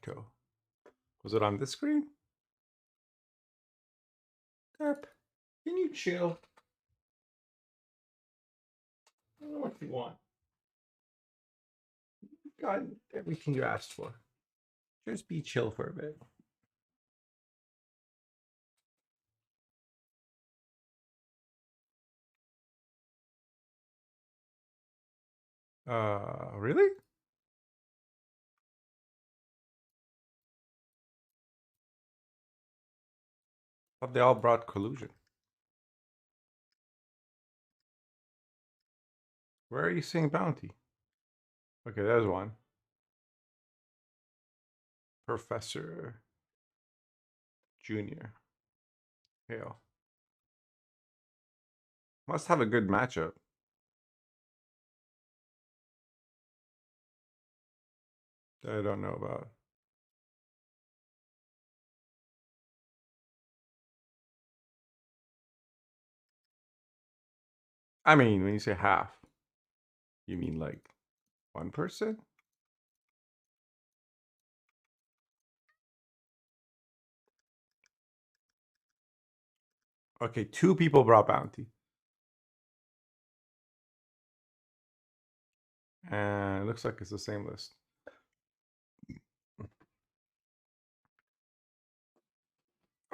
facto. Was it on this screen? Carp, can you chill? I don't know what you want. You got everything you asked for. Just be chill for a bit. Really? Thought they all brought collusion. Where are you seeing bounty? Okay, there's one. Professor Junior. Hail. Must have a good matchup. That I don't know about. I mean, when you say half, you mean like one person? Okay, 2 people brought bounty. And it looks like it's the same list.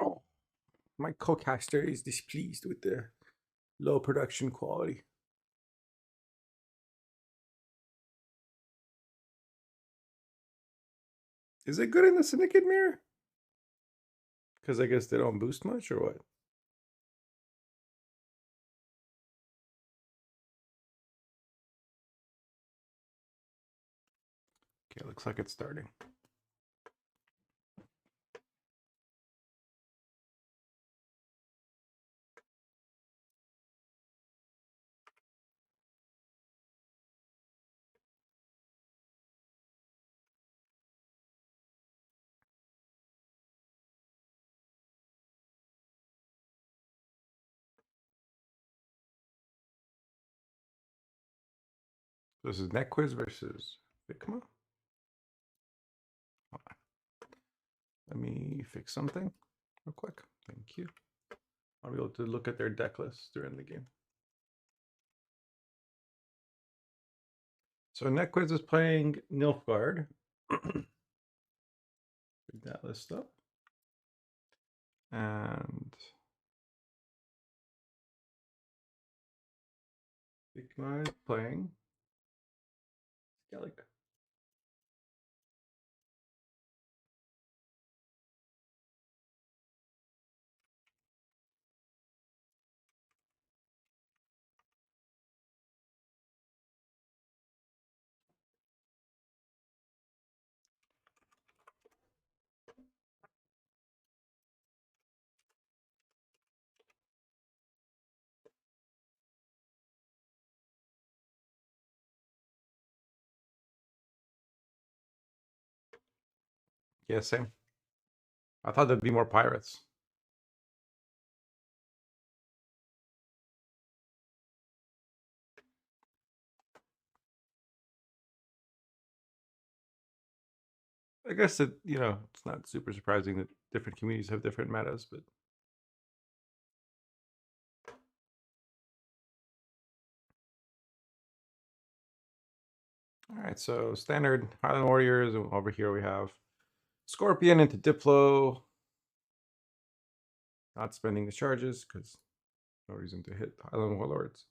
Oh, my co-caster is displeased with the low production quality. Is it good in the Syndicate mirror? Because I guess they don't boost much, or what? Okay, looks like it's starting. This is Nequiz versus Vikma. Let me fix something real quick. Thank you. I'll be able to look at their deck list during the game. So Nequiz is playing Nilfgaard. Pick that list up. And Vikma is playing Skellig. Yeah, same. I thought there'd be more pirates. I guess it, it's not super surprising that different communities have different metas, but all right. So standard Highland Warriors. Over here we have Scorpion into Diplo. Not spending the charges because no reason to hit Highland Warlords.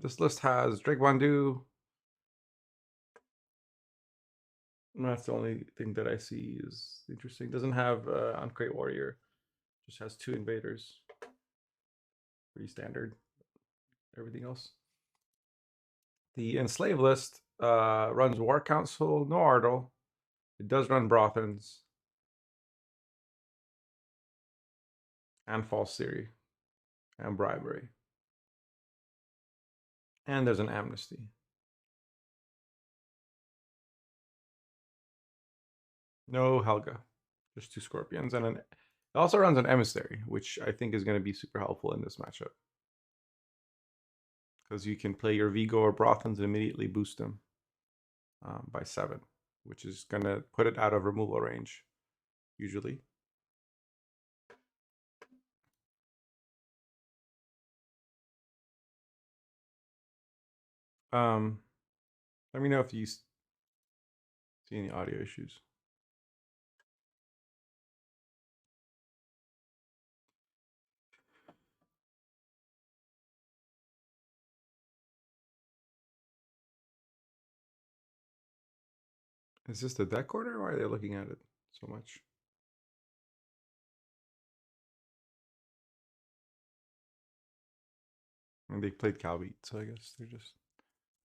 This list has Drake Wandu. That's the only thing that I see is interesting. Doesn't have Uncrate Warrior. Just has 2 invaders. Pretty standard. Everything else. The Enslave list runs War Council, no Ardle. It does run Brothans. And False Theory. And Bribery. And there's an Amnesty. No Helga. Just 2 Scorpions. And it also runs an Emissary, which I think is going to be super helpful in this matchup. Because you can play your Vigo or Brothans and immediately boost them by 7. which is going to put it out of removal range, usually. Let me know if you see any audio issues. Is this the deck order? Why are they looking at it so much? And they played Calbeat, so I guess they're just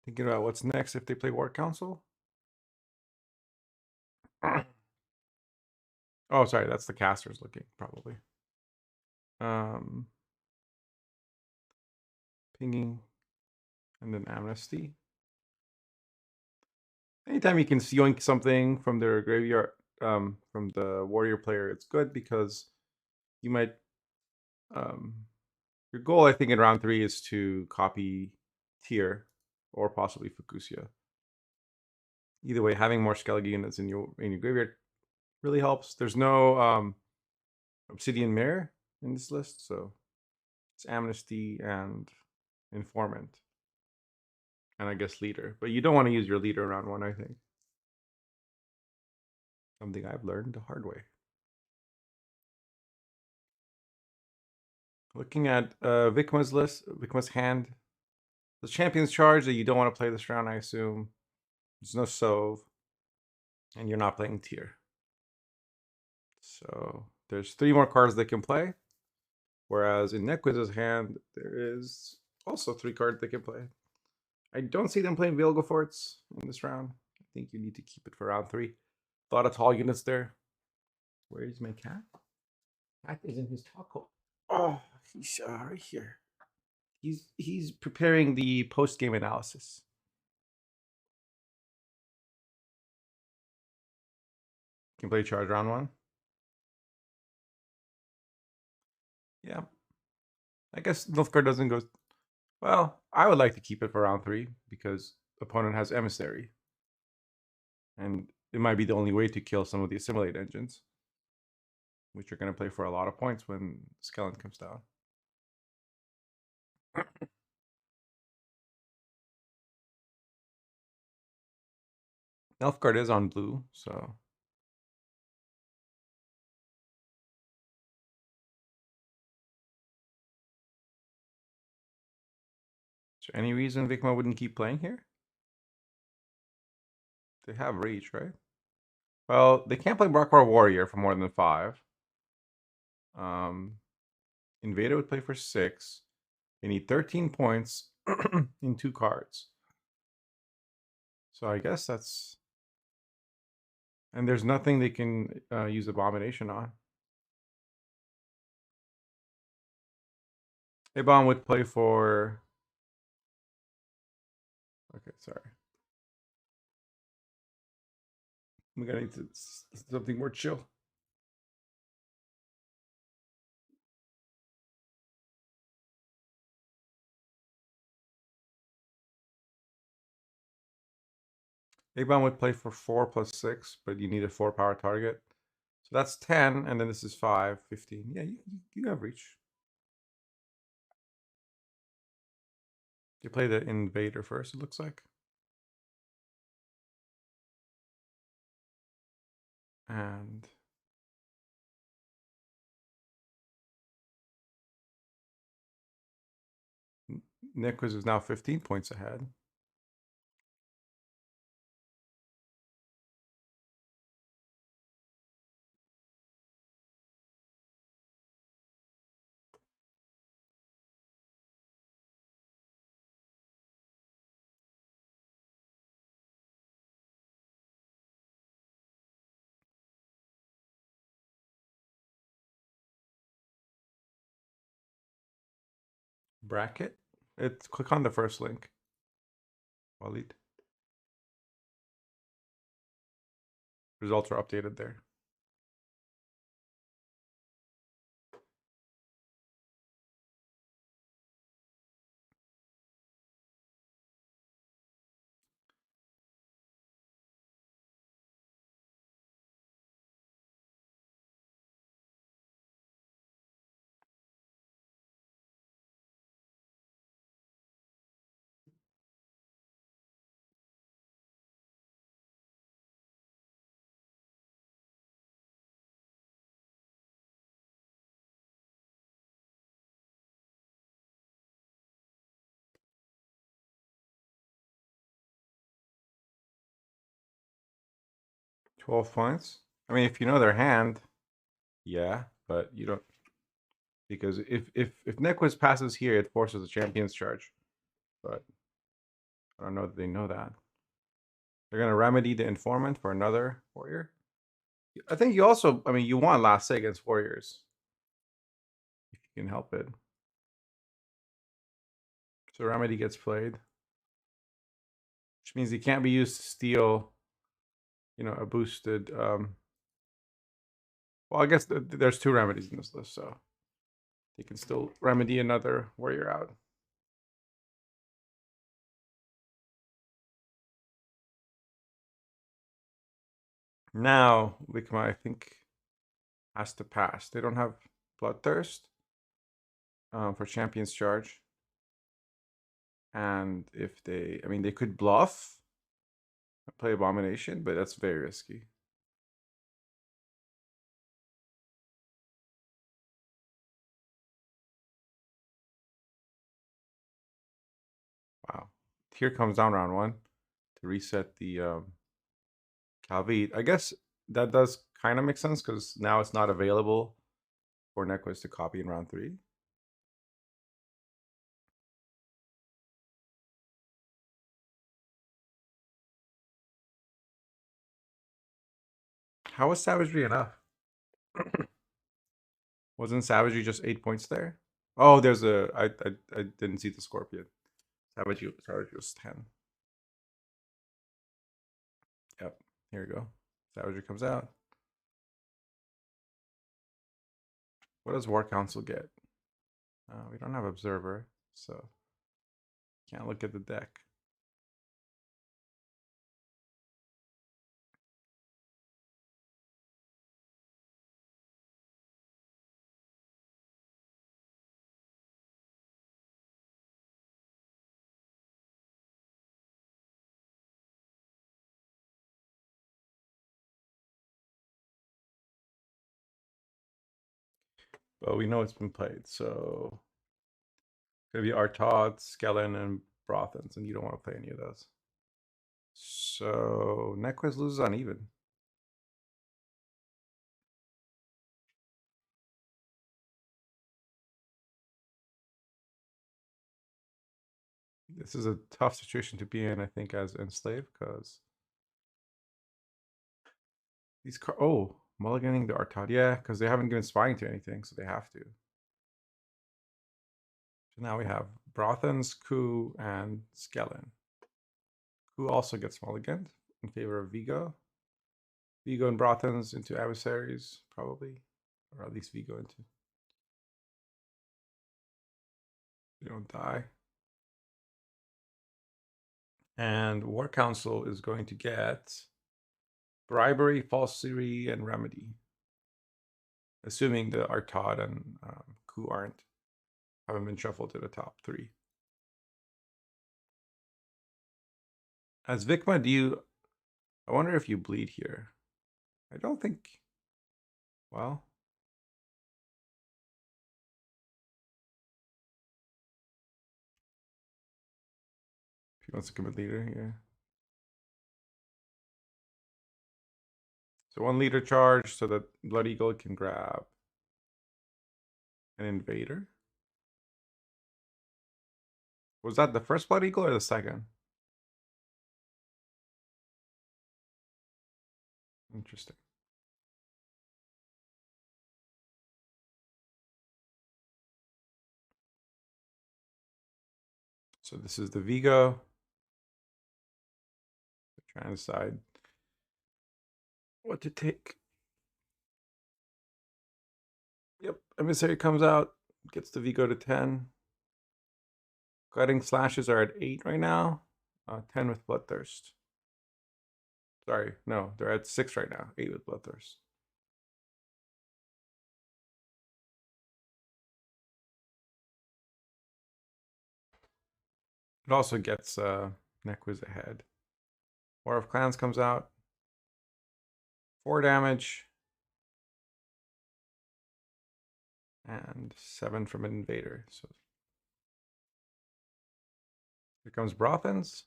thinking about what's next if they play War Council. Oh, sorry, that's the casters looking, probably. Pinging, and then Amnesty. Anytime you can yoink something from their graveyard, from the warrior player, it's good because you might. Your goal, I think, in round 3 is to copy Tier or possibly Fukusia. Either way, having more Skellige units in your graveyard really helps. There's no Obsidian Mirror in this list, so it's Amnesty and Informant, and I guess Leader. But you don't want to use your Leader around 1, I think. Something I've learned the hard way. Looking at Vikma's list, Vikma's hand. The Champion's Charge that you don't want to play this round, I assume. There's no Sove, and you're not playing Tier. So there's 3 more cards they can play. Whereas in Nequiz's hand, there is also 3 cards they can play. I don't see them playing Vilgefortz in this round. I think you need to keep it for round 3. A lot of tall units there. Where is my cat? Cat is in his taco. Oh, he's right here. He's preparing the post-game analysis. Can play charge round 1. Yeah. I guess Nilfgaard doesn't go. Well, I would like to keep it for round 3 because opponent has Emissary. And it might be the only way to kill some of the Assimilate engines, which are going to play for a lot of points when Skellen comes down. Nilfgaard is on blue, so. Is there any reason Vikma wouldn't keep playing here? They have reach, right? Well, they can't play Brockbar Warrior for more than 5. Invader would play for 6. They need 13 points in 2 cards. So I guess that's. And there's nothing they can use Abomination on. Abom would play for. Okay, sorry. We're gonna need something more chill. Abom would play for 4 plus 6, but you need a 4 power target. So that's 10, and then this is 5, 15. Yeah, you have reach. You play the Invader first, it looks like. And Nickwiz is now 15 points ahead. Bracket. Click on the first link. Walid. Results are updated there. 12 points. I mean, if you know their hand, yeah, but you don't, because if Nequist passes here, it forces a champion's charge. But I don't know that they know that. They're gonna remedy the informant for another warrior. I think you also, I mean, you want last say against warriors if you can help it. So remedy gets played, which means he can't be used to steal, you know, a boosted. Well, I guess there's two remedies in this list, so he can still remedy another warrior out. Now Wikma, I think, has to pass. They don't have Bloodthirst for Champion's Charge. And if they, I mean, they could bluff, play Abomination, but that's very risky. Wow. Here comes down round one to reset the Calvite. I guess that does kind of make sense because now it's not available for Nequist to copy in round three. How was Savagery enough? Wasn't Savagery just 8 points there? Oh, there's a. I didn't see the Scorpion. Savagery was 10. Yep. Here we go. Savagery comes out. What does War Council get? We don't have Observer, so can't look at the deck. But we know it's been played, so it's gonna be Artaud, Skellen, and Brothens, and you don't want to play any of those. So Nequist loses uneven. This is a tough situation to be in, I think, as Enslaved, because these oh, mulliganing the Artaud, yeah, because they haven't given spying to anything, so they have to. So now we have Brothens, Ku, and Skellen. Ku also gets mulliganed in favor of Vigo. Vigo and Brothens into adversaries, probably, or at least Vigo into. They don't die. And War Council is going to get bribery, falsery, and remedy. Assuming the Artaud and Ku haven't been shuffled to the top three. As Vikma, do you? I wonder if you bleed here. I don't think. Well, if he wants to commit leader here. So 1 leader charge so that Blood Eagle can grab an invader. Was that the first Blood Eagle or the second? Interesting. So this is the Vigo. Trying to decide what to take. Yep, Emissary comes out, gets the Vigo to 10. Guiding slashes are at 8 right now. 10 with Bloodthirst. Sorry, no, they're at 6 right now. 8 with Bloodthirst. It also gets Nequiz ahead. War of Clans comes out. 4 damage. And 7 from an invader. So here comes Brothens.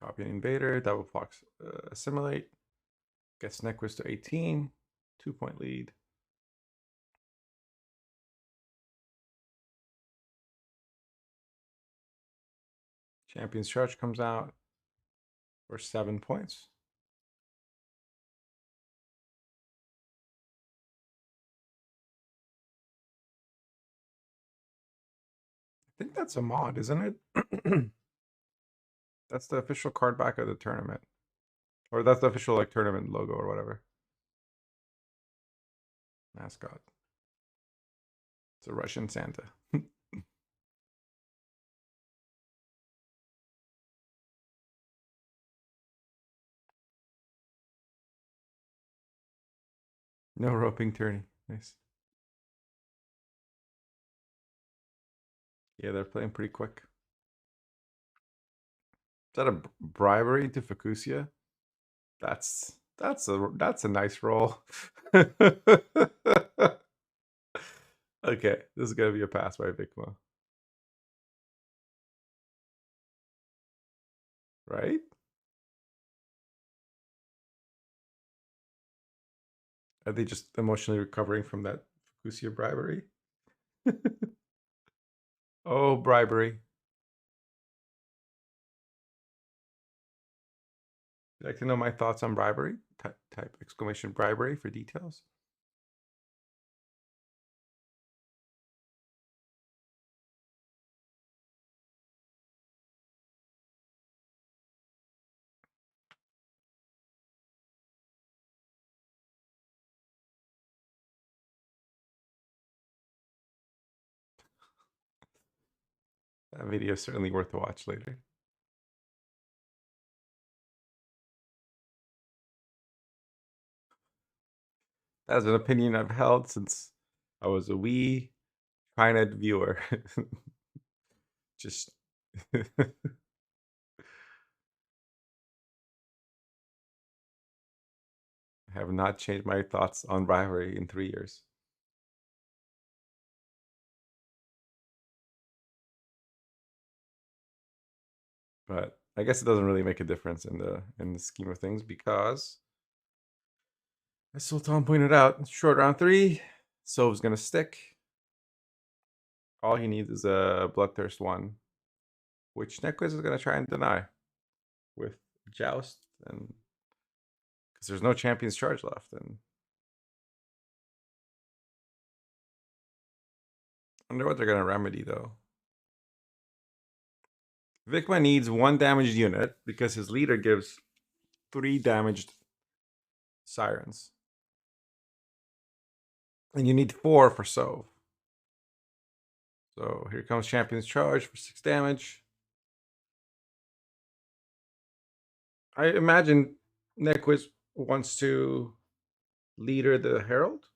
Copy an invader, double fox assimilate. Gets Nequist to 18. 2-point lead. Champion's Charge comes out for 7 points. I think that's a mod, isn't it? That's the official card back of the tournament. Or that's the official like tournament logo or whatever. Mascot. It's a Russian Santa. No roping tourney. Nice. Yeah, they're playing pretty quick. Is that a bribery to Fukusia? That's a nice roll. Okay, this is gonna be a pass by Vikma. Right? Are they just emotionally recovering from that Fukusia bribery? Oh, bribery. You'd like to know my thoughts on bribery? Type exclamation bribery for details. That video is certainly worth a watch later. That's an opinion I've held since I was a wee Trinet viewer. Just I have not changed my thoughts on rivalry in 3 years. But I guess it doesn't really make a difference in the scheme of things because, as Sultan pointed out, short round 3, Sov's gonna stick. All he needs is a Bloodthirst 1, which Nequist is gonna try and deny with Joust, and because there's no Champion's Charge left, and I wonder what they're gonna remedy though. Vikma needs 1 damaged unit because his leader gives 3 damaged sirens. And you need 4 for Sov. So here comes Champion's Charge for 6 damage. I imagine Nequist wants to leader the Herald.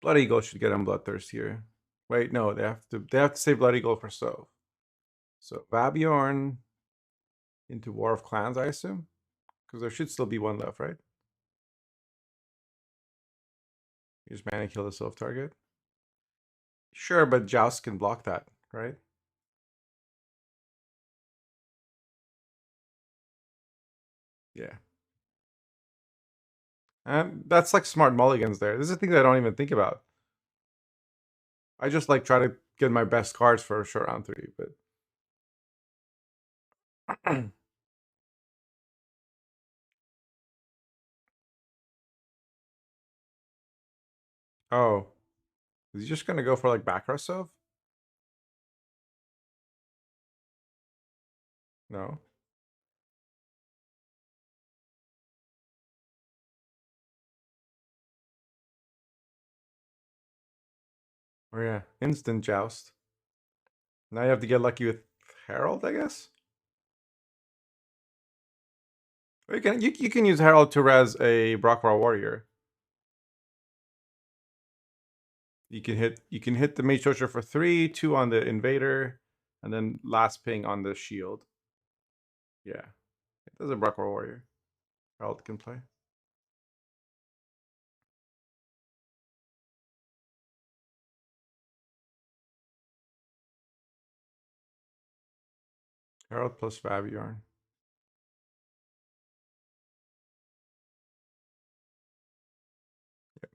Blood Eagle should get on Bloodthirst here. Wait, no, they have to say Blood Eagle for Sov. So Vabiorn into War of Clans, I assume? Because there should still be 1 left, right? You just mana kill the Sov target. Sure, but Joust can block that, right? Yeah. And that's like smart mulligans there. This is a thing that I don't even think about. I just like try to get my best cards for a short round 3, but oh, is he just gonna go for like back row Sov? No. Oh yeah, instant Joust. Now you have to get lucky with Herald, I guess. Or you can use Herald to res a Brockvar warrior. You can hit the Mage Torture for 3, 2 on the Invader, and then last ping on the shield. Yeah, it does a Brockvar warrior. Herald can play. Herald plus Fabiorn. Yep.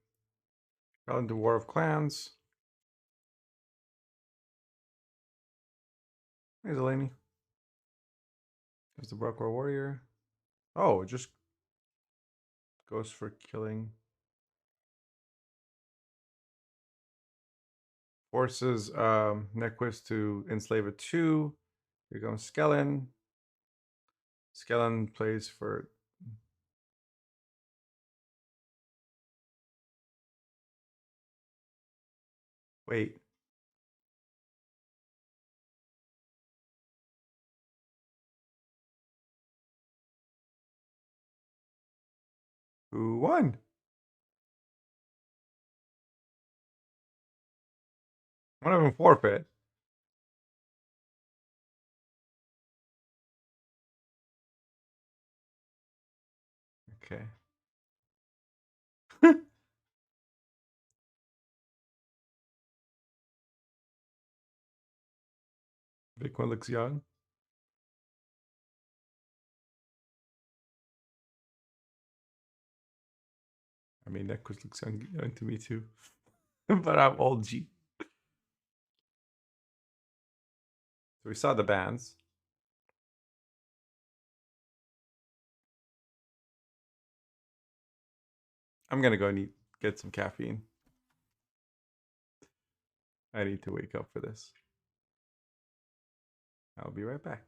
Got into War of Clans. Hey, Delaney. There's the Broker Warrior. Oh, it just goes for killing. Forces Nequist to enslave a 2. Here comes Skellen. Skellen plays for. Wait. Who won? One of them forfeit. Okay. Big one looks young. I mean, Nequist looks young to me too. But I'm old G. So we saw the bands. I'm gonna go get some caffeine. I need to wake up for this. I'll be right back.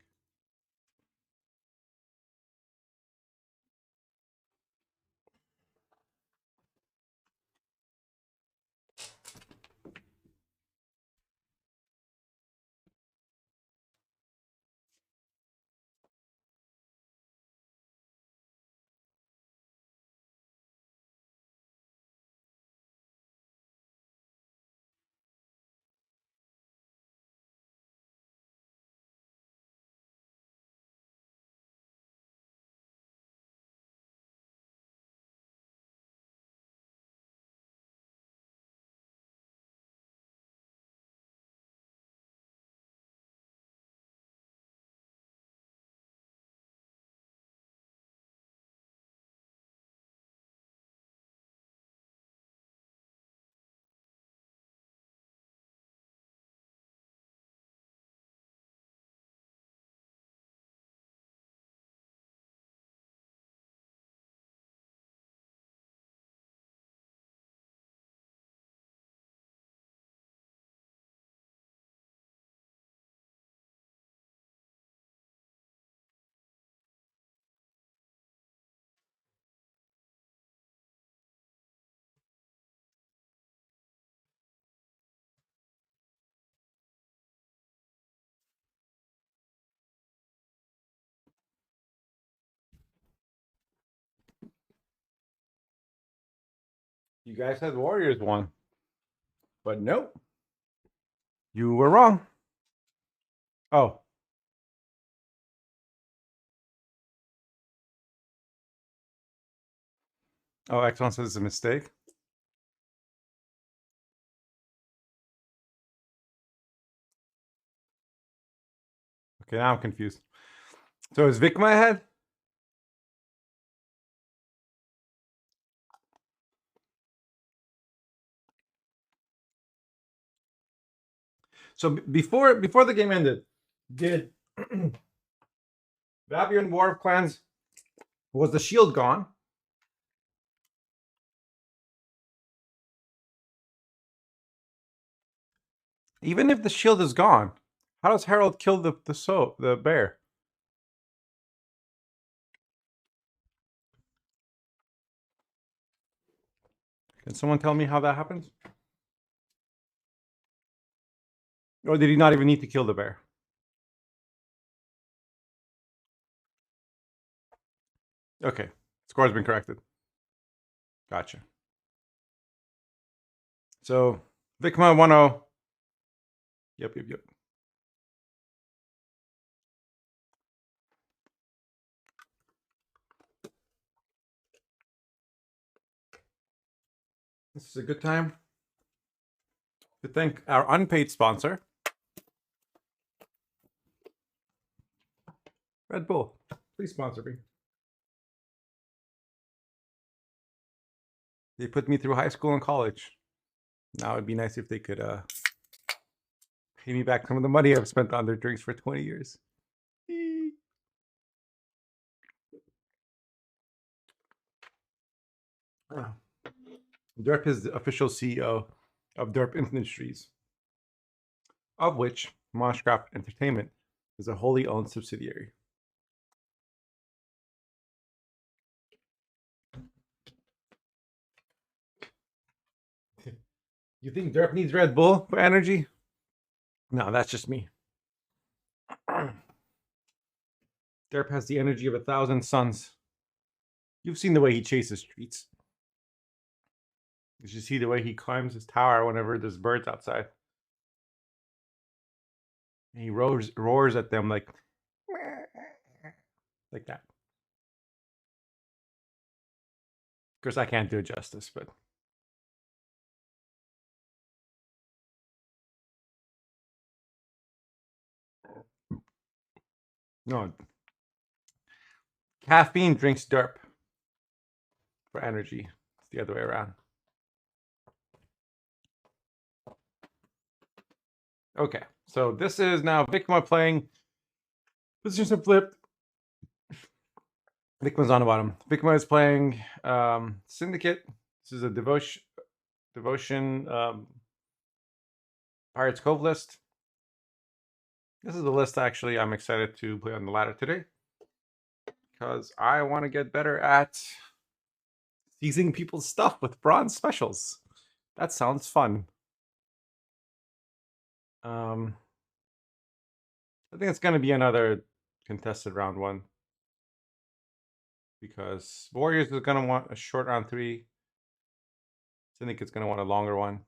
You guys had Warriors won. But nope. You were wrong. Oh. Oh, X1 says it's a mistake. Okay, now I'm confused. So is Vikma ahead? So before the game ended, did Vabian War of Clans, was the shield gone? Even if the shield is gone, how does Harold kill the bear? Can someone tell me how that happens? Or did he not even need to kill the bear? Okay. Score has been corrected. Gotcha. So Vikma 1-0. Yep. This is a good time to thank our unpaid sponsor, Red Bull, please sponsor me. They put me through high school and college. Now it'd be nice if they could pay me back some of the money I've spent on their drinks for 20 years. Derp is the official CEO of Derp Industries, of which Moshcraft Entertainment is a wholly owned subsidiary. You think Derp needs Red Bull for energy? No, that's just me. Derp has the energy of 1,000 suns. You've seen the way he chases treats. You should see the way he climbs his tower whenever there's birds outside. And he roars at them like that. Of course, I can't do it justice, but no. Caffeine drinks Derp for energy. It's the other way around. Okay, so this is now Vikma playing position flip. Vikma's on the bottom. Vikma is playing Syndicate. This is a devotion Pirates Cove list. This is the list actually I'm excited to play on the ladder today because I want to get better at seizing people's stuff with bronze specials. That sounds fun. I think it's going to be another contested round one because Warriors is going to want a short round 3. Syndicate's going to want a longer one.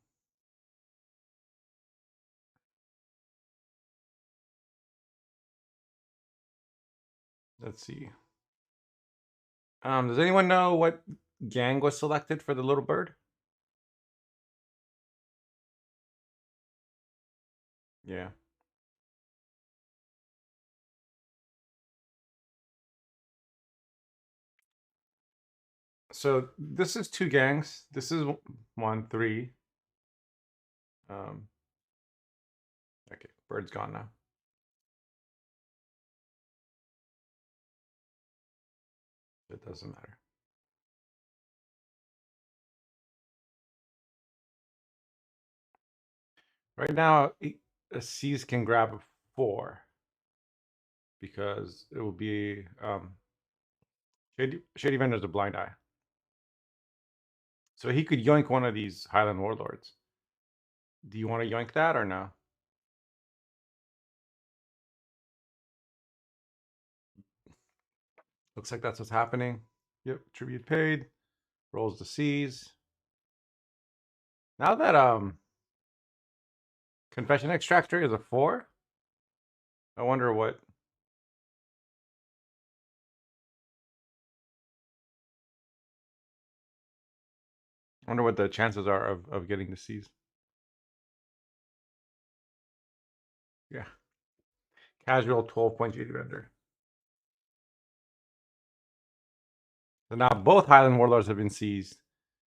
Let's see. Does anyone know what gang was selected for the little bird? Yeah. So this is 2 gangs. This is 1, 3. Okay, bird's gone now. It doesn't matter. Right now, C's can grab a 4 because it will be Shady Vendor's a blind eye. So he could yoink one of these Highland Warlords. Do you want to yoink that or no? Looks like that's what's happening. Yep, tribute paid. Rolls the C's. Now that Confession Extractor is a 4, I wonder what. I wonder what the chances are of getting the C's. Yeah. Casual 12.8 render. So now both Highland Warlords have been seized.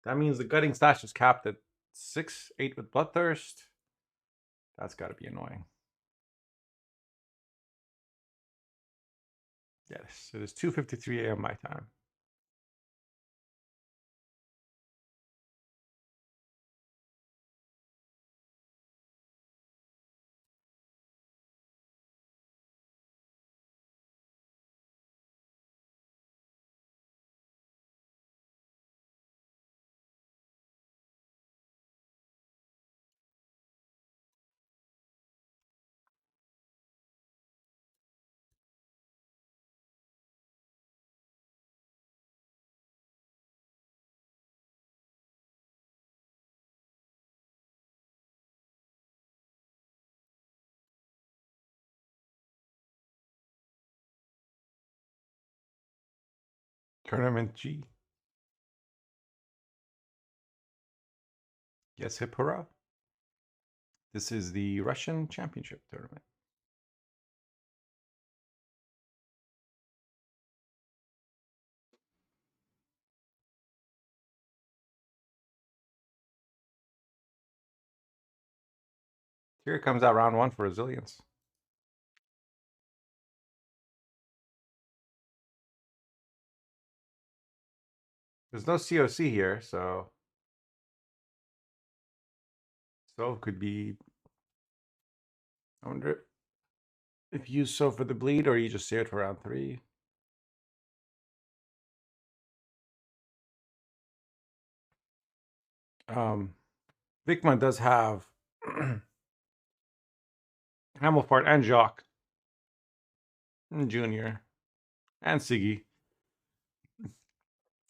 That means the gutting stash is capped at 6, 8 with Bloodthirst. That's got to be annoying. Yes, it is 2:53 a.m. my time. Tournament G. Yes, hip hurrah. This is the Russian Championship Tournament. Here comes out round 1 for resilience. There's no COC here, so could be. I wonder if you use for the bleed or you just save it for round 3. Vikman does have Hamelfart and Jacques and Junior and Siggy.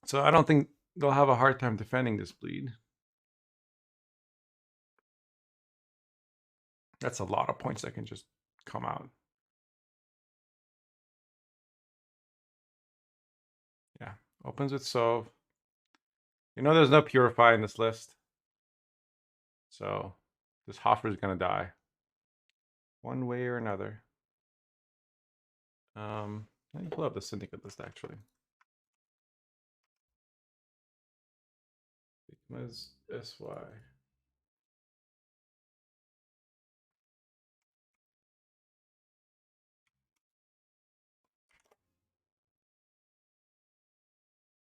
So I don't think they'll have a hard time defending this bleed. That's a lot of points that can just come out. Yeah, opens with Sov. You know there's no Purify in this list. So this Hoffer is going to die. One way or another. Let me pull up the Syndicate list, actually. Sigma's SY.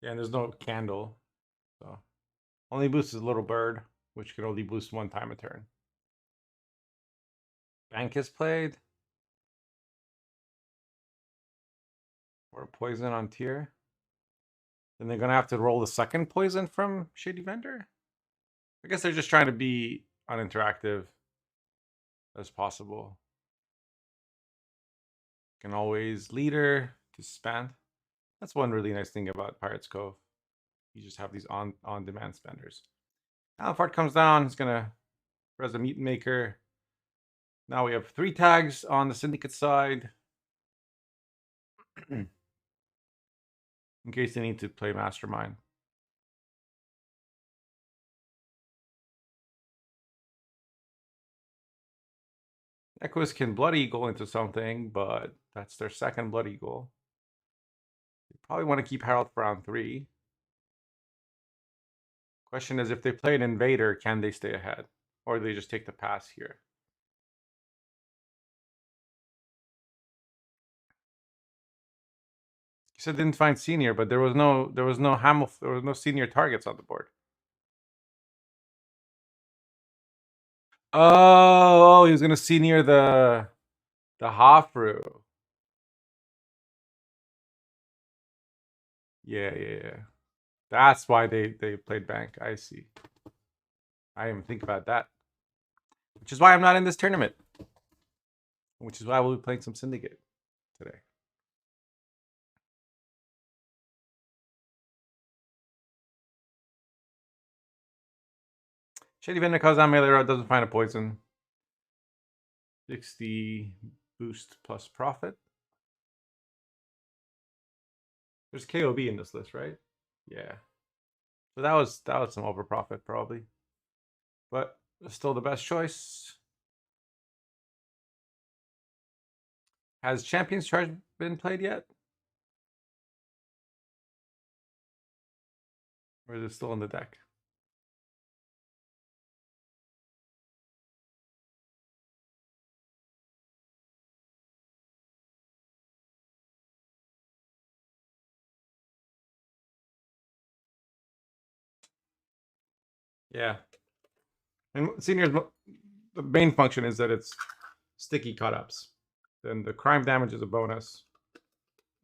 Yeah, and there's no candle. So only boosts is Little Bird, which can only boost 1 time a turn. Bank is played. Or poison on tier. Then they're going to have to roll the second poison from Shady Vendor. I guess they're just trying to be uninteractive as possible. Can always leader to spend. That's one really nice thing about Pirates Cove. You just have these on-demand spenders. Alfart comes down. He's going to res a Mutant Maker. Now we have 3 tags on the Syndicate side. In case they need to play Mastermind. Echoes can Blood Eagle into something, but that's their second Blood Eagle. You probably want to keep Herald for round 3. Question is, if they play an Invader, can they stay ahead? Or do they just take the pass here? You said didn't find senior, but there was no senior targets on the board. Oh, he was gonna senior the Hofru. Yeah. That's why they played bank. I see. I didn't even think about that. Which is why I'm not in this tournament. Which is why we'll be playing some Syndicate today. Shady Vendor calls down melee road, doesn't find a poison. 60 boost plus profit. There's KOB in this list, right? Yeah. So that was some over profit probably. But still the best choice. Has Champions Charge been played yet? Or is it still in the deck? Yeah. And Senior's, the main function is that it's sticky cut-ups. Then the crime damage is a bonus.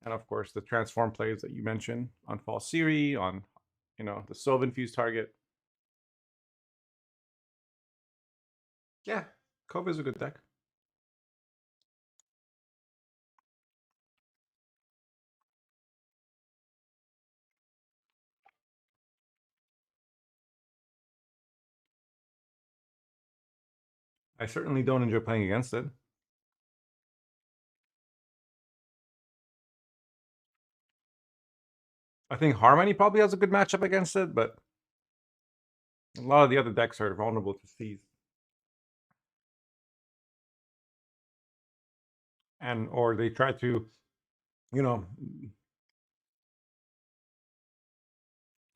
And of course, the transform plays that you mentioned on False Siri, on the Sov infused target. Yeah, Cove is a good deck. I certainly don't enjoy playing against it. I think Harmony probably has a good matchup against it, but a lot of the other decks are vulnerable to Seize. Or they try to, do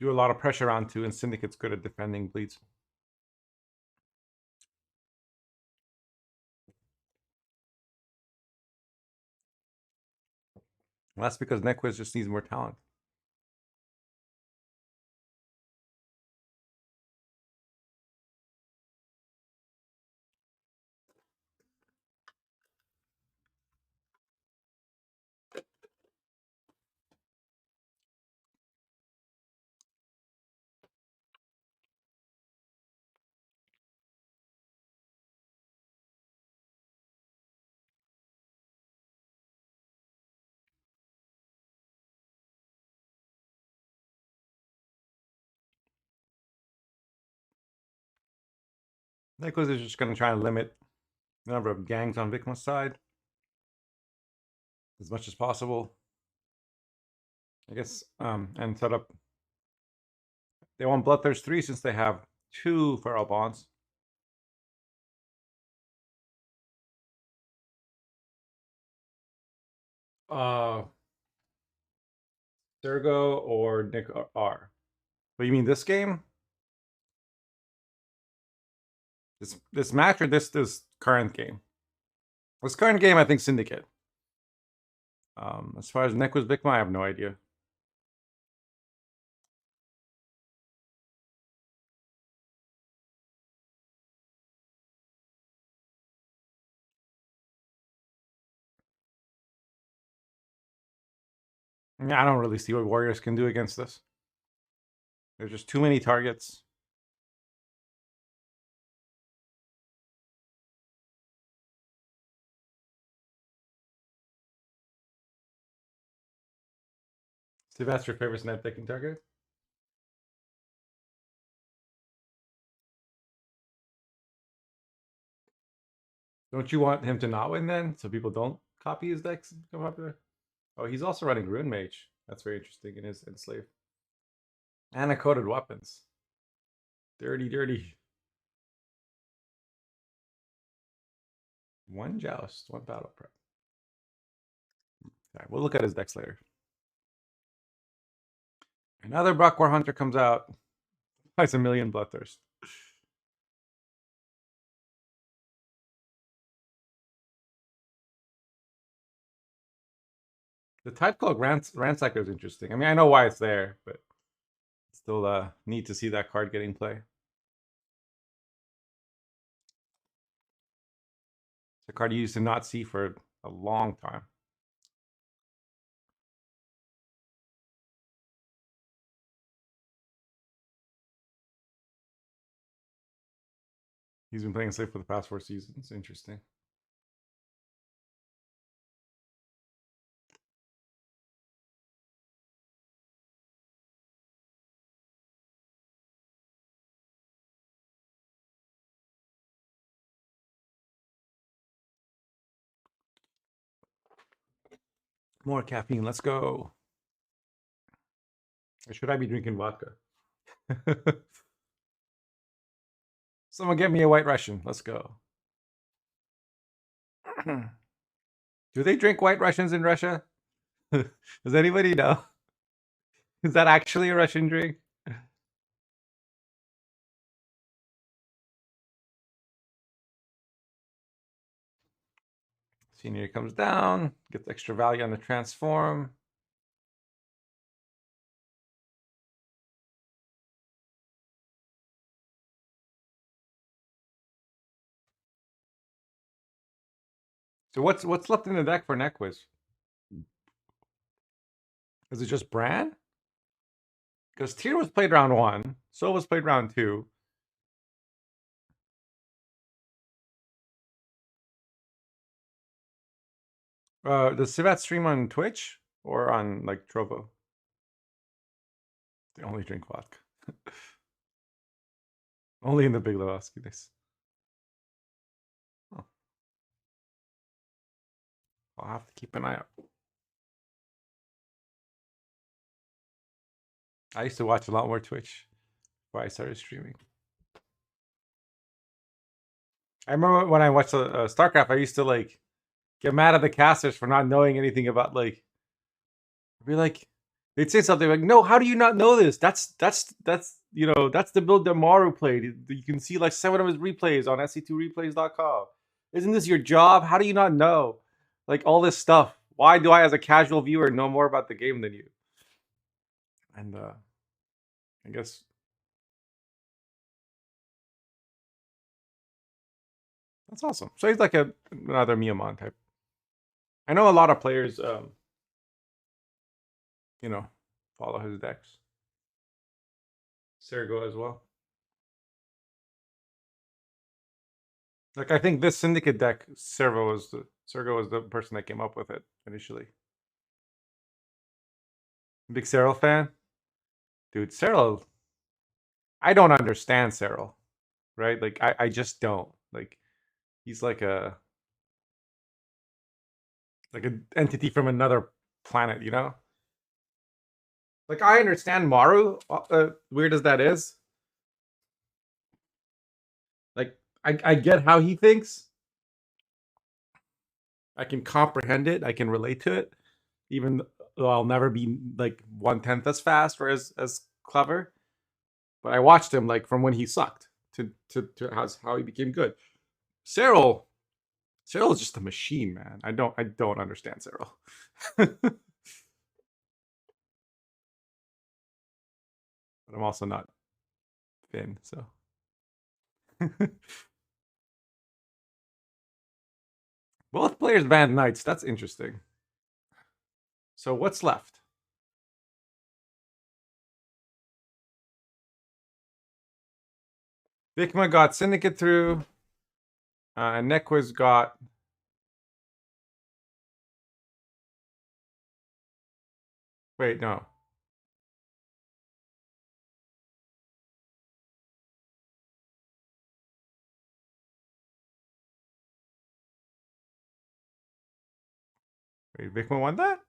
a lot of pressure onto, and Syndicate's good at defending bleeds. Well, that's because Nequiz just needs more talent. Nequiz is just going to try and limit the number of gangs on Vikma's side as much as possible. I guess, and set up. They want Bloodthirst 3 since they have 2 Feral Bonds. Sergo or Nick R. But you mean this game? This match or this current game? This current game, I think Syndicate. As far as Nequiz Vikma, I have no idea. Yeah, I don't really see what Warriors can do against this. There's just too many targets. Steve, that's your favorite snap taking target? Don't you want him to not win then, so people don't copy his decks and become popular? Oh, he's also running Rune Mage. That's very interesting in his Enslave. And a Coded Weapons. Dirty, dirty. 1 Joust, 1 Battle Prep. All right, we'll look at his decks later. Another Brockwar Hunter comes out. Buys a million Bloodthirst. The Tidecloak Ransacker is interesting. I mean, I know why it's there, but still neat to see that card getting play. It's a card you used to not see for a long time. He's been playing safe for the past 4 seasons. Interesting. More caffeine. Let's go. Or should I be drinking vodka? Someone get me a White Russian. Let's go. Do they drink White Russians in Russia? Does anybody know? Is that actually a Russian drink? Senior comes down, gets extra value on the transform. So what's left in the deck for Nequiz? Is it just Bran? Because Tyr was played round 1, Sol was played round 2. Does Sivat stream on Twitch or on like Trovo? They only drink vodka. Only in the Big Lebowski days. Oh. I'll have to keep an eye out. I used to watch a lot more Twitch before I started streaming. I remember when I watched StarCraft, I used to like get mad at the casters for not knowing anything about like. I'd be like, they'd say something like, "No, how do you not know this? That's you know that's the build that Maru played. You can see like 7 of his replays on se2replays.com. Isn't this your job? How do you not know like all this stuff Why do I, as a casual viewer, know more about the game than you? And I guess that's awesome. So he's like another Miamon type. I know a lot of players, you know, follow his decks. Sergo as well. Like I think this Syndicate deck, Sergo was the person that came up with it initially. Big Cyril fan, dude. Cyril, I don't understand Cyril, right? Like I just don't. Like he's like an entity from another planet, you know? Like I understand Maru, weird as that is. Like I get how he thinks. I can comprehend it. I can relate to it, even though I'll never be like 1/10 as fast or as clever. But I watched him like from when he sucked to how he became good. Cyril, Cyril is just a machine, man. I don't understand Cyril. But I'm also not Finn, so both players banned knights. That's interesting. So what's left? Vikma got Syndicate through, and Nequiz got. Wait, no. Wait, Vikma won that?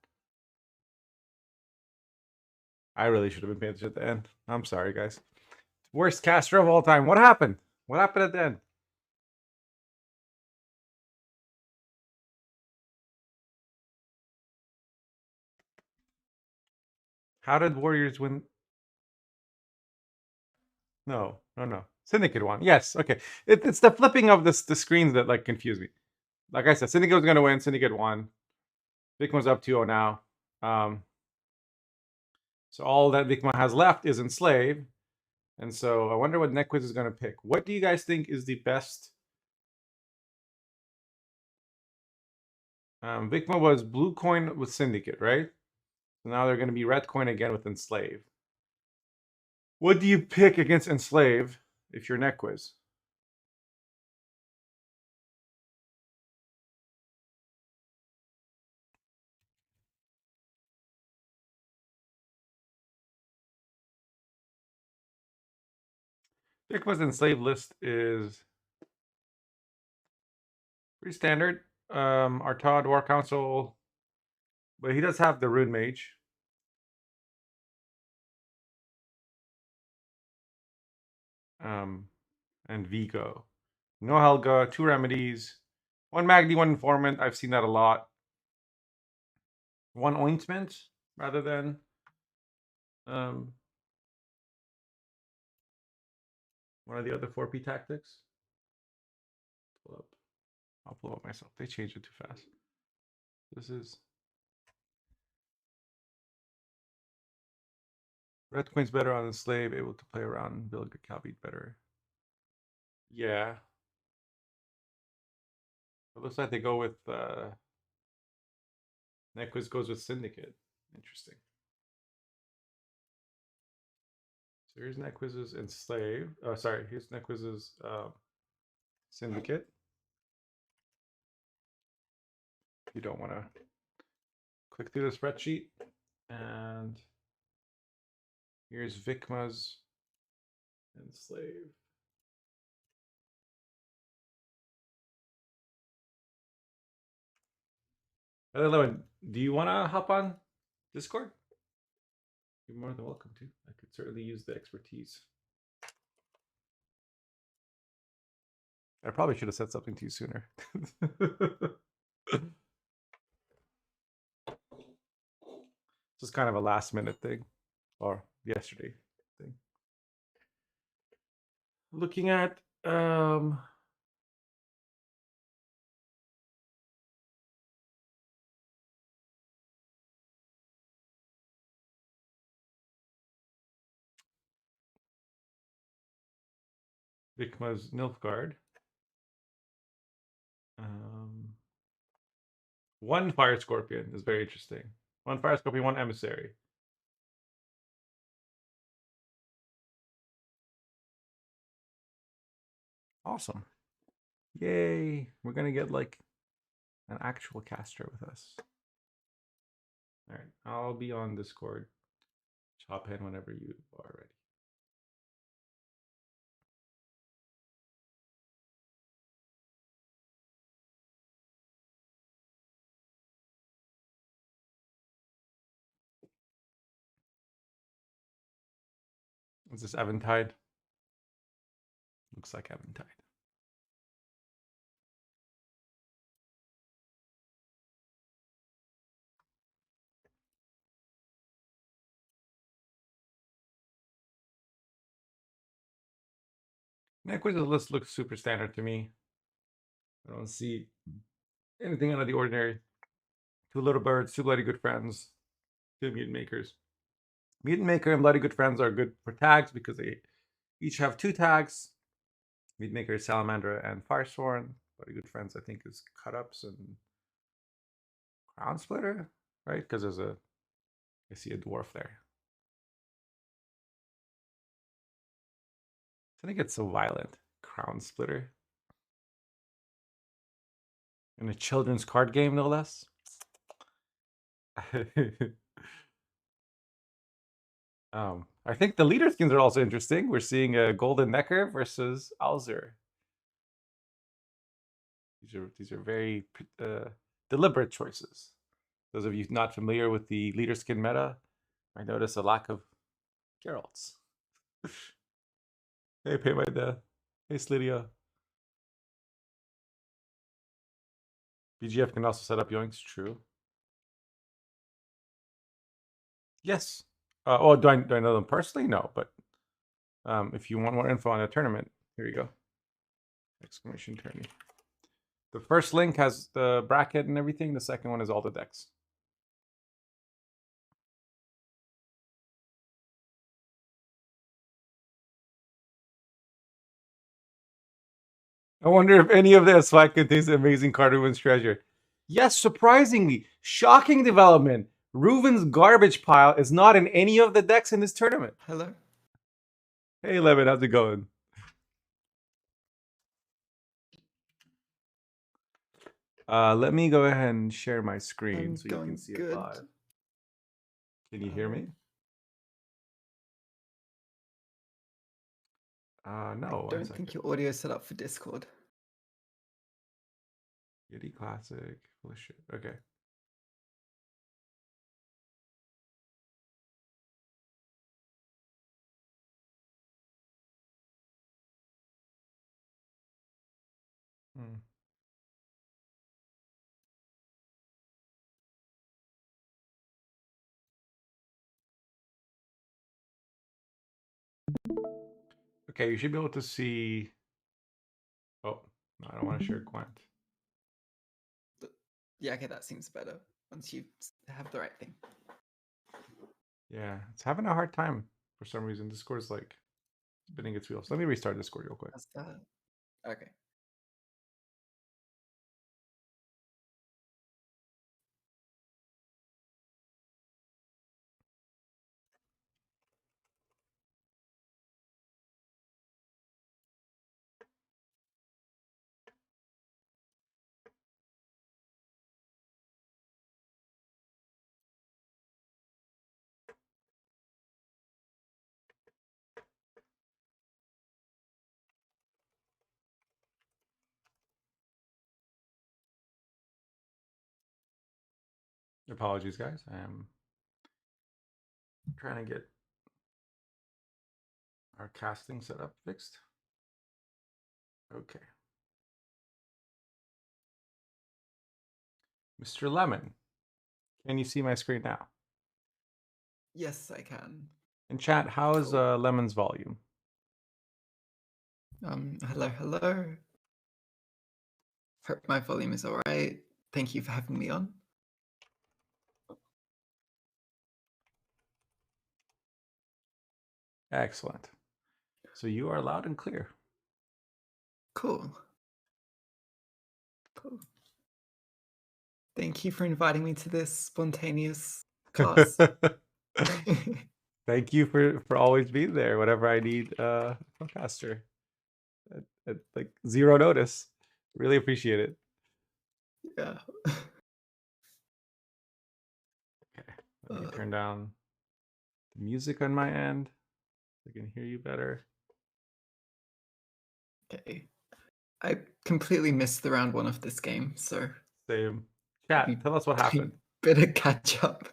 I really should have been paying attention at the end. I'm sorry, guys. Worst caster of all time. What happened? What happened at the end? How did Warriors win? No, no, no. Syndicate won. Yes, okay. It's the flipping of the screens that like confuse me. Like I said, Syndicate was gonna win. Syndicate won. Vikma's up 2-0 now. Um, so all that Vikma has left is Enslave. And so I wonder what Nequiz is gonna pick. What do you guys think is the best? Vikma was blue coin with Syndicate, right? So now they're gonna be red coin again with Enslave. What do you pick against Enslave if you're Nequiz? Vikma's Enslave list is pretty standard. Artad, War Council, but he does have the Rune Mage. And Vigo. No Helga, 2 remedies, 1 Magni, 1 Informant. I've seen that a lot. 1 Ointment rather than um, one of the other 4P tactics. Pull up. I'll pull up myself. They changed it too fast. This is Red Queen's better on the slave, able to play around, build a cow beat better. Yeah. It looks like they go with Nequiz goes with Syndicate. Interesting. So here's Nequiz's Enslave. Oh, sorry, here's Nequiz's Syndicate. You don't want to click through the spreadsheet. And here's Vikma's Enslave. Hello, do you want to hop on Discord? You're more than welcome to. I could certainly use the expertise. I probably should have said something to you sooner. This is kind of a last minute thing, or yesterday thing. Looking at Vikma's Nilfgaard. One Fire Scorpion is very interesting. One Fire Scorpion, one Emissary. Awesome. Yay. We're going to get like an actual caster with us. All right. I'll be on Discord. Hop in whenever you are ready. Is this Eventide? Looks like Eventide. Nequiz's list looks super standard to me. I don't see anything out of the ordinary. Two little birds, two bloody good friends, two mutant makers. Mutant maker and bloody good friends are good for tags because they each have 2 tags. Mutant maker is Salamander and Firesworn. Bloody good friends, I think, is Cut Ups and Crown Splitter, right? Because I see a dwarf there. I think it's so violent. Crown Splitter. In a children's card game, no less. I think the leader skins are also interesting. We're seeing a Golden Necker versus Alzur. These are very deliberate choices. Those of you not familiar with the leader skin meta might notice a lack of Geralts. Hey, pay my death. Hey, Slidia. BGF can also set up yoinks, true. Yes. Do I know them personally? No, but if you want more info on the tournament, here you go. Exclamation Tourney. The first link has the bracket and everything. The second one is all the decks. I wonder if any of this fight contains the amazing Cardoon's treasure. Yes, surprisingly, shocking development. Reuven's garbage pile is not in any of the decks in this tournament. Hello. Hey, Levin, how's it going? Let me go ahead and share my screen so you can see it live. Can you hear me? No. I don't think your audio is set up for Discord. Yeti Classic. Holy shit. Okay. Okay, you should be able to see. Oh, no, I don't want to share Gwent. Yeah, okay, that seems better once you have the right thing. Yeah, it's having a hard time for some reason. Discord's like spinning its wheels. Let me restart Discord real quick. That's that. Okay. Apologies, guys. I am trying to get our casting set up fixed. Okay. Mr. Lemon, can you see my screen now? Yes, I can. In chat, how is Lemon's volume? Hello. Hope my volume is all right. Thank you for having me on. Excellent. So you are loud and clear. Cool. Cool. Thank you for inviting me to this spontaneous cast. Thank you for always being there whenever I need a podcaster at like zero notice. Really appreciate it. Yeah. Okay, let me Uh, turn down the music on my end so I can hear you better. okay. I completely missed the round 1 of this game, so Same. we Chat, tell us what happened. better catch up.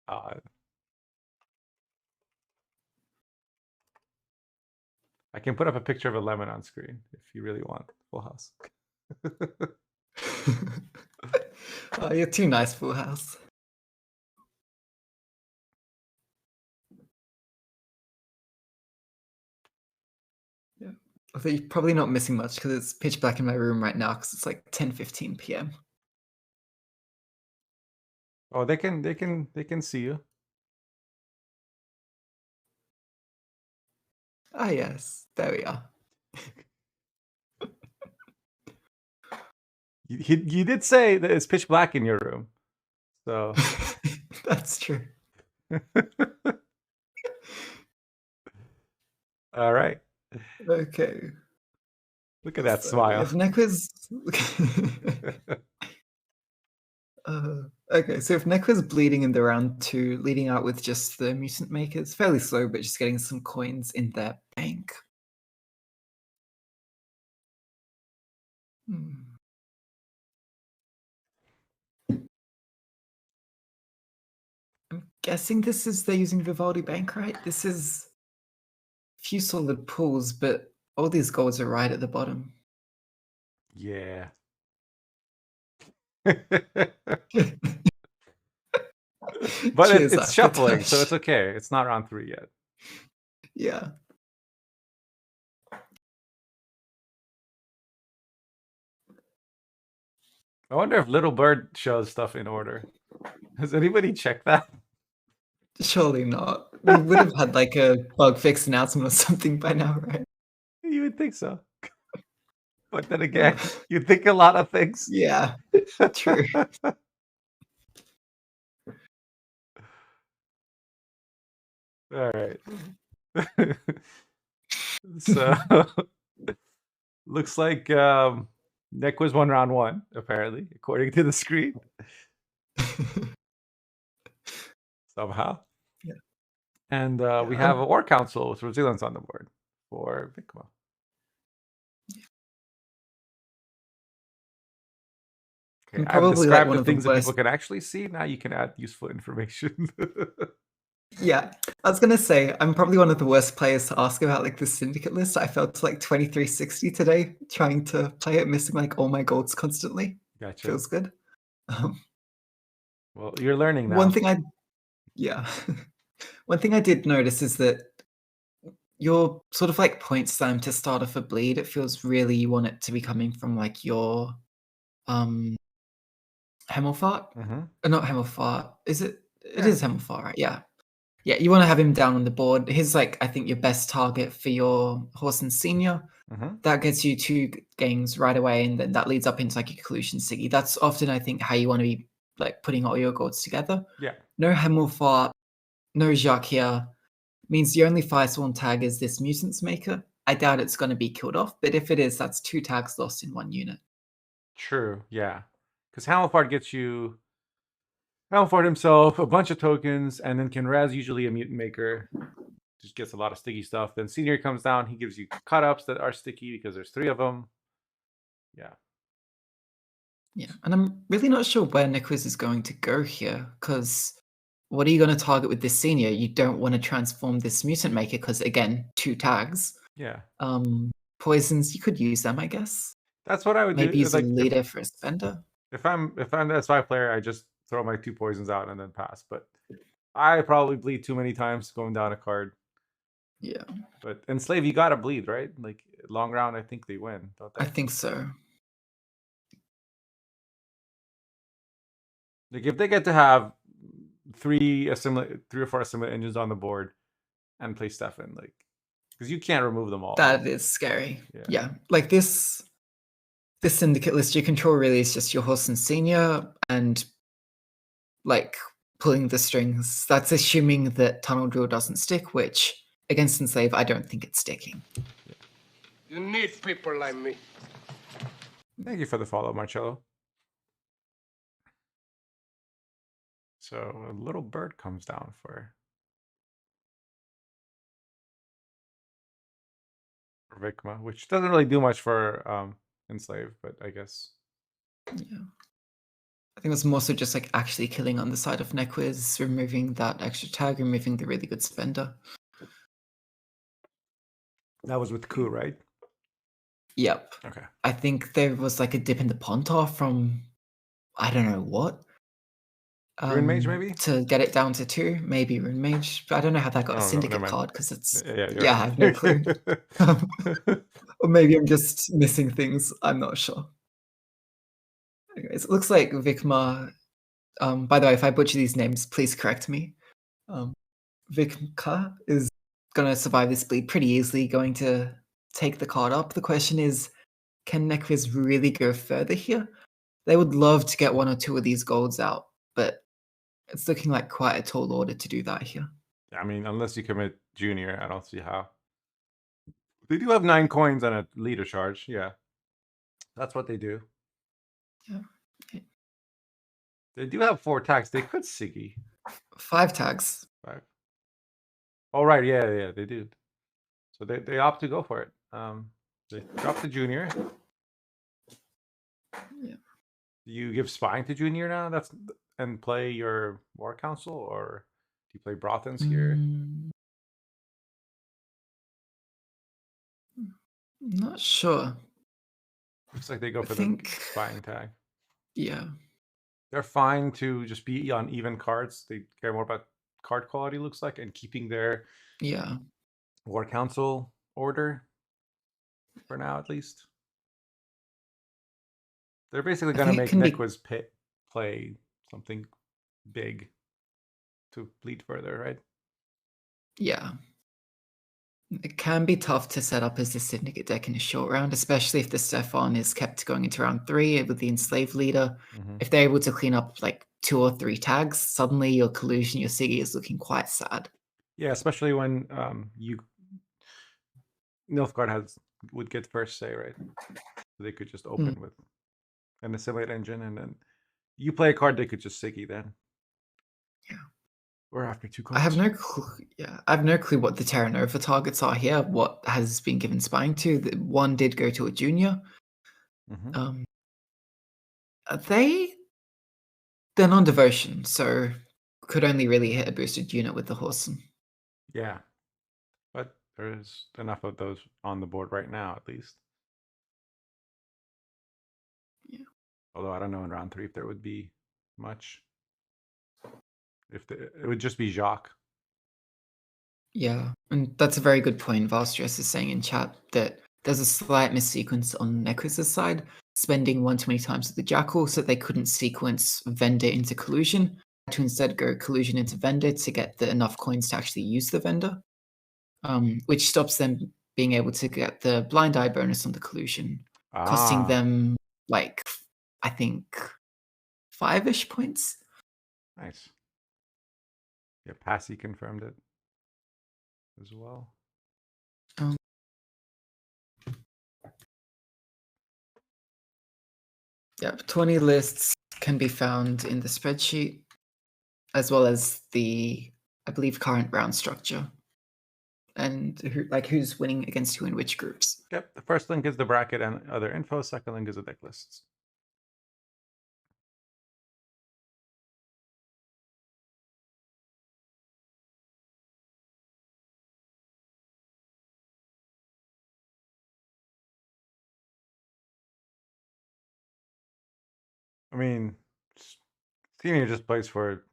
uh, I can put up a picture of a lemon on screen if you really want. Full house. Oh, you're too nice, Full House. Yeah. Although you're probably not missing much because it's pitch black in my room right now because it's like 10:15 p.m. Oh, they can see you. Ah, yes. There we are. You did say that it's pitch black in your room, so That's true. all right. Okay. Look at that So smile. if Nekwa's okay, so if Nekwa's bleeding in the round 2, leading out with just the mutant makers, fairly slow, but just getting some coins in their bank. Hmm. I'm guessing this is they're using Vivaldi Bank, right? This is few solid pulls, but all these golds are right at the bottom. Yeah. But Cheers, it's shuffling, so Akatosh. it's okay. It's not round 3 yet. Yeah. I wonder if Little Bird shows stuff in order. Has anybody checked that? Surely not. We would have had like a bug fix announcement or something by now, right? You would think so. But then Uh, again, you think a lot of things. yeah, true. All right. So looks like Nick was won round 1, apparently, according to the screen. Somehow. Yeah. And we Yeah, have a War Council with resilience on the board for Vikma. Okay, I'm I've probably like described one the of the things that people worst. can actually see. Now you can add useful information. Yeah, I was gonna say I'm probably one of the worst players to ask about like the syndicate list. I felt like 2360 today trying to play it, missing like all my golds constantly. Gotcha. Feels good. Um, Well, you're learning one now. thing I yeah, one thing I did notice is that your sort of like point slam to start off a bleed. It feels really you want it to be coming from like your um Hemelfart. Mm-hmm. Not Hemelfart. Is it? It Yeah. is Hemelfart, right? Yeah. Yeah, you want to have him down on the board. He's like, I think, your best target for your horse and senior. Mm-hmm. That gets you 2 games right away, and then that leads up into like a collusion Siggy. That's often, I think, how you want to be like putting all your golds together. Yeah. No Hemelfart, no Jacques here. Means the only Firesworn tag is this Mutants Maker. I doubt it's going to be killed off, but if it is, that's 2 tags lost in 1 unit. True. Yeah. Because Hamilfard gets you Hamilfard himself, a bunch of tokens, and then can res usually a mutant maker. Just gets a lot of sticky stuff. Then senior comes down, he gives you cut ups that are sticky because there's 3 of them. Yeah. Yeah, and I'm really not sure where Nicholas is going to go here, because what are you going to target with this senior? You don't want to transform this mutant maker because again, 2 tags. Yeah. Poisons, you could use them, I guess. That's what I would Maybe do. use a Like leader for a spender. if I'm the S5 player, I just throw my 2 poisons out and then pass. But I probably bleed too many times going down a card. Yeah, But enslave, you gotta bleed, right? Like long round, I think they win, don't I they? think so. Like if they get to have 3 or 4 assimilated engines on the board, and play Stefan, like, because you can't remove them all. That is scary. Yeah. Yeah, like this syndicate list, your control really is just your horse and senior and like pulling the strings. That's assuming that tunnel drill doesn't stick, which against enslave, I don't think it's sticking. You need people like me. Thank you for the follow, Marcello. So a little bird comes down for Vikma, which doesn't really do much for enslave, but I guess. Yeah. I think it was more so just like actually killing on the side of Nequiz, removing that extra tag, removing the really good spender. That was with Ku, right? Yep. Okay. I think there was like a dip in the Pontar from I don't know what. Rune Mage, maybe? To get it down to 2, maybe Rune Mage. But I don't know how that got a Oh, no, never syndicate mind. card because it's Yeah, you're yeah, right. I have no clue. Or maybe I'm just missing things. I'm not sure. Anyways, it looks like Vikma. By the way, if I butcher these names, please correct me. Vikka is going to survive this bleed pretty easily, going to take the card up. The question is, can Nekviz really go further here? They would love to get 1 or 2 of these golds out, but it's looking like quite a tall order to do that here. I mean, unless you commit Junior, I don't see how. They do have 9 coins and a leader charge. Yeah. That's what they do. Yeah. They do have 4 tags. They could Siggy. 5 tags. 5. Oh, right. Yeah, they do. So they opt to go for it. They drop the Junior. Yeah. Do you give Spine to Junior now? And play your War Council, or do you play Brothens here? Not sure. Looks like they go for think- the Spine tag. Yeah. They're fine to just be on even cards. They care more about card quality, looks like, and keeping their Yeah. War Council order for now, at least. They're basically going to think it make can be- Nekwiz play something big to bleed further, right? Yeah. It can be tough to set up as a syndicate deck in a short round, especially if the Stefan is kept going into round 3 with the enslaved leader. Mm-hmm. If they're able to clean up like 2 or 3 tags, suddenly your collusion, your Siggy is looking quite sad. Yeah, especially when Nilfgaard would get first say, right? So they could just open with an assimilate engine, and then you play a card, they could just Siggy then. Yeah. Or after 2 cards. I have no clue. Yeah, I have no clue what the Terra Nova targets are here. What has been given spying to? One did go to a junior. Mm-hmm. They're non-devotion, so could only really hit a boosted unit with the horse. Yeah, but there's enough of those on the board right now, at least. Yeah. Although I don't know in round 3 if there would be much. It would just be Jacques. Yeah, and that's a very good point. Valstress is saying in chat that there's a slight missequence on Nequiz's side, spending 120 times with the Jackal so they couldn't sequence Vendor into Collusion, to instead go Collusion into Vendor to get enough coins to actually use the Vendor, which stops them being able to get the Blind Eye bonus on the Collusion, costing them, like, I think, 5-ish points. Nice. Yeah, Passy confirmed it as well. Yeah, 20 lists can be found in the spreadsheet, as well as the, I believe, current round structure, and who's winning against who in which groups. Yep, the first link is the bracket and other info. Second link is the deck lists. I mean, Senior just plays for...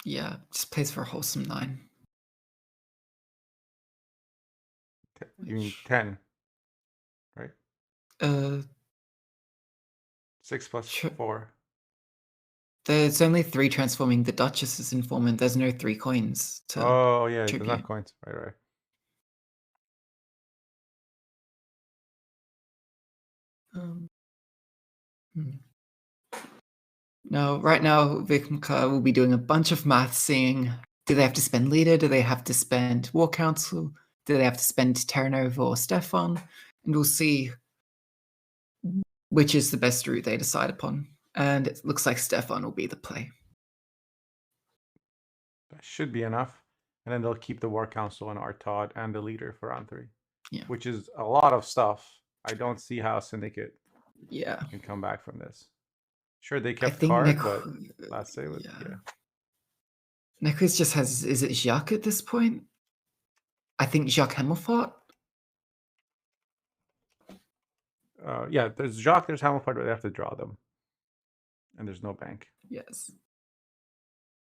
Yeah, just plays for a wholesome 9. You mean 10, right? 6 plus Sure. 4. There's only 3 transforming the Duchess's informant. There's no 3 coins to Oh yeah, there's tribute. not coins. Right. Hmm. No, right now Vikmka will be doing a bunch of math, seeing do they have to spend leader, do they have to spend war council, do they have to spend Terranova or Stefan, and we'll see which is the best route they decide upon. And it looks like Stefan will be the play. That should be enough. And then they'll keep the War Council and Artaud and the leader for round 3. Yeah. Which is a lot of stuff. I don't see how Syndicate can come back from this. Sure, they kept card, but last save was yeah. Necros just has, is it Jacques at this point? I think Jacques Himmelfart. Yeah, there's Jacques, there's Hamilfart, but they have to draw them. And there's no bank. Yes.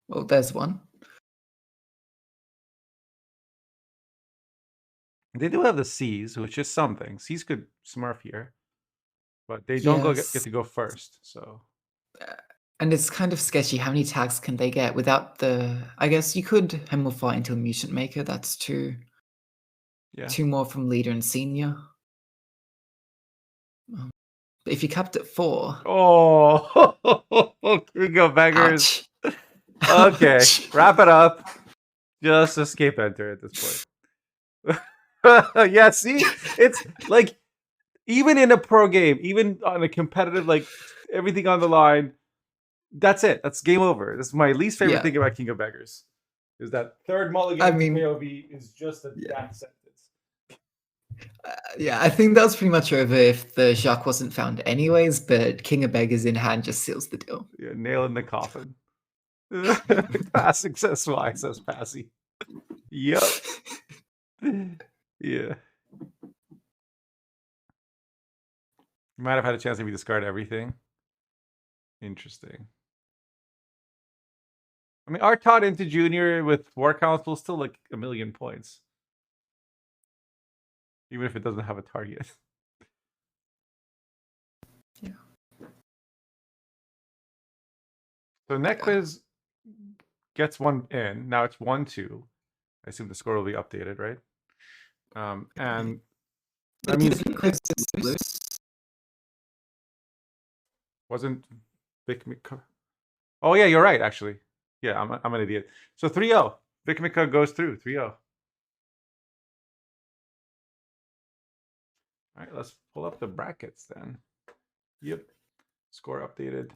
Well, there's one. They do have the C's, which is something. C's could smurf here. But they don't get to go first, so... And it's kind of sketchy. How many tags can they get without the... I guess you could Himmelfart into a Mutant Maker. That's 2. Yeah. 2 more from Leader and Senior. But if you capped at 4... Oh! King of Beggars. Okay, wrap it up. Just escape enter at this point. Yeah, see? It's like, even in a pro game, even on a competitive, like, everything on the line, that's it. That's game over. That's my least favorite thing about King of Beggars. Is that third mulligan KOV is just a death sentence. I think that was pretty much over if the Jacques wasn't found anyways, but King of Beggars in hand just seals the deal. Yeah, nail in the coffin. Classic says why, says Passy. Yep. Yeah. You might have had a chance to maybe discard everything. Interesting. I mean, Artaud into Junior with War Council is still like 1,000,000 points. Even if it doesn't have a target. Yeah. So Netquiz gets 1 in. Now it's 1-2. I assume the score will be updated, right? And that means wasn't Vic Mika. Oh yeah, you're right. Actually, yeah, I'm an idiot. So 3-0. Vic Mika goes through 3-0. All right, let's pull up the brackets then. Yep, score updated.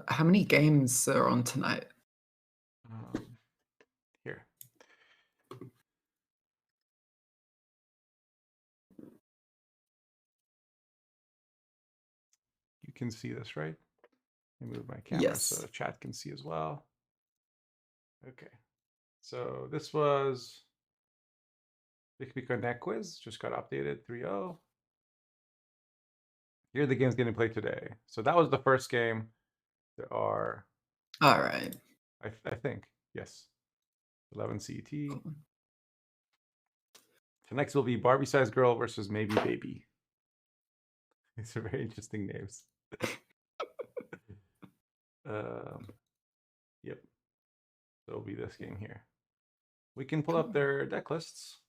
How many games are on tonight? Here. You can see this, right? Let me move my camera so chat can see as well. Okay. So this was Vikmika Netquiz, just got updated 3-0. Here are the games getting played today. So that was the first game. There are... All right. I think, yes. 11 CET. Cool. So next will be Barbie Size Girl versus Maybe Baby. These are very interesting names. Yep. So it'll be this game here. We can pull up their deck lists.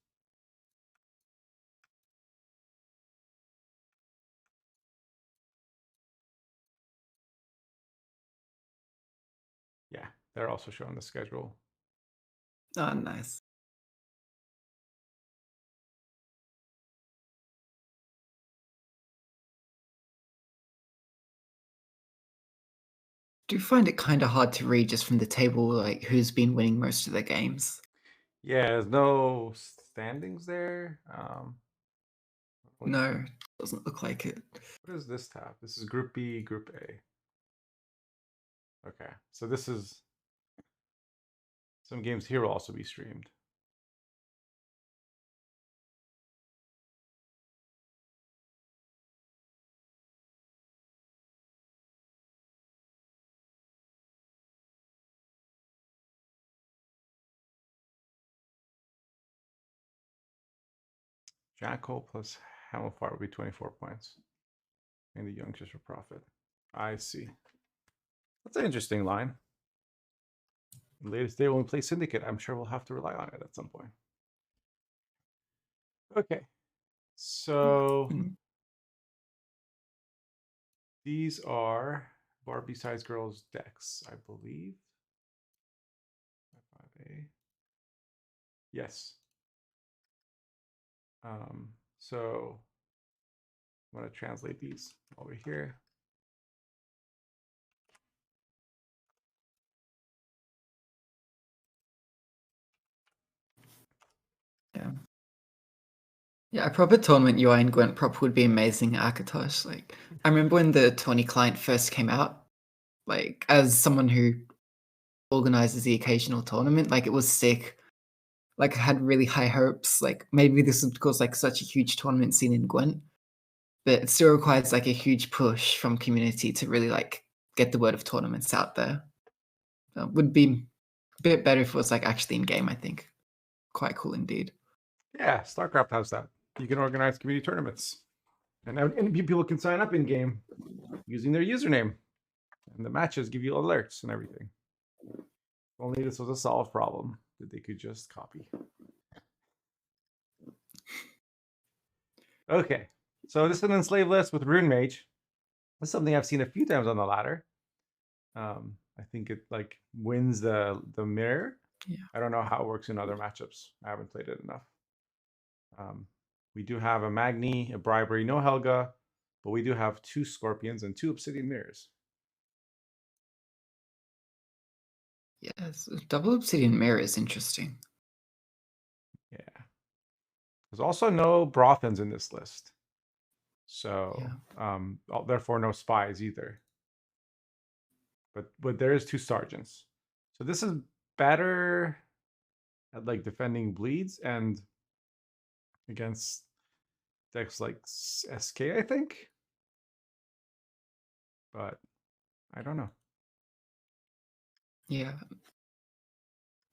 Yeah, they're also showing the schedule. Oh, nice. Do you find it kind of hard to read just from the table, like who's been winning most of their games? Yeah, there's no standings there. No, doesn't look like it. What is this tab? This is Group B, Group A. Okay, so this is... Some games here will also be streamed. Jackal plus Hamilfar would be 24 points. And the youngsters for profit. I see. That's an interesting line. Latest day when we play Syndicate, I'm sure we'll have to rely on it at some point. Okay. So these are Barbie Size Girls decks, I believe. 5A. Yes. So I'm going to translate these over here. Yeah. Yeah, a proper tournament UI in Gwent prop would be amazing, Akatosh. Like, I remember when the Tourney client first came out, like, as someone who organizes the occasional tournament, like, it was sick. Like, I had really high hopes. Like, maybe this would cause, like, such a huge tournament scene in Gwent. But it still requires, like, a huge push from community to really, like, get the word of tournaments out there. Would be a bit better if it was, like, actually in-game, I think. Quite cool indeed. Yeah, StarCraft has that. You can organize community tournaments. And people can sign up in-game using their username. And the matches give you alerts and everything. If only this was a solved problem that they could just copy. Okay, so this is an enslaved list with Rune Mage. This is something I've seen a few times on the ladder. I think it like wins the mirror. Yeah. I don't know how it works in other matchups. I haven't played it enough. We do have a Magni, a Bribery, no Helga, but we do have 2 Scorpions and 2 Obsidian Mirrors. Yes, double Obsidian Mirror is interesting. Yeah. There's also no Brothans in this list. So, therefore no spies either. But there is 2 sergeants. So this is better at like defending bleeds and against decks like SK, I think. But I don't know. Yeah.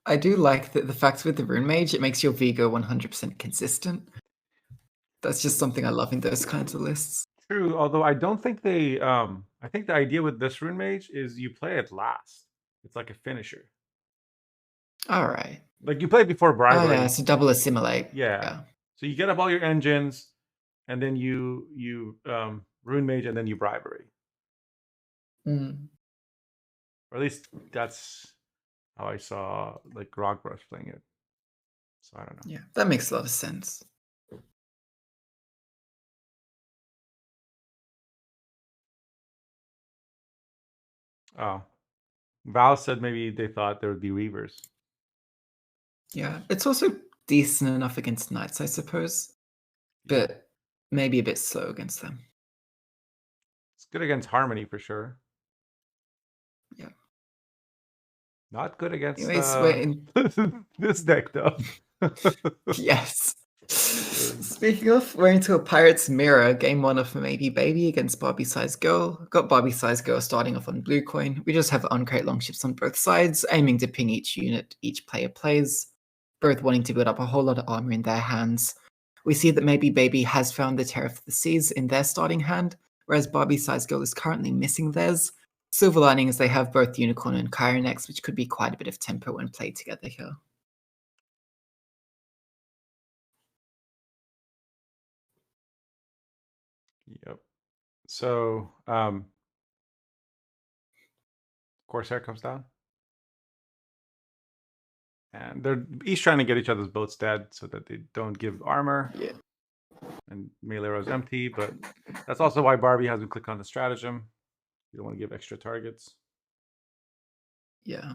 I do like the fact with the Rune Mage, it makes your Vigo 100% consistent. That's just something I love in those kinds of lists. True, although I don't think they I think the idea with this Rune Mage is you play it last. It's like a finisher. Alright. Like you play it before Oh Bribery. yeah, so double assimilate. Yeah. So you get up all your engines, and then you Rune Mage, and then you Bribery. Mm. Or at least that's how I saw like Grogbrush playing it. So I don't know. Yeah, that makes a lot of sense. Oh. Val said maybe they thought there would be Reavers. Yeah, it's also decent enough against Knights, I suppose. But maybe a bit slow against them. It's good against Harmony for sure. Yeah. Not good against Anyways, this deck though. Yes. Speaking of, we're into a Pirate's Mirror, game 1 of Maybe Baby against Barbie Size Girl. Got Barbie Size Girl starting off on blue coin. We just have uncrate longships on both sides, aiming to ping each unit each player plays, both wanting to build up a whole lot of armor in their hands. We see that Maybe Baby has found the Terror of the Seas in their starting hand, whereas Barbie Size Girl is currently missing theirs. Silver lining is they have both Unicorn and Chironex, which could be quite a bit of tempo when played together here. Yep. So Corsair comes down. And they're each trying to get each other's boats dead so that they don't give armor. Yeah. And melee row is empty, but that's also why Barbie has to click on the stratagem. You don't want to give extra targets. Yeah.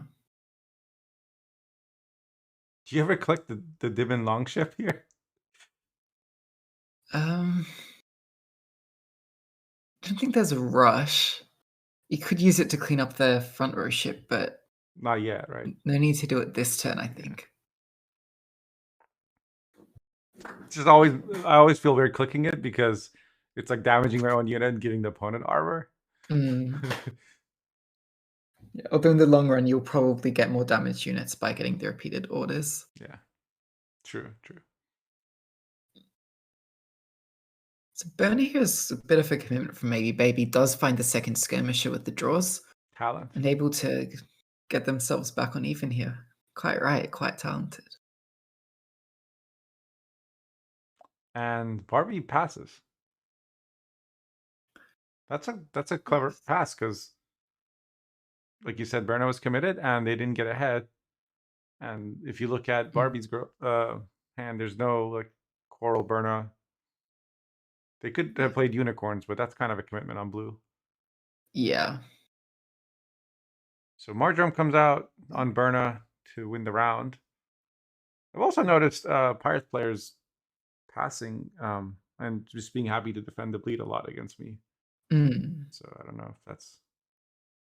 Do you ever click the Divin Longship here? I don't think there's a rush. You could use it to clean up the front row ship, but Not yet, right? no need to do it this turn, I think. It's just I always feel weird clicking it because it's like damaging my own unit and giving the opponent armor. Yeah, although in the long run, you'll probably get more damaged units by getting the repeated orders. Yeah. True. So Burner here is a bit of a commitment from maybe Baby. Does find the second skirmisher with the draws Talent. and able to get themselves back on even here. Quite right, quite talented. And Barbie passes. That's a clever Yes. pass because, like you said, Berna was committed and they didn't get ahead. And if you look at Barbie's hand, there's no like Coral Berna. They could have played unicorns, but that's kind of a commitment on blue. Yeah. So Marjoram comes out on Berna to win the round. I've also noticed Pirates players passing and just being happy to defend the bleed a lot against me. Mm. So I don't know if that's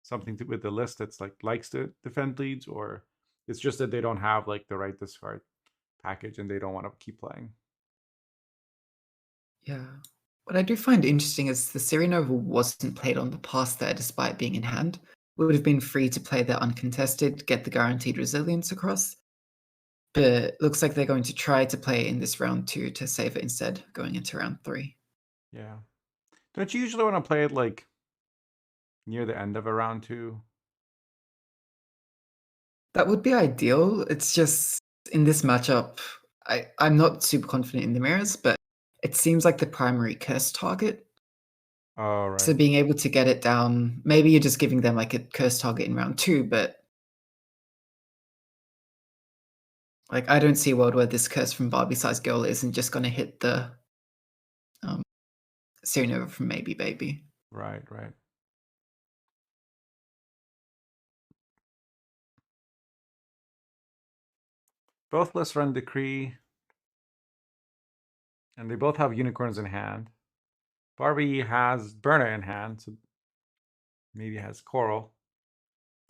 something with the list that's like likes to defend bleeds, or it's just that they don't have like the right discard package and they don't want to keep playing. Yeah. What I do find interesting is the Serenova wasn't played on the pass there despite being in hand. It would have been free to play there uncontested, get the guaranteed resilience across. But it looks like they're going to try to play it in this round 2 to save it instead, going into round 3. Yeah. Don't you usually want to play it like near the end of a round 2? That would be ideal. It's just in this matchup, I'm not super confident in the mirrors, but it seems like the primary curse target. Oh, right. So being able to get it down, maybe you're just giving them like a curse target in round 2, but like I don't see a world where this curse from Barbie Size Girl isn't just going to hit the Serenova from Maybe Baby. Right, right. Both lists run Decree, and they both have unicorns in hand. Barbie has Berna in hand, so maybe has Coral.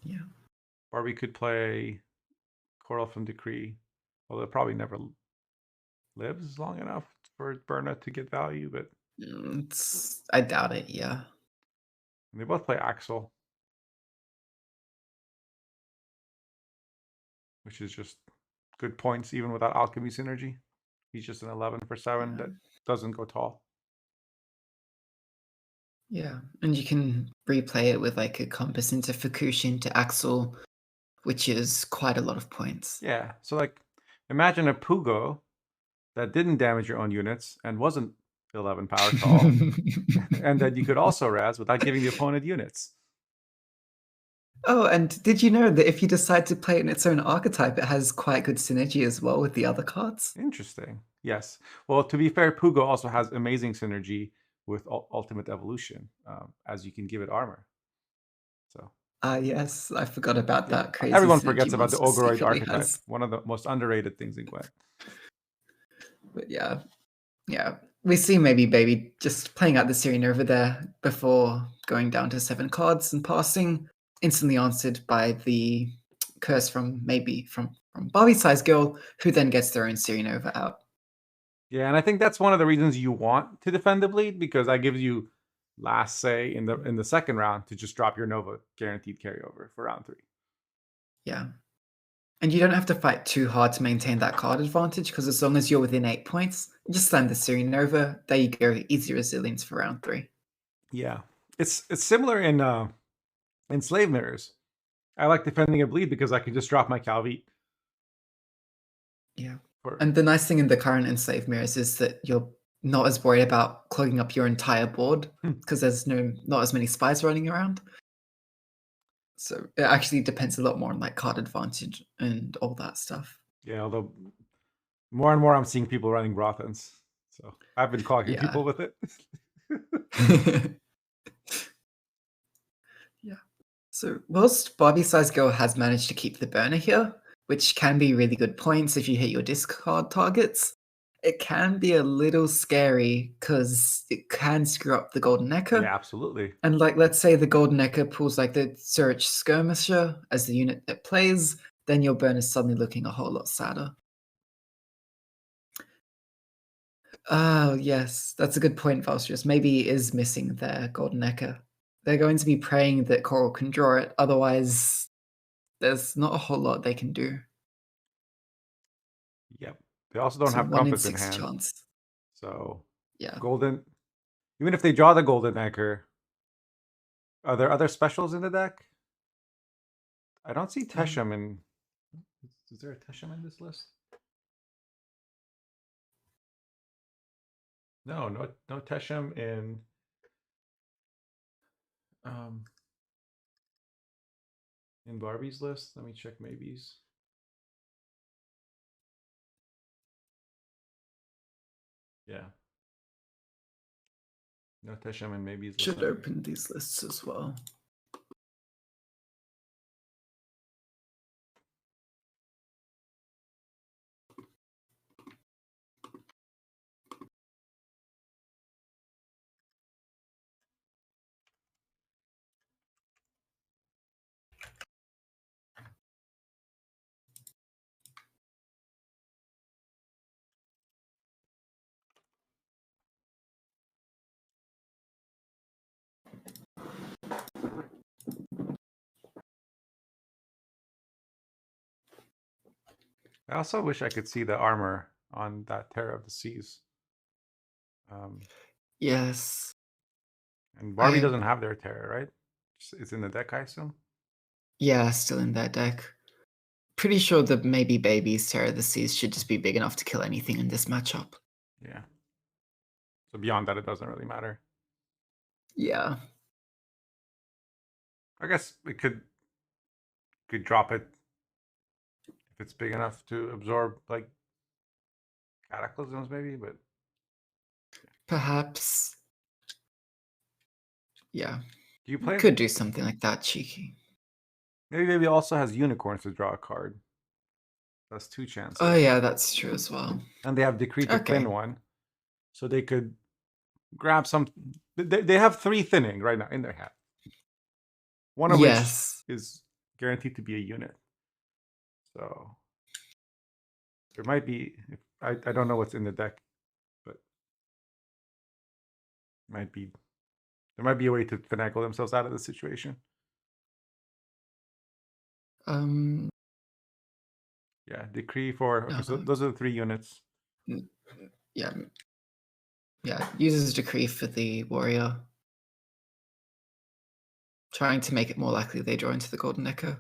Yeah. Barbie could play Coral from Decree, although it probably never lives long enough for Berna to get value, but I doubt it, yeah. they both play Axel, which is just good points even without Alchemy synergy. He's just an 11 for 7 that doesn't go tall. Yeah, and you can replay it with like a compass into Fukushin to Axel, which is quite a lot of points. Yeah, so like imagine a Pugo that didn't damage your own units and wasn't 11 power tall, and that you could also raz without giving the opponent units. Oh, and did you know that if you decide to play it in its own archetype, it has quite good synergy as well with the other cards? Interesting. Yes. Well, to be fair, Pugo also has amazing synergy with Ultimate Evolution, as you can give it armor. So. Yes, I forgot about that crazy Everyone synergy forgets about the monster Ogoroid secretly archetype, has. one of the most underrated things in Gwent. But yeah, we see maybe Baby just playing out the Serenova there before going down to 7 cards and passing, instantly answered by the curse from Barbie Size Girl, who then gets their own Serenova out. Yeah, and I think that's one of the reasons you want to defend the bleed, because that gives you last say in the second round to just drop your Nova guaranteed carryover for round 3. Yeah. And you don't have to fight too hard to maintain that card advantage, because as long as you're within 8 points, just slam the Serenova. There you go, easy resilience for round 3. Yeah, it's similar in Slave Mirrors. I like defending a bleed because I can just drop my Calvite. Yeah. And the nice thing in the current Enslaved Mirrors is that you're not as worried about clogging up your entire board because there's not as many spies running around. So it actually depends a lot more on like card advantage and all that stuff. Yeah, although more and more I'm seeing people running Brothans. So I've been clogging people with it. Yeah. So whilst Barbie Size Girl has managed to keep the burner here, which can be really good points if you hit your discard targets, it can be a little scary because it can screw up the Golden Echo. Yeah, absolutely. And like, let's say the Golden Echo pulls like the Zurich Skirmisher as the unit that plays, then your burn is suddenly looking a whole lot sadder. Oh, yes, that's a good point, Valstrius. Maybe it is missing their Golden Echo. They're going to be praying that Coral can draw it, otherwise there's not a whole lot they can do. Yep. They also don't So have 1 in Compass in 6 hand. chance. So Yeah. Golden Even if they draw the Golden Anchor, are there other specials in the deck? I don't see Tesham in. Is there a Tesham in this list? No, no Tesham in Barbie's list. Let me check maybes. Yeah. No Tesham and maybes. Should open these lists as well. I also wish I could see the armor on that Terror of the Seas. Yes. And Barbie doesn't have their Terror, right? It's in the deck, I assume? Yeah, still in their deck. Pretty sure the maybe babies Terror of the Seas should just be big enough to kill anything in this matchup. Yeah. So beyond that, it doesn't really matter. Yeah. I guess we could drop it if it's big enough to absorb like cataclysms, maybe. But Perhaps. Yeah. do you play? Could do something like that, cheeky. Maybe also has unicorns to draw a card. That's 2 chances. Oh yeah, that's true as well. And they have Decree to thin one, so they could grab some. They have 3 thinning right now in their hand. One of which is guaranteed to be a unit. So there might be. I don't know what's in the deck, but there might be a way to finagle themselves out of the situation. Yeah, Decree for. Okay, so those are the 3 units. Yeah. Yeah, uses Decree for the warrior. Trying to make it more likely they draw into the Golden Echo.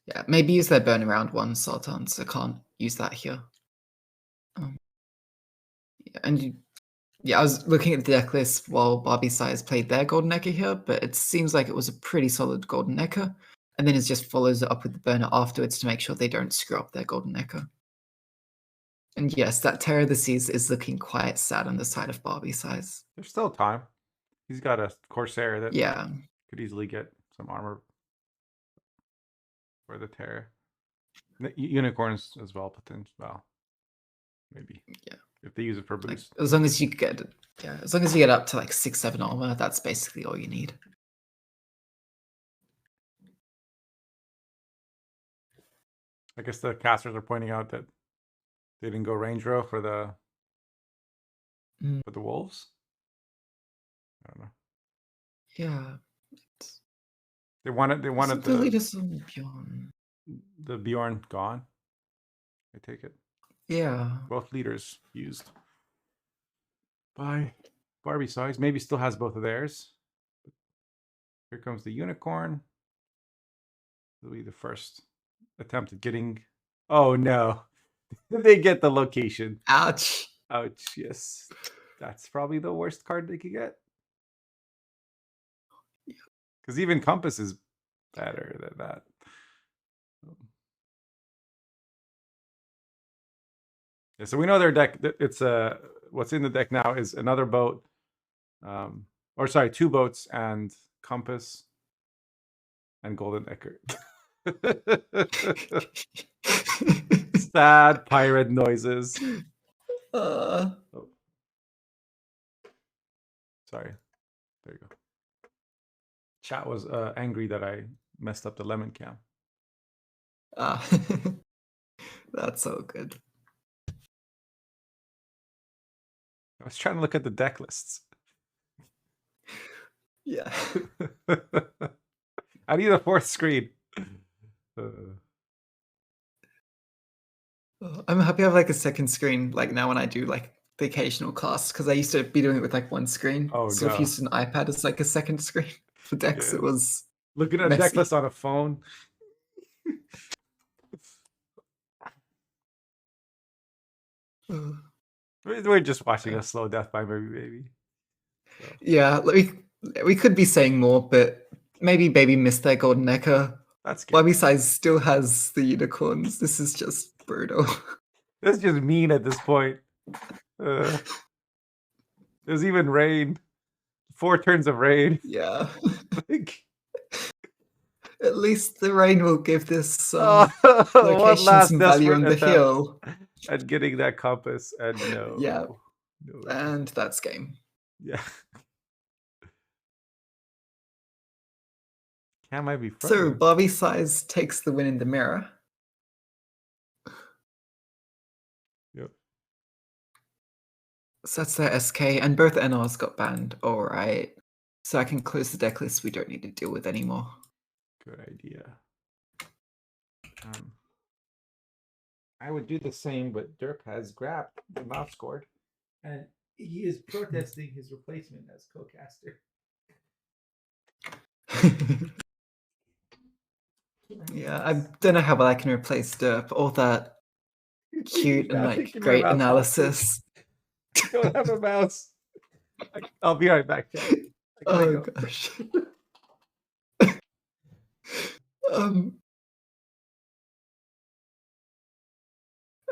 Yeah, maybe use their burn around 1 Sultan, so can't use that here. Yeah, I was looking at the deck list while Barbie Size played their Golden Echo here, but it seems like it was a pretty solid Golden Echo, and then it just follows it up with the burner afterwards to make sure they don't screw up their Golden Echo. And yes, that Terror of the Seas is looking quite sad on the side of Barbie Size. There's still time. He's got a Corsair that could easily get some armor for the Terror. Unicorns as well, potentially. Well, maybe. Yeah. If they use it for boost. As long as you get as long as you get up to like 6-7 armor, that's basically all you need. I guess the casters are pointing out that they didn't go range row for the wolves. I don't know. Yeah. They wanted the latest on Bjorn. The Bjorn gone. I take it. Yeah. Both leaders used by Barbie Size. Maybe still has both of theirs. Here comes the unicorn. It'll be the first attempt at getting. Oh no. They get the location. Ouch. Ouch, yes. That's probably the worst card they could get. Because even Compass is better than that. Yeah, so we know their deck. It's what's in the deck now is another boat, or sorry, 2 boats and Compass and Golden Echo. Sad pirate noises. Oh. Sorry. There you go. Chat was angry that I messed up the lemon cam. That's so good. I was trying to look at the deck lists. Yeah. I need a 4th screen. I'm happy I have like a second screen like now when I do like the occasional class because I used to be doing it with like one screen. Oh, Sort of no. used an iPad as like a second screen for decks. Yeah. It was Looking at a deck messy. list on a phone. Uh, We're just watching a slow death by Baby. So. Yeah, we could be saying more, but maybe Baby missed their golden echo. That's good. Bobby Size still has the unicorns. This is just brutal. That's just mean at this point. There's even rain. 4 turns of rain. Yeah. Like, At least the rain will give this one location last some value on desperate the attempt hill. at getting that compass, and no. Yeah. No. And that's game. Yeah. Cam might be So frozen. Bobby Size takes the win in the mirror. Yep. So that's their SK, and both NRs got banned. All right. So I can close the deck list we don't need to deal with anymore. Good idea. I would do the same, but Derp has grabbed the mouse cord, and he is protesting his replacement as co-caster. Yeah, I don't know how well I can replace Derp. All that cute and like great analysis. I don't have a mouse. I'll be right back, Chad. Oh gosh.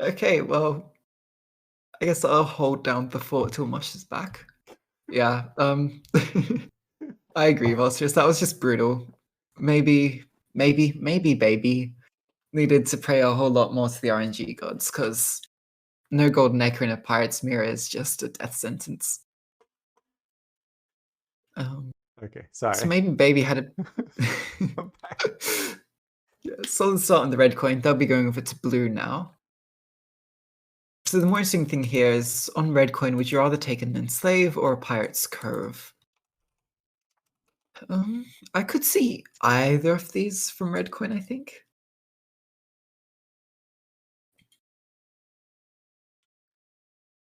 Okay, well, I guess I'll hold down the fort till Mosh is back. Yeah, I agree, Volstrius. That was just brutal. Maybe Baby needed to pray a whole lot more to the RNG gods, because no golden echo in a pirate's mirror is just a death sentence. Okay, sorry. So maybe Baby had a yeah, solid start on the red coin. They'll be going over to blue now. So the more interesting thing here is on red coin, would you rather take an enslave or a pirate's curve? I could see either of these from red coin, I think.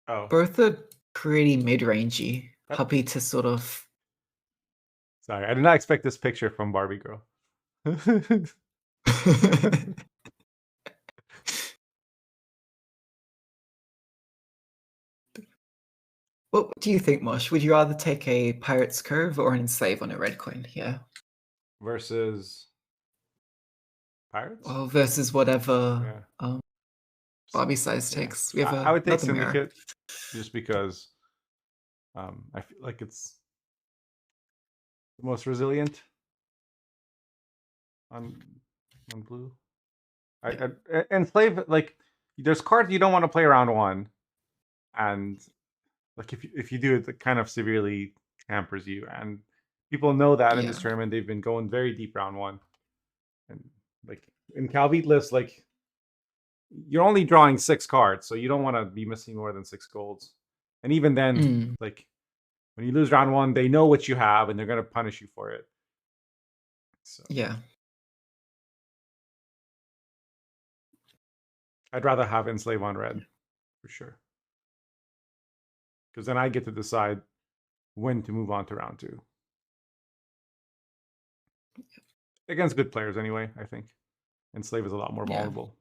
Oh, Both are pretty mid-rangey. Happy to sort of. Sorry, I did not expect this picture from Barbie Girl. What do you think, Mosh? Would you rather take a pirate's curve or an enslave on a red coin here? Versus pirates? Well, versus whatever Bobby Size takes. We have I would take another mirror. Syndicate just because I feel like it's the most resilient on blue. Enslave, like, there's cards you don't want to play round one, and like if you do it, it kind of severely hampers you. And people know that in this tournament, they've been going very deep round one, and like in Calbeat lists, like you're only drawing 6 cards, so you don't want to be missing more than 6 golds. And even then, like when you lose round one, they know what you have, and they're going to punish you for it. So yeah. I'd rather have Enslave on red, for sure. Because then I get to decide when to move on to round 2. Against good players, anyway, I think. Enslave is a lot more vulnerable.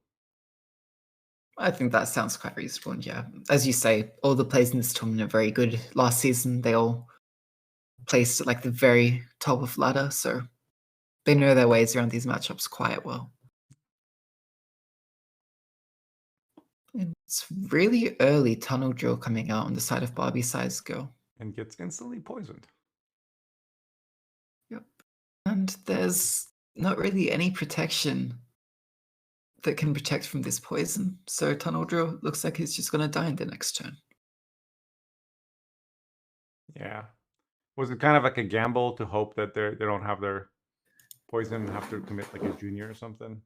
I think that sounds quite reasonable. And yeah, as you say, all the players in this tournament are very good. Last season, they all placed at like the very top of ladder, so they know their ways around these matchups quite well. And it's really early tunnel drill coming out on the side of Barbie Size Girl. And gets instantly poisoned. Yep. And there's not really any protection that can protect from this poison. So tunnel drill looks like he's just going to die in the next turn. Yeah. Was it kind of like a gamble to hope that they don't have their poison and have to commit like a junior or something?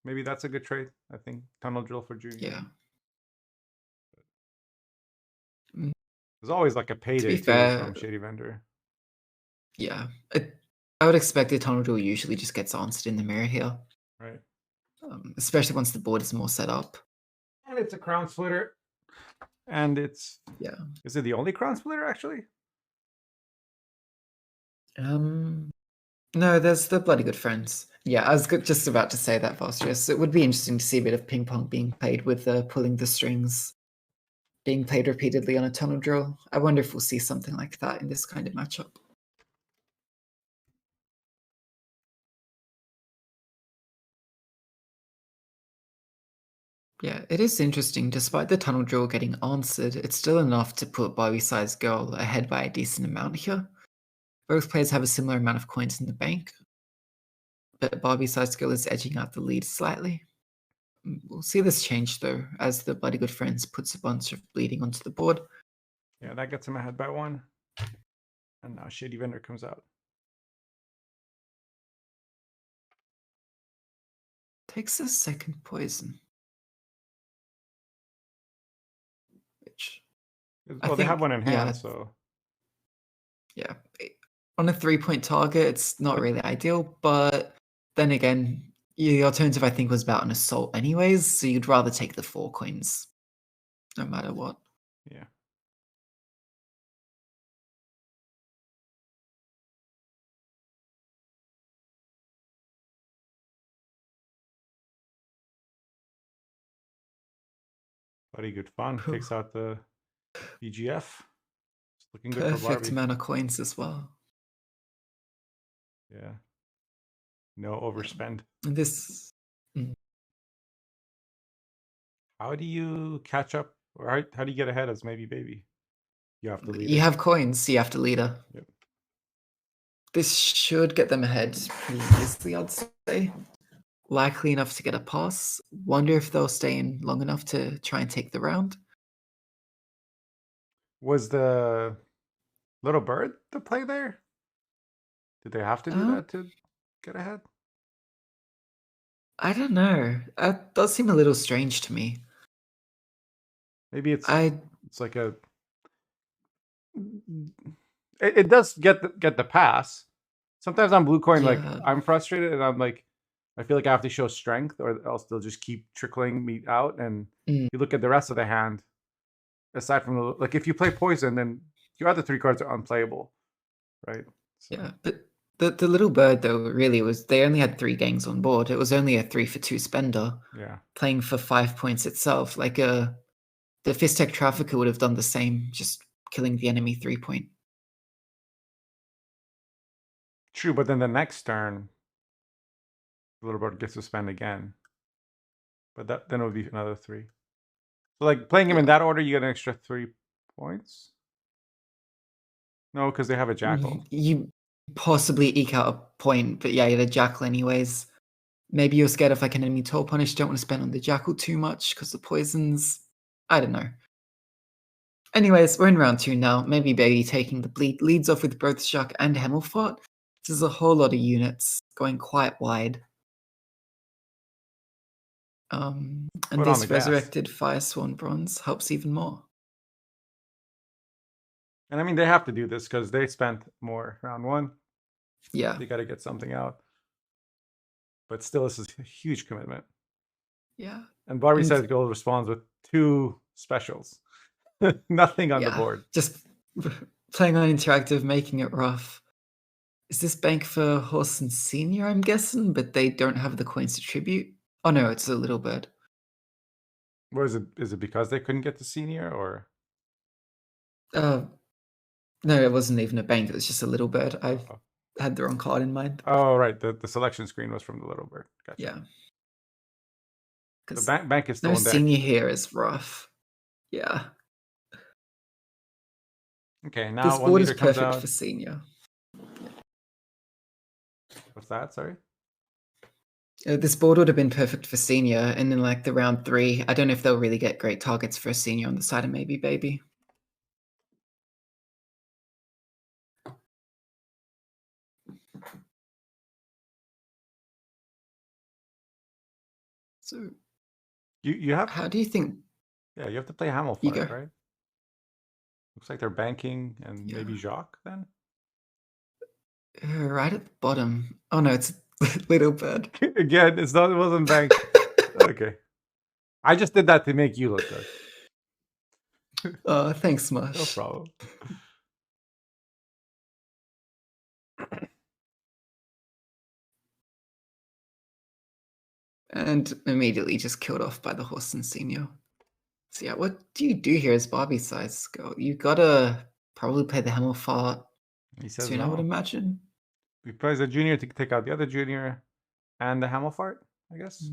Maybe that's a good trade, I think. Tunnel drill for junior. Yeah. There's always like a payday too from Shady Vendor. Yeah. I would expect the tunnel drill usually just gets answered in the mirror here. Right. Especially once the board is more set up. And it's a crown splitter. And it's Yeah. Is it the only crown splitter actually? No, there's the Bloody Good Friends. Yeah, I was just about to say that, Vostrius. It would be interesting to see a bit of ping pong being played with pulling the strings being played repeatedly on a tunnel drill. I wonder if we'll see something like that in this kind of matchup. Yeah, it is interesting. Despite the tunnel drill getting answered, it's still enough to put Barbie-sized girl ahead by a decent amount here. Both players have a similar amount of coins in the bank, but Barbie-sized girl is edging out the lead slightly. We'll see this change though, as the Bloody Good Friends puts a bunch of bleeding onto the board. Yeah, that gets him ahead by 1. And now Shady Vendor comes out. Takes a second poison. Which Well, they have one in hand, so yeah. On a 3-point target, it's not really ideal, but then again, the alternative I think was about an assault anyways, so you'd rather take the 4 coins, no matter what. yeah. Bloody Good Fun takes out the BGF. It's looking good for Perfect Barbie. amount of coins as well. Yeah. No overspend. And this... How do you catch up, or how do you get ahead as maybe baby? You have to lead. You have coins, so you have to lead her. Yep. This should get them ahead pretty easily, I'd say. Likely enough to get a pass. Wonder if they'll stay in long enough to try and take the round. Was the little bird the play there? Did they have to do that to get ahead? I don't know. That does seem a little strange to me. Maybe it's like a... It does get the pass. Sometimes on blue coin, like I'm frustrated and I'm like, I feel like I have to show strength or else they'll just keep trickling me out. And you look at the rest of the hand, aside from like if you play poison, then your other 3 cards are unplayable, right? So. Yeah, but the little bird though really they only had 3 gangs on board. It was only a 3 for 2 spender. Yeah, playing for 5 points itself. Like the Fistech Trafficker would have done the same, just killing the enemy 3-point. True, but then the next turn, the little bird gets to spend again. But then it would be another 3. So like playing him in that order, you get an extra 3 points. No, because they have a jackal. You possibly eke out a point, but yeah, you had a jackal anyways. Maybe you're scared of like an enemy toll punish, don't want to spend on the jackal too much because the poisons. I don't know. Anyways, we're in round 2 now. Maybe Baby taking the bleed leads off with both Shark and Hemmelfart. This is a whole lot of units going quite wide. And this resurrected Firesworn Bronze helps even more. And I mean, they have to do this because they spent more round 1. Yeah. They got to get something out. But still, this is a huge commitment. Yeah. And Barbie says Gold responds with 2 specials. Nothing on the board. Just playing on interactive, making it rough. Is this bank for Horse and Senior, I'm guessing? But they don't have the coins to tribute? Oh no, it's a little bird. What is it? Is it because they couldn't get the Senior, or? No, it wasn't even a bank. It was just a little bird. I had the wrong card in mind. Oh, right. The selection screen was from the little bird. Gotcha. Yeah. The bank is still no in deck. Senior here is rough. Yeah. Okay, now this one board is leader comes perfect out. for Senior. What's that? Sorry? This board would have been perfect for Senior, and then like the round 3, I don't know if they'll really get great targets for a Senior on the side of maybe Baby. So you have... How do you think... Yeah, you have to play Hemmelfart, right? Looks like they're banking and maybe Jacques then? Right at the bottom. Oh no, it's little bird. Again, it wasn't bank. Okay. I just did that to make you look good. Thanks, Mush. No problem. And immediately just killed off by the horse and senior. So yeah, what do you do here as Barbie size girl? You gotta probably play the Hammer Fart He says soon, I would no. imagine. He plays a junior to take out the other junior and the Hamelfart, I guess. Is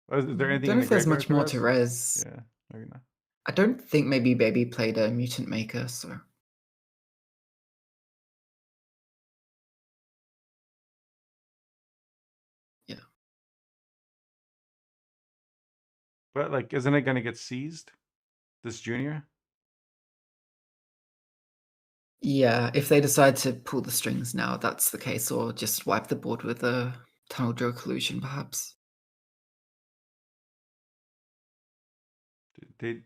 there anything Don't in know the if there's graveyard much more to res? res. Yeah, maybe not. I don't think maybe Baby played a Mutant Maker, so yeah. But like, isn't it gonna get seized? This junior? Yeah, if they decide to pull the strings now, that's the case, or just wipe the board with a Tunnel Drill Collusion, perhaps. They,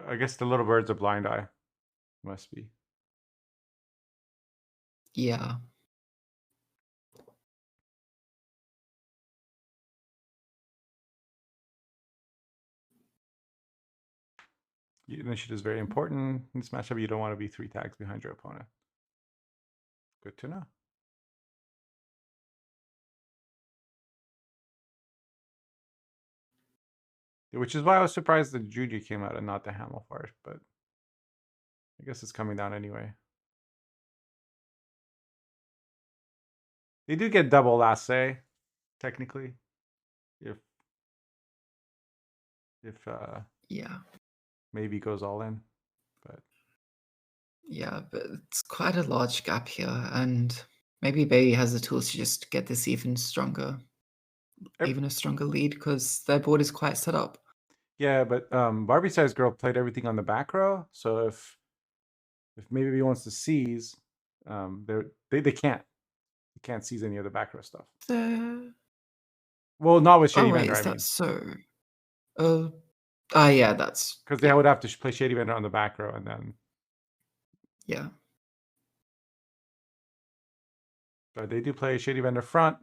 I guess the little bird's a blind eye. Must be. Yeah. Initiative is very important in this matchup. You don't want to be 3 tags behind your opponent. Good to know. Which is why I was surprised the Juju came out and not the Hamelfart, but I guess it's coming down anyway. They do get double last say, technically, if Yeah. maybe goes all in, but Yeah, but it's quite a large gap here, and maybe Baby has the tools to just get this even stronger, even a stronger lead, because their board is quite set up. yeah, but Barbie Size Girl played everything on the back row, so if maybe he wants to seize, they can't seize any of the back row stuff. Well, not with Shady right, Vendor, is I that mean, so? Yeah, that's because they would have to play Shady Vendor on the back row, and then yeah. but they do play Shady Vendor front.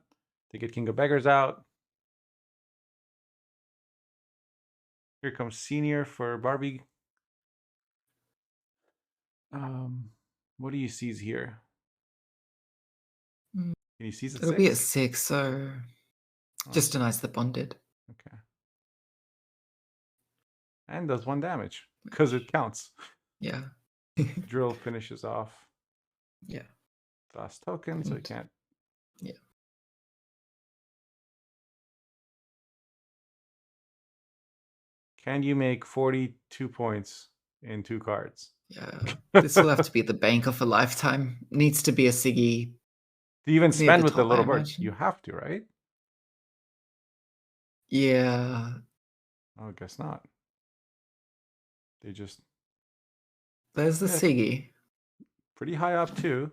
They get King of Beggars out. Here comes Senior for Barbie. What do you seize here? Mm, Can you seize at It'll 6? be at 6, so just denies the bonded. Okay. And does 1 damage because it counts. Yeah. Drill finishes off. Yeah. Last token, so you can't. Yeah. Can you make 42 points in 2 cards? Yeah. This will have to be the bank of a lifetime. Needs to be a Siggy. Do you even near spend the with the top, little I bird? imagine. You have to, right? Yeah. Oh, I guess not. They just There's the Siggy. pretty high up too.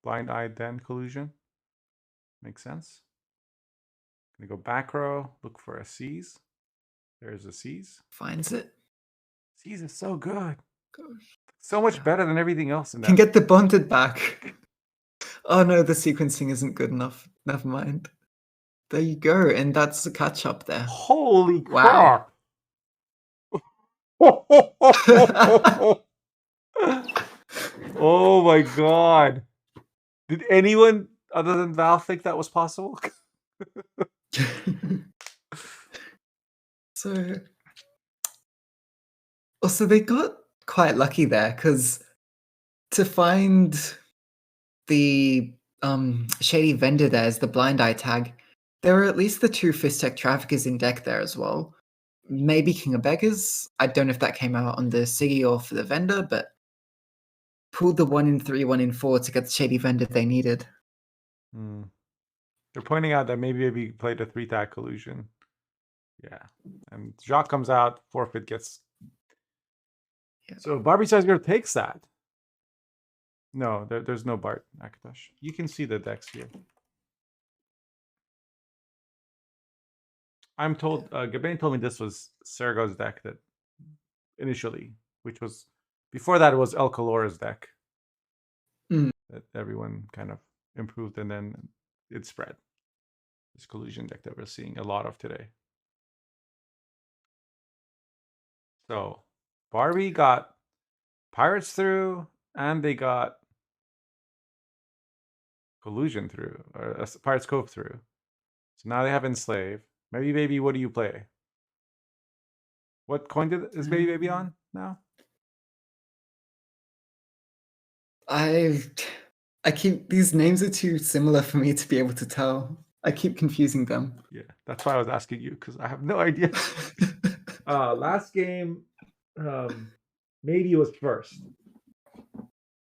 Blind Eye then collusion. Makes sense. Gonna go back row, look for a seize. There's a seize. Finds it. Seize is so good. Gosh. So much better than everything else in that. Can get the bonded back. Oh no, the sequencing isn't good enough. Never mind. There you go, and that's the catch up there. Holy Wow. crap! Oh my god. Did anyone other than Val think that was possible? So also they got quite lucky there, because to find the Shady Vendor there as the Blind Eye tag, there are at least the 2 Fistek Traffickers in deck there as well. Maybe King of Beggars. I don't know if that came out on the Siggy or for the Vendor, but pulled the 1 in 3, 1 in 4 to get the Shady Vendor they needed. They're pointing out that maybe played a 3-tag collusion. Yeah. And Jacques comes out, forfeit gets. Yeah. So Barbie Size Girl takes that. No, there's no Bart Akatosh. You can see the decks here. I'm told, Gabain told me this was Sergo's deck that initially, which was before that it was El Calora's deck Mm. that everyone kind of improved, and then it spread. This collusion deck that we're seeing a lot of today. So Barbie got Pirates through, and they got Collusion through, or Pirates Cove through. So now they have Enslave. Maybe Baby, what do you play? What coin is Baby Baby on now? I keep, these names are too similar for me to be able to tell. I keep confusing them. Yeah, that's why I was asking you, because I have no idea. Last game, Maybe was first.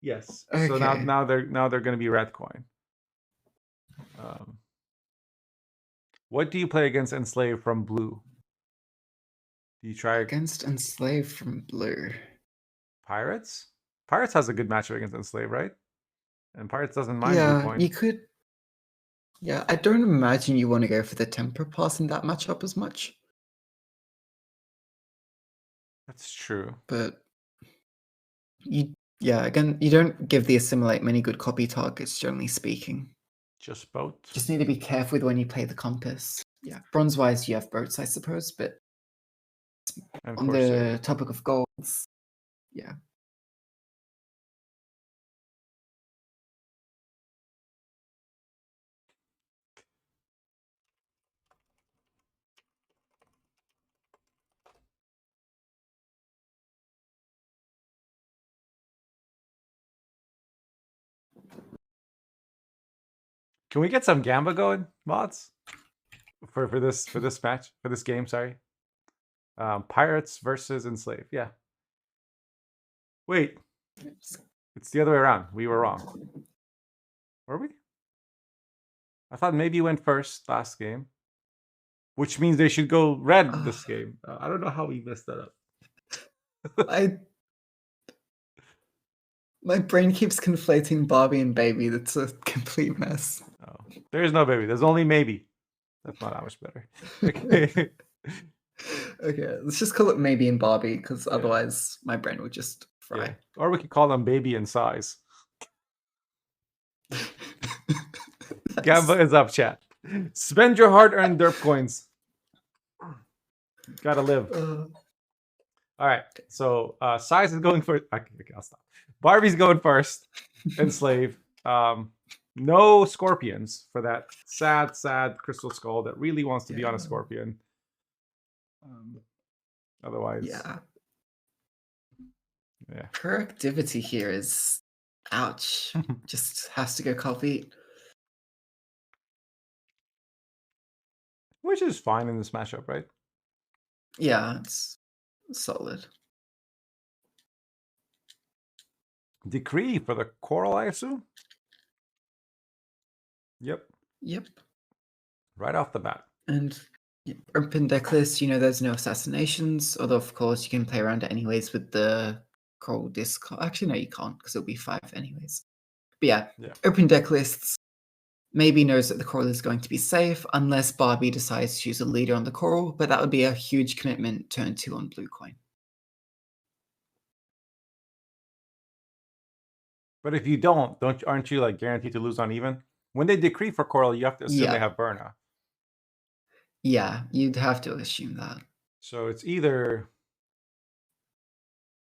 Yes. So Okay. now they're going to be red coin. What do you play against Enslave from blue? Do you try Against Enslave from blue. Pirates? Pirates has a good matchup against Enslave, right? And Pirates doesn't mind blue Yeah, coin. you could. Yeah, I don't imagine you want to go for the temper pass in that matchup as much. That's true. But again, you don't give the assimilate many good copy targets, generally speaking. Just boat. Just need to be careful with when you play the compass. Yeah, bronze wise, you have boats, I suppose, but And on the topic of golds, yeah. Can we get some Gamba going, mods? For this match, for this game, sorry. Pirates versus Enslave. Yeah. Wait. It's the other way around. We were wrong. Were we? I thought maybe you went first last game. Which means they should go red this game. I don't know how we messed that up. My brain keeps conflating Barbie and Baby. That's a complete mess. Oh, there's no Baby. There's only Maybe. That's not that much better. Okay. Okay, let's just call it Maybe and Barbie, because otherwise my brain would just fry. Yeah. Or we could call them Baby and Size. Gamba is up, chat. Spend your hard-earned derp coins. Gotta live. All right. So Size is going first. Okay, I'll stop. Barbie's going first. Enslave. No Scorpions for that sad Crystal Skull that really wants to be on a Scorpion. Otherwise, yeah. Yeah. Her activity here is, ouch. Just has to go copy. Which is fine in this matchup, right? Yeah, it's solid. Decree for the Coral, I assume? Yep. Right off the bat. And open deck list, there's no assassinations, although of course you can play around it anyways with the Coral disc. Actually, no, you can't, because it'll be 5 anyways. But yeah, open deck lists. Maybe knows that the Coral is going to be safe, unless Barbie decides to use a leader on the Coral, but that would be a huge commitment turn 2 on blue coin. But if you aren't you like guaranteed to lose on even? When they decree for Coral, you have to assume they have Burna. Yeah, you'd have to assume that. So it's either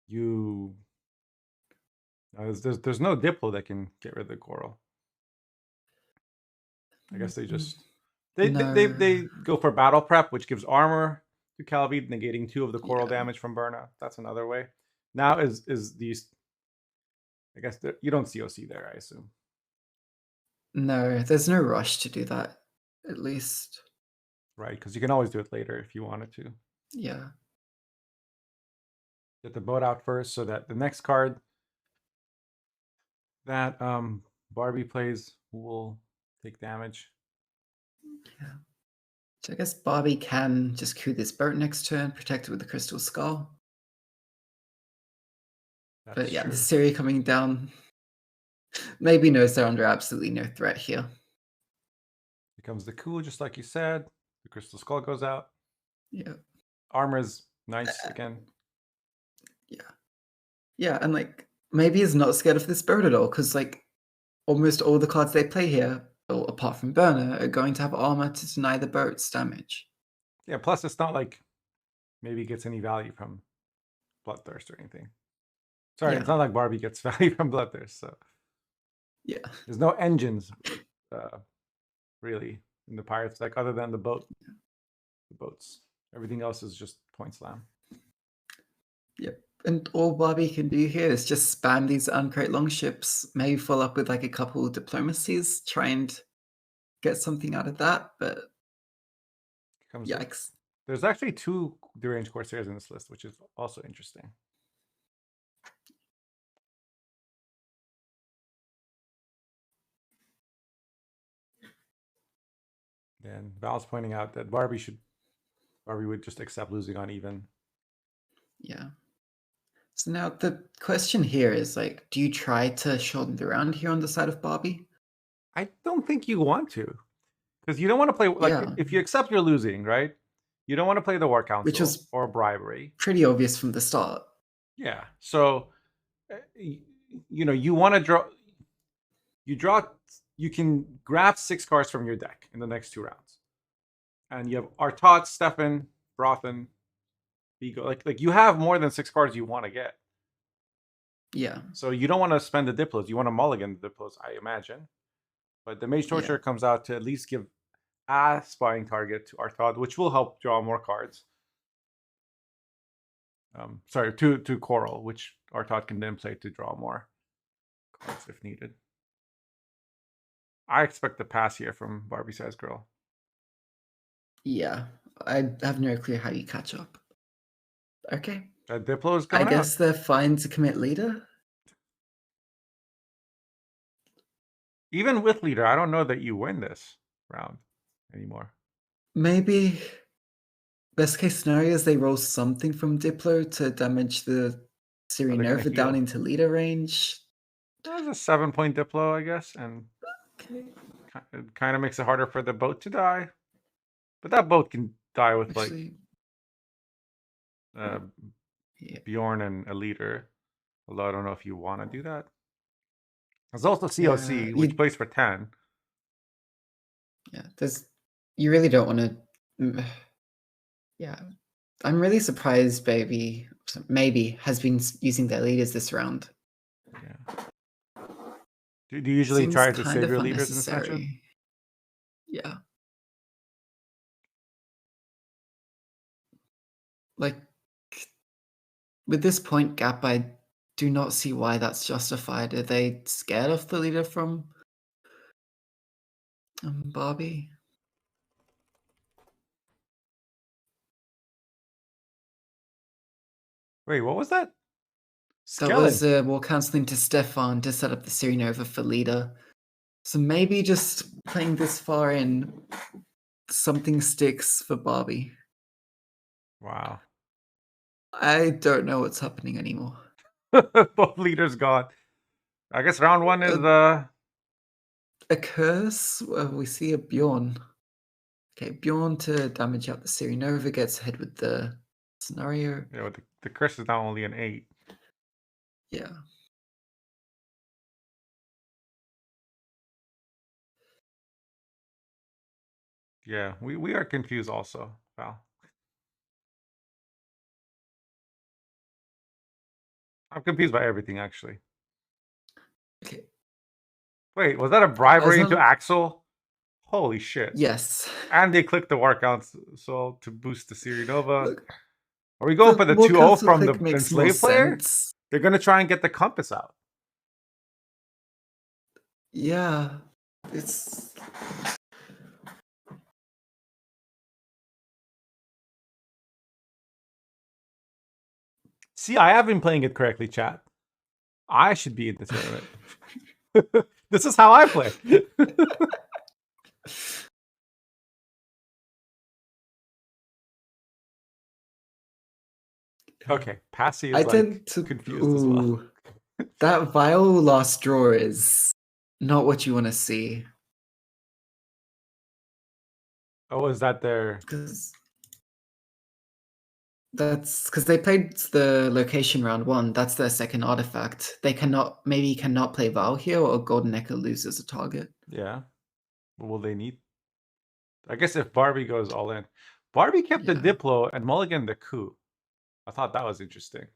you. There's no Diplo that can get rid of the Coral. I guess they just they go for battle prep, which gives armor to Calvi, negating 2 of the Coral damage from Burna. That's another way. Now is these. I guess you don't COC there, I assume. No, there's no rush to do that, at least. Right, because you can always do it later if you wanted to. Yeah. Get the boat out first so that the next card that Barbie plays will take damage. Yeah. So I guess Barbie can just coup this boat next turn, protect it with the Crystal Skull. But yeah, the Siri coming down. Maybe knows they're under absolutely no threat here. Here comes the coup, just like you said. The Crystal Skull goes out. Yeah. Armor is nice again. Yeah. Yeah, and like maybe he's not scared of this bird at all, because like almost all the cards they play here, well, apart from Burner, are going to have armor to deny the boat's damage. Yeah, plus it's not like maybe he gets any value from Bloodthirst or anything. Sorry, Yeah. it's not like Barbie gets value from Bloodthirst, so Yeah. there's no engines really in the Pirates deck other than the boats. Everything else is just point slam. Yep. And all Barbie can do here is just spam these uncrate longships, maybe follow up with like a couple diplomacies, try and get something out of that, but yikes. There's actually 2 deranged Corsairs in this list, which is also interesting. And Val's pointing out that Barbie would just accept losing on even. Yeah. So now the question here is like, do you try to shorten the round here on the side of Barbie? I don't think you want to, because you don't want to play like Yeah. if you accept you're losing, right? You don't want to play the War Council Which was or bribery. pretty obvious from the start. Yeah. So you want to draw. You can grab 6 cards from your deck in the next 2 rounds, and you have Artot, Stefan, Brothen, Vigo. Like you have more than 6 cards you want to get. Yeah. So you don't want to spend the Diplos. You want to mulligan the Diplos, I imagine. But the Mage Torture comes out to at least give a spying target to Arthod, which will help draw more cards. Sorry, to Coral, which Arthod can then play to draw more cards if needed. I expect the pass here from Barbie Size Girl. Yeah. I have no clue how you catch up. Okay. That Diplo is I coming guess out. they're fine to commit leader. Even with leader, I don't know that you win this round anymore. Maybe best case scenario is they roll something from Diplo to damage the gonna Nova down heal. into leader range. There's a 7-point Diplo, I guess, and it kind of makes it harder for the boat to die. But that boat can die with Actually, Bjorn and a leader. Although I don't know if you want to do that. There's also COC, which plays for 10. Yeah, you really don't want to. Yeah, I'm really surprised Baby maybe has been using their leaders this round. Yeah. Do you usually Seems try to kind save of your leaders in this matchup? unnecessary. Yeah. Like, with this point gap, I do not see why that's justified. Are they scared of the leader from Barbie? Wait, what was that? That was War Counseling to Stefan to set up the Serenova for leader. So maybe just playing this far in, something sticks for Barbie. Wow. I don't know what's happening anymore. Both leaders gone. I guess round 1 is a curse. We see a Bjorn. Okay, Bjorn to damage out the Serenova gets ahead with the scenario. Yeah, but the curse is now only an 8. Yeah. Yeah, we are confused also, Val. I'm confused by everything, actually. Okay. Wait, was that a bribery into Axel? Holy shit. Yes. And they clicked the War Council to boost the Serenova. Look, are we going for the 2-0 from the enslaved player? Sense. They're going to try and get the compass out. Yeah. It's... See, I have been playing it correctly, chat. I should be in the tournament. This is how I play. Okay, Passy is confused as well. That vile last draw is not what you want to see. Oh, is that their... That's because they played the location round 1. That's their second artifact. They cannot play Val here, or Golden Echo loses a target. Yeah. What will they need? I guess if Barbie goes all in. Barbie kept the Yeah. Diplo and Mulligan the coup. I thought that was interesting.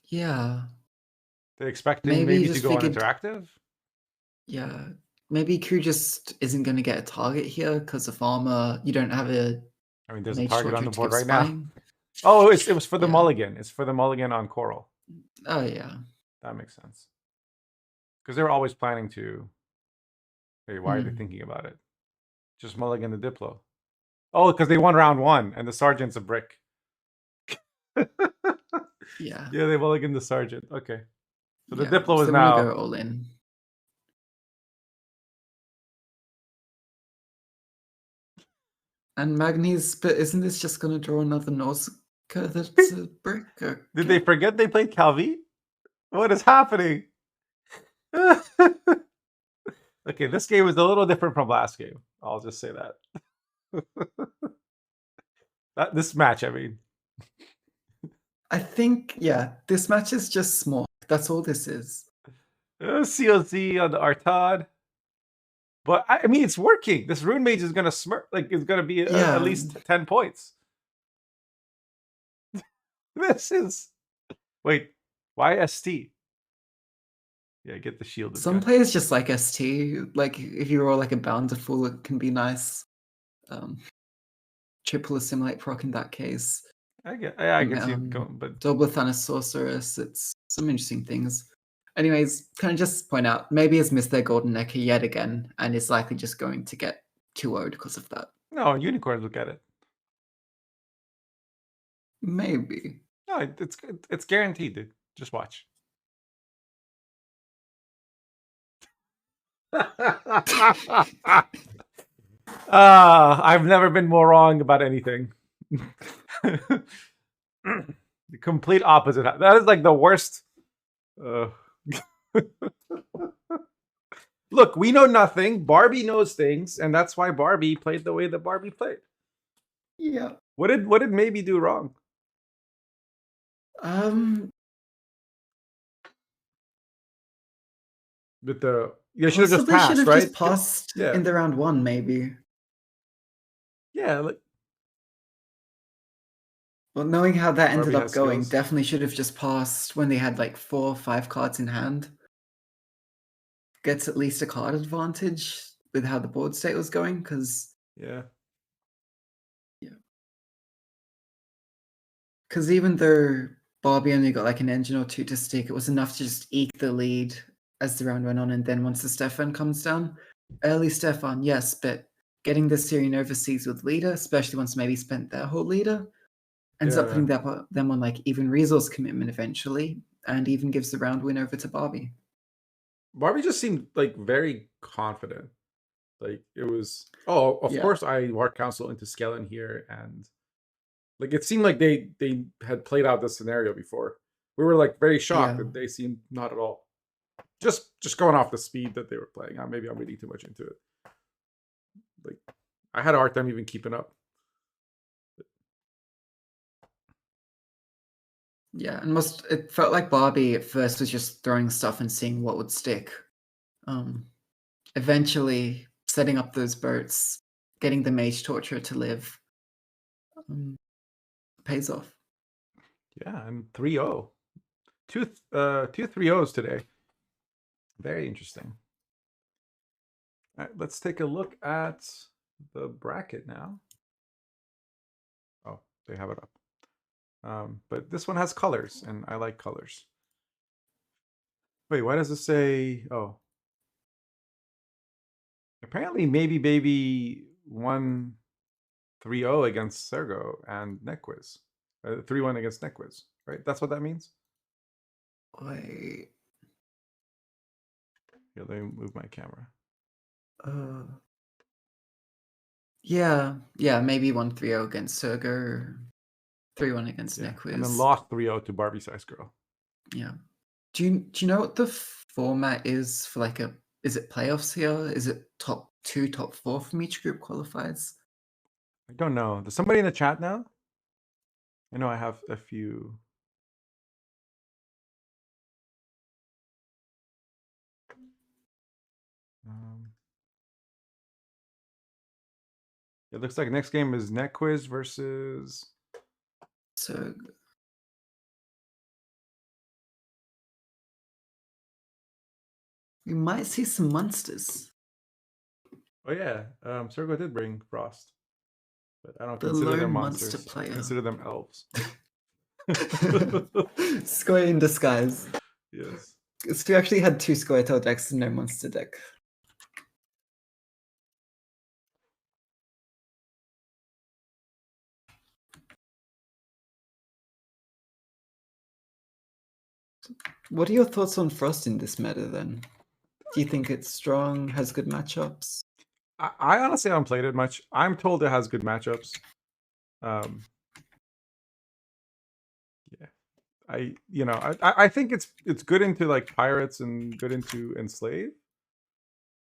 Yeah. They're expecting Maybe he maybe to just go on figured interactive? yeah. Maybe Q just isn't gonna get a target here because of armor. You don't have a I mean, there's a Mage target on Torture the to board give right now. spying. Oh, it was for the Yeah. Mulligan. It's for the Mulligan on Coral. Oh, yeah. That makes sense. Because they were always planning to. Hey, why are they Mm. thinking about it? Just Mulligan the Diplo. Oh, because they won round 1 and the Sergeant's a brick. Yeah. Yeah, they Mulligan the Sergeant. Okay. So the Yeah. Diplo So is they wanna now. go all in. And Magni's, but isn't this just gonna draw another Nausicaa that's a brick? Did they forget they played Calvi? What is happening? Okay, this game is a little different from last game. I'll just say that. This match, I mean. I think, yeah, this match is just small. That's all this is. COZ on the Artad. But I mean, it's working. This Rune Mage is gonna smirk. Like, it's gonna be Yeah. at least 10 points. This is. Wait, why ST? Yeah, get the shielded Some guy. players just like ST. Like, if you roll like a Bountiful, it can be nice. Triple Assimilate proc in that case. I can see it going, but Double Thanos Sorceress. It's some interesting things. Anyways, can I just point out, maybe has missed their Golden Necker yet again, and is likely just going to get 2-0'd because of that. no, unicorns look at it. Maybe. No, it's guaranteed, dude. Just watch. I've never been more wrong about anything. The complete opposite. That is like the worst. Look, we know nothing. Barbie knows things, and that's why Barbie played the way that Barbie played. Yeah. What did maybe do wrong? With the you should have just Possibly passed, should have right? just passed Yeah. in the round 1, maybe. Yeah, like, Well, knowing how that ended Barbie up has going, skills. definitely should have just passed when they had like 4 or 5 cards in hand. Gets at least a card advantage with how the board state was going, because yeah. even though Barbie only got like an engine or 2 to stick, it was enough to just eke the lead as the round went on, and then once the Stefan comes down, early Stefan, yes, but getting the Syrian overseas with leader, especially once maybe spent their whole leader, ends up putting them on like even resource commitment eventually, and even gives the round win over to Barbie. Barbie just seemed like very confident. Like it was. Oh, of course, I War Council into Skellen here, and like it seemed like they had played out this scenario before. We were like very shocked that they seemed not at all. Just going off the speed that they were playing. Maybe I'm reading too much into it. Like I had a hard time even keeping up. Yeah, and it felt like Barbie at first was just throwing stuff and seeing what would stick. Eventually setting up those boats, getting the Mage Torturer to live, pays off. Yeah, and 3-0. Two 3-0s today. Very interesting. All right, let's take a look at the bracket now. Oh, they have it up. But this one has colors, and I like colors. Wait, why does it say? Oh, apparently, maybe Baby won 3-0 against Sergo and Nequiz. 3-1 against Nequiz, right? That's what that means. Wait. Here, let me move my camera. Yeah, maybe 1-3-0 against Sergo, 3-1 against Nequiz. And then lost 3-0 to Barbie Size Girl. Yeah. Do you know what the format is for like is it playoffs here? Is it top 2, top 4 from each group qualifies? I don't know. There's somebody in the chat now? I know I have a few. It looks like next game is Net Quiz versus. So we might see some monsters. Oh yeah, Sergo did bring Frost, but I don't The consider them lone monster monsters. I player. consider them elves. Square in disguise. Yes. So we actually had 2 Squirtle decks and no monster deck. What are your thoughts on Frost in this meta then? Do you think it's strong, has good matchups? I honestly haven't played it much. I'm told it has good matchups. Yeah. I think it's good into like pirates and good into enslave,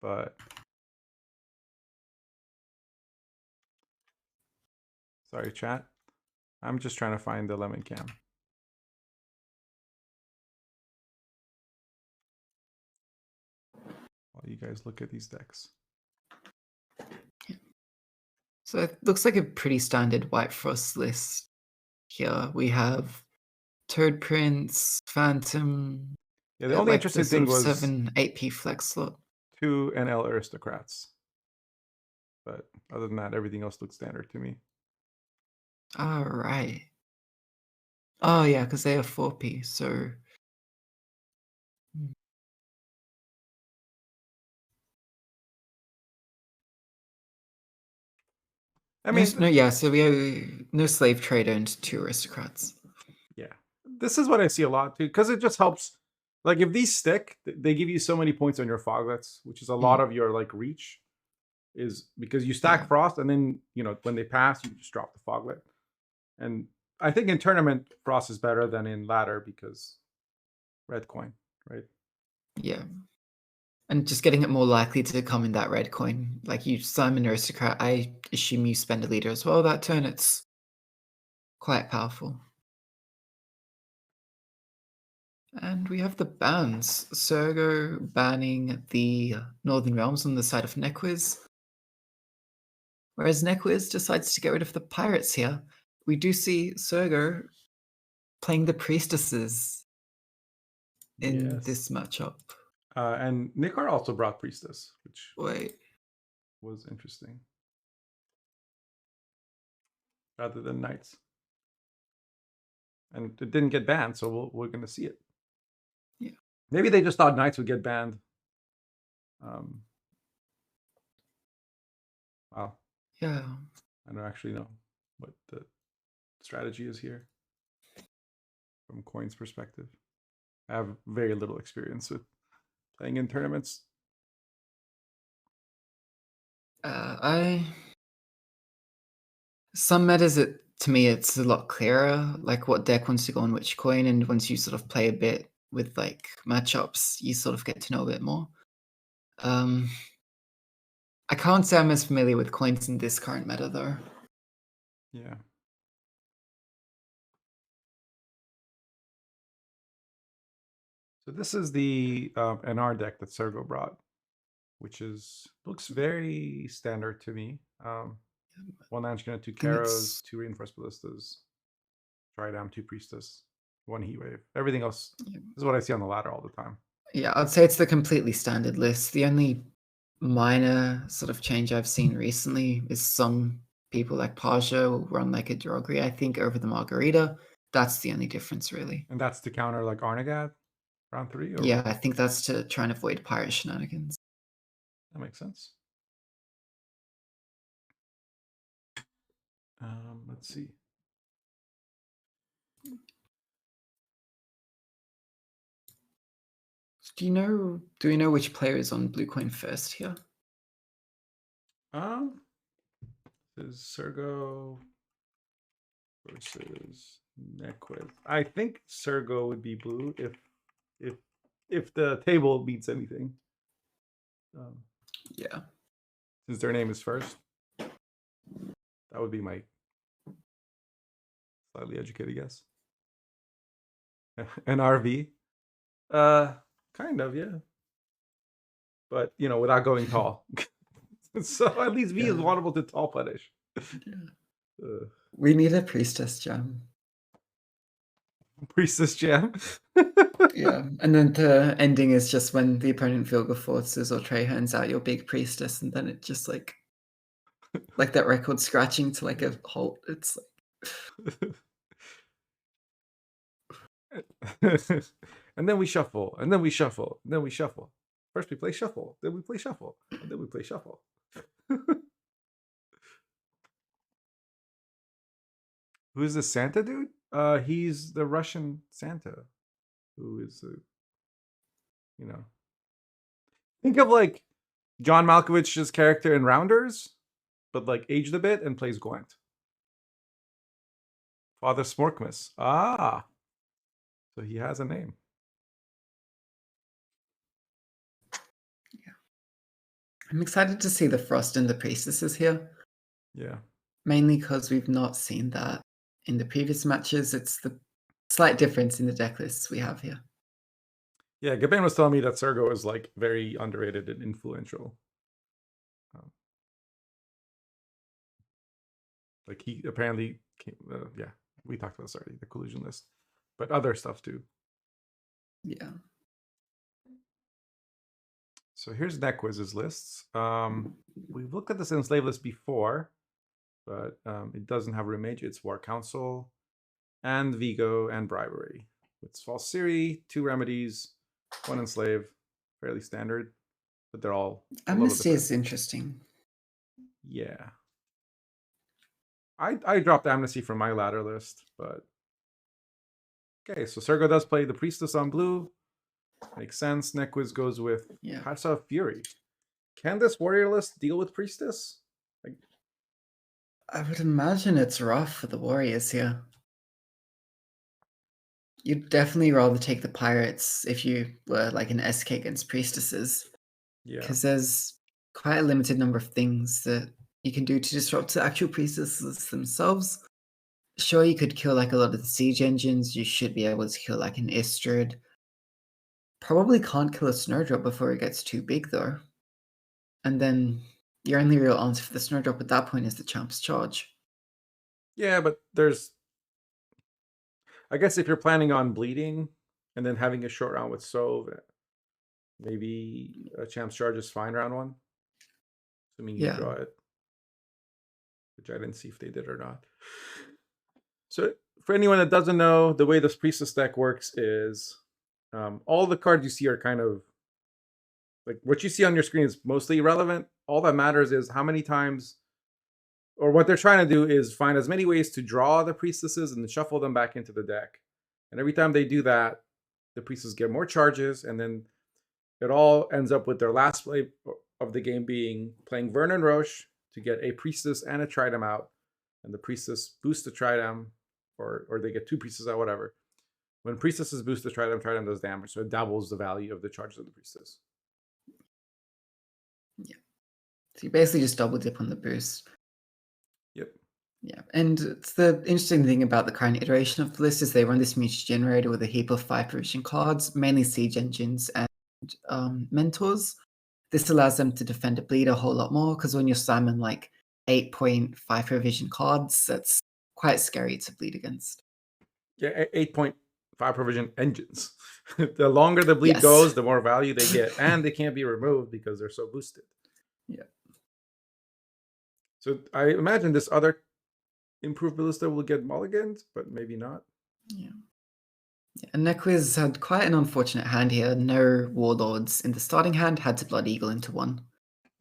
but sorry, chat. I'm just trying to find the lemon cam. While you guys look at these decks. So it looks like a pretty standard White Frost list here. We have Toad Prince, Phantom. Yeah, the only like interesting the sort thing of was 7-8p flex slot. 2 NL aristocrats. But other than that, everything else looks standard to me. All right. Oh yeah, because they are 4p. So I mean, so we have no slave trader and 2 aristocrats. yeah, this is what I see a lot too, because it just helps. Like if these stick, they give you so many points on your foglets, which is a lot of your like reach. Is because you stack Frost, and then when they pass, you just drop the foglet. And I think in tournament, Frost is better than in ladder because red coin, right? Yeah. And just getting it more likely to come in that red coin. Like you summon aristocrat, I assume you spend a leader as well that turn. It's quite powerful. And we have the bans. Sergo banning the Northern Realms on the side of Nequiz. Whereas Nequiz decides to get rid of the pirates here. We do see Sergo playing the priestesses in this matchup. And Nikar also brought priestess, which Wait. was interesting. Rather than knights. And it didn't get banned, so we're going to see it. Yeah. Maybe they just thought knights would get banned. Wow. Yeah. I don't actually know what the strategy is here from Coin's perspective. I have very little experience with playing in tournaments. Some metas, to me, it's a lot clearer, like what deck wants to go on which coin, and once you sort of play a bit with like matchups, you sort of get to know a bit more. I can't say I'm as familiar with coins in this current meta, though. Yeah. So this is the NR deck that Sergo brought, which looks very standard to me. 1 Anshkina, 2 Karos, 2 Reinforced Ballistas, Tridam, 2 Priestess, 1 Heatwave. Everything else is what I see on the ladder all the time. Yeah, I'd say it's the completely standard list. The only minor sort of change I've seen recently is some people like Paja will run like a Drogri, I think, over the Margarita. That's the only difference, really. And that's to counter like Arnagad round 3? Or yeah, I think that's to try and avoid pirate shenanigans. That makes sense. Let's see. Do we know which player is on blue coin first here? This is Sergo versus Nequith. I think Sergo would be blue if the table beats anything. Yeah. Since their name is first, that would be my Slightly educated guess. An RV? Kind of, yeah. But without going tall. So at least V is Yeah. vulnerable to tall punish. We need a priestess gem. Priestess gem. Yeah, and then the ending is just when the opponent Vilga forces or Trey hands out your big priestess, and then it just like that record scratching to like a halt. It's And then we shuffle, and then we shuffle, and then we shuffle. First we play shuffle, then we play shuffle, and then we play shuffle. Who's the Santa dude? He's the Russian Santa, who is think of like John Malkovich's character in Rounders, but like aged a bit and plays Gwent. Father Smorkmas. Ah, so he has a name. I'm excited to see the Frost and the priestesses here. Yeah. Mainly because we've not seen that in the previous matches. It's the slight difference in the deck lists we have here. Yeah, Gaben was telling me that Sergo is like very underrated and influential. Like he apparently came, yeah, we talked about this already, the collusion list, but other stuff too. Yeah. So here's NetQuiz's lists. We've looked at this Enslave list before, but it doesn't have Room Mage. It's War Council and Vigo and Bribery. It's False Siri, 2 Remedies, 1 Enslave, fairly standard, but they're all Amnesty is interesting. Yeah. I dropped Amnesty from my ladder list, but okay, so Sergo does play the Priestess on blue. Makes sense. NetQuiz goes with Hearts of Fury. Can this warrior list deal with Priestess? I would imagine it's rough for the warriors here. You'd definitely rather take the pirates if you were like an SK against priestesses. Yeah. Because there's quite a limited number of things that you can do to disrupt the actual priestesses themselves. Sure, you could kill like a lot of the siege engines. You should be able to kill like an Istrid. Probably can't kill a Snowdrop before it gets too big though. And then your only real answer for the Snowdrop at that point is the Champ's Charge. Yeah, but there's... I guess if you're planning on bleeding and then having a short round with Sov, maybe a Champ's Charge is fine round 1. Assuming you draw it. Which I didn't see if they did or not. So for anyone that doesn't know, the way this Priestess deck works is all the cards you see are kind of like what you see on your screen is mostly irrelevant. All that matters is how many times, or what they're trying to do is find as many ways to draw the priestesses and then shuffle them back into the deck. And every time they do that, the priestesses get more charges, and then it all ends up with their last play of the game being playing Vernon Roche to get a priestess and a tridem out, and the priestess boosts the tridem, or they get 2 priestesses out, whatever. When priestesses boost the tridem does damage, so it doubles the value of the charges of the priestess. Yeah. So you basically just double dip on the boost. Yep. Yeah, and it's the interesting thing about the current iteration of the list is they run this mutual generator with a heap of 5 provision cards, mainly siege engines and mentors. This allows them to defend a bleed a whole lot more, because when you're slamming like 8.5 provision cards, that's quite scary to bleed against. Yeah, 8.5 provision engines. The longer the bleed goes, the more value they get, and they can't be removed because they're so boosted. Yeah. So I imagine this other improved ballista will get mulligans, but maybe not. Yeah. And NetQuiz had quite an unfortunate hand here. No warlords in the starting hand, had to Blood Eagle into 1.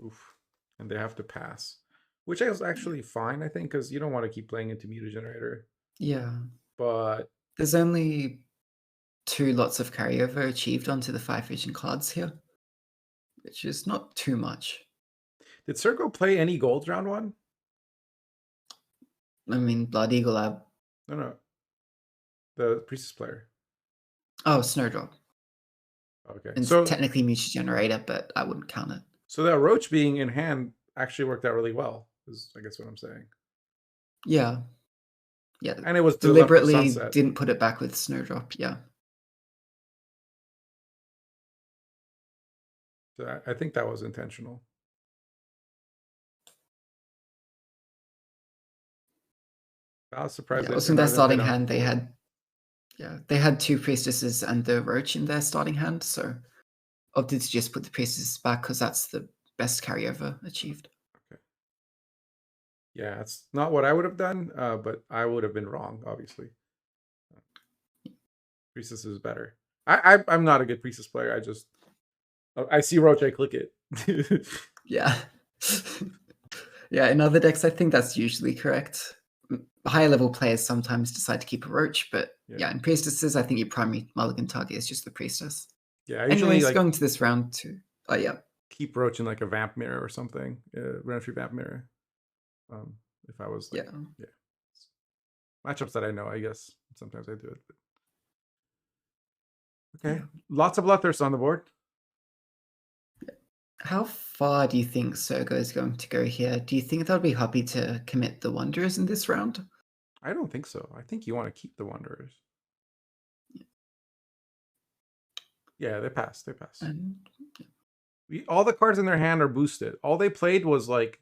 Oof. And they have to pass, which is actually fine, I think, because you don't want to keep playing into Muta Generator. Yeah. But there's only 2 lots of carryover achieved onto the 5 vision cards here, which is not too much. Did Sergo play any gold round 1? I mean, Blood Eagle out. No. The Priestess player. Oh, Snowdrop. Okay. And so technically Mutual Generator, but I wouldn't count it. So that Roach being in hand actually worked out really well, is I guess what I'm saying. Yeah. Yeah, And it was to the left of deliberately sunset. didn't put it back with Snowdrop. Yeah. So I think that was intentional. I was surprised. Yeah, also in their starting hand, they had 2 priestesses and the roach in their starting hand, so opted to just put the priestesses back because that's the best carryover achieved. Okay. Yeah, it's not what I would have done, but I would have been wrong, obviously. Priestess is better. I'm not a good priestess player. I see roach, I click it. Yeah. Yeah, in other decks, I think that's usually correct. Higher level players sometimes decide to keep a roach, but yeah, in priestesses, I think your primary mulligan target is just the priestess. Yeah, I usually Anyways, like going to this round too. Oh yeah, keep roach in like a vamp mirror or something, Renetry vamp mirror. If I was like, yeah, matchups that I know, I guess sometimes I do it. But... Okay, lots of Bloodthirst on the board. How far do you think Sergo is going to go here? Do you think they'll be happy to commit the Wanderers in this round? I don't think so. I think you want to keep the Wanderers. Yeah, they pass. They pass. All the cards in their hand are boosted. All they played was like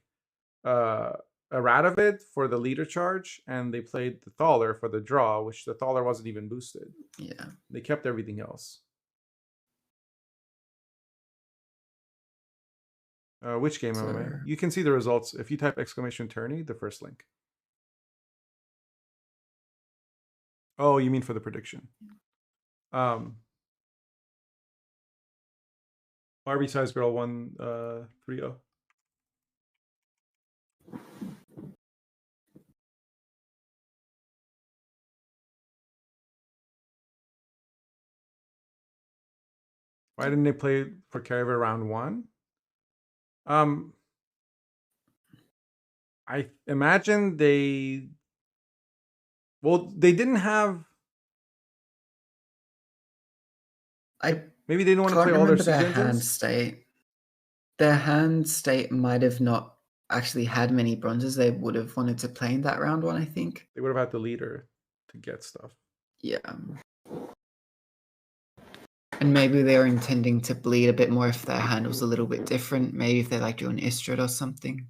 a Radovid for the leader charge, and they played the Thaler for the draw, which the Thaler wasn't even boosted. Yeah. They kept everything else. Which game am I? You can see the results if you type !Tourney, the first link. Oh, you mean for the prediction? Barbie Size Girl 130. Why didn't they play for carryover round 1? I imagine they didn't have. Maybe they didn't want to play all their siege engines. Hand state. Their hand state might have not actually had many bronzes they would have wanted to play in that round 1, I think. They would have had the leader to get stuff. Yeah. And maybe they were intending to bleed a bit more if their hand was a little bit different. Maybe if they like doing Istrid or something.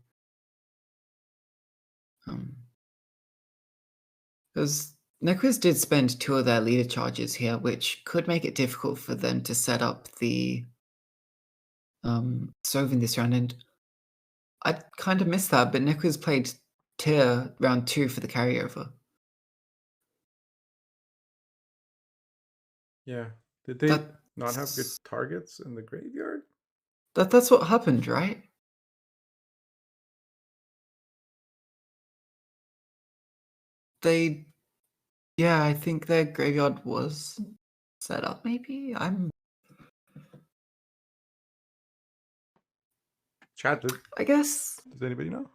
Because Necros did spend 2 of their leader charges here, which could make it difficult for them to set up the Sove in this round. And I kind of missed that, but Necros played Tyr round 2 for the carryover. Yeah. Did they not have good targets in the graveyard? That's what happened, right? Yeah, I think their graveyard was set up, maybe? Chat, I guess. Does anybody know?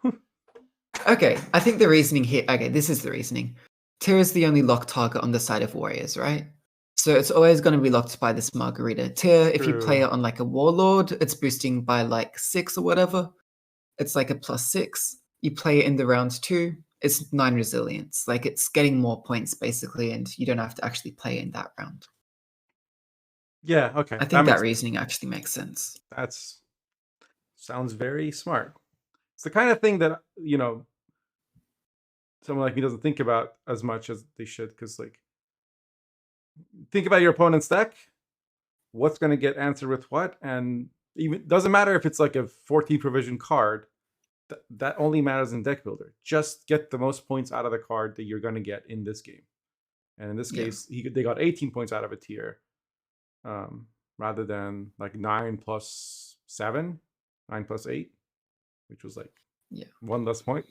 Okay, I think the reasoning here... Okay, this is the reasoning. Tyr is the only locked target on the side of warriors, right? So it's always going to be locked by this Margarita. Tyr, if you play it on like a warlord, it's boosting by like 6 or whatever. It's like a +6. You play it in the round 2, it's 9 resilience. Like it's getting more points basically, and you don't have to actually play in that round. Yeah, okay. I think that reasoning actually makes sense. Sounds very smart. It's the kind of thing that, someone like me doesn't think about as much as they should, because like, think about your opponent's deck, what's going to get answered with what, and even doesn't matter if it's like a 14 provision card. That only matters in deck builder. Just get the most points out of the card that you're going to get in this game. And in this case, they got 18 points out of a tier, rather than like 9 plus 7, 9 plus 8, which was like 1 less point.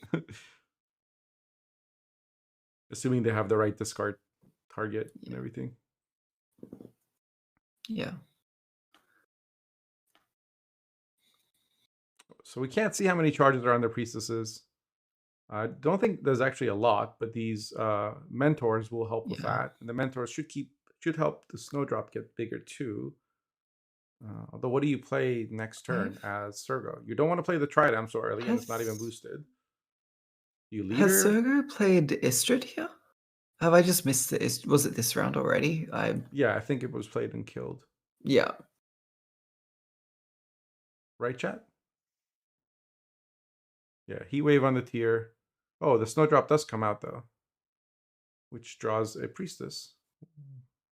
Assuming they have the right discard target and everything. Yeah. So we can't see how many charges are on their priestesses. I don't think there's actually a lot, but these mentors will help with that. And the mentors should help the snowdrop get bigger too. Although, what do you play next turn as Sergo? You don't want to play the Tridam so early, and it's not even boosted. You leader. Has Sergo played Istrid here? Have I just missed it? Was it this round already? Yeah, I think it was played and killed. Yeah. Right, chat? Yeah, Heat Wave on the tier. Oh, the Snowdrop does come out, though. Which draws a Priestess.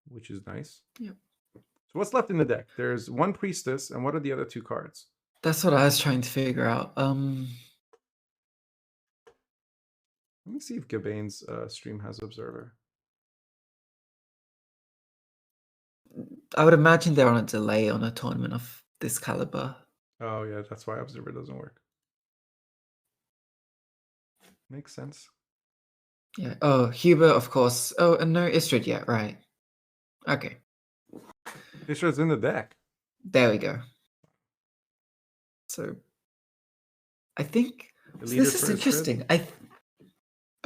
Which is nice. Yep. So what's left in the deck? There's one Priestess, and what are the other two cards? That's what I was trying to figure out. Let me see if Gabane's stream has Observer. I would imagine they're on a delay on a tournament of this caliber. Oh, yeah, that's why Observer doesn't work. Makes sense. Yeah. Oh, Hubert, of course. Oh, and no Istrid yet, right? Okay. Istrid's in the deck. There we go. So, I think so this is interesting. I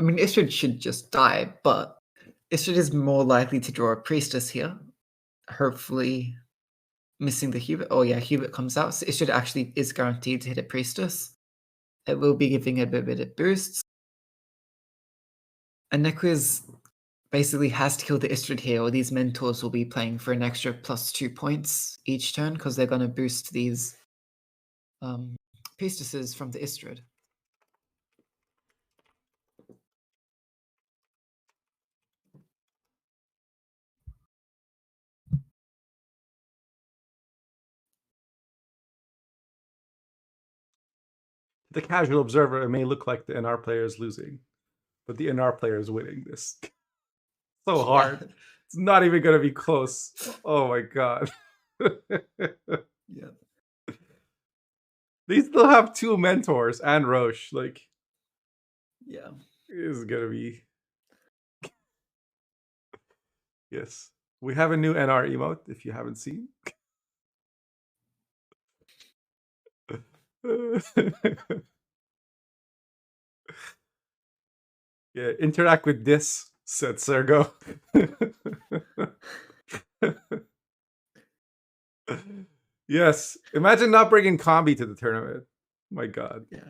mean, Istrid should just die, but Istrid is more likely to draw a Priestess here. Hopefully, missing the Hubert. Oh yeah, Hubert comes out. So Istrid actually is guaranteed to hit a Priestess. It will be giving a bit of boosts. And Nequiz basically has to kill the Istrid here, or these mentors will be playing for an extra +2 points each turn because they're going to boost these priestesses from the Istrid. The casual observer, it may look like the NR player is losing, but the NR player is winning this. So hard. Yeah. It's not even going to be close. Oh my god. Yeah. They still have two mentors and Roche. Like, yeah, it is going to be. Yes. We have a new NR emote if you haven't seen. Yeah, interact with this, said Sergo. Yes, imagine not bringing Combi to the tournament. My god. Yeah.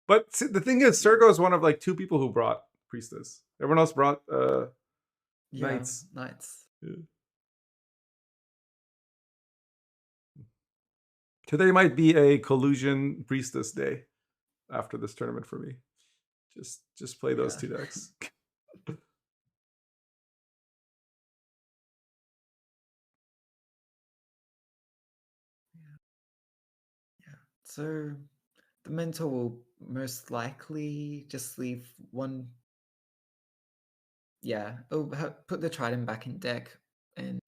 But see, the thing is, Sergo is one of like two people who brought Priestess. Everyone else brought Knights. Knights. Yeah. Today might be a collusion Priestess day after this tournament for me. Just play those two decks. Yeah. So the mentor will most likely just leave one. Yeah. Oh, put the Trident back in deck, and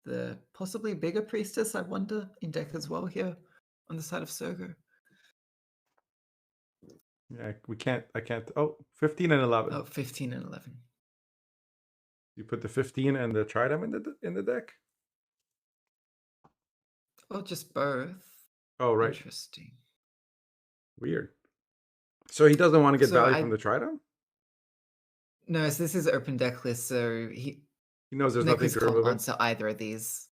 the possibly bigger Priestess, I wonder, in deck as well here on the side of Sergo. Yeah, I can't. Oh, 15 and 11. Oh, 15 and 11. You put the 15 and the Trident in the deck? Oh, just both. Oh, right. Interesting. Weird. So he doesn't want to get value from the Trident? No, so this is open deck list, so he knows there's nothing to remove. Can't answer either of these.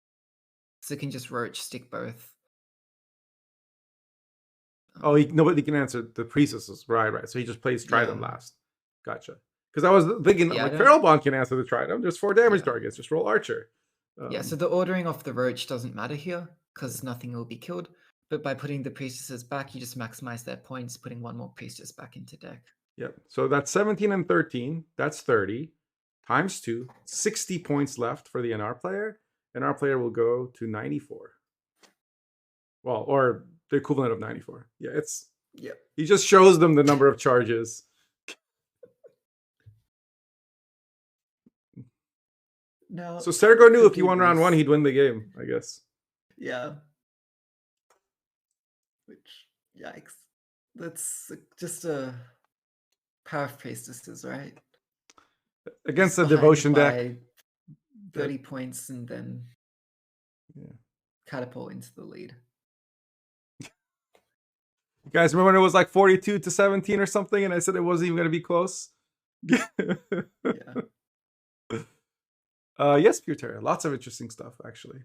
So he can just Roach stick both. Oh, nobody can answer the Priestesses. Right. So he just plays Trident last. Gotcha. Because I was thinking, like, Feral Bond can answer the Trident. There's 4 damage targets. Just roll Archer. Yeah, so the ordering of the Roach doesn't matter here, because nothing will be killed. But by putting the Priestesses back, you just maximize their points, putting one more Priestess back into deck. Yep. So that's 17 and 13. That's 30. Times 2. 60 points left for the NR player. NR player will go to 94. Well, or the equivalent of 94. Yeah, it's... Yeah. He just shows them the number of charges. No. So Sergo knew if he won round 1, he'd win the game, I guess. Yeah. Which, yikes. That's just a power of Priestesses, right? Against the Devotion deck. 30 points and then catapult into the lead. You guys remember when it was like 42 to 17 or something, and I said it wasn't even going to be close? Yeah. Yes, Pure Terror. Lots of interesting stuff, actually.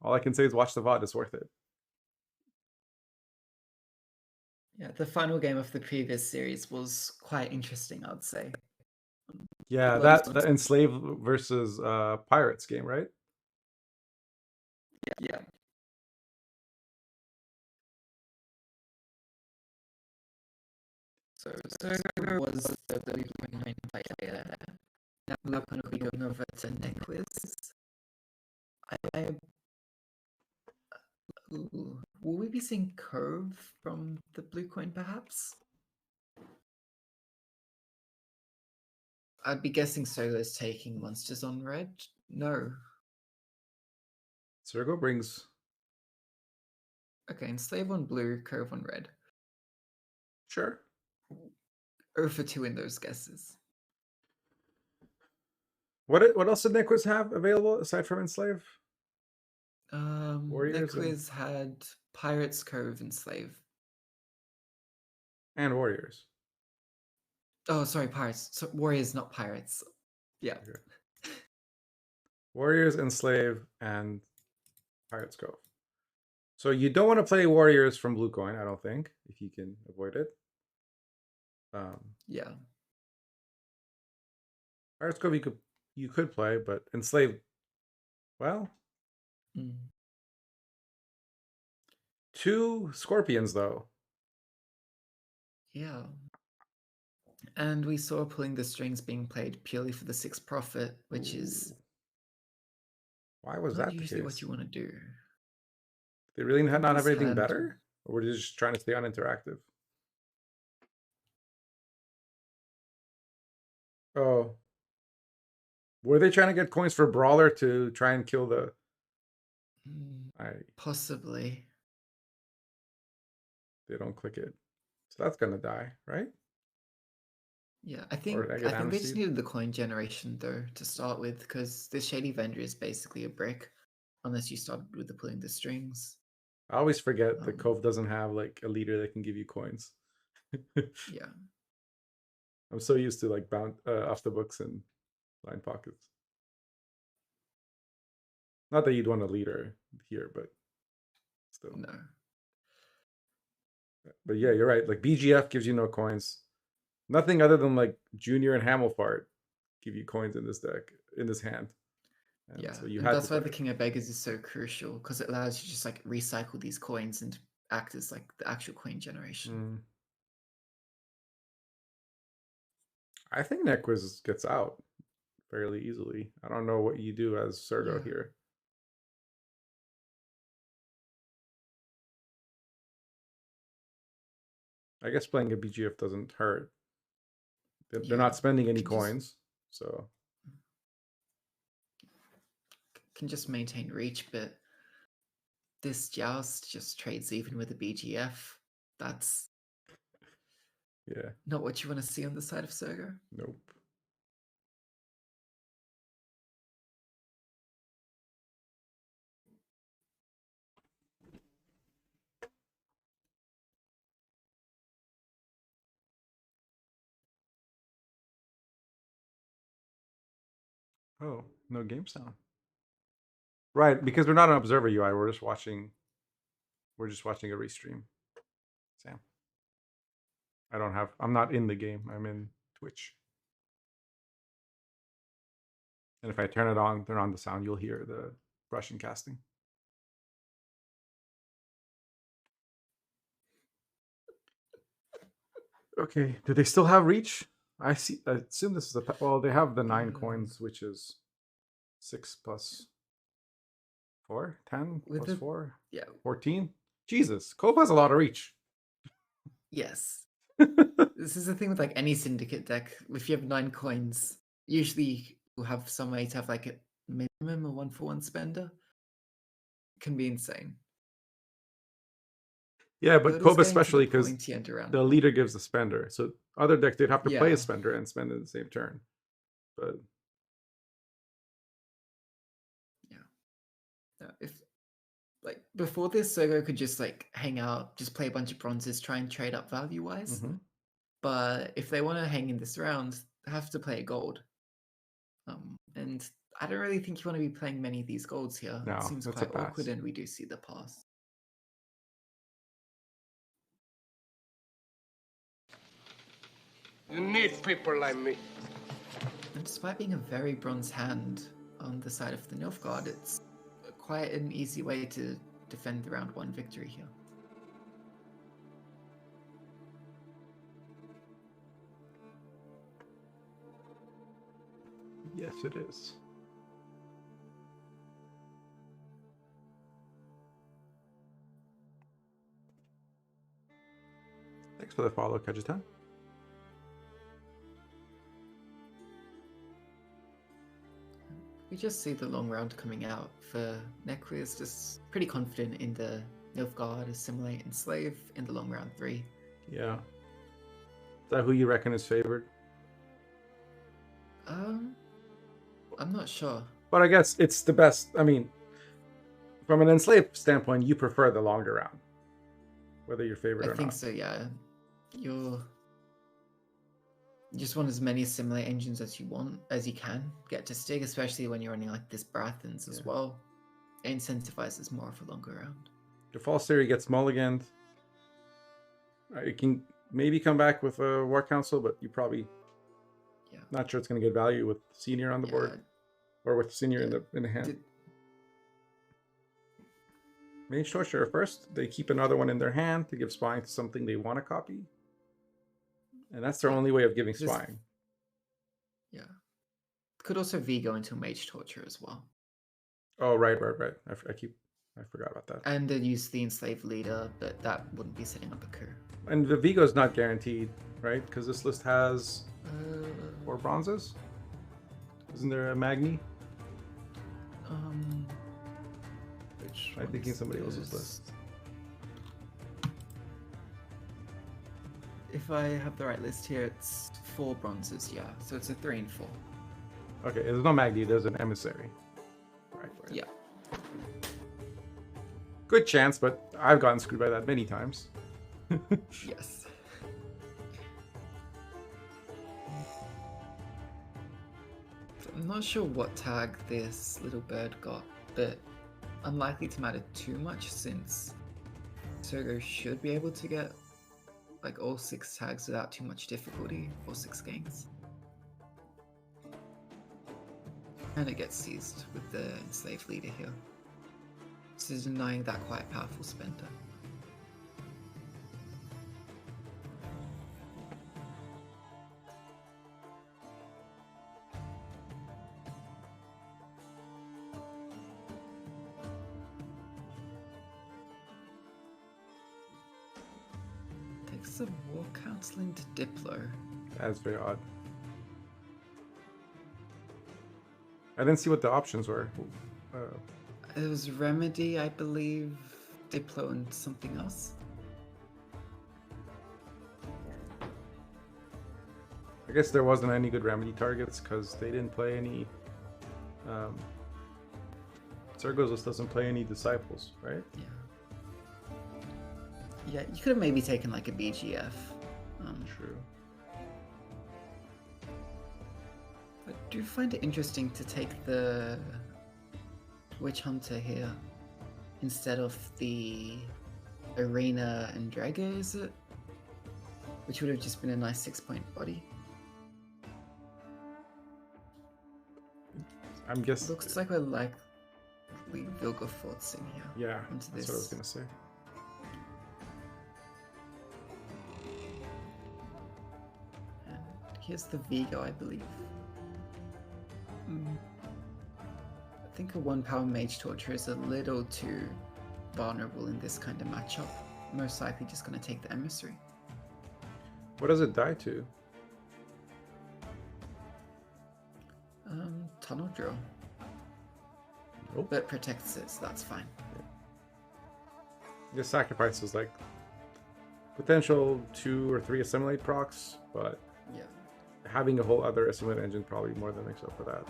All I can say is watch the VOD. It's worth it. Yeah, the final game of the previous series was quite interesting, I would say. Yeah, Lotus that on- the Enslave versus Pirates game, right? Yeah. So was the Blue-Point player. Now we're going to be going over to Nequiz. Ooh, will we be seeing Curve from the blue coin, perhaps? I'd be guessing Solo's taking monsters on red. No. Sergo brings. Okay, Enslave on blue, Curve on red. Sure. 0 for 2 in those guesses. What else did Nequiz have available aside from Enslave? Warriors Nequiz had Pirates, Curve, Enslave. and Warriors. Oh, sorry, Pirates. So, Warriors, not Pirates. Yeah. Okay. Warriors, Enslave, and Pirates Cove. So you don't want to play Warriors from Blue Coin, I don't think, if you can avoid it. Yeah. Pirates Cove you could play, but Enslave, well, Mm. 2 Scorpions though. Yeah. And we saw Pulling the Strings being played purely for the 6 profit, which is why was not that the usually case? what you want to do. They really not have This anything hand- better, or were they just trying to stay uninteractive? Oh, were they trying to get coins for Brawler to try and kill the? Possibly. They don't click it, so that's gonna die, right? Yeah, I think they just needed the coin generation though to start with, because this Shady Vendor is basically a brick, unless you started with the Pulling the Strings. I always forget that Cove doesn't have like a leader that can give you coins. Yeah. I'm so used to like bound off the books and line pockets. Not that you'd want a leader here, but still. No. But yeah, you're right. Like BGF gives you no coins. Nothing other than like Junior and Hamelfart give you coins in this deck, in this hand. And Yeah, so you and had that's to why play the it. King of Beggars is so crucial, because it allows you to just like recycle these coins and act as like the actual coin generation. I think Nequiz gets out fairly easily. I don't know what you do as Sergo here. I guess playing a BGF doesn't hurt. They're not spending any coins, so can just maintain reach, but this Joust just trades even with a BGF. That's not what you want to see on the side of Sergo. Nope. Oh, no game sound. Right, because we're not an observer UI, we're just watching a restream. Sam. I'm not in the game, I'm in Twitch. And if I turn on the sound, you'll hear the brushing casting. Okay, do they still have reach? I assume this is well, they have the 9 coins, which is 6 plus 4, 10 plus 4, 14. Jesus, Cove has a lot of reach. Yes. This is the thing with like any syndicate deck. If you have 9 coins, usually you'll have some way to have like a minimum, a 1-for-1 spender. It can be insane. Yeah, but Cove especially because the leader gives the spender. So other decks they'd have to play a spender and spend it in the same turn. But if like before this, Sergo could just like hang out, just play a bunch of bronzes, try and trade up value wise. But if they want to hang in this round, they have to play a gold. And I don't really think you want to be playing many of these golds here. No, it seems quite awkward, and we do see the pass. You need people like me. And despite being a very bronze hand on the side of the Nilfgaard, it's quite an easy way to defend the round 1 victory here. Yes, it is. Thanks for the follow, Kajitan. We just see the long round coming out for Nequiz, just pretty confident in the Nilfgaard, Assimilate, Enslave in the long round 3. Yeah. Is that who you reckon is favored? I'm not sure. But I guess it's the best. I mean, from an enslaved standpoint, you prefer the longer round, whether you're favored or not. I think so, yeah. You just want as many Assimilate engines as you can get to Stig, especially when you're running like this Brathens as well. It incentivizes more of a longer round. The false theory gets mulliganed. You can maybe come back with a War Council, but you probably not sure it's going to get value with Senior on the board, or with Senior in the hand. Mage Torture first. They keep another one in their hand to give spying to something they want to copy, and that's their only way of giving spying. Yeah, could also Vigo into Mage Torture as well. Oh right. I forgot about that. And then use the Enslaved Leader, but that wouldn't be setting up a coup. And the Vigo's not guaranteed, right? Because this list has 4 bronzes. Isn't there a Magni? Which I'm thinking somebody else's list. If I have the right list here, it's 4 bronzes, yeah. So it's a 3 and 4. Okay, there's no Magni, there's an Emissary. Right. Yeah. Good chance, but I've gotten screwed by that many times. Yes. I'm not sure what tag this little bird got, but unlikely to matter too much since Sogo should be able to get like all 6 tags without too much difficulty, or 6 gains. And it gets seized with the Enslaved Leader here. So denying that quite powerful spender. Takes the War Counseling to Diplo. That's very odd. I didn't see what the options were. It was Remedy, I believe, Diplo, and something else. I guess there wasn't any good Remedy targets because they didn't play any. Sergo's list doesn't play any Disciples, right? Yeah. Yeah, you could have maybe taken like a BGF. True. I do find it interesting to take the Witch Hunter here instead of the Arena and Drago, is it? Which would have just been a nice 6-point body. I'm guessing. Looks like we're likely Vilgefortzing here. Yeah, into that's this. what I was gonna say. And here's the Vigo, I believe. I think a 1-power Mage Torture is a little too vulnerable in this kind of matchup. Most likely just going to take the Emissary. What does it die to? Tunnel Drill. Nope. But protects it, so that's fine. The sacrifice is like potential 2 or 3 Assimilate procs, but yeah, having a whole other Assimilate engine probably more than makes up for that.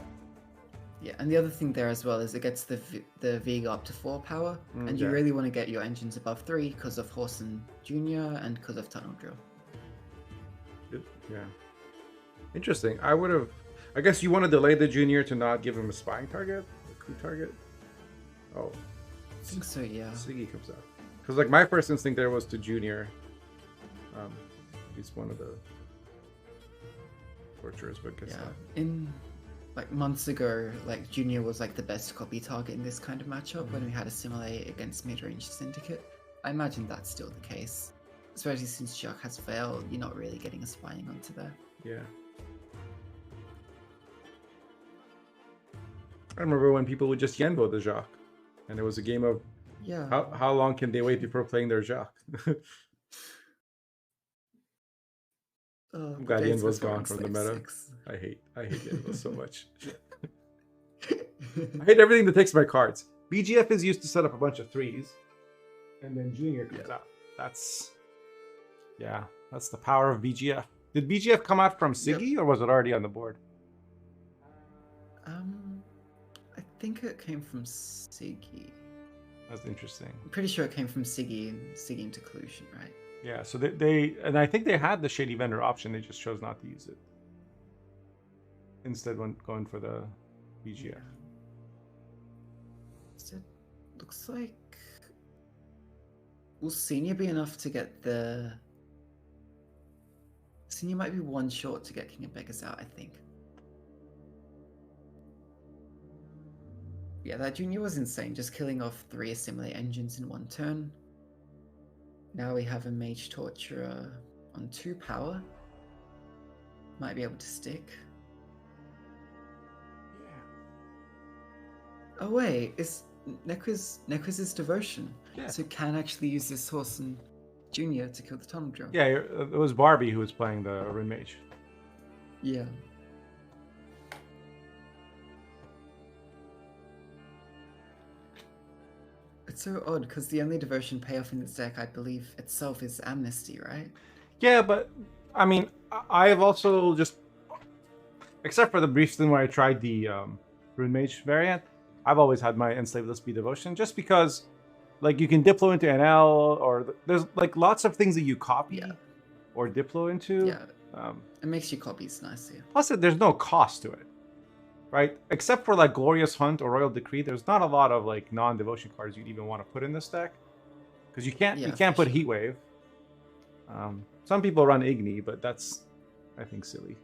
Yeah, and the other thing there as well is it gets the Vega up to 4 power, and you really want to get your engines above 3 because of Horson Jr. and because of Tunnel Drill. Yeah. Interesting. I guess you want to delay the Junior to not give him a spying target? A coup target? Oh. I think so, yeah. Siggy comes out. Because like my first instinct there was to Junior. He's one of the torturers, but guess Yeah, not. in like months ago, like Junior was like the best copy target in this kind of matchup when we had a simulate against mid-range syndicate. I imagine that's still the case, especially since Jacques has failed. You're not really getting a spying onto there. Yeah. I remember when people would just Yenbo the Jacques, and it was a game of Yeah. how long can they wait before playing their Jacques? I'm glad Yenbo's gone from the meta. I hate Yenbo so much. I hate everything that takes my cards. BGF is used to set up a bunch of 3s, and then Junior comes out. That's the power of BGF. Did BGF come out from Siggy, or was it already on the board? I think it came from Siggy. That's interesting. I'm pretty sure it came from Siggy and Siggy into Collusion, right? Yeah, so they and I think they had the Shady Vendor option, they just chose not to use it. Instead went going for the BGF. So it looks like... Will Senior be enough to get the... Senior might be one short to get King of Beggars out, I think. Yeah, that Junior was insane, just killing off 3 Assimilate engines in 1 turn. Now we have a Mage Torturer on 2 power. Might be able to stick. Yeah. Oh wait, it's Nequiz's Devotion. Yeah. So can actually use this horse and Junior to kill the Tunnel Drill. Yeah, it was Barbie who was playing the Rune Mage. Yeah. It's so odd because the only devotion payoff in this deck, I believe, itself is Amnesty, right? Yeah, but I mean, I've also just, except for the brief stint where I tried the Rune Mage variant, I've always had my Enslaveless be Devotion, just because, like, you can Diplo into NL, or there's like lots of things that you copy or Diplo into. Yeah. It makes your copies nicer. Plus, there's no cost to it, right? Except for like Glorious Hunt or Royal Decree, there's not a lot of like non-devotion cards you'd even want to put in this deck, because you can't put Heatwave. Some people run Igni, but that's, I think, silly.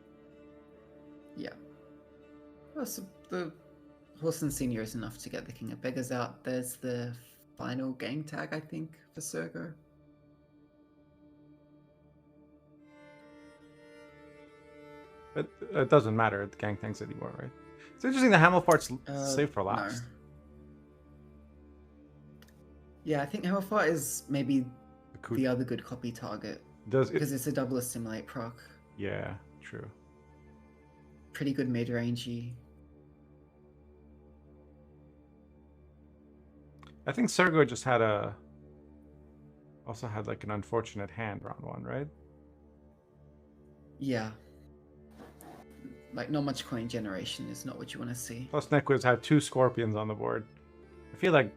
Yeah. Well, so the Horse and Senior is enough to get the King of Beggars out. There's the final gang tag, I think, for Sergo. But it doesn't matter at the gang tanks anymore, right? It's interesting that Hamelfart's saved for last. No. Yeah, I think Hamelfart is maybe the other good copy target. Because it's a double Assimilate proc. Yeah, true. Pretty good mid-rangey. I think Sergo just had also had like an unfortunate hand round 1, right? Yeah. Like, not much coin generation is not what you want to see. Plus, Nequiz had 2 Scorpions on the board. I feel like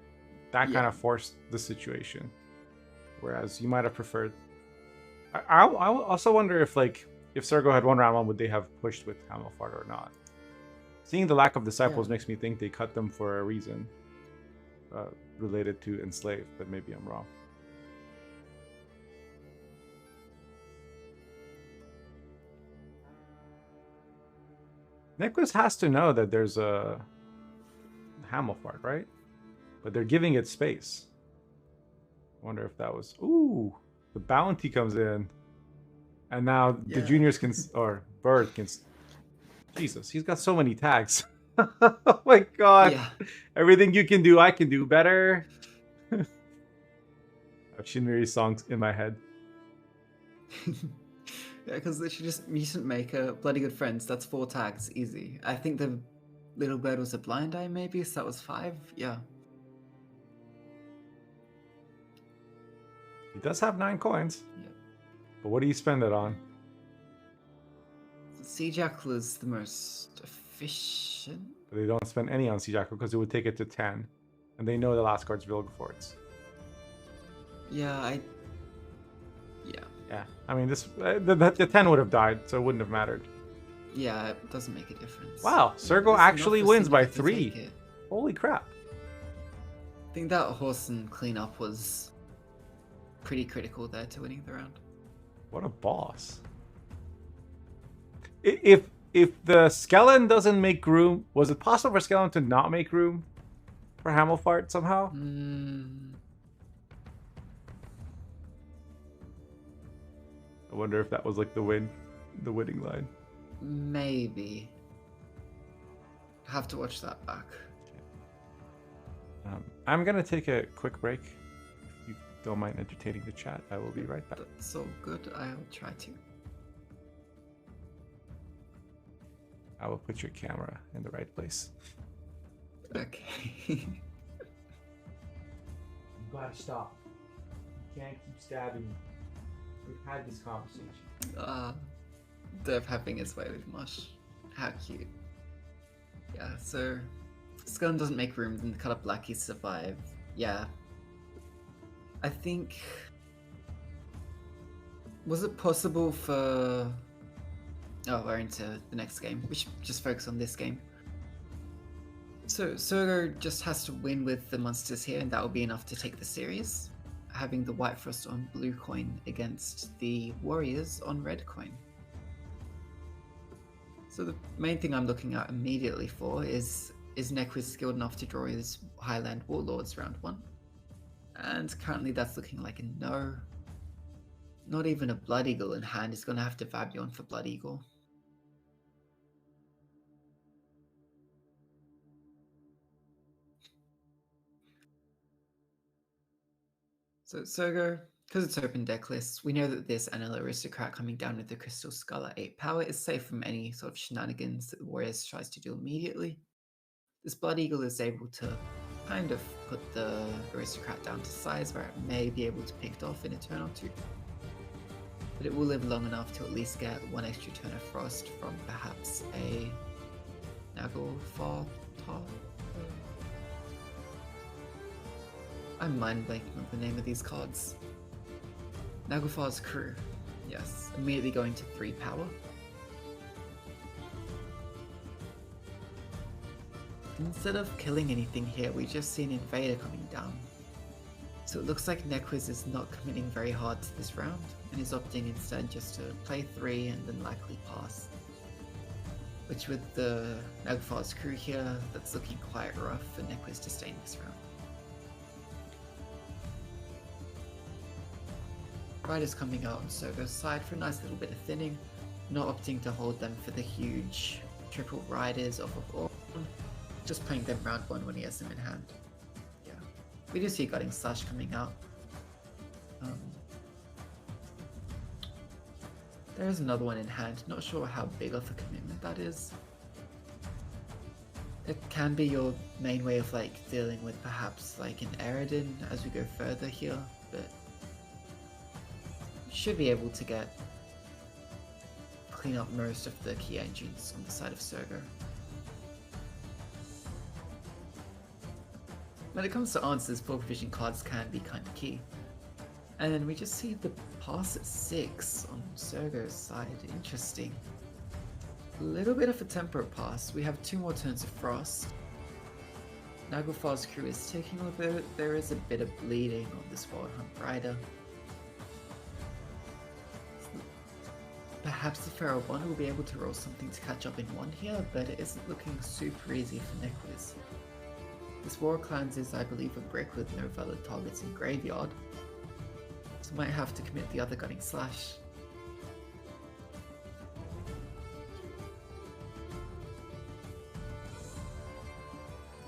that kind of forced the situation. Whereas you might have preferred... I also wonder if, like, if Sergo had won round 1, would they have pushed with Hamelfart or not? Seeing the lack of disciples makes me think they cut them for a reason. Related to Enslave, but maybe I'm wrong. Nequiz has to know that there's a Hamelfart, right? But they're giving it space. I wonder if that was... Ooh! The bounty comes in. And now the juniors can... Or Bird can... Jesus, he's got so many tags. Oh my god. Yeah. Everything you can do, I can do better. I have Shinmiri songs in my head. Yeah, because literally just Mutant Maker, Bloody Good Friends, that's 4 tags, easy. I think the Little Bird was a Blind Eye maybe, so that was 5, yeah. He does have 9 coins. Yeah. But what do you spend it on? Sea Jackal is the most efficient. But they don't spend any on Sea Jackal because it would take it to 10. And they know the last card's Vilgefortz. Yeah, Yeah, I mean, this the 10 would have died, so it wouldn't have mattered. Yeah, it doesn't make a difference. Wow, Sergo actually wins by 3. Holy crap. I think that horse and cleanup was pretty critical there to winning the round. What a boss. If if the skeleton doesn't make room, was it possible for skeleton to not make room for Hamelfart somehow? I wonder if that was like the winning line. Maybe. Have to watch that back. I'm gonna take a quick break. If you don't mind entertaining the chat, I will be right back. That's all good. I'll try to. I will put your camera in the right place. Okay. You gotta stop. You can't keep stabbing me. We've had this conversation. Dev having his way with Mush. How cute. Yeah, so Skeleton doesn't make room, then the cut up Blackies survive. Yeah. I think... Was it possible for... Oh, we're into the next game. We should just focus on this game. So Surgo just has to win with the monsters here, and that will be enough to take the series. Having the White Frost on blue coin against the Warriors on red coin. So the main thing I'm looking at immediately for is Nequiz skilled enough to draw his Highland Warlords round 1? And currently that's looking like a no. Not even a Blood Eagle in hand. He's going to have to Vabion for Blood Eagle. So Surgo, because it's open deck list, we know that this NL Aristocrat coming down with the Crystal Skull at 8 power is safe from any sort of shenanigans that the Warriors tries to do immediately. This Blood Eagle is able to kind of put the Aristocrat down to size where it may be able to pick it off in a turn or two. But it will live long enough to at least get one extra turn of Frost from perhaps a Naglfar. I'm mind blanking on the name of these cards. Naglfar's Crew. Yes, immediately going to 3 power. Instead of killing anything here, we just see an Invader coming down. So it looks like Nequiz is not committing very hard to this round, and is opting instead just to play 3 and then likely pass. Which with the Naglfar's Crew here, that's looking quite rough for Nequiz to stay in this round. Riders coming out on Surgo's side for a nice little bit of thinning, not opting to hold them for the huge triple Riders off of all, just playing them round 1 when he has them in hand. Yeah, we do see Gutting Slash coming out. There is another one in hand, not sure how big of a commitment that is. It can be your main way of like dealing with perhaps like an Eredin as we go further here, but should be able to clean up most of the key engines on the side of Surgo. When it comes to answers, 4 provision cards can be kind of key. And then we just see the pass at 6 on Surgo's side. Interesting. A little bit of a tempo pass. We have 2 more turns of Frost. Naglfar's Crew is taking a little bit. There is a bit of bleeding on this Wild Hunt Rider. Perhaps the Pharaoh 1 will be able to roll something to catch up in 1 here, but it isn't looking super easy for Nequiz. This War Clans is, I believe, a brick with no valid targets in Graveyard, so might have to commit the other Gutting Slash.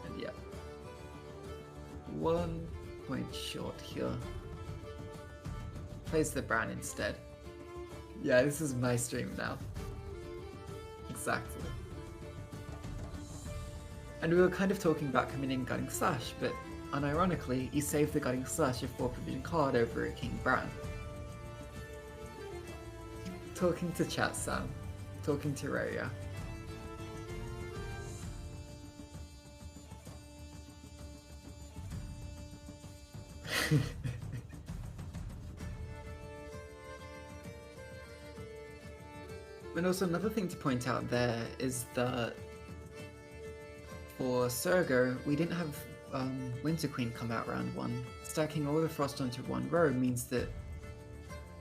And yeah, 1 point short here. Plays the Brown instead. Yeah, this is my stream now. Exactly. And we were kind of talking about committing Gutting Slash, but unironically, he saved the Gutting Slash of 4 provision card over a King Brown. Talking to chat, Sam. Talking to Raya. And also another thing to point out there is that for Surgo, we didn't have Winter Queen come out round 1. Stacking all the Frost onto 1 row means that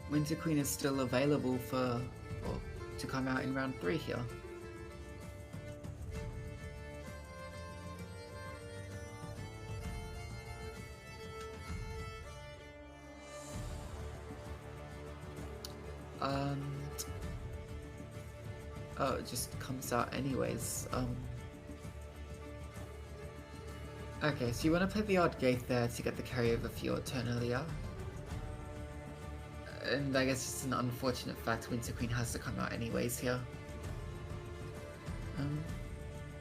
Winter Queen is still available to come out in round 3 here. And oh, it just comes out anyways. Okay, so you want to play the odd gate there to get the carryover for your turn earlier. And I guess it's an unfortunate fact Winter Queen has to come out anyways here.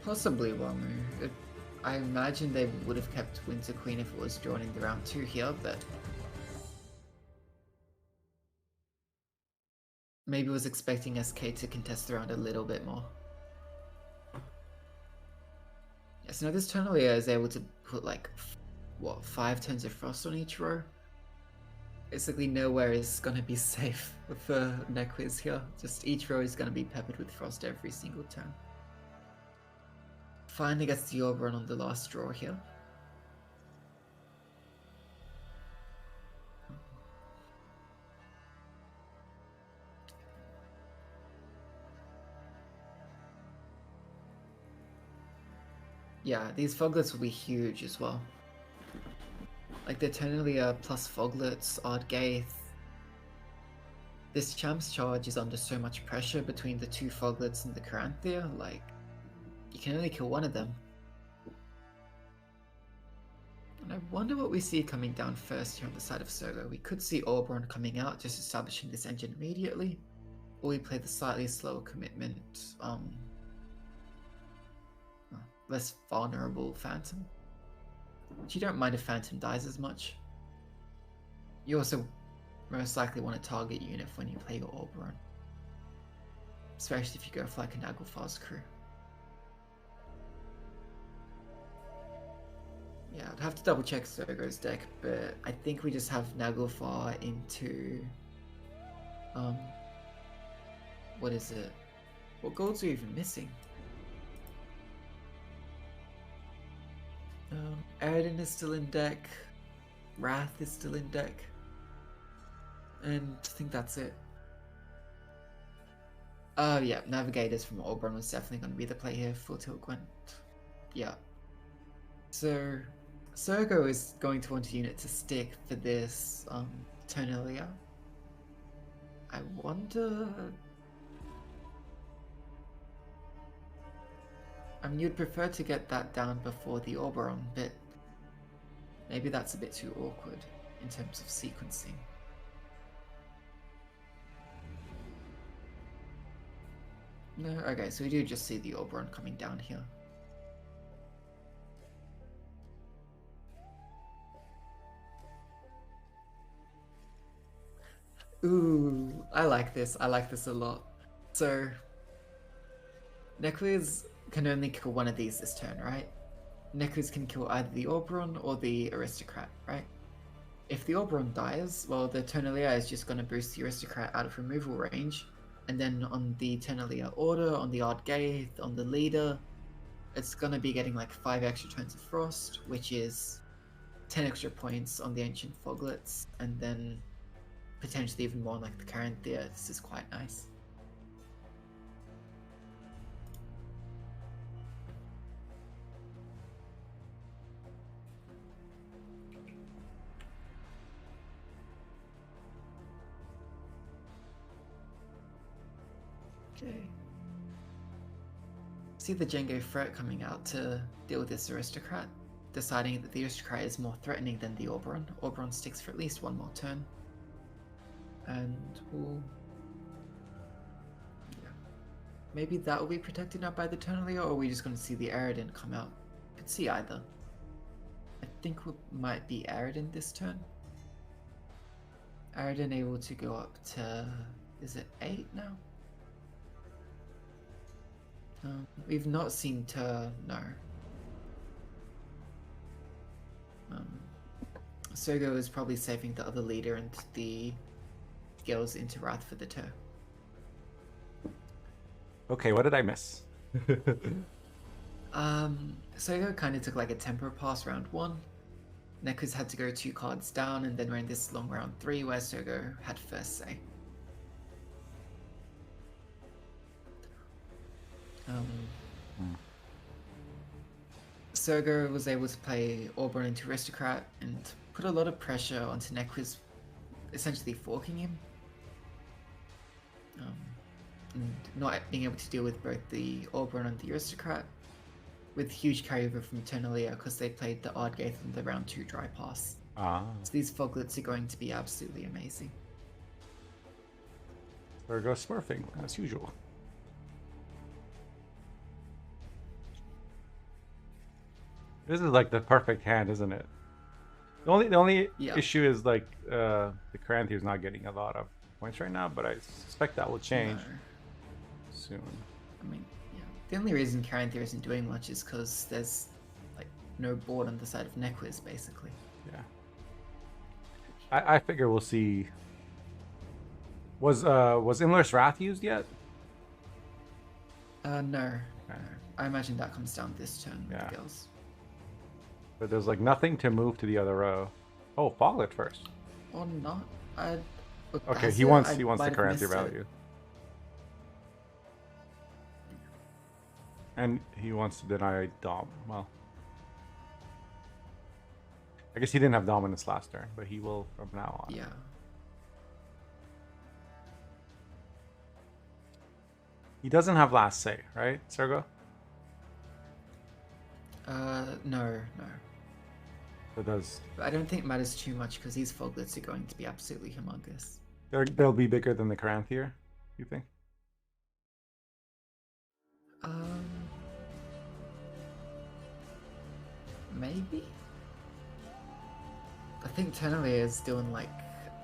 Possibly Wamu. I imagine they would have kept Winter Queen if it was drawn in the round 2 here, but maybe was expecting SK to contest the round a little bit more. Yeah, so now this Tourney is able to put like, what, 5 turns of frost on each row? Basically nowhere is gonna be safe for Nequiz here. Just each row is gonna be peppered with frost every single turn. Finally gets the Oberon on the last draw here. Yeah, these Foglets will be huge as well. Like the Eternalia plus Foglets, Odd Gaith. This Champ's Charge is under so much pressure between the 2 Foglets and the Caranthea, like, you can only kill one of them. And I wonder what we see coming down first here on the side of Sogo. We could see Auburn coming out, just establishing this engine immediately. Or we play the slightly slower commitment, less vulnerable Phantom. Which you don't mind if Phantom dies as much. You also most likely want to target unit when you play your Auburn. Especially if you go for like a Naglfar's crew. Yeah, I'd have to double check Sogo's deck, but I think we just have Naglfar into what is it? What golds are even missing? Aridin is still in deck, Wrath is still in deck, and I think that's it. Yeah, Navigators from Auburn was definitely going to be the play here. Full Tilt Gwent. Yeah. So, Sogo is going to want a unit to stick for this turn earlier. I wonder... I mean, you'd prefer to get that down before the Oberon, but maybe that's a bit too awkward in terms of sequencing. No, okay, so we do just see the Oberon coming down here. Ooh, I like this. I like this a lot. So, Nequiz can only kill one of these this turn, right? Nequiz can kill either the Oberon or the Aristocrat, right? If the Oberon dies, well, the Eternalia is just going to boost the Aristocrat out of removal range, and then on the Eternalia Order, on the Odd Gaith, on the Leader, it's going to be getting like 5 extra turns of Frost, which is 10 extra points on the Ancient Foglets, and then potentially even more on like the Caranthea. This is quite nice. Okay. See the Django threat coming out to deal with this Aristocrat, deciding that the Aristocrat is more threatening than the Oberon. Oberon sticks for at least one more turn. And we'll... yeah. Maybe that will be protected now by the Eternalia, or are we just going to see the Aridin come out? Could see either. I think we might be Aridin this turn. Aridin able to go up to... is it 8 now? We've not seen no. Sogo is probably saving the other leader and the girls into Wrath for the turn. Okay, what did I miss? Sogo kind of took like a tempo pass round 1. Nekus had to go 2 cards down, and then we're in this long round 3 where Sogo had first say. Sogo was able to play Auburn into Aristocrat and put a lot of pressure onto Nequiz, essentially forking him. and not being able to deal with both the Auburn and the Aristocrat, with huge carryover from Tourney because they played the Ardgaith in the round 2 dry pass. Ah. So these Foglets are going to be absolutely amazing. There goes smurfing, as usual. This is like the perfect hand, isn't it? The only Yeah. issue is like the Caranthir is not getting a lot of points right now, but I suspect that will change No. soon. I mean, yeah. The only reason Caranthir isn't doing much is because there's like no board on the side of Neckwiz, basically. Yeah. I figure we'll see. Was Imler's Wrath used yet? No. Okay. No. I imagine that comes down this turn with Yeah. the girls. But there's like nothing to move to the other row. Oh, Foglet first. Or not. Look, Okay, that's he it. wants I the might have Caranthir missed it. value. And he wants to deny Dom. Well, I guess he didn't have dominance last turn, but he will from now on. Yeah. He doesn't have last say, right, Sergo? No. It does. But I don't think it matters too much because these Foglets are going to be absolutely humongous. They'll be bigger than the Caranthir, you think? Maybe? I think Tourney is doing like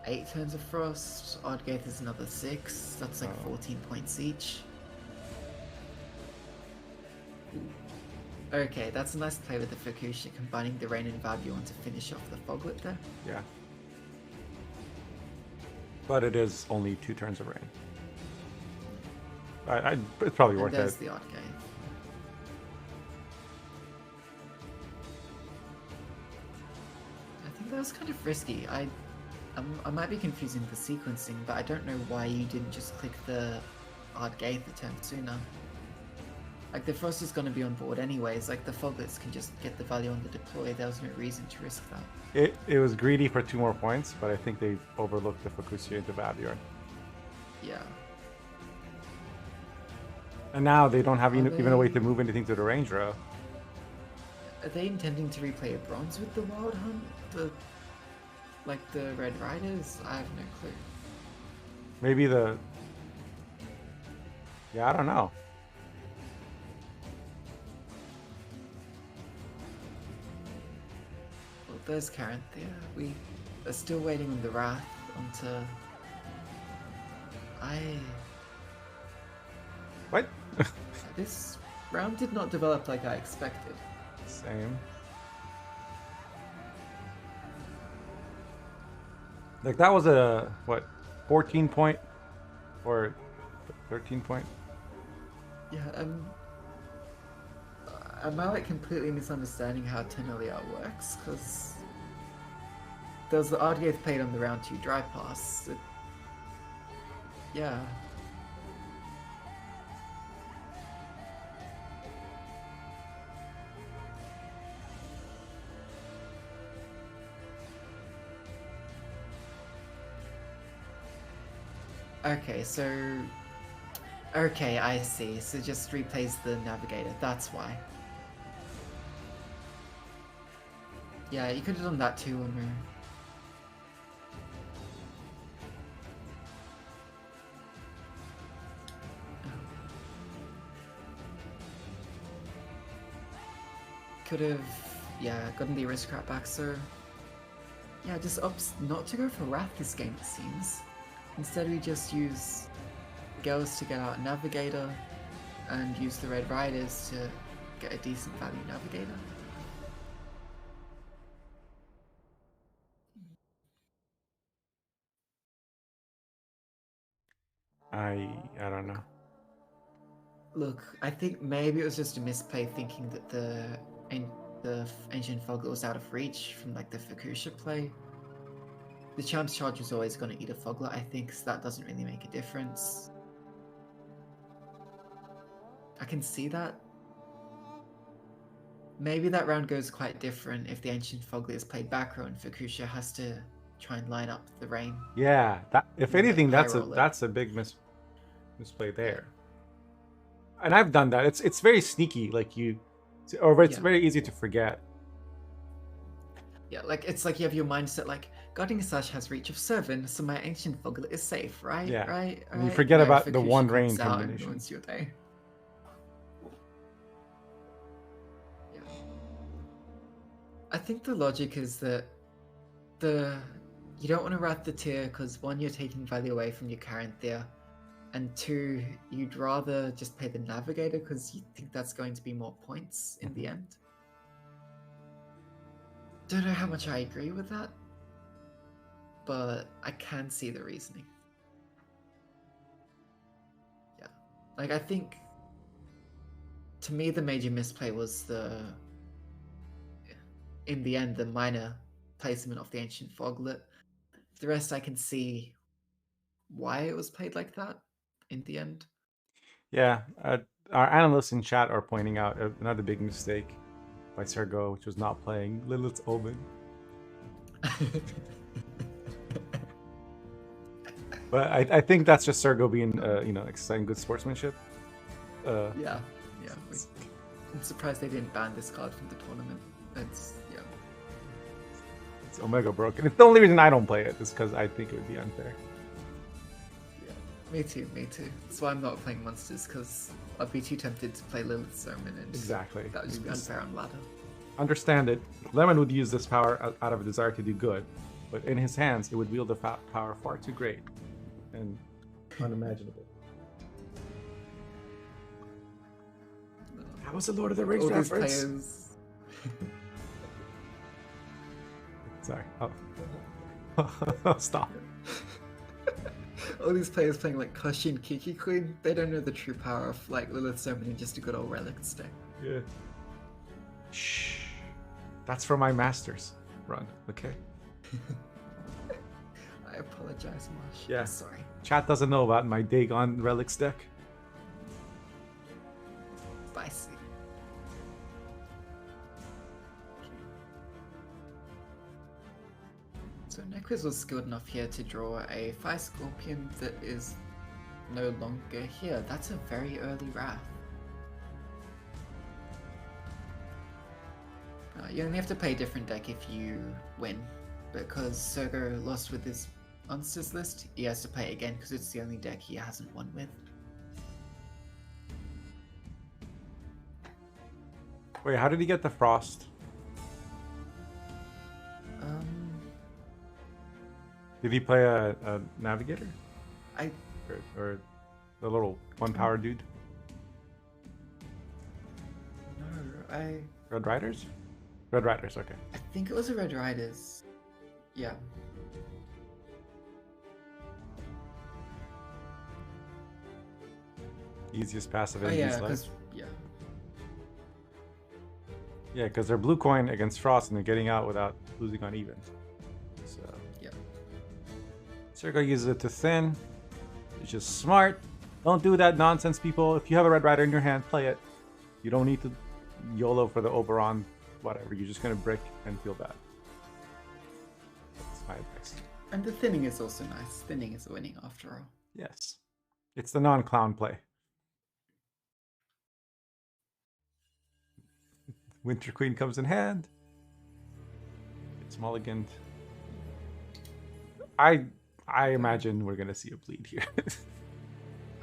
8 turns of Frost, Ardgaith is another 6, that's like 14 points each. Okay, that's a nice play with the Fukusha, combining the Rain and Vabuon to finish off the Foglet there. Yeah. But it is only 2 turns of rain. It's probably And worth there's it. the Ardgaith. I think that was kind of risky. I might be confusing the sequencing, but I don't know why you didn't just click the Ardgaith a turn sooner. Like, the Frost is going to be on board anyways, like, the Foglets can just get the value on the deploy, there was no reason to risk that. It was greedy for 2 more points, but I think they overlooked the Fukushia into Vabiorn. Yeah. And now they don't have even a way they- to move anything to the range row. Are they intending to replay a bronze with the Wild Hunt? Like the Red Riders? I have no clue. Maybe the... Yeah, I don't know. Well, there's Caranthir. We are still waiting on the Wrath onto... What? This round did not develop like I expected. Same. Like, that was a, what, 14 point? Or 13 point? Yeah, am I like completely misunderstanding how Tourney works? Because there was the Ardgaith played on the round 2 dry pass. Yeah. Okay, so... Okay, I see. So just replays the Navigator, that's why. Yeah, you could have done that too, Unru. Could have, yeah, gotten the Aristocrat back, so... Yeah, just opts not to go for Wrath this game, it seems. Instead we just use girls to get out Navigator and use the Red Riders to get a decent value Navigator. I don't know. Look, I think maybe it was just a misplay thinking that the Ancient Foglet was out of reach from like the Fukusha play. The Champ's Charge was always going to eat a Foglet, I think, so that doesn't really make a difference. I can see that. Maybe that round goes quite different if the Ancient Foglet is played back row and Fukusha has to try and line up the rain. Yeah, that if Like anything, high roll it. that's a big miss. misplay there. And I've done that. It's very sneaky, like or it's very easy to forget. Yeah, like it's like you have your mindset like Guardian Sash has reach of 7, so my Ancient Foglet is safe, right? Yeah. Right. And you forget about the one rain comes out and combination. ruins your day. Yeah. I think the logic is that you don't want to rat the tier because 1, you're taking value away from your Caranthea, and 2, you'd rather just play the Navigator because you think that's going to be more points in the end. Don't know how much I agree with that, but I can see the reasoning. Yeah, like I think to me the major misplay was in the end the minor placement of the Ancient Foglet. The rest I can see why it was played like that in the end. Yeah, our analysts in chat are pointing out another big mistake by Sergo, which was not playing Lilith's Omen. But I think that's just Sergo being, exercising good sportsmanship. Yeah. I'm surprised they didn't ban this card from the tournament. It's Omega broken. It's the only reason I don't play it is because I think it would be unfair. Yeah, me too. That's why I'm not playing monsters, because I'd be too tempted to play Lilith's Omen, and exactly that would just be unfair on ladder. Understand it. Lemon would use this power out of a desire to do good, but in his hands, it would wield a power far too great and unimaginable. How was the Lord of the Rings All reference? these players... Sorry. Oh. Stop. All these players playing like Kashi and Kiki Queen, they don't know the true power of like Lilith's Omen and just a good old relic stack. Yeah. Shh. That's for my masters run, okay? I apologize, Marsh. Yeah. Sorry. Chat doesn't know about my Dagon relics deck. Spicy. So Necros was skilled enough here to draw a Fire Scorpion that is no longer here. That's a very early Wrath. You only have to play a different deck if you win, because Sergo lost with his monsters list. He has to play it again because it's the only deck he hasn't won with. Wait, how did he get the Frost? Did he play a Navigator? Or the little one-power dude? No, Red Riders? Red Riders, okay. I think it was a Red Riders. Yeah. Easiest passive in yeah, his life. Yeah. Yeah, because they're blue coin against Frost and they're getting out without losing on even. So yeah. Sergo uses it to thin. It's just smart. Don't do that nonsense, people. If you have a Red Rider in your hand, play it. You don't need to YOLO for the Oberon, whatever. You're just gonna brick and feel bad. That's my advice. And the thinning is also nice. Thinning is winning after all. Yes. It's the non-clown play. Winter Queen comes in hand. It's mulliganed. I imagine we're gonna see a bleed here.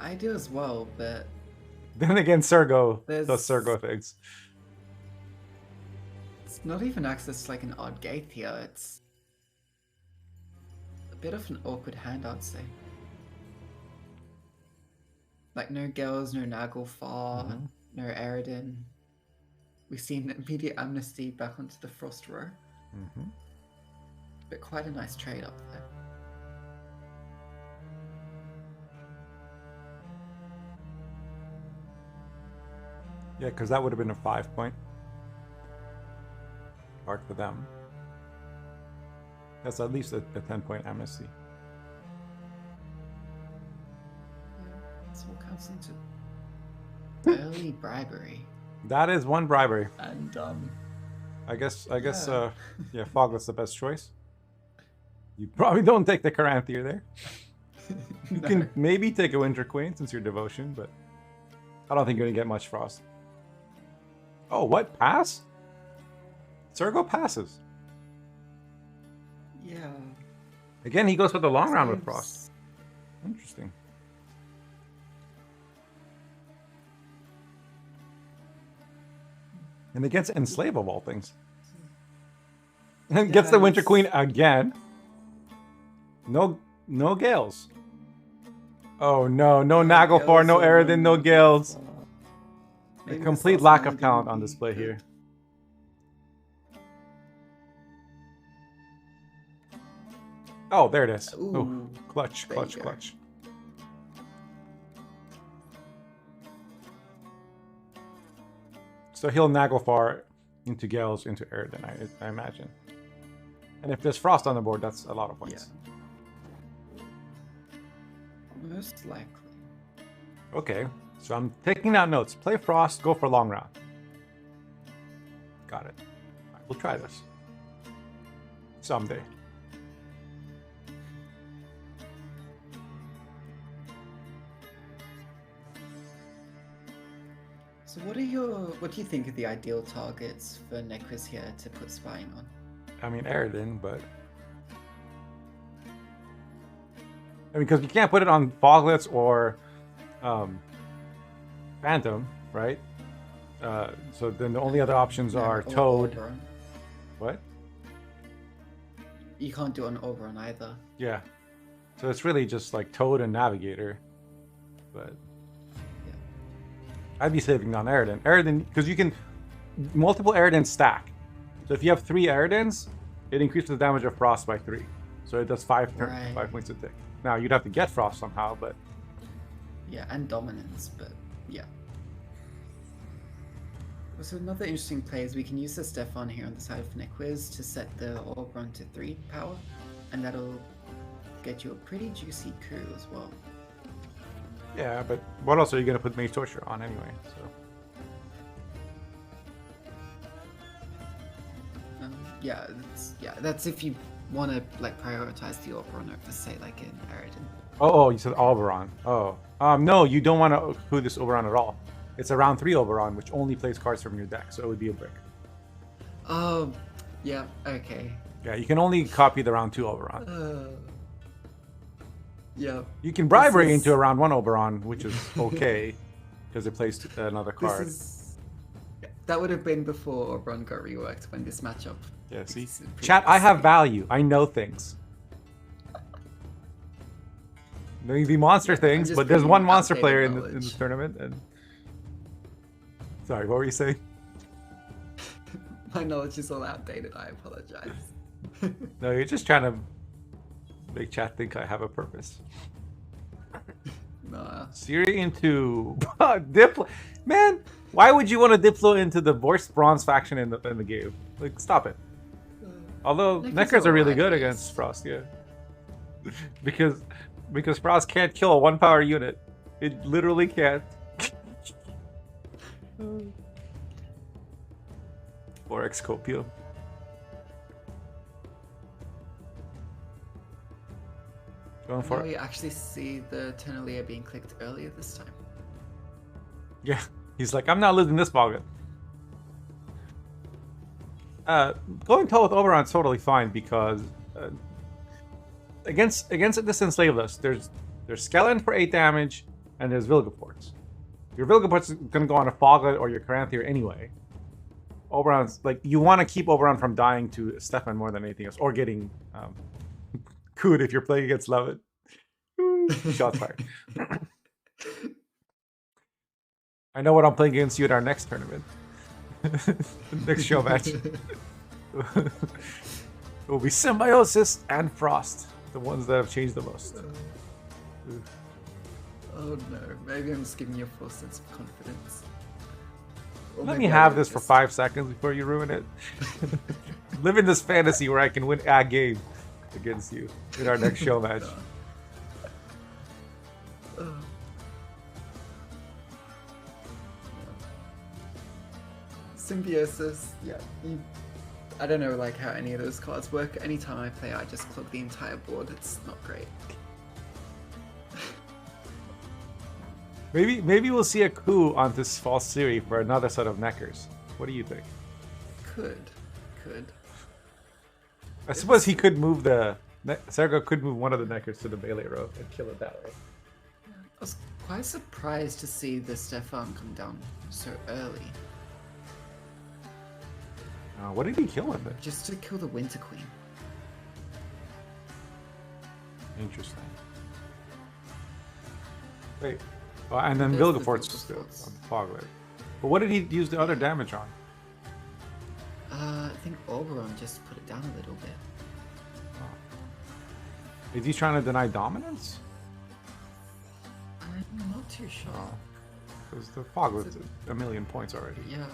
I do as well, but then again, Sergo does Sergo things. It's not even access to like an odd gate here. It's a bit of an awkward hand, I'd say. Like no Gels, no Naglfar, no Eridan. We've seen immediate amnesty back onto the Frost row. But quite a nice trade up there. Yeah, because that would have been a 5-point part for them. That's at least a 10-point amnesty. This all comes into early bribery. That is one bribery. And I guess Foglet's the best choice. You probably don't take the Caranthea there. You can maybe take a Winter Queen since you're Devotion, but I don't think you're gonna get much Frost. Oh, what? Pass? Sergo passes. Yeah. Again, he goes for the long round with Frost. Interesting. And against Enslave of all things. And gets the Winter Queen again. No Gales. Oh no, no Naglfar, no Eredin, no Gales. A complete lack of talent on display here. Oh, there it is. Oh, clutch. So he'll Naglfar into Gales, into Eredin, I imagine. And if there's Frost on the board, that's a lot of points. Yeah. Most likely. Okay, so I'm taking down notes. Play Frost, go for long round. Got it. Right, we'll try this. Someday. So what do you think are the ideal targets for Necros here to put spying on? I mean, Eredin, but... I mean, because you can't put it on Foglets or Phantom, right? So then the only other options are Toad. Oberon. What? You can't do it on Oberon either. Yeah. So it's really just like Toad and Navigator. But... Yeah. I'd be saving on Eredin. Eredin, because you can... Multiple Eredin stack. So if you have 3 Eredins, it increases the damage of Frost by 3. So it does 5 points a tick. Now, you'd have to get Frost somehow, but... Yeah, and Dominance, but yeah. So another interesting play is we can use the Stefan here on the side of Nequiz to set the Oberon to 3 power, and that'll get you a pretty juicy coup as well. Yeah, but what else are you going to put Mage Torture on anyway? So that's if you want to like prioritize the Oberon over, say, like in Eredin. Oh, you said Oberon. Oh, no, you don't want to include this Oberon at all. It's a round 3 Oberon, which only plays cards from your deck, so it would be a brick. Oh, yeah, okay. Yeah, you can only copy the round 2 Oberon. Yeah. You can bribery into a round 1 Oberon, which is okay, because it plays another card. That would have been before Oberon got reworked when this matchup. Yeah, see? Chat, I have value. I know things. Maybe monster things, but there's one monster player in this tournament. And sorry, what were you saying? My knowledge is all outdated. I apologize. No, you're just trying to make chat think I have a purpose. Nah. Siri into Diplo. Man, why would you want to Diplo into the worst bronze faction in the game? Like, stop it. Although Neckers are really good against Frost, yeah. because Frost can't kill a 1-power unit. It literally can't. Or Excopium. Going for Now it. you actually see the Tourney being clicked earlier this time. Yeah, he's like, I'm not losing this Boggin. Going toe with Oberon is totally fine because against this Enslaved list, there's Skeleton for 8 damage and there's Vilgefortz. Your Vilgefortz is going to go on a Foglet or your Caranthier anyway. Oberon's like, you want to keep Oberon from dying to Stefan more than anything else, or getting Cood if you're playing against Levitt. Shots fired. I know what I'm playing against you at our next tournament. Next show match. It will be Symbiosis and Frost, the ones that have changed the most. Oh no, maybe I'm just giving you a false sense of confidence. Or Let maybe me I have will this for just- 5 seconds before you ruin it. Live in this fantasy where I can win a game against you in our next show match. Symbiosis, yeah. I don't know like how any of those cards work. Anytime I play, I just clog the entire board. It's not great. Maybe we'll see a coup on this false theory for another set of neckers. What do you think? Could. I suppose he could move Sergo could move one of the neckers to the melee row and kill it that way. I was quite surprised to see the Stefan come down so early. What did he kill with it? Just to kill the Winter Queen. Interesting. Wait. Oh, and then There's the Vilgefortz still Vilgefortz. on the Foglet. But what did he use the other damage on? I think Oberon just put it down a little bit. Is he trying to deny dominance? I'm not too sure. Because the Foglet's a million points already. Yeah.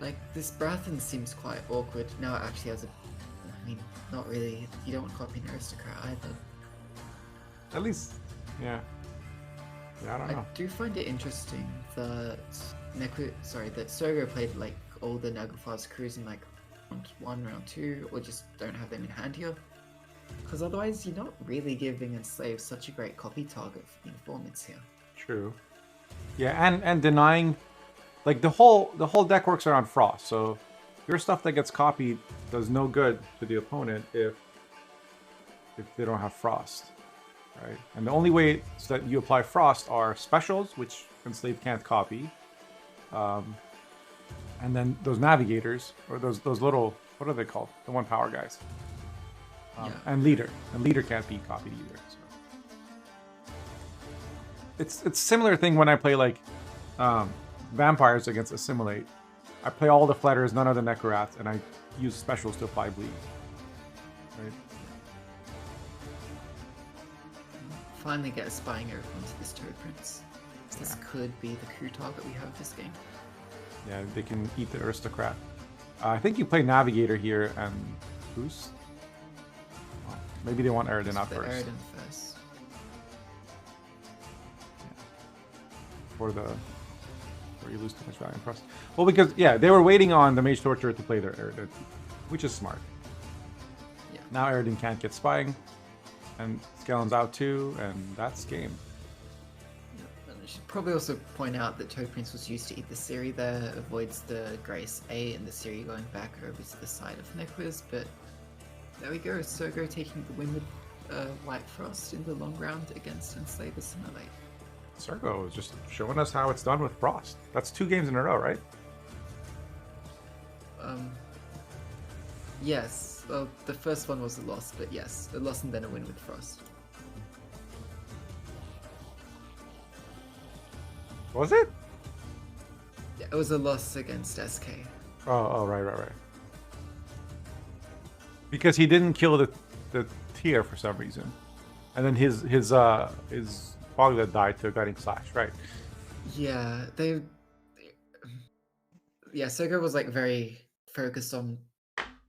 Like, this Brathen seems quite awkward. Now it actually has I mean, not really. You don't want to copy an aristocrat either. At least, yeah. Yeah, I don't know. I do find it interesting that that Sogo played like all the Naglfar's crews in like round 1, round 2, or just don't have them in hand here. Because otherwise you're not really giving Enslaved such a great copy target for the informants here. True. Yeah, and denying, like the whole deck works around Frost, so your stuff that gets copied does no good to the opponent if they don't have Frost, right? And the only way that you apply Frost are specials, which Enslaved can't copy, and then those navigators or those little, what are they called? The 1 power guys. And leader can't be copied either. So. It's a similar thing when I play like vampires against Assimilate. I play all the Fletters, none of the Necrorats, and I use specials to apply bleed. Right? Finally get a spying arrow onto this Toad Prince. This could be the coup target we have this game. Yeah, they can eat the aristocrat. I think you play Navigator here and Boost. Well, maybe they want Aridin out first. Aridin first. For you lose too much value in Frost. Well, because they were waiting on the Mage Torturer to play their Aridin, which is smart. Yeah. Now Aridin can't get spying, and Skellen's out too, and that's game. And I should probably also point out that Toad Prince was used to eat the Siri there, avoids the Grace A and the Siri going back over to the side of Nequiz, but there we go, Sogo taking the win with White Frost in the long round against Enslave Assimilate. Sergo is just showing us how it's done with Frost. That's 2 games in a row, right? Yes. Well, the first one was a loss, but yes, a loss and then a win with Frost. Was it? Yeah, it was a loss against SK. Oh, right. Because he didn't kill the tier for some reason, and then his Foglet died to a Guiding Slash, right? Yeah, Sogo was like very focused on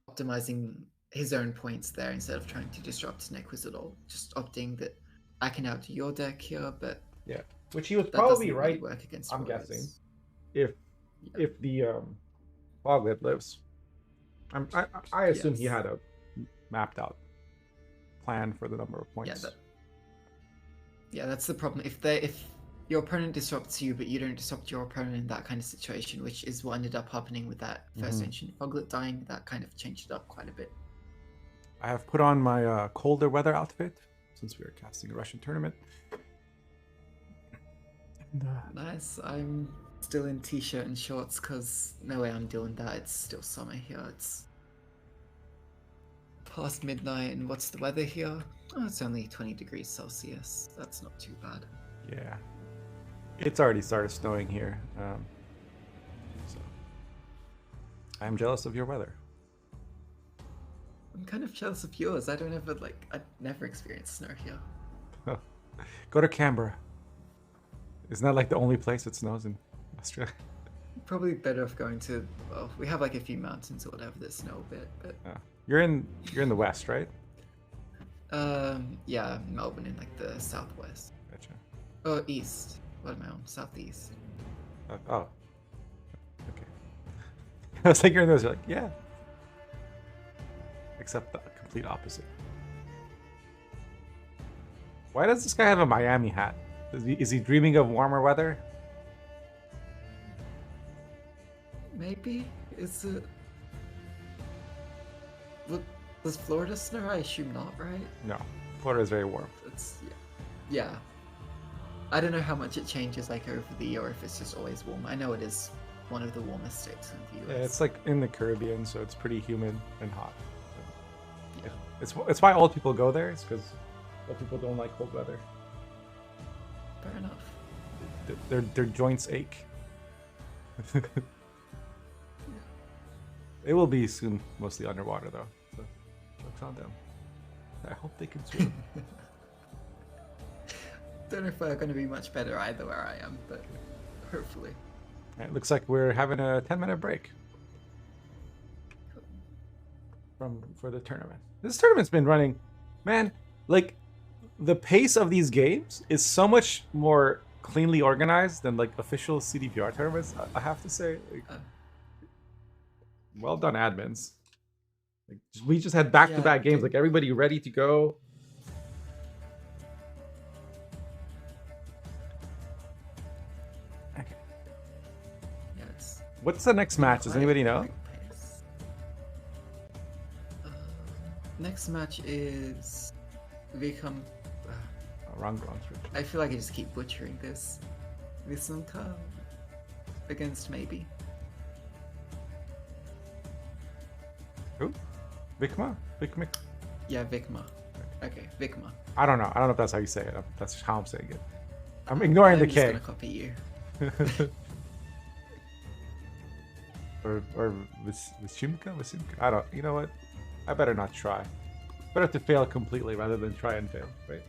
optimizing his own points there instead of trying to disrupt Nequiz at all. Just opting that I can outdo your deck here, but yeah, which he was that probably doesn't right. really work against I'm Warriors. guessing if the Foglet lives, I assume he had a mapped out plan for the number of points. Yeah, that's the problem. If your opponent disrupts you, but you don't disrupt your opponent in that kind of situation, which is what ended up happening with that first ancient Foglet dying, that kind of changed it up quite a bit. I have put on my colder weather outfit since we are casting a Russian tournament. And, Nice. I'm still in t-shirt and shorts because no way I'm doing that. It's still summer here. It's past midnight, and what's the weather here? Oh, it's only 20 degrees Celsius. That's not too bad. yeah, it's already started snowing here. So I'm jealous of your weather. I'm kind of jealous of yours. I've never experienced snow here. Go to Canberra. Isn't that like the only place that snows in Australia? Probably better off going to, well, we have like a few mountains or whatever that snow a bit, but You're in the west, right? yeah, Melbourne in like the southwest. Gotcha. Oh, east. What am I on? Southeast. Oh. Okay. I was like, you're in those. You're like, yeah. Except the complete opposite. Why does this guy have a Miami hat? Is he dreaming of warmer weather? Maybe? Is it... Look, does Florida snow? I assume not, right? No, Florida is very warm. It's... Yeah. I don't know how much it changes like over the year, or if it's just always warm. I know it is one of the warmest states in the US. Yeah, it's like in the Caribbean, so it's pretty humid and hot. Yeah. It's why old people go there. It's because old people don't like cold weather. Fair enough. Their joints ache. It will be soon mostly underwater though. So joke's on them. I hope they can swim. Don't know if we're going to be much better either where I am, but hopefully. It looks like we're having a 10-minute break for the tournament. This tournament's been running, man. Like the pace of these games is so much more cleanly organized than like official CDPR tournaments. I have to say, like, well done, admins. Like, we just had back-to-back games, like everybody ready to go. Okay. Yeah, it's What's the next match? Does anybody know? Next match is Vikram. Wrong switch. I feel like I just keep butchering this. Visanka against maybe. Who? Vikma? Vikmik? Yeah, Vikma. Okay, Vikma. I don't know. I don't know if that's how you say it. That's just how I'm saying it. I'm ignoring the I'm K. just gonna copy you. or Vishimka? I don't. You know what? I better not try. Better to fail completely rather than try and fail, right?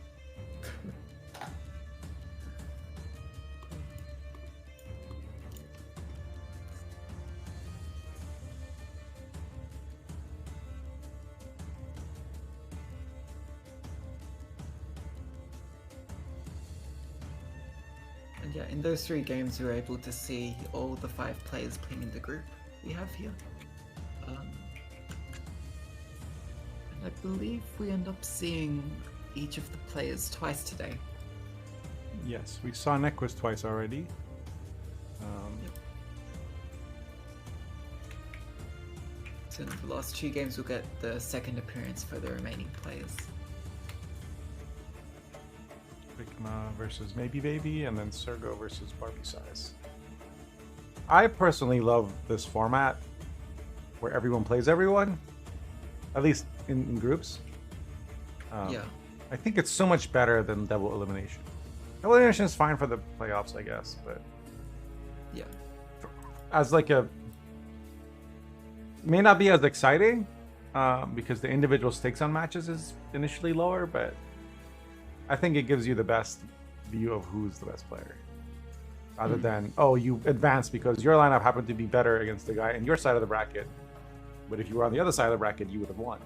And yeah, in those 3 games, we were able to see all the 5 players playing in the group we have here. And I believe we end up seeing each of the players twice today. Yes, we saw Nequist twice already. Yep. So in the last 2 games, we'll get the second appearance for the remaining players. Vikma versus Maybe Baby, and then Sergo versus Barbie Size. I personally love this format where everyone plays everyone, at least in groups. Yeah. I think it's so much better than double elimination. Double elimination is fine for the playoffs, I guess, but Yeah. as like a may not be as exciting because the individual stakes on matches is initially lower, but I think it gives you the best view of who's the best player. Rather than, oh, you advanced because your lineup happened to be better against the guy in your side of the bracket, but if you were on the other side of the bracket, you would have won.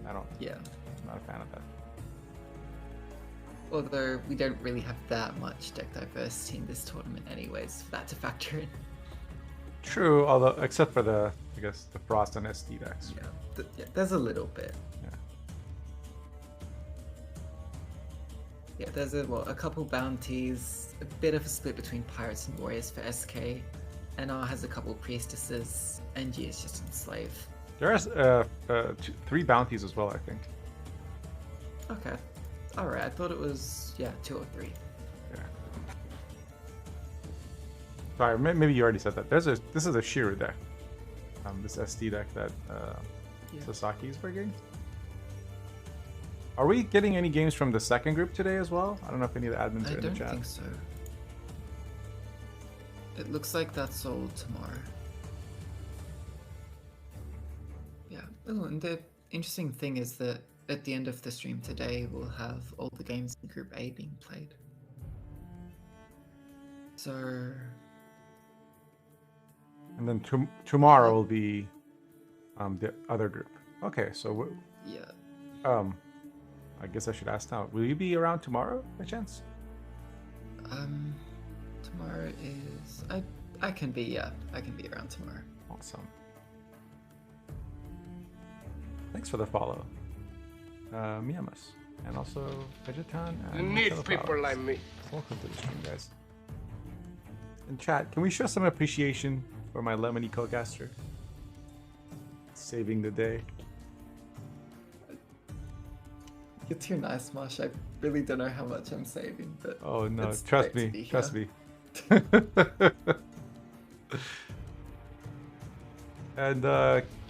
I'm not a fan of that. Although we don't really have that much deck diversity in this tournament anyways, for that to factor in. True, although except for the, I guess, the Frost and SD decks. Yeah, there's a little bit. Yeah, there's a couple bounties, a bit of a split between Pirates and Warriors for SK. NR has a couple Priestesses, NG is just Enslave. There's 3 bounties as well, I think. Okay. Alright, I thought it was, 2 or 3. Yeah. Sorry, maybe you already said that. This is a Shiru deck. This SD deck that Sasaki is bringing. Are we getting any games from the second group today as well? I don't know if any of the admins are in the chat. I don't think so. It looks like that's all tomorrow. Yeah. Oh, and the interesting thing is that at the end of the stream today, we'll have all the games in Group A being played. So... And then tomorrow will be the other group. Okay, so... Yeah. I guess I should ask now. Will you be around tomorrow, by chance? Tomorrow is... I can be around tomorrow. Awesome. Thanks for the follow. Miyamas. And also Vegetan You and need Marcelo people Flowers. like me. Welcome to the stream, guys. In chat, can we show some appreciation for my lemony co-caster? Saving the day. You're too nice, Marsh. I really don't know how much I'm saving, but Oh no, it's trust great to me, be trust here. me. And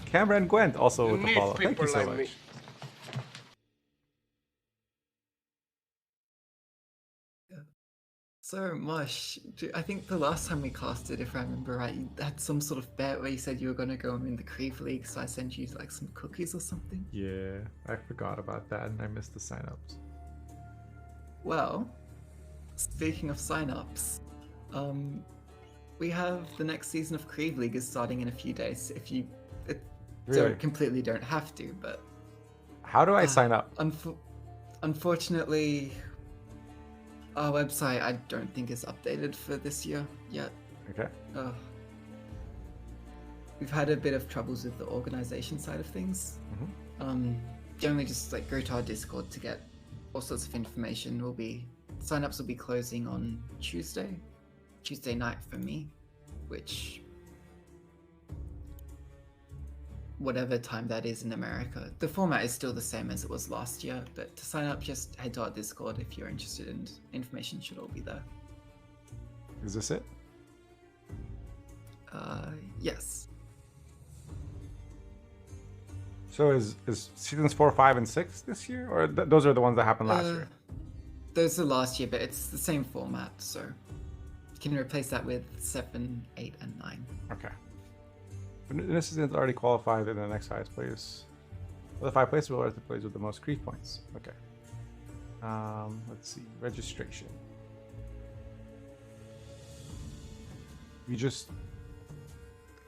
Cameron Gwent also You with the need follow. Thank you people so like much. me. So, Marsh, I think the last time we casted, if I remember right, you had some sort of bet where you said you were going to go in the Creve League, so I sent you like some cookies or something. Yeah, I forgot about that and I missed the signups. Well, speaking of signups, we have the next season of Creve League is starting in a few days. If you Really? completely don't have to, but How do I sign up? Unfortunately, our website I don't think is updated for this year yet. Okay. We've had a bit of troubles with the organization side of things. Generally, just like go to our Discord to get all sorts of information. Signups will be closing on Tuesday night for me, which whatever time that is in America. The format is still the same as it was last year, but to sign up, just head to our Discord if you're interested, and information should all be there. Is this it? Yes. So is seasons 4, 5, and 6 this year, or those are the ones that happened last year? Those are last year, but it's the same format, so you can replace that with 7, 8, and 9. Okay. This season's already qualified in the next highest place. Well, the 5 places will are the plays with the most creep points. Okay. Let's see. Registration. You just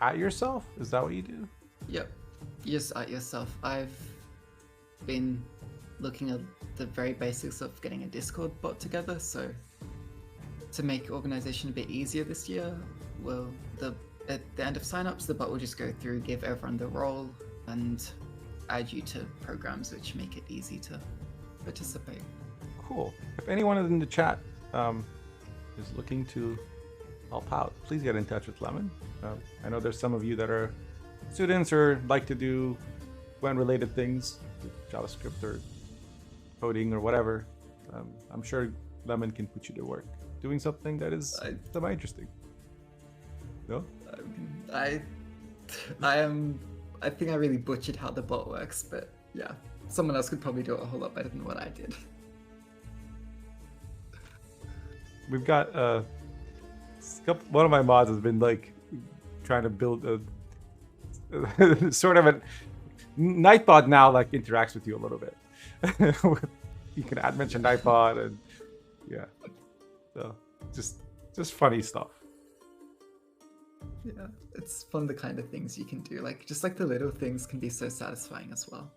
at yourself? Is that what you do? Yep. You just at yourself. I've been looking at the very basics of getting a Discord bot together, so to make organization a bit easier this year, well, at the end of signups, the bot will just go through, give everyone the role, and add you to programs which make it easy to participate. Cool. If anyone in the chat is looking to help out, please get in touch with Lemon. I know there's some of you that are students or like to do Gwent-related things, with JavaScript or coding or whatever. I'm sure Lemon can put you to work doing something that is semi-interesting. No? I think I really butchered how the bot works, but yeah, someone else could probably do it a whole lot better than what I did. We've got one of my mods has been like trying to build a sort of a Nightbot now, like interacts with you a little bit. You can mention Nightbot, and yeah, so just funny stuff. Yeah, it's fun, the kind of things you can do. Like, just like the little things can be so satisfying as well.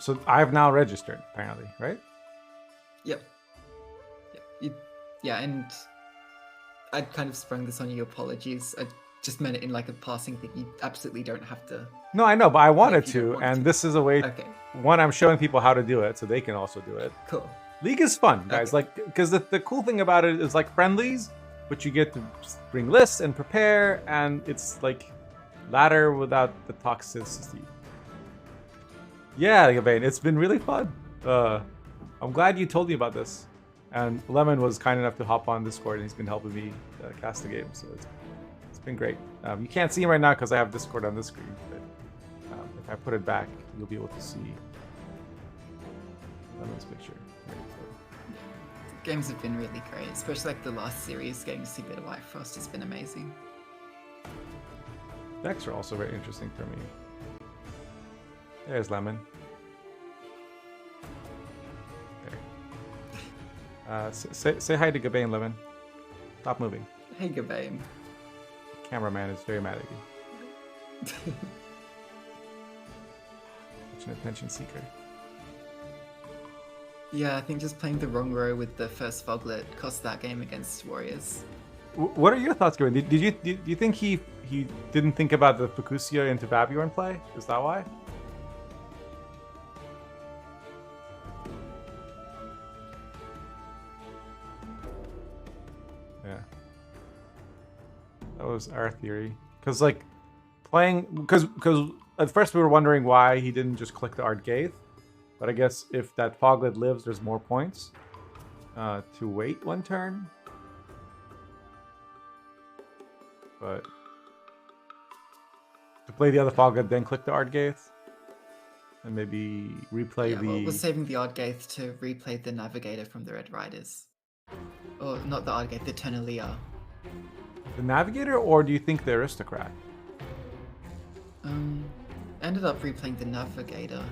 So I've now registered, apparently, right? Yep. Yeah, and I kind of sprung this on you. Apologies. I just meant it in like a passing thing. You absolutely don't have to. No, I know, but I wanted if you don't to, want and to. this is a way. Okay. One, I'm showing people how to do it, so they can also do it. Cool. League is fun, guys. Okay. Like, because the cool thing about it is like friendlies, but you get to bring lists and prepare, and it's like ladder without the toxicity. Yeah, Gabain, it's been really fun. I'm glad you told me about this. And Lemon was kind enough to hop on Discord, and he's been helping me cast the game, so it's been great. You can't see him right now because I have Discord on this screen, but if I put it back, you'll be able to see Lemon's picture. Right, so. Games have been really great, especially like the last series. Getting to see a bit of White Frost has been amazing. Decks are also very interesting for me. There's Lemon. There. Say hi to Gabain, Lemon. Stop moving. Hey, Gabain. Cameraman is very mad at you. Such an attention seeker. Yeah, I think just playing the wrong row with the first Foglet cost that game against Warriors. What are your thoughts, Gavin? Do you think he didn't think about the Fukusia into Babyorn play? Is that why? Yeah. That was our theory. Because, like, because at first we were wondering why he didn't just click the Ardgaith. But I guess if that Foglet lives, there's more points to wait one turn. But to play the other Foglet, then click the Ardgaith. And maybe replay the... Well, we're saving the Ardgaith to replay the Navigator from the Red Riders. Or not the Ardgaith, the Tourney. The Navigator, or do you think the Aristocrat? Ended up replaying the Navigator.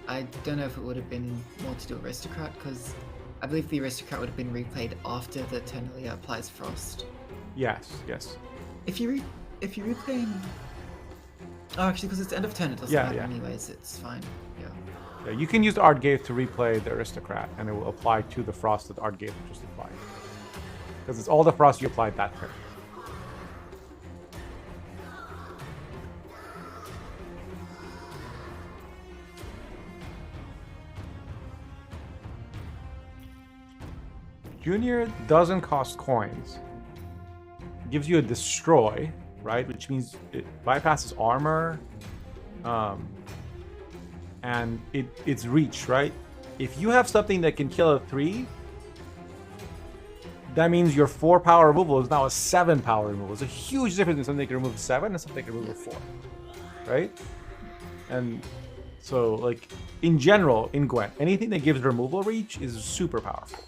I don't know if it would have been more to do Aristocrat, because I believe the Aristocrat would have been replayed after the Tourney applies Frost. Yes. If you replay... Oh, actually, because it's end of turn, it doesn't matter anyways, it's fine. Yeah, you can use the Ardgaith to replay the Aristocrat, and it will apply to the Frost that Ardgaith just applied. Because it's all the Frost you applied that turn. Junior doesn't cost coins. It gives you a destroy, right? Which means it bypasses armor. And it's reach, right? If you have something that can kill a 3, that means your 4 power removal is now a 7 power removal. It's a huge difference in something that can remove 7 and something that can remove 4, right? And so, like, in general, in Gwent, anything that gives removal reach is super powerful.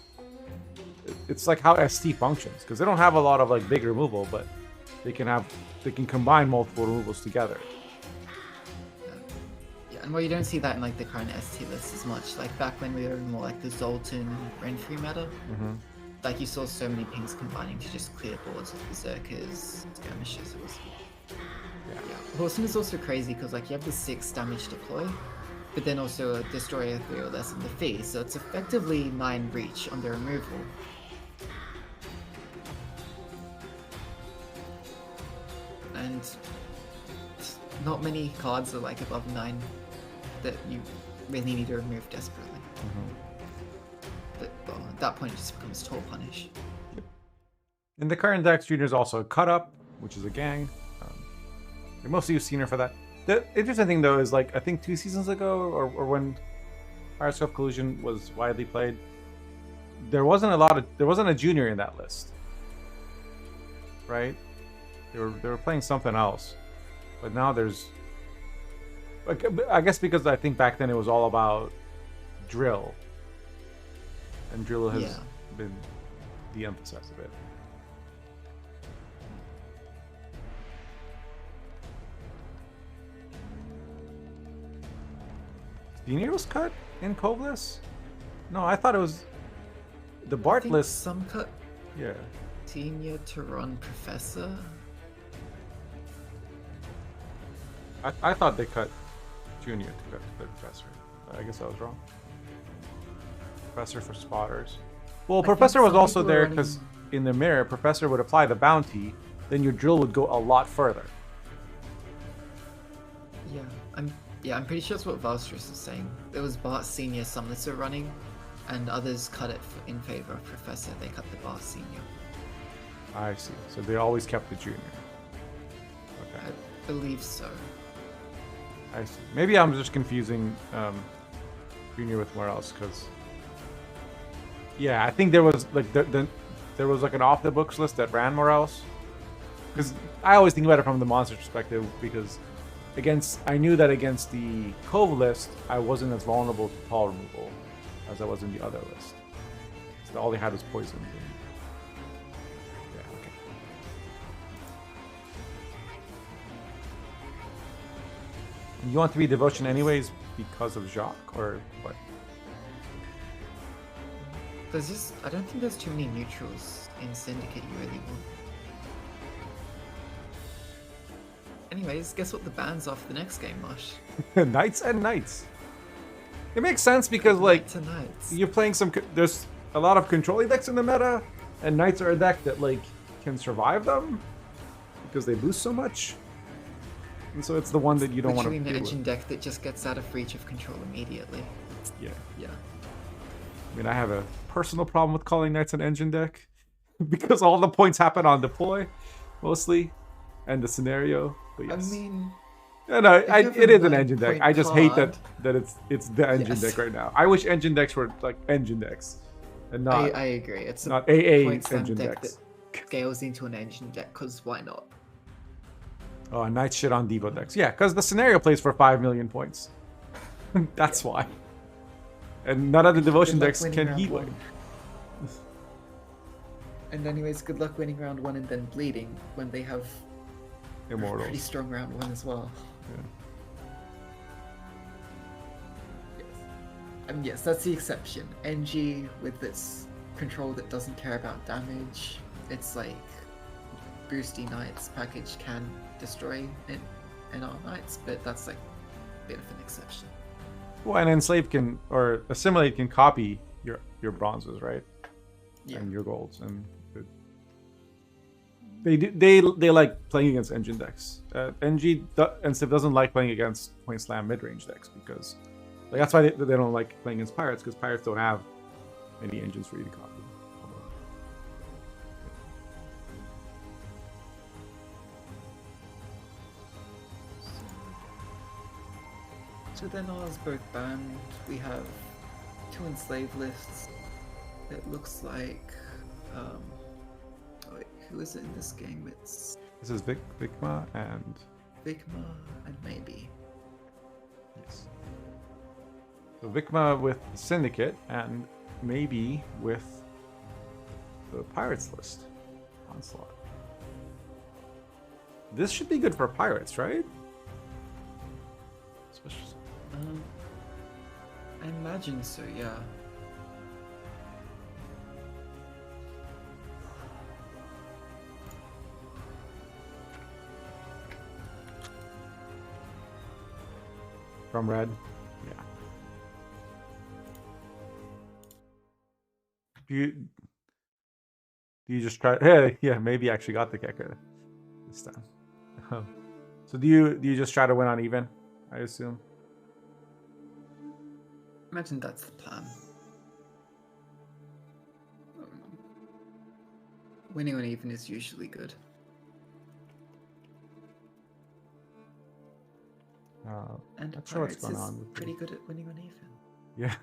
It's like how ST functions, because they don't have a lot of like big removal, but they can combine multiple removals together. Yeah, and well, you don't see that in like the current ST list as much. Like back when we were more like the Zoltan Renfrey meta, like you saw so many pings combining to just clear boards with berserkers, skirmishes. It was Horseman is also crazy because like you have the 6 damage deploy, but then also a destroyer 3 or less in the fee, so it's effectively 9 reach on the removal. And not many cards are like above 9 that you really need to remove desperately. But well, at that point it just becomes Toll Punish. In the current decks, Junior's also a Cut Up, which is a gang. Most of you have seen her for that. The interesting thing though is like I think 2 seasons ago or when Fire Self Collusion was widely played, there wasn't a junior in that list. Right? They were playing something else. But now there's I guess because I think back then it was all about drill. And drill has been de-emphasized a bit. Senior was cut in Kovlis? No, I thought it was the Bart list. Some cut. Yeah. Senior to run Professor. I thought they cut Junior to cut the Professor. I guess I was wrong. Professor for spotters. Well, Professor was also there because in the mirror, Professor would apply the bounty, then your drill would go a lot further. Yeah, I'm pretty sure that's what Valstress is saying. There was Bart Senior Sumlitter running, and others cut it in favor of Professor. They cut the Bart Senior. I see. So they always kept the Junior. Okay. I believe so. I see. Maybe I'm just confusing Junior with more else, because yeah, I think there was like there was like an off the books list that ran more else. Because I always think about it from the monster perspective, because I knew that against the Cove list, I wasn't as vulnerable to tall removal as I was in the other list. So all they had was poison. Yeah, okay. You want to be Devotion anyways because of Jacques, or what? I don't think there's too many neutrals in Syndicate you really want. Anyways, guess what the ban's off the next game, Mosh? Knights and Knights. It makes sense because like Knights. you're playing there's a lot of controlling decks in the meta, and Knights are a deck that like can survive them because they boost so much. And so it's the one that you don't want to Literally deal an with. engine deck that just gets out of reach of control immediately. Yeah. Yeah. I mean, I have a personal problem with calling Knights an engine deck because all the points happen on deploy, mostly, and the scenario. But yes. I mean, Yeah, no, if you have it a is an engine deck. 9-point I just hate card- that it's the engine Yes. deck right now. I wish engine decks were like engine decks, and not I agree. It's a not AA point slam engine deck decks. that scales into an engine deck, because why not? Oh, and Knights shit on Devo decks. Yeah, because the scenario plays for 5 million points. That's why. And none of the devotion Good luck decks winning can round heat one. win. And anyways, good luck winning round 1 and then bleeding when they have a pretty Immortals. strong round 1 as well. Yeah. Yes, that's the exception. NG with its control that doesn't care about damage, it's like boosty knights package can destroy in our knights, but that's like a bit of an exception. Well, and Enslave can, or Assimilate can copy your bronzes, right? Yeah. And your golds, and they like playing against engine decks. Enslave doesn't like playing against point slam mid range decks because like that's why they don't like playing against pirates, because pirates don't have many engines for you to copy. So then ours both banned. We have 2 enslaved lists. It looks like oh wait, who is it in this game? It's This is Vikma and Vigma and maybe. yes. So Vikma with Syndicate and maybe with the Pirates list. Onslaught. This should be good for Pirates, right? Especially. I imagine so, yeah. From Red. Yeah. Do you just try? Hey, yeah, maybe you actually got the kicker this time. So do you just try to win on even? I assume. Imagine that's the plan. Winning on even is usually good. And Not sure what's Pirates going is on with pretty good at winning on even. Yeah.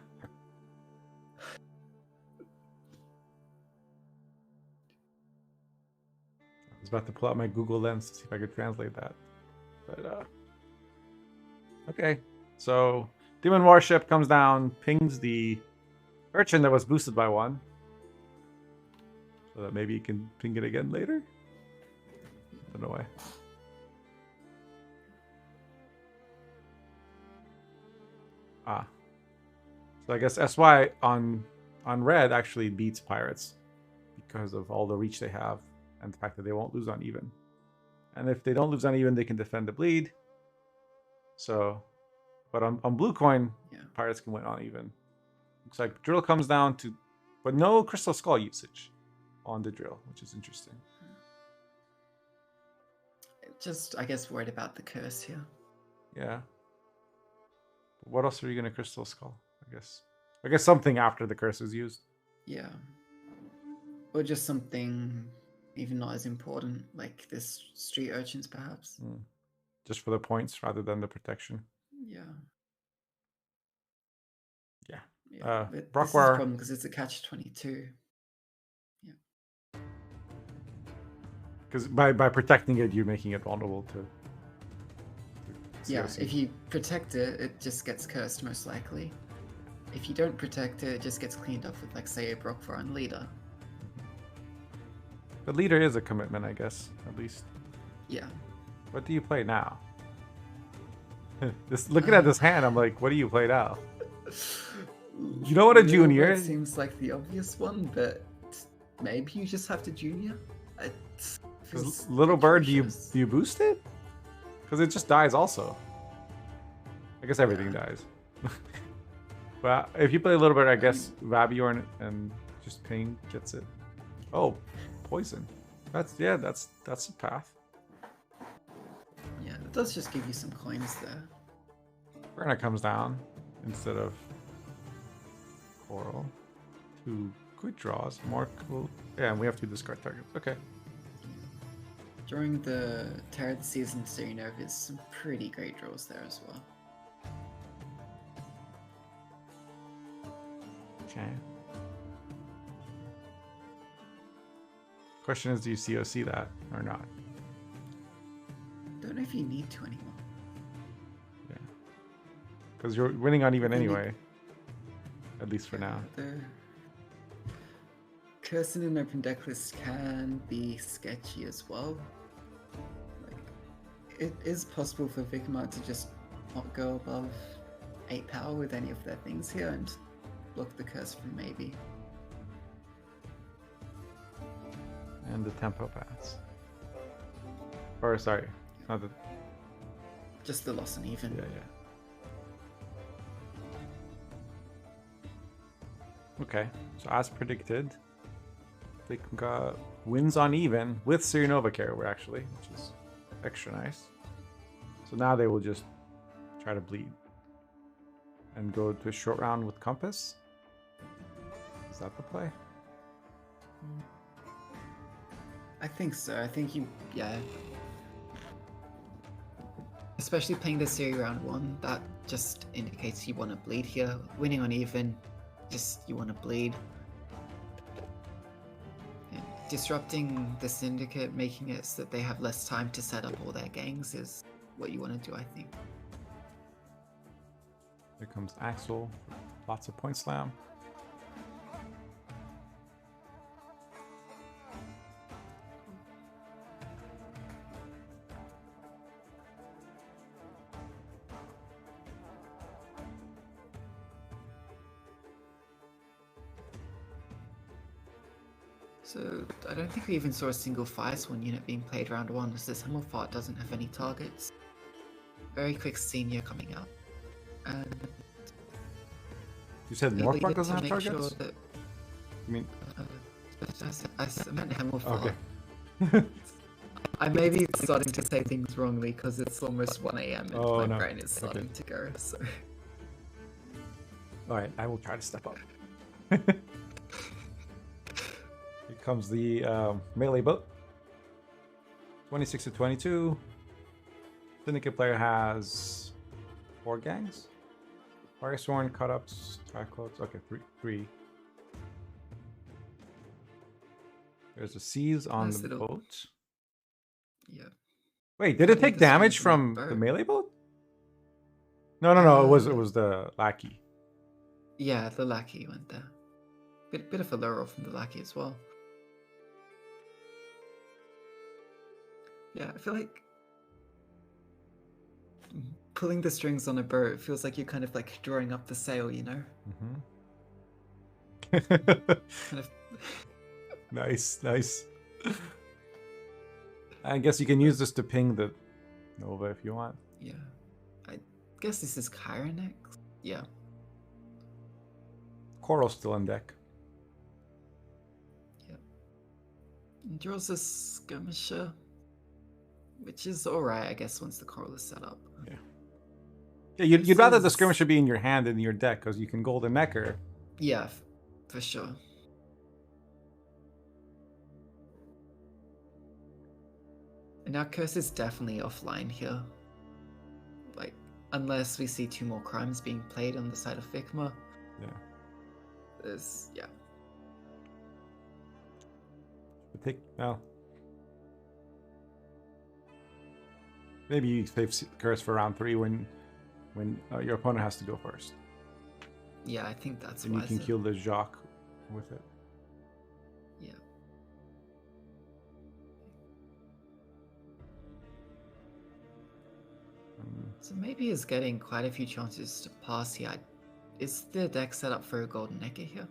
I was about to pull out my Google Lens to see if I could translate that. But okay. So Demon Warship comes down, pings the Urchin that was boosted by 1. So that maybe you can ping it again later? Don't know why. Ah. So I guess SY on red actually beats Pirates because of all the reach they have and the fact that they won't lose on even. And if they don't lose on even, they can defend the bleed. So, but on blue coin, Yeah. Pirates can win on even. Looks like drill comes down to, but no Crystal Skull usage on the drill, which is interesting. Just, I guess, worried about the curse here. Yeah. What else are you gonna Crystal Skull? I guess something after the curse is used. Yeah. Or just something even not as important, like this street urchins, perhaps. Just for the points rather than the protection. Yeah. Yeah. Yeah. But this is a Brockwar. problem because it's a catch-22. Because by protecting it, you're making it vulnerable to Yeah, COC. if you protect it, it just gets cursed most likely. If you don't protect it, it just gets cleaned up with, like, say, a Brockvar and Leader. The leader is a commitment, I guess, at least. Yeah. What do you play now? Just looking at this hand, I'm like, what do you play now? You know what a junior It is? seems like the obvious one, but maybe you just have to junior. It feels Little Bird, do atrocious. you boost it? Because it just dies also. I guess everything dies. But if you play a Little Bird, I guess Vabiorn and just Ping gets it. Oh, poison. That's a path. Yeah, it does just give you some coins there. Burna comes down instead of Coral. 2 good draws. More cool. Yeah, and we have to discard targets. Okay. During the Terror of the Season Serena, there's some pretty great draws there as well. Okay. Question is, do you COC that or not? Don't know if you need to anymore. Yeah. Because you're winning on even Then anyway. At least for now. The curse in an open deck list can be sketchy as well. Like, it is possible for Vikmar to just not go above 8 power with any of their things here and block the curse from maybe. And the tempo pass. Or sorry, not the. Just the loss and even. Yeah. Okay, so as predicted, Vikmar wins on even with Cyrenova carry actually, which is extra nice. So now they will just try to bleed and go to a short round with Compass. Is that the play? I think so. I think yeah. Especially playing the series round 1, that just indicates you want to bleed here. Winning on even, just you want to bleed. And disrupting the syndicate, making it so that they have less time to set up all their gangs is what you want to do, I think. Here comes Axel. Lots of point slam. So I don't think we even saw a single Firesworn unit being played round 1, as this Himmelfart doesn't have any targets. Very quick senior coming out. And You said they Morphbot needed doesn't to have make targets? sure that, I mean, I meant Himmelfart. okay. I may be starting to say things wrongly because it's almost 1 a.m. and Oh, my no. brain is starting Okay. to go, so... Alright, I will try to step up. Here comes the melee boat. 26 to 22. Syndicate player has 4 gangs. Firesworn, cut-ups, Tricloaks. Okay, three. There's a seize on Nice the little- boat. Yeah. Wait, did it Putting take the damage strings on from the the boat. melee boat? No. It was the lackey. Yeah, the lackey went there. Bit of a lure from the lackey as well. Yeah, I feel like pulling the strings on a boat feels like you're kind of like drawing up the sail, you know? Mm-hmm. Kind of. Nice. I guess you can use this to ping the Nova if you want. Yeah. I guess this is Kyra next. Yeah. Coral's still in deck. And draws a skirmisher, which is alright, I guess, once the coral is set up. Yeah, you'd This rather the is- skirmisher be in your hand than in your deck because you can golden necker. Yeah, for sure. And our curse is definitely offline here. Like, unless we see 2 more crimes being played on the side of Vikmar. Yeah. There's, yeah. Well, maybe you save curse for round 3 when your opponent has to go first, Yeah, I think that's and you can wiser. kill the Jacques with it. Yeah. So maybe he's getting quite a few chances to pass here. Is the deck set up for a golden necker here?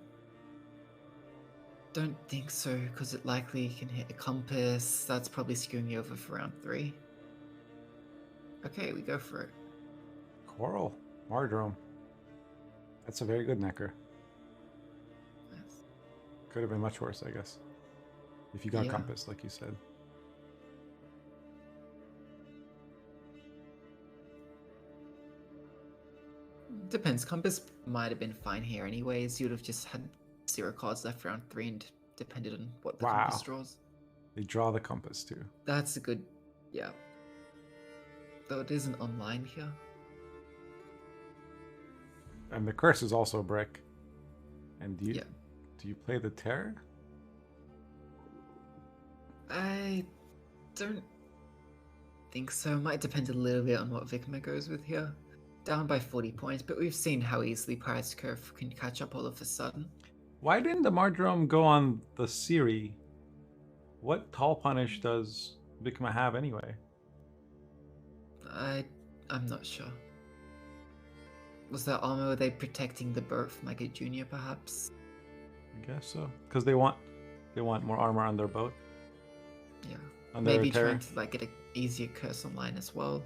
Don't think so, because it likely can hit a compass. That's probably screwing you over for round 3. Okay, we go for it. Coral, Mardrome. That's a very good necker. Nice. Could have been much worse, I guess. If you got Yeah. Compass, like you said. Depends. Compass might have been fine here anyways. You'd have just had 0 cards left round 3 and depended on what the Compass Wow. draws. They draw the Compass too. That's a good, yeah. Though it isn't online here. And the Curse is also a brick. And do you Yeah. do you play the Terror? I don't think so. Might depend a little bit on what Vikma goes with here. Down by 40 points, but we've seen how easily Pirate's Curve can catch up all of a sudden. Why didn't the Mardrome go on the Siri? What Tall Punish does Vikma have anyway? I'm not sure. Was that armor, were they protecting the boat from like a junior perhaps? I guess so. Because they want more armor on their boat. Yeah. On their Maybe Terror. trying to like get an easier curse online as well.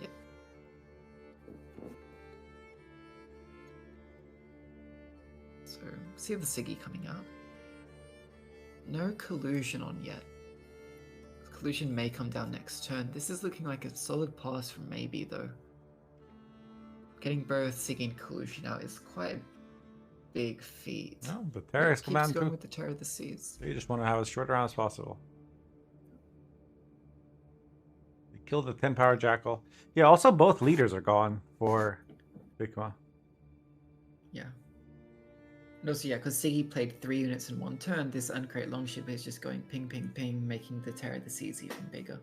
Yeah. So see the Siggy coming out. No collusion on yet. Collusion may come down next turn. This is looking like a solid pass from maybe though. Getting both Siggy and collusion out is quite a big feat. No, the Terror's Keeps command going too. with the Terror of the Seas. They just want to have as short round as possible. They killed the 10 power Jackal. Yeah, also both leaders are gone for Vikma. Yeah. And also, yeah, because Siggy played 3 units in 1 turn, this Uncrate Longship is just going ping, ping, ping, making the Terror of the Seas even bigger.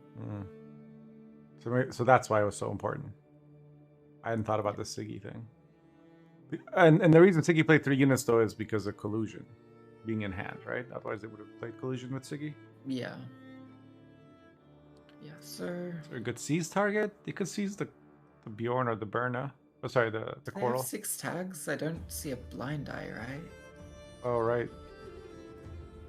So that's why it was so important. I hadn't thought about the Siggy thing. And the reason Siggy played 3 units though is because of collusion being in hand, right? Otherwise they would have played collusion with Siggy. Yeah. Yeah, so... Is there a good seize target? You could seize the Bjorn or the Berna. Oh, sorry, the They Coral. have 6 tags. I don't see a blind eye, right? Oh, right.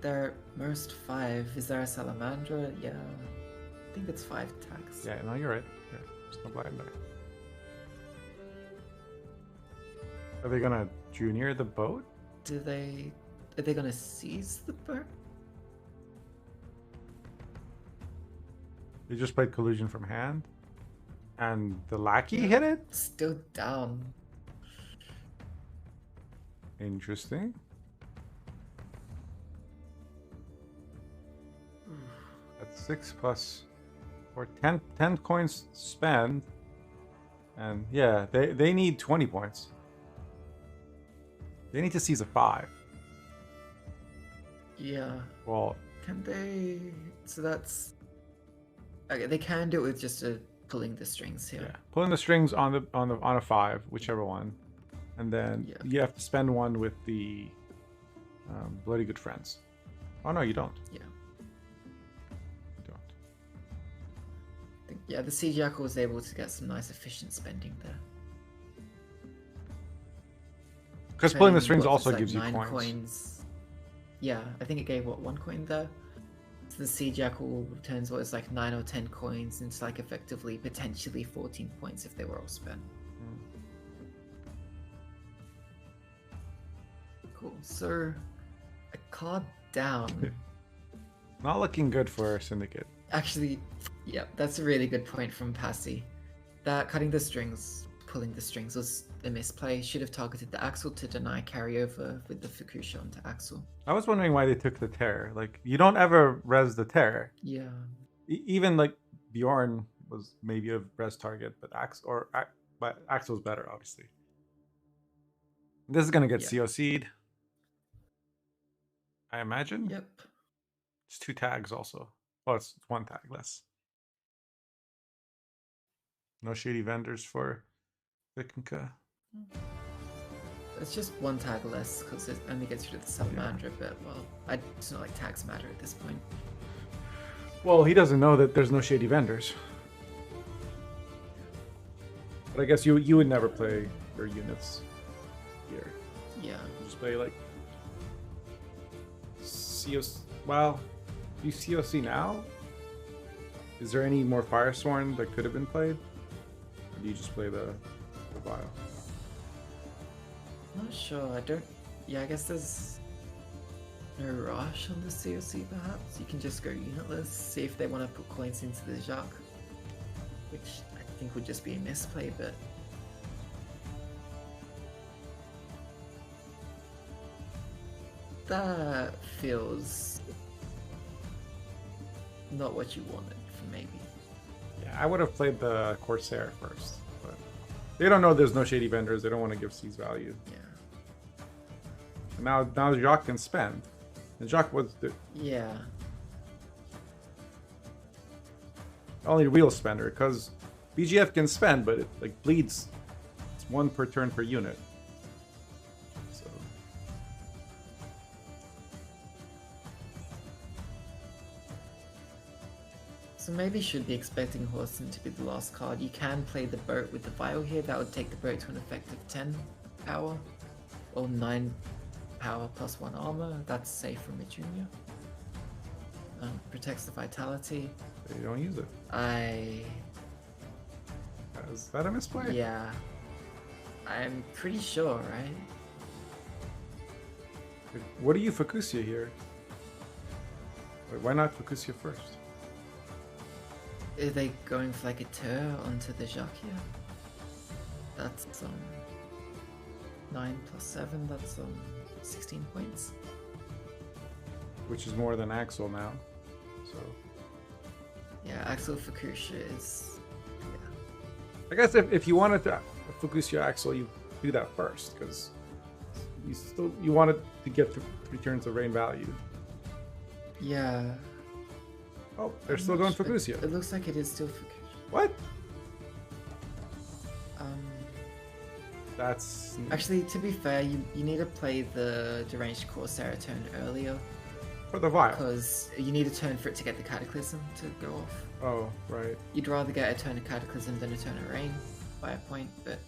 They're at most 5. Is there a Salamandra? Yeah. I think it's 5 tags. Yeah, no, you're right. Yeah, there's no blind eye. Are they gonna junior the boat? Are they gonna seize the boat? They just played collusion from hand, and the lackey hit it. Still down. Interesting. That's 6 plus or 10 coins spend, and yeah, they need 20 points. They need to seize a 5. Yeah. Well, Can they? So that's okay. They can do it with just pulling the strings here. yeah, pulling the strings on a 5, whichever one, and then Yeah. you have to spend one with the bloody good friends. Oh no, you don't. Yeah. You don't. I think, yeah, the Sea Jackal was able to get some nice efficient spending there. Because pulling the Depending strings what, if also it's gives you like 9 coins. Yeah, I think it gave what 1 coin there. So the Sea Jackal returns what is like 9 or 10 coins into like effectively potentially 14 points if they were all spent. Cool. So a card down. Not looking good for Syndicate. Actually, yeah, that's a really good point from Passy. That cutting the strings, pulling the strings was a misplay. Should have targeted the Axel to deny carryover with the Fukusha onto Axel. I was wondering why they took the Terror. Like, you don't ever res the Terror. Yeah. Even like Bjorn was maybe a res target, but Axel's better, obviously. This is gonna get Yeah. COC'd, I imagine. Yep. It's 2 tags also. Oh, it's 1 tag less. No shady vendors for Vikinka. It's just 1 tag less because it only gets rid of the Salamandra, but well, it's not like tags matter at this point. Well, he doesn't know that there's no shady vendors. But I guess you would never play your units here. Yeah. You just play like COC. Well, do you COC now? Is there any more Firesworn that could have been played? Or do you just play the Vial? Not sure. I don't. Yeah, I guess there's. no rush on the COC perhaps. You can just go unitless, see if they want to put coins into the Jacques, which I think would just be a misplay, but that feels not what you wanted for maybe. Yeah, I would have played the Corsair first, but they don't know there's no shady vendors. They don't want to give C's value. Yeah. And now Jacques can spend. And Jacques was the Yeah. only real spender, because BGF can spend, but it like bleeds. It's 1 per turn per unit. So So maybe should be expecting Horson to be the last card. You can play the boat with the vial here. That would take the boat to an effective 10 power. Or 9 power plus 1 armor. That's safe from a junior. Protects the vitality. they don't use it. Is that a misplay? Yeah. I'm pretty sure, right? What do you Fukusia here? Wait, why not Fukusia first? Are they going for like a tour onto the Jacques here? That's 9 plus 7, that's 16 points. Which is more than Axel now. So Yeah, Axel Fukusia is... I guess if you wanted to Fukusia Axel, you do that first, because you wanted to get 3 turns of rain value. Yeah. Oh, they're still going Fukusia. It looks like it is still Fukusia. What? That's Actually, to be fair, you need to play the Deranged Corsair turn earlier, for the vial. because you need a turn for it to get the Cataclysm to go off. Oh, right. You'd rather get a turn of Cataclysm than a turn of Rain by a point, but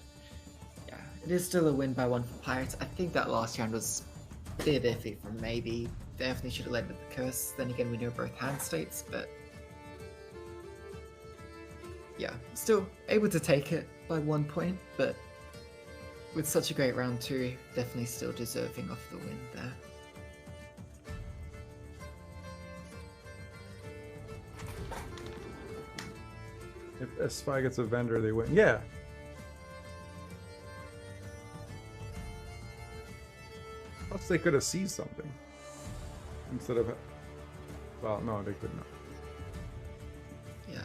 yeah, it is still a win by 1 for Pirates. I think that last round was a bit iffy from maybe. Definitely should have led with the Curse. Then again, we know both hand states, but yeah, still able to take it by 1 point, but with such a great round 2, definitely still deserving of the win there. If Spy gets a vendor, they win. Yeah. Plus, they could have seized something instead of. Well, no, they could not. Yeah.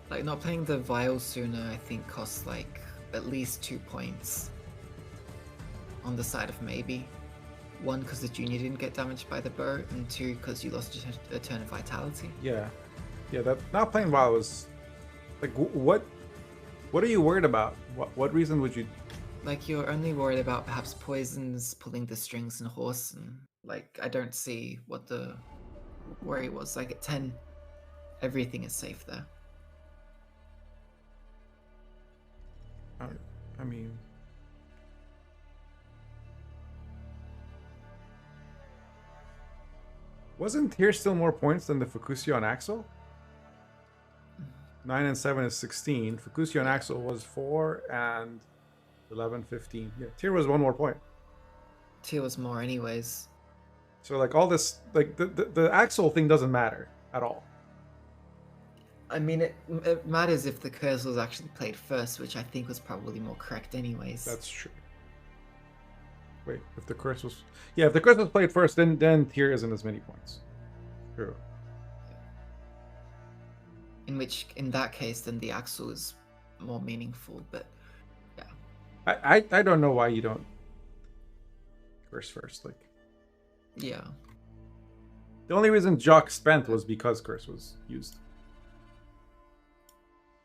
Like, not playing the Vial sooner, I think, costs like at least 2 points on the side of maybe. 1, because the junior didn't get damaged by the boat, and 2, because you lost a turn of vitality. Yeah, that not playing Vial was like what are you worried about? What reason would you? Like, you're only worried about perhaps poisons, pulling the strings, and horse, and like, I don't see what the worry was. Like, at 10, everything is safe there. I mean, wasn't here still more points than the Fukusia on Axel? 9 and 7 is 16. Fukusia on Axel was 4 and 11, 15. Yeah, Tier was 1 more point. Tier was more anyways. So like all this, like the Axel thing doesn't matter at all. I mean, it matters if the curse was actually played first, which I think was probably more correct anyways. That's true. Wait, if the curse was... Yeah, if the curse was played first, then Tier isn't as many points. True. In that case, then the Axel is more meaningful, but yeah. I don't know why you don't curse first. Like, Yeah. the only reason Jock spent was because curse was used.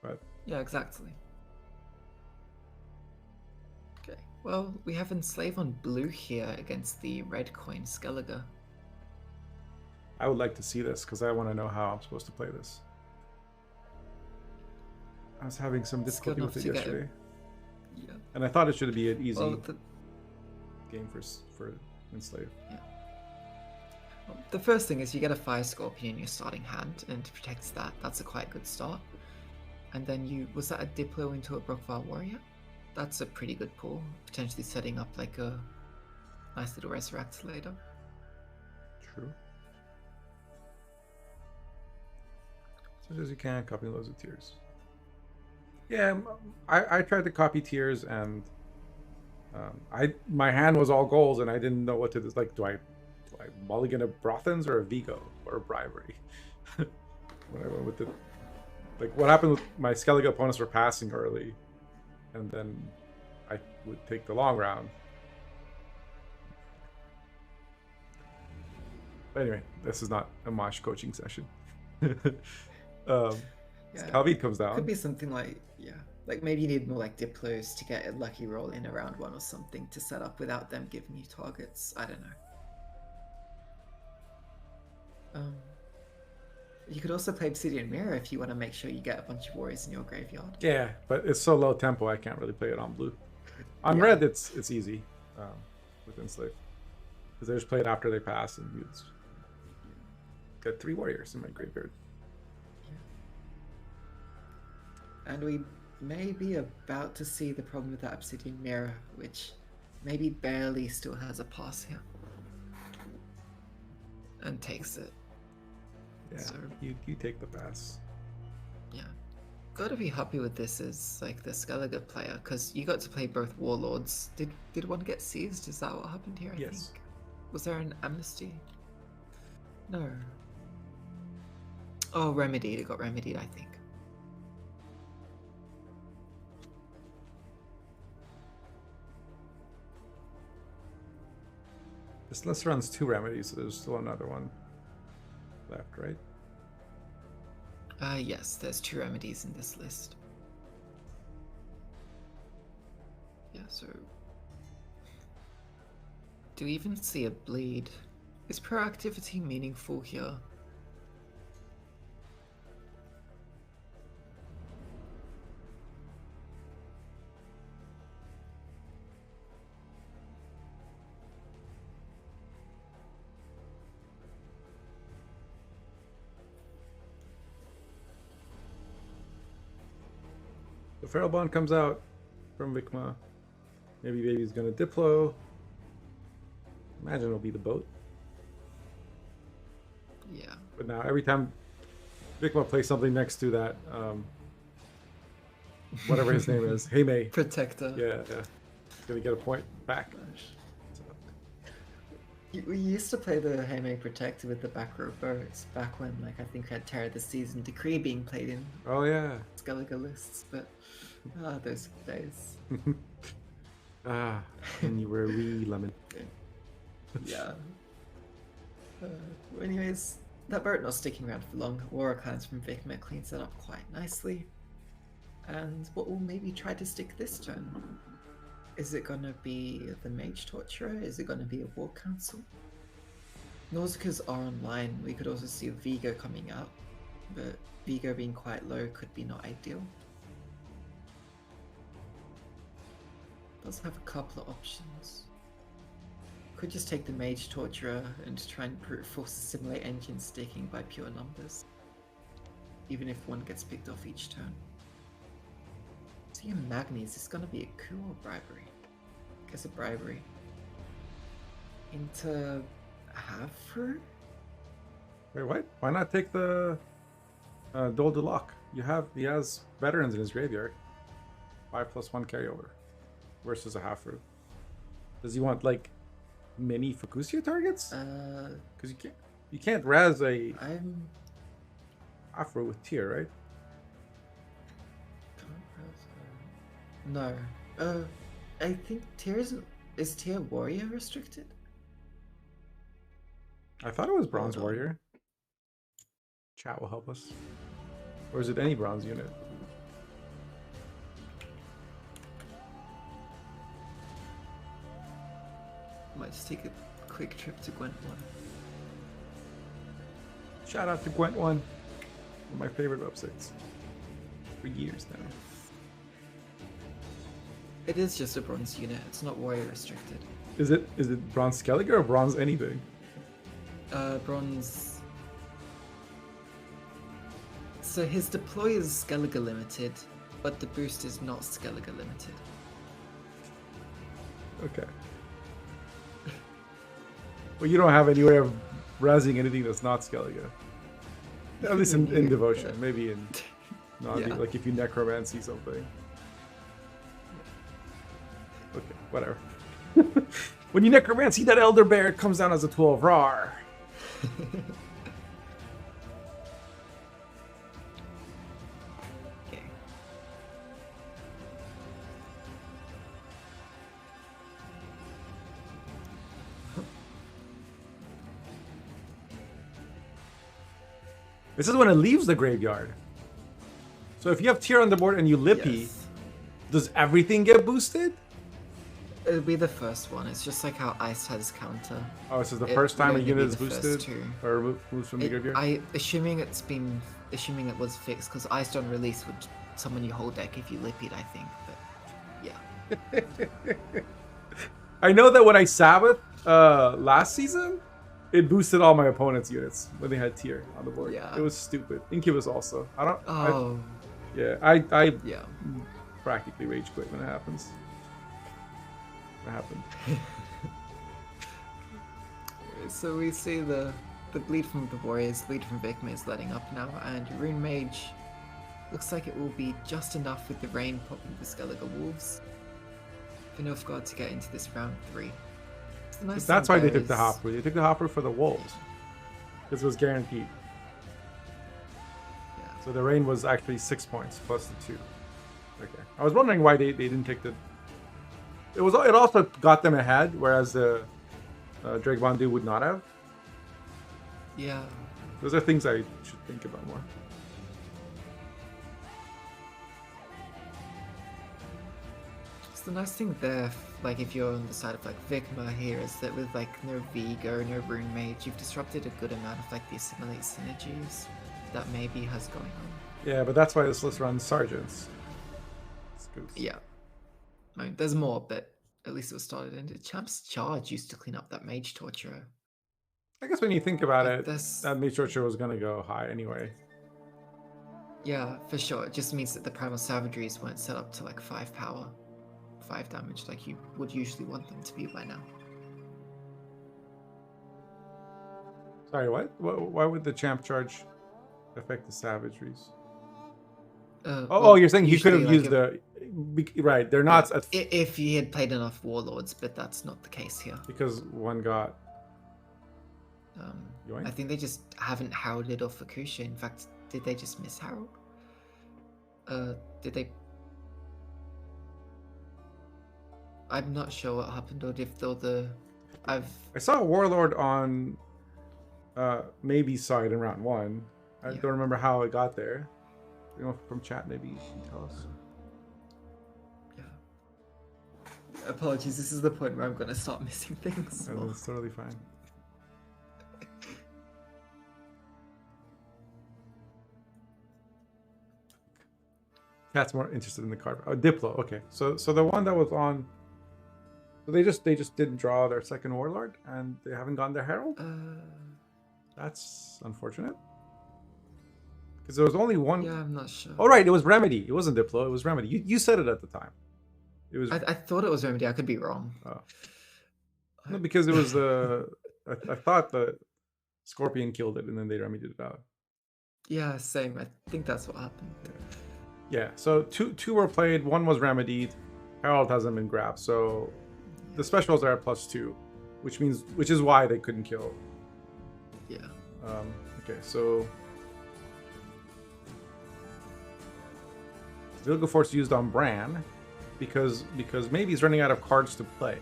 But Yeah, exactly. Okay, well, we have Enslave on blue here against the red coin Skellige. I would like to see this because I want to know how I'm supposed to play this. I was having some It's good difficulty with it enough to get yesterday, Yeah. and I thought it should be an easy Well, game for Enslave. the first thing is you get a Fire Scorpion in your starting hand, and to protect that, that's a quite good start. And then was that a Diplo into a Brookvale Warrior? That's a pretty good pull, potentially setting up like a nice little resurrect later. True. As much as you can, copy loads of tears. Yeah, I tried to copy tears, and my hand was all goals, and I didn't know what to do. Like, do I mulligan a Brothens or a Vigo or a Bribery? When I went with the, like, what happened with my Skellige opponents were passing early, and then I would take the long round. But anyway, this is not a Mosh coaching session. Calvi comes down. Could be something like, like maybe you need more like Diplos to get a lucky roll in around 1 or something to set up without them giving you targets. I don't know. You could also play Obsidian Mirror if you want to make sure you get a bunch of warriors in your graveyard. Yeah, but it's so low tempo, I can't really play it on blue. On red, it's easy with Enslave. Because they just play it after they pass, and you got 3 warriors in my graveyard. And we may be about to see the problem with that Obsidian Mirror, which maybe barely still has a pass here. And takes it. Yeah, So, you take the pass. yeah. Gotta be happy with this as like the Skellige player, because you got to play both Warlords. Did one get seized? Is that what happened here, I Yes. think? Was there an amnesty? No. Oh, remedied. It got remedied, I think. This list runs 2 remedies, so there's still another one left, right? Yes, there's 2 remedies in this list. Yeah, so... do we even see a bleed? Is proactivity meaningful here? The Feral Bond comes out from Vikma. Maybe Baby's gonna Diplo. Imagine it'll be the boat. Yeah. But now every time Vikma plays something next to that, whatever his name is, Hey May. Protector. Yeah. He's gonna get a point back. So, We used to play the Heimei Protector with the back row birds back when, like, I think we had Terror the Season Decree being played in oh yeah. Skellige lists, but those days. And you were a wee lemon. Yeah. Anyways, that bird not sticking around for long. Aura Clans from Vikma cleans that up quite nicely. And what will maybe try to stick this turn? Is it gonna be the Mage Torturer? Is it gonna be a War Council? Nausica's are online. We could also see Vigo coming out, but Vigo being quite low could be not ideal. Does have a couple of options. Could just take the Mage Torturer and try and brute force a Simulate Engine sticking by pure numbers, even if one gets picked off each turn. See a Magni, is this gonna be a coup or bribery? I guess a bribery. Into Havre? Wait, what? Why not take the Dol de Lock? He has veterans in his graveyard. 5+1 carryover versus a Hafru. Does he want like mini Fukusia targets? Because you can't res a Hafru with tier, right? No. I think tier is tier warrior restricted? I thought it was Bronze Hold on. Warrior. Chat will help us. Or is it any bronze unit? Might just take a quick trip to Gwent 1. Shout out to Gwent 1. One of my favorite websites. For years now. It is just a bronze unit, it's not warrior restricted. Is it Bronze Skellige or Bronze anything? Bronze... So his deploy is Skellige limited, but the boost is not Skellige limited. Okay. Well, you don't have any way of razzing anything that's not Skellige. At least in devotion, maybe in like if you necromancy something. Okay, whatever. When you necromancy that elder bear, it comes down as a 12 rar. Okay. This is when it leaves the graveyard. So if you have Tyr on the board and you Lippy, Yes. does everything get boosted? It'll be the first one. It's just like how Ice has counter. Oh, this is the It first time a would only unit be is the first boosted two. or moves from the graveyard. Assuming it was fixed, because Ice on release would summon your whole deck if you Lippied, I think. But yeah. I know that when I Sabbath last season, it boosted all my opponent's units when they had Tyr on the board. Yeah. It was stupid. Incubus also. Oh. I Yeah. practically rage quit when it happens. It happened. So we see the bleed from the warriors, bleed from Vikma is letting up now, and Rune Mage looks like it will be just enough with the rain popping the Skellige Wolves for Nilfgaard to get into this round 3. The nice That's thing why they there took the is- Hopper. They took the Hopper for the Wolves. Because it was guaranteed. Yeah. So the rain was actually 6 points plus the 2. Okay. I was wondering why they didn't take the... It also got them ahead, whereas the Drake Bondu would not have. Yeah. Those are things I should think about more. So the nice thing there, like if you're on the side of like Vikma here, is that with like no Vigo, no Rune Mage, you've disrupted a good amount of like the assimilate synergies that maybe has going on. Yeah, but that's why this list runs Sergeants. Yeah. I mean, there's more, but at least it was started. And the Champ's Charge used to clean up that Mage Torturer. I guess when you think about Like, it, that's- that Mage Torture was going to go high anyway. Yeah, for sure. It just means that the Primal Savageries weren't set up to like 5 power, 5 damage, like you would usually want them to be by now. Sorry, what? Why would the Champ Charge affect the Savageries? Well, You're saying he could have usually, like, used right, they're not at... if he had played enough Warlords, but that's not the case here. Because one got... Yoink? I think they just haven't heralded off Fukusha. In fact, did they just miss Herald? Did they? I'm not sure what happened, or if I saw a Warlord on maybe side in round 1. I Yeah. don't remember how it got there. You know, from chat, maybe you can tell us. Yeah. Apologies. This is the point where I'm gonna start missing things. And it's totally fine. Cat's more interested in the card. Oh, Diplo. Okay, so the one that was on. So they just didn't draw their second Warlord, and they haven't gotten their Herald. That's unfortunate. Because there was only one. Yeah, I'm not sure. Oh right, it was Remedy. It wasn't Diplo. It was Remedy. You said it at the time. It was. I thought it was Remedy. I could be wrong. Oh. No, because it was the. I thought the Scorpion killed it, and then they remedied it out. Yeah, same. I think that's what happened. Yeah. So two were played. One was remedied. Herald hasn't been grabbed. So the specials are at +2, which is why they couldn't kill. Yeah. Okay. So Vilga Force used on Bran because maybe he's running out of cards to play.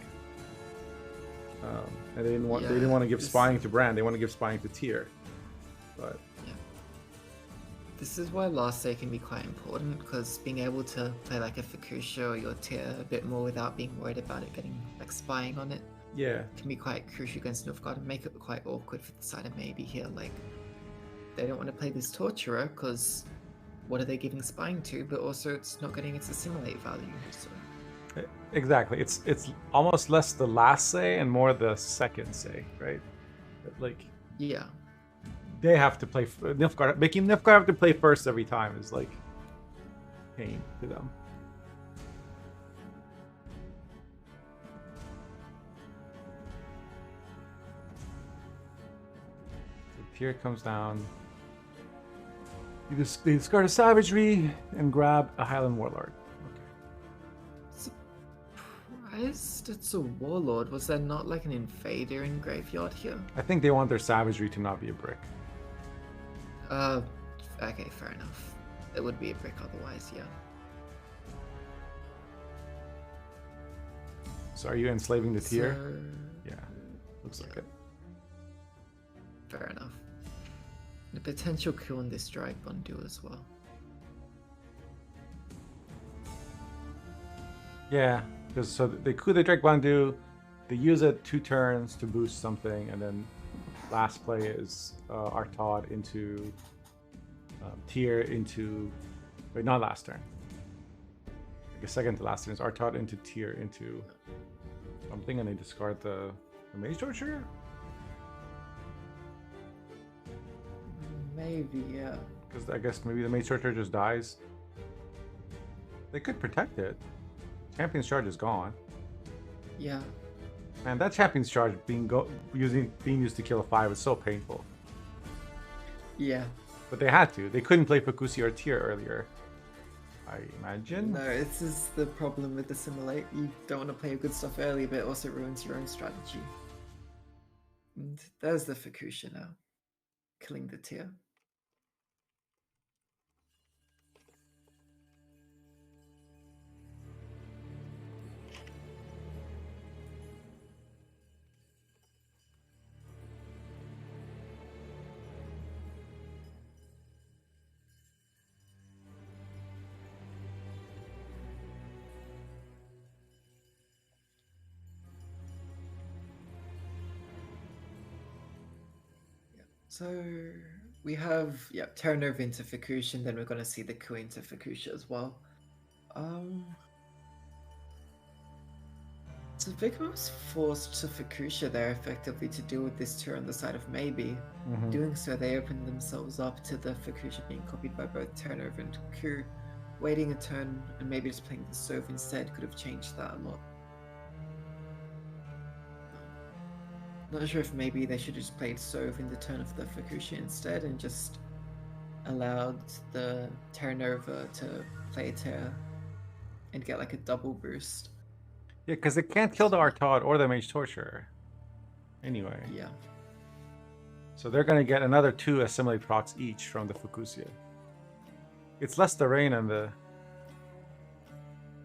And they didn't want to give spying to Bran. They want to give spying to Tyr. But this is why last say can be quite important, because being able to play like a Fukusha or your Tyr a bit more without being worried about it getting like spying on it yeah, can be quite crucial against Nilfgaard and make it quite awkward for the side of maybe here. Like they don't want to play this Torturer because what are they giving spying to? But also it's not getting its assimilate value. So exactly. It's almost less the last say and more the second say, right? Like yeah. they have to play Nilfgaard. Making Nilfgaard have to play first every time is like pain to them. Tier comes down. They discard a savagery and grab a Highland Warlord. Okay. Surprised it's a warlord. Was there not like an invader in graveyard here? I think they want their savagery to not be a brick. Okay, fair enough. It would be a brick otherwise, yeah. So are you enslaving the tier? So, Yeah, looks like it. fair enough. The potential kill on this drag Bundu as well. Yeah, because so they coup the Drake Bandu, they use it 2 turns to boost something, and then last play is Artaud into tier into wait, not last turn. I guess second to last turn is Artaud into tier into something, and they discard the Mage Torture. Maybe, yeah. Because I guess maybe the Mage Torture just dies. They could protect it. Champion's Charge is gone. Yeah. Man, that Champion's Charge being used to kill a 5 is so painful. Yeah. But they had to. They couldn't play Fukusi or Tier earlier, I imagine. No, this is the problem with Assimilate. You don't want to play your good stuff early, but it also ruins your own strategy. And there's the Fukusha now. Killing the tier. So we have turnover into Fukusha, and then we're going to see the coup into Fukusha as well. So Vigma was forced to Fukusha there effectively to deal with this tier on the side of maybe. Doing so, they opened themselves up to the Fukusha being copied by both turnover and coup. Waiting a turn and maybe just playing the Sove instead could have changed that a lot. Not sure if maybe they should have just played Sove in the turn of the Fukusha instead and just allowed the Terra Nova to play Terra and get like a double boost. Yeah, because they can't kill the Artaud or the Mage Torture. Anyway. Yeah. So they're going to get another 2 Assimilate procs each from the Fukusia. It's less the rain and the...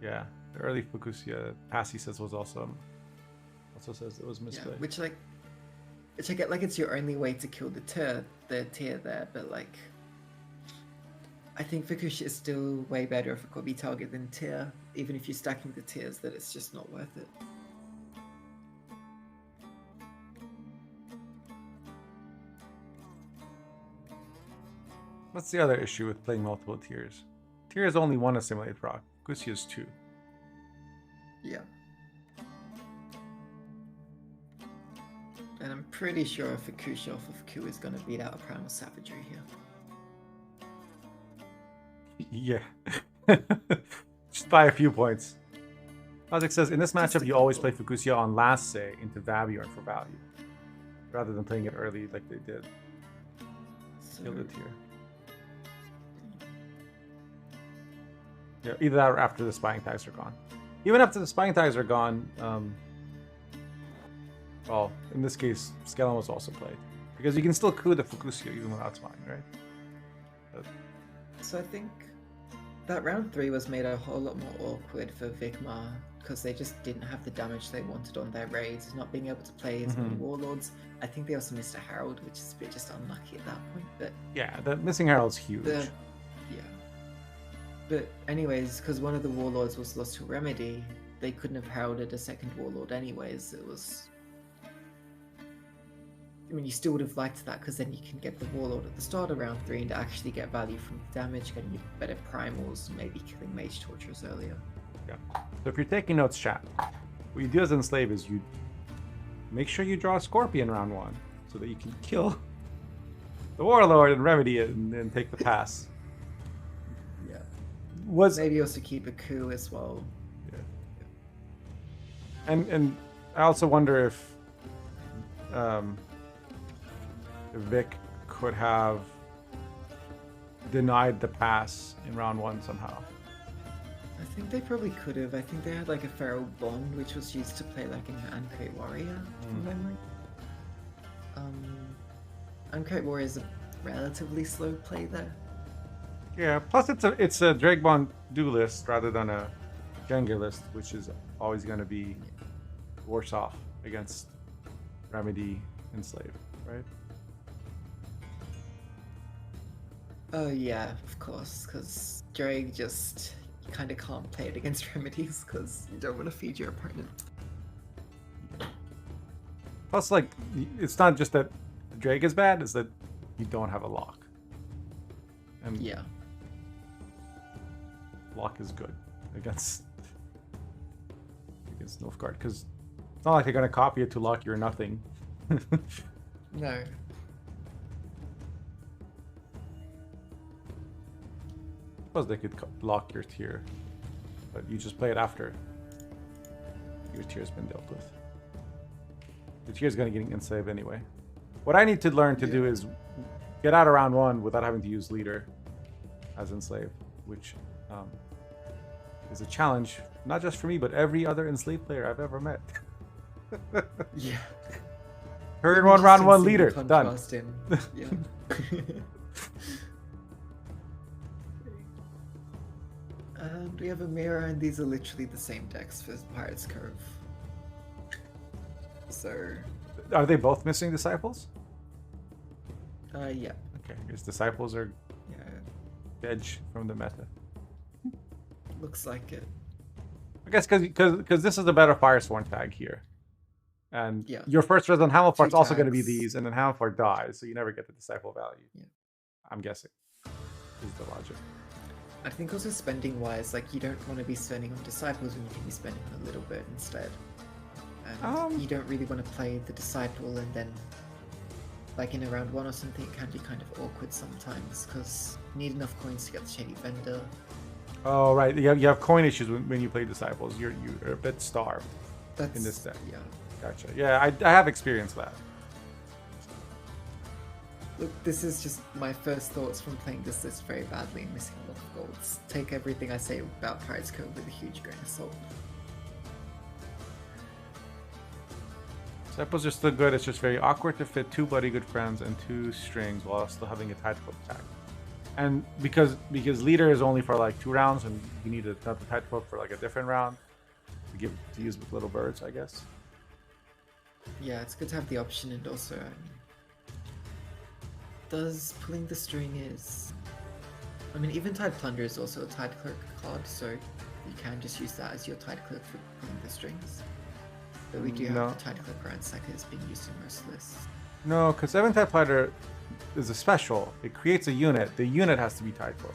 Yeah, the early Fukusia, Passy says was also says it was misplayed. Yeah, which I get, like, it's your only way to kill the tier there, but like I think Fukusha is still way better of a copy target than tier, even if you're stacking the tiers, that it's just not worth it. What's the other issue with playing multiple tiers? Tier is only 1 Assimilate proc. Fukusia is 2. Yeah. And I'm pretty sure Fukusha off of Q is going to beat out a Primal Savagery here. Yeah. Just by a few points. Logic says, in this matchup, you always play Fukusia on last say into Vabiorn for value, rather than playing it early like they did. Kill the tier. Yeah, either that or after the Spying Tags are gone. Even after the Spying Tags are gone, well, in this case, Skellum was also played. Because you can still coup the Fukusia even without Spying, right? But... So I think that round 3 was made a whole lot more awkward for Vigma, because they just didn't have the damage they wanted on their raids, not being able to play as many Warlords. I think they also missed a Herald, which is a bit just unlucky at that point, but... Yeah, the missing Herald's huge. Yeah. But anyways, because one of the Warlords was lost to Remedy, they couldn't have heralded a second Warlord anyways. It was... I mean, you still would have liked that, because then you can get the Warlord at the start of round 3 and actually get value from the damage, getting you better primals, maybe killing Mage Torturers earlier. Yeah. So if you're taking notes, chat, what you do as Enslave is you make sure you draw a Scorpion round 1, so that you can kill the Warlord and remedy it and then take the pass. Maybe also keep a coup as well. Yeah. And I also wonder if Vic could have denied the pass in round 1 somehow. I think they probably could have. I think they had like a feral bond, which was used to play like an Ancrate Warrior from memory. Ancrate Warrior is a relatively slow play there. Yeah, plus it's a Dragbond duelist rather than a Gengar list, which is always going to be worse off against Remedy Enslave, right? Oh yeah, of course, because Drake just you kind of can't play it against remedies because you don't want to feed your opponent. Plus, like, it's not just that Drake is bad; it's that you don't have a lock. And Yeah. lock is good against Nilfgaard because it's not like they're gonna copy it to lock your nothing. No. Suppose they could lock your tier, but you just play it after your tier's been dealt with. Your tier's gonna get enslaved anyway. What I need to learn to do is get out of round 1 without having to use leader as enslave, which is a challenge not just for me but every other enslaved player I've ever met. Yeah. Turn 1 round 1 leader done. Yeah. And we have a mirror, and these are literally the same decks for Pirate's Cove. So, Are they both missing disciples? yeah. Okay, because disciples are Yeah, edge from the meta. looks like it. I guess because this is a better Firesworn tag here. And Yeah. your first Resident Hammerfart's Two also going to be tags. these, and then Hammerfart dies, so you never get the disciple value. Yeah. I'm guessing. Is the logic. I think also spending wise, like you don't want to be spending on disciples when you can be spending on a little bit instead. And you don't really want to play the disciple and then, like in a round 1 or something, it can be kind of awkward sometimes because you need enough coins to get the Shady Vendor. Oh, right. You have coin issues when you play disciples. You're a bit starved in this deck. Yeah. Gotcha. Yeah, I have experienced that. Look, this is just my first thoughts from playing this list very badly and missing a lot of golds. Take everything I say about Pirate's Cove with a huge grain of salt. Disciples are still good. It's just very awkward to fit 2 Bloody Good Friends and 2 strings while still having a tight-foot attack. And because leader is only for like 2 rounds, and you need another tight-foot for like a different round to use with little birds, I guess. Yeah, it's good to have the option, and also does pulling the string is... I mean, Eventide Plunder is also a Tide Clerk card, so you can just use that as your Tide Clerk for pulling the strings. But we do have the Tide Clerk Ransacker is being used in most lists. No, because Eventide Platter is a special. It creates a unit. The unit has to be Tideful,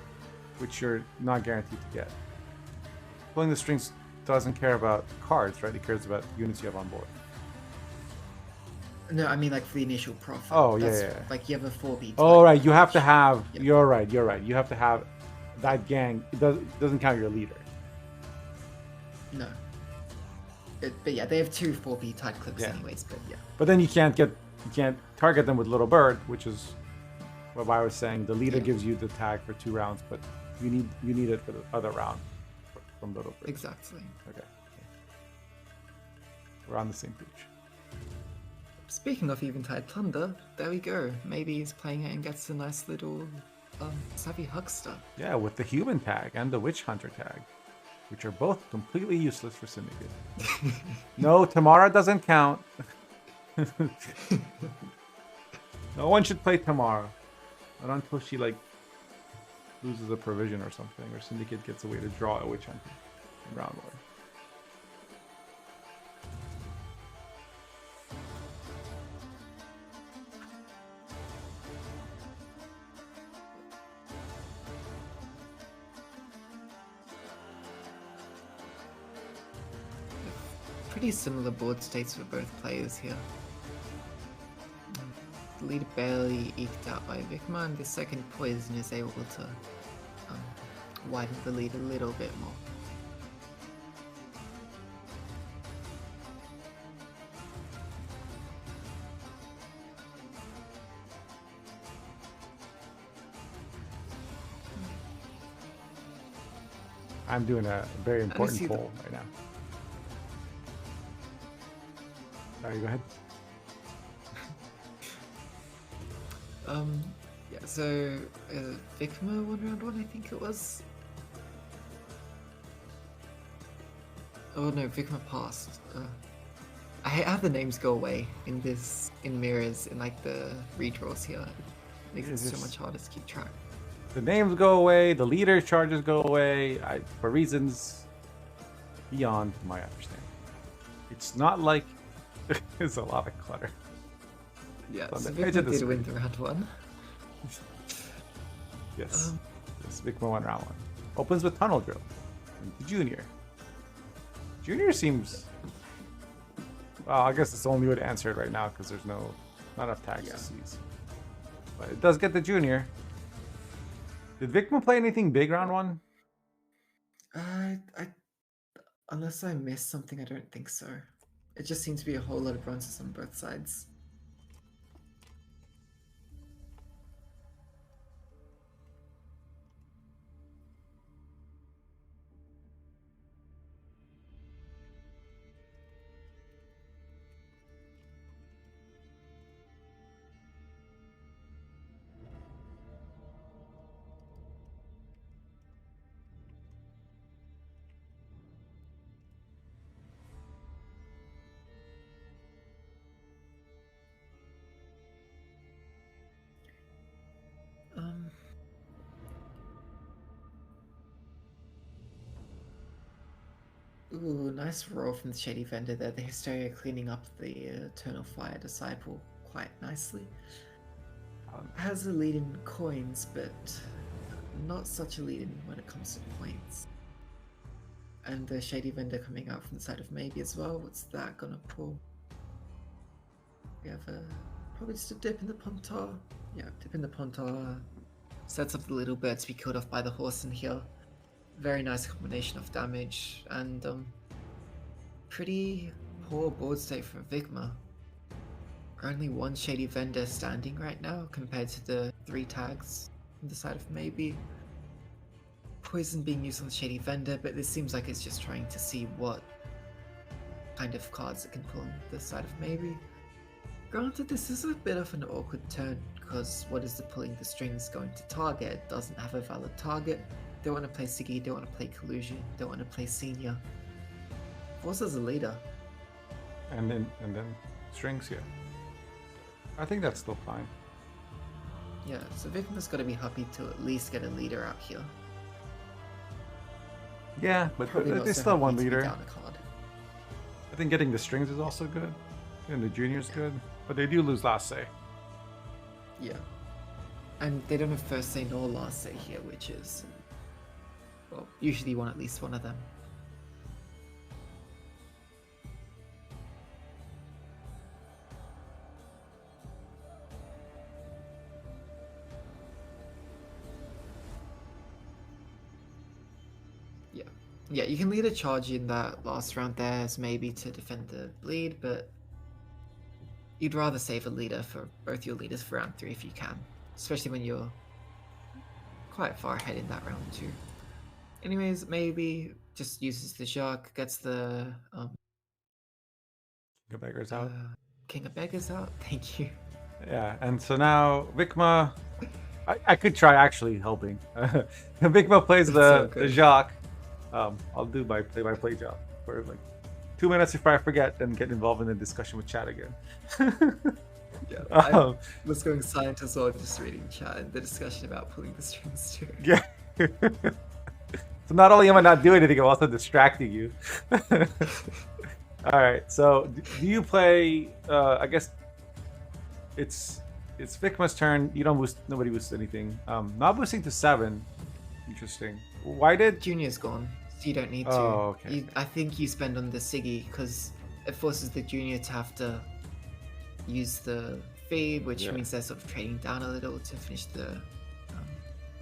which you're not guaranteed to get. Pulling the strings doesn't care about cards, right? It cares about units you have on board. No, I mean like for the initial profit. Oh, yeah. Like you have a 4B. Oh, right. You have to have... Yeah. You're right. You have to have that gang. It doesn't count your leader. No. But yeah, they have 2 4B Tide Clerks anyways, but yeah. But then you can't target them with Little Bird, which is what I was saying. The leader gives you the tag for 2 rounds, but you need it for the other round from Little Bird. Exactly. Okay. We're on the same page. Speaking of Eventide Plunder, there we go. Maybe he's playing it and gets a nice little Savvy Huckster. Yeah, with the human tag and the Witch Hunter tag, which are both completely useless for Syndicate. No, Tamara doesn't count. No one should play Tamara. Not until she loses a provision or something, or Syndicate gets a way to draw a Witch Hunter in round 1. Pretty similar board states for both players here. The lead barely eked out by Vikma, and the second poison is able to widen the lead a little bit more. I'm doing a very important see poll right now. Sorry, go ahead. Yeah, so Vikma won round 1, I think it was. Oh no, Vikma passed. I hate how the names go away in mirrors in like the redraws here. It makes it so much harder to keep track. The names go away, the leader charges go away, for reasons beyond my understanding. It's not like there's a lot of clutter. Yeah, On so the edge of Vikma the did screen. win the round 1. Yes. Yes, Vikma won round 1. Opens with Tunnel Drill. And the Junior. Junior seems... Well, I guess it's the only way to answer it right now because there's not enough tags to seize. But it does get the Junior. Did Vikma play anything big round 1? Unless I missed something, I don't think so. It just seems to be a whole lot of bronzes on both sides. Ooh, nice roll from the Shady Vendor there. The Hysteria cleaning up the Eternal Fire Disciple quite nicely. Has a lead in coins, but not such a lead in when it comes to points. And the Shady Vendor coming out from the side of Maybe as well. What's that gonna pull? We have probably just a dip in the Pontar. Yeah, dip in the Pontar. Sets up the little bird to be killed off by the horse in here. Very nice combination of damage and pretty poor board state for Vigma. Only one Shady Vendor standing right now compared to the 3 tags on the side of Maybe. Poison being used on the Shady Vendor, but this seems like it's just trying to see what kind of cards it can pull on the side of Maybe. Granted, this is a bit of an awkward turn because what is the pulling the strings going to target? It doesn't have a valid target. Don't want to play Siggy, don't want to play Collusion, don't want to play Senior. Force as a leader. And then strings, yeah. I think that's still fine. Yeah, so Vikma's got to be happy to at least get a leader out here. Yeah, but there's still one leader. Down a card. I think getting the strings is also good. And the Junior's good. But they do lose last say. Yeah. And they don't have first say nor last say here, which is... Well, usually you want at least one of them. Yeah, you can lead a charge in that last round there as maybe to defend the bleed, but you'd rather save a leader for both your leaders for round 3 if you can, especially when you're quite far ahead in that round too. Anyways, maybe just uses the Jacques, gets the King of Beggars out. King of Beggars out. Thank you. Yeah, and so now Vikma, I could try actually helping. Vikma plays the Jacques. I'll do my play-by-play job for like 2 minutes if I forget, then get involved in the discussion with chat again. Yeah, I was going silent as well, just reading chat and the discussion about pulling the strings too. Yeah. So not only am I not doing anything, I'm also distracting you. All right. So do you play? I guess it's Vikma's turn. You don't boost. Nobody boosts anything. Not boosting to 7. Interesting. Why did Junior's gone? So you don't need to. Oh, okay. I think you spend on the Siggy because it forces the Junior to have to use the feed, which means they're sort of trading down a little to finish the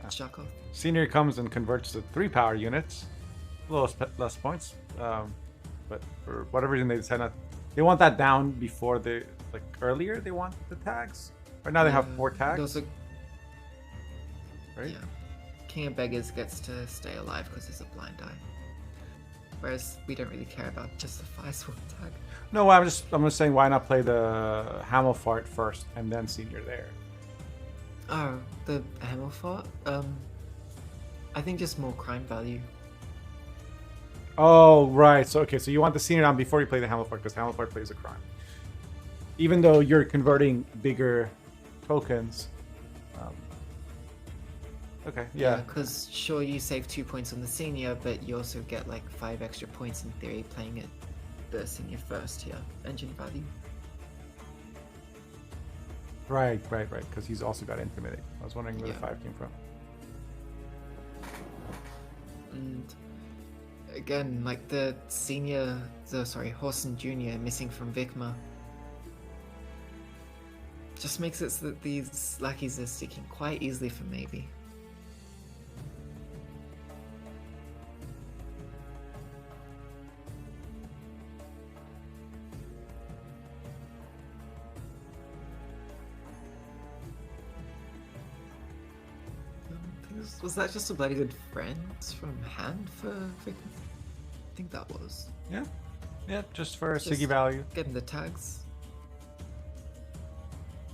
shock off. Senior comes and converts to 3 power units, less points. But for whatever reason, they decide not. They want that down before they earlier. They want the tags. Right now they have 4 tags. Also, right? Yeah. King of Beggars gets to stay alive because there's a blind eye. Whereas we don't really care about just the Firesword tag. No, I'm just saying, why not play the Hamelfart first and then Senior there? Oh, the Hamelfart? I think just more crime value. Oh, right. So okay, so you want the Senior down before you play the Hamelfart because Hamelfart plays a crime. Even though you're converting bigger tokens. Okay, yeah. Because sure, you save 2 points on the Senior, but you also get like 5 extra points in theory playing it the Senior first. Yeah, engine value. Right. Because he's also got Intimidate. I was wondering where the 5 came from. And again, like the Horson Jr. missing from Vikma just makes it so that these lackeys are sticking quite easily for maybe. Was that just a bloody good friends from hand for Vikma? I think that was. Yeah, just for Siggy value. Getting the tags.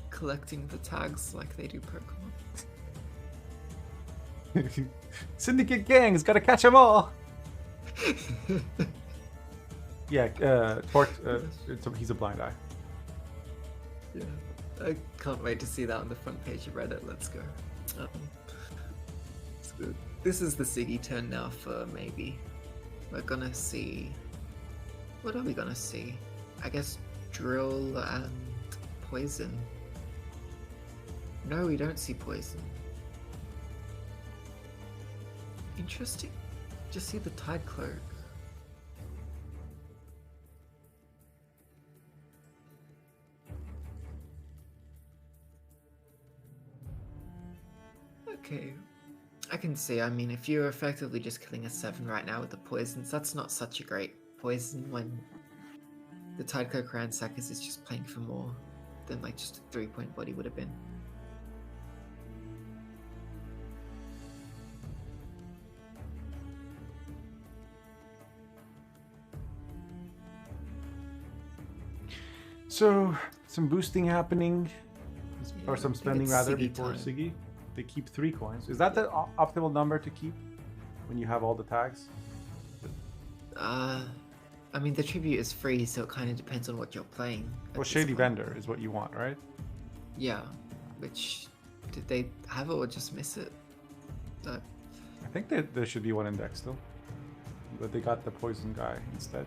Collecting the tags like they do Pokemon. Syndicate gang's gotta catch them all. Yeah, he's a blind eye. Yeah, I can't wait to see that on the front page of Reddit. Let's go. So this is the Siggy turn now for maybe. We're gonna see. What are we gonna see? I guess Drill and Poison. No, we don't see Poison. Interesting. Just see the Tide Cloak. Okay. I can see, I mean, if you're effectively just killing a 7 right now with the poisons, that's not such a great poison when the Tidecloak Ransackers is just playing for more than like just a 3-point body would have been. So, some boosting happening, or some spending rather, Siggy before time. Siggy. They keep 3 coins. Is that the optimal number to keep when you have all the tags? I mean, the tribute is free, so it kind of depends on what you're playing. Well, Shady Vendor is what you want, right? Yeah, which, did they have it or just miss it? I think there should be one index still. But they got the poison guy instead.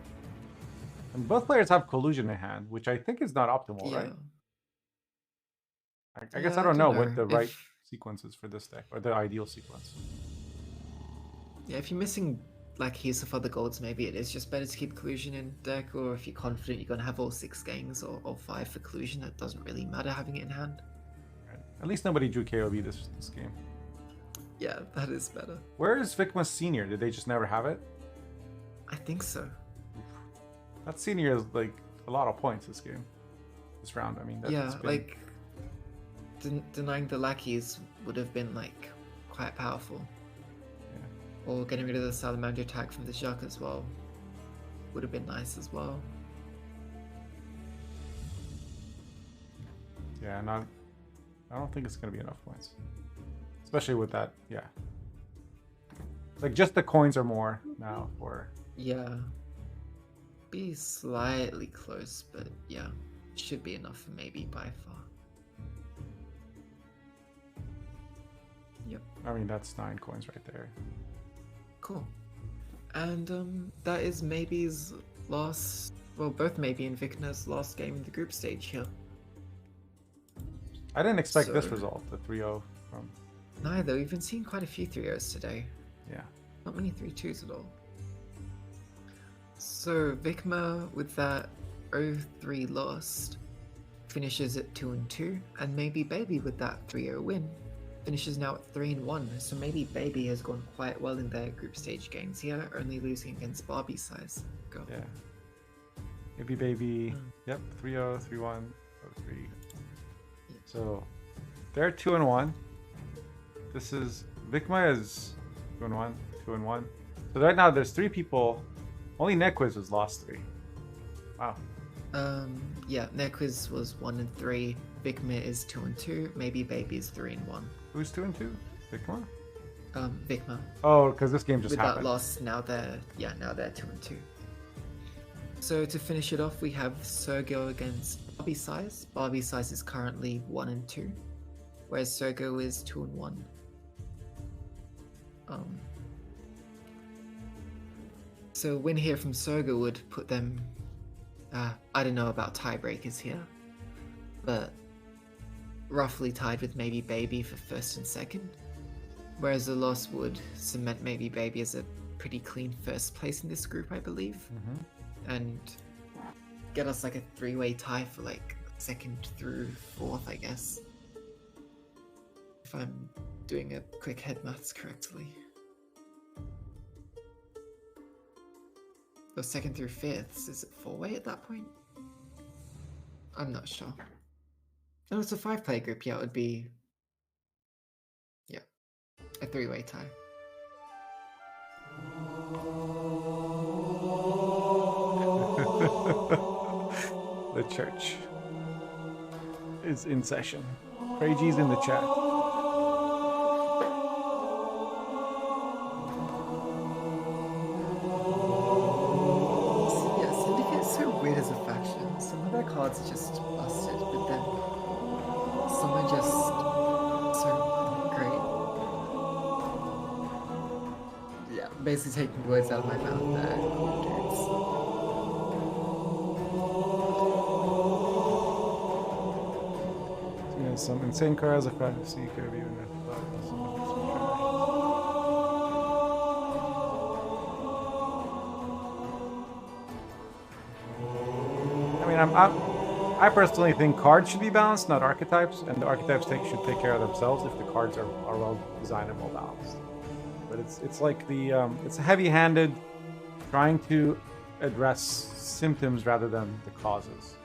And both players have collusion in hand, which I think is not optimal, Yeah. right? I guess Yeah, I don't know know. what the right If- sequence is for this deck, or the ideal sequence. Yeah, if you're missing like here's of other golds, maybe it is just better to keep collusion in deck, or if you're confident you're gonna have all 6 gangs or 5 for collusion, it doesn't really matter having it in hand. Right. At least nobody drew KOB this game. Yeah, that is better. Where is Vikma Senior? Did they just never have it? I think so. That Senior is like a lot of points this game. This round, I mean. Yeah, like denying the lackeys would have been like quite powerful. Yeah. Or getting rid of the salamander tag from the Jacques as well would have been nice as well. Yeah, I don't think it's gonna be enough points. Especially with that, yeah. Like just the coins are more now for Yeah. Be slightly close, but yeah. Should be enough for maybe by far. Yep. I mean that's 9 coins right there. Cool. And that is Maybe's last, well, both Maybe and Vikna's last game in the group stage here. I didn't expect this So- result, the 3-0 from Neither. We've been seeing quite a few 3-0s today. yeah. Not many 3-2s at all. So Vikma with that 0-3 loss finishes at 2-2, and maybe Baby with that 3-0 win finishes now at 3-1. So maybe Baby has gone quite well in their group stage games here, only losing against Barbie size. Go. Yeah. Maybe baby. Mm. Yep, 3-0, 3-1, 0-3. Yeah. So they're 2-1. This is Vikma is 2-1, 2-1. So right now there's 3 people. Only Nequiz has lost 3. Wow. Yeah, Nequiz was 1-3. Vikma is 2-2. Maybe Baby is 3-1. Who's 2-2? Vikma? Vikma. Oh, because this game just With happened. that loss, now they're 2-2. So to finish it off, we have Sergo against Barbie Size. Barbie Size is currently 1-2, whereas Sergo is 2-1. So a win here from Sergo would put them. I don't know about tiebreakers here, but roughly tied with maybe Baby for first and second. Whereas a loss would cement maybe Baby as a pretty clean first place in this group, I believe. And get us like a 3-way tie for like 2nd through 4th, I guess. If I'm doing a quick head maths correctly. Or 2nd through 5th, is it 4-way at that point? I'm not sure. No, it's a 5-player group, yeah, it would be... Yeah, a 3-way tie. The church is in session. Craigy's in the chat. Yeah, Syndicate is so weird as a faction. Some of their cards are just busted, but then some are just so great. Yeah, basically taking words out of my mouth there. Dudes. Some insane cars of fantasy could be even I mean, I personally think cards should be balanced, not archetypes, and the archetypes should take care of themselves if the cards are well designed and well balanced. But it's like it's heavy-handed, trying to address symptoms rather than the causes.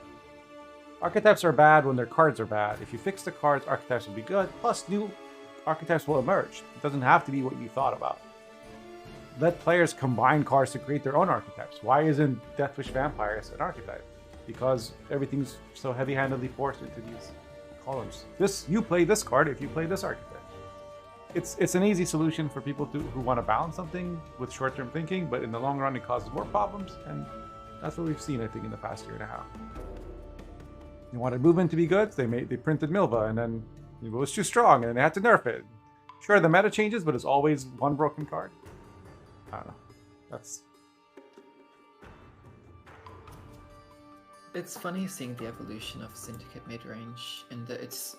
Archetypes are bad when their cards are bad. If you fix the cards, archetypes will be good. Plus, new archetypes will emerge. It doesn't have to be what you thought about. Let players combine cards to create their own archetypes. Why isn't Deathwish Vampires an archetype? Because everything's so heavy-handedly forced into these columns. You play this card if you play this archetype. It's an easy solution for people who want to balance something with short-term thinking, but in the long run, it causes more problems, and that's what we've seen, I think, in the past year and a half. They wanted movement to be good, they printed Milva, and then it was too strong, and they had to nerf it. Sure, the meta changes, but it's always one broken card. I don't know. It's funny seeing the evolution of Syndicate midrange, and that it's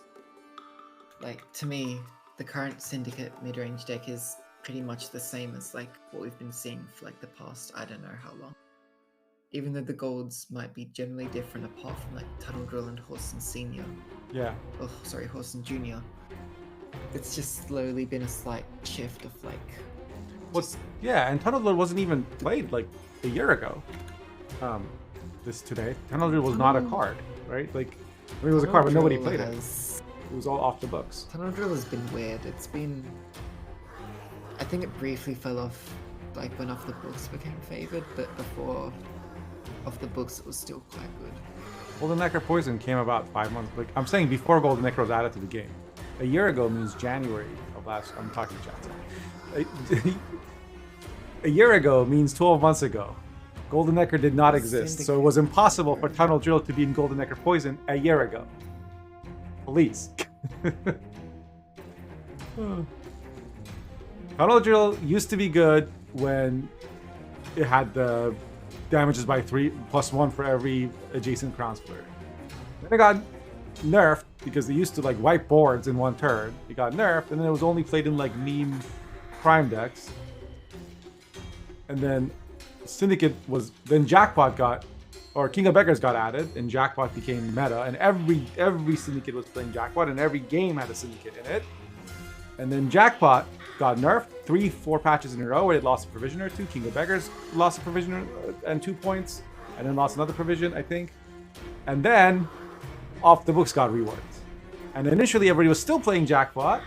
like, to me, the current Syndicate midrange deck is pretty much the same as like what we've been seeing for like the past I don't know how long. Even though the golds might be generally different apart from like Tunnel Drill and Horson Senior. Yeah. Oh, sorry, Horson Junior. It's just slowly been a slight shift of like. Yeah, and Tunnel Drill wasn't even played like a year ago. Today, Tunnel Drill was not a card, right? Like, I mean, it was a card, but nobody played it. It was all off the books. Tunnel Drill has been weird. It's been. I think it briefly fell off, like when Off the Books became favored, but before Off the Books, it was still quite good. Golden Necro Poison came about 5 months. Like I'm saying, before Golden Necro was added to the game. A year ago means January of last. I'm talking chat. A year ago means 12 months ago. Golden Necro did not exist, so it was impossible for Tunnel Drill to be in Golden Necro Poison a year ago. Please. Tunnel Drill used to be good when it had the damages by 3 +1 for every adjacent Crown Splitter. Then it got nerfed because they used to like wipe boards in one turn. It got nerfed, and then it was only played in like meme prime decks. And then Syndicate was, then Jackpot got, or King of Beggars got added, and Jackpot became meta, and every Syndicate was playing Jackpot, and every game had a Syndicate in it. And then Jackpot got nerfed 3-4 patches in a row where it lost a provision or two. King of Beggars lost a provision and 2 points, and then lost another provision, I think. And then Off the Books got reworked. And initially everybody was still playing Jackpot,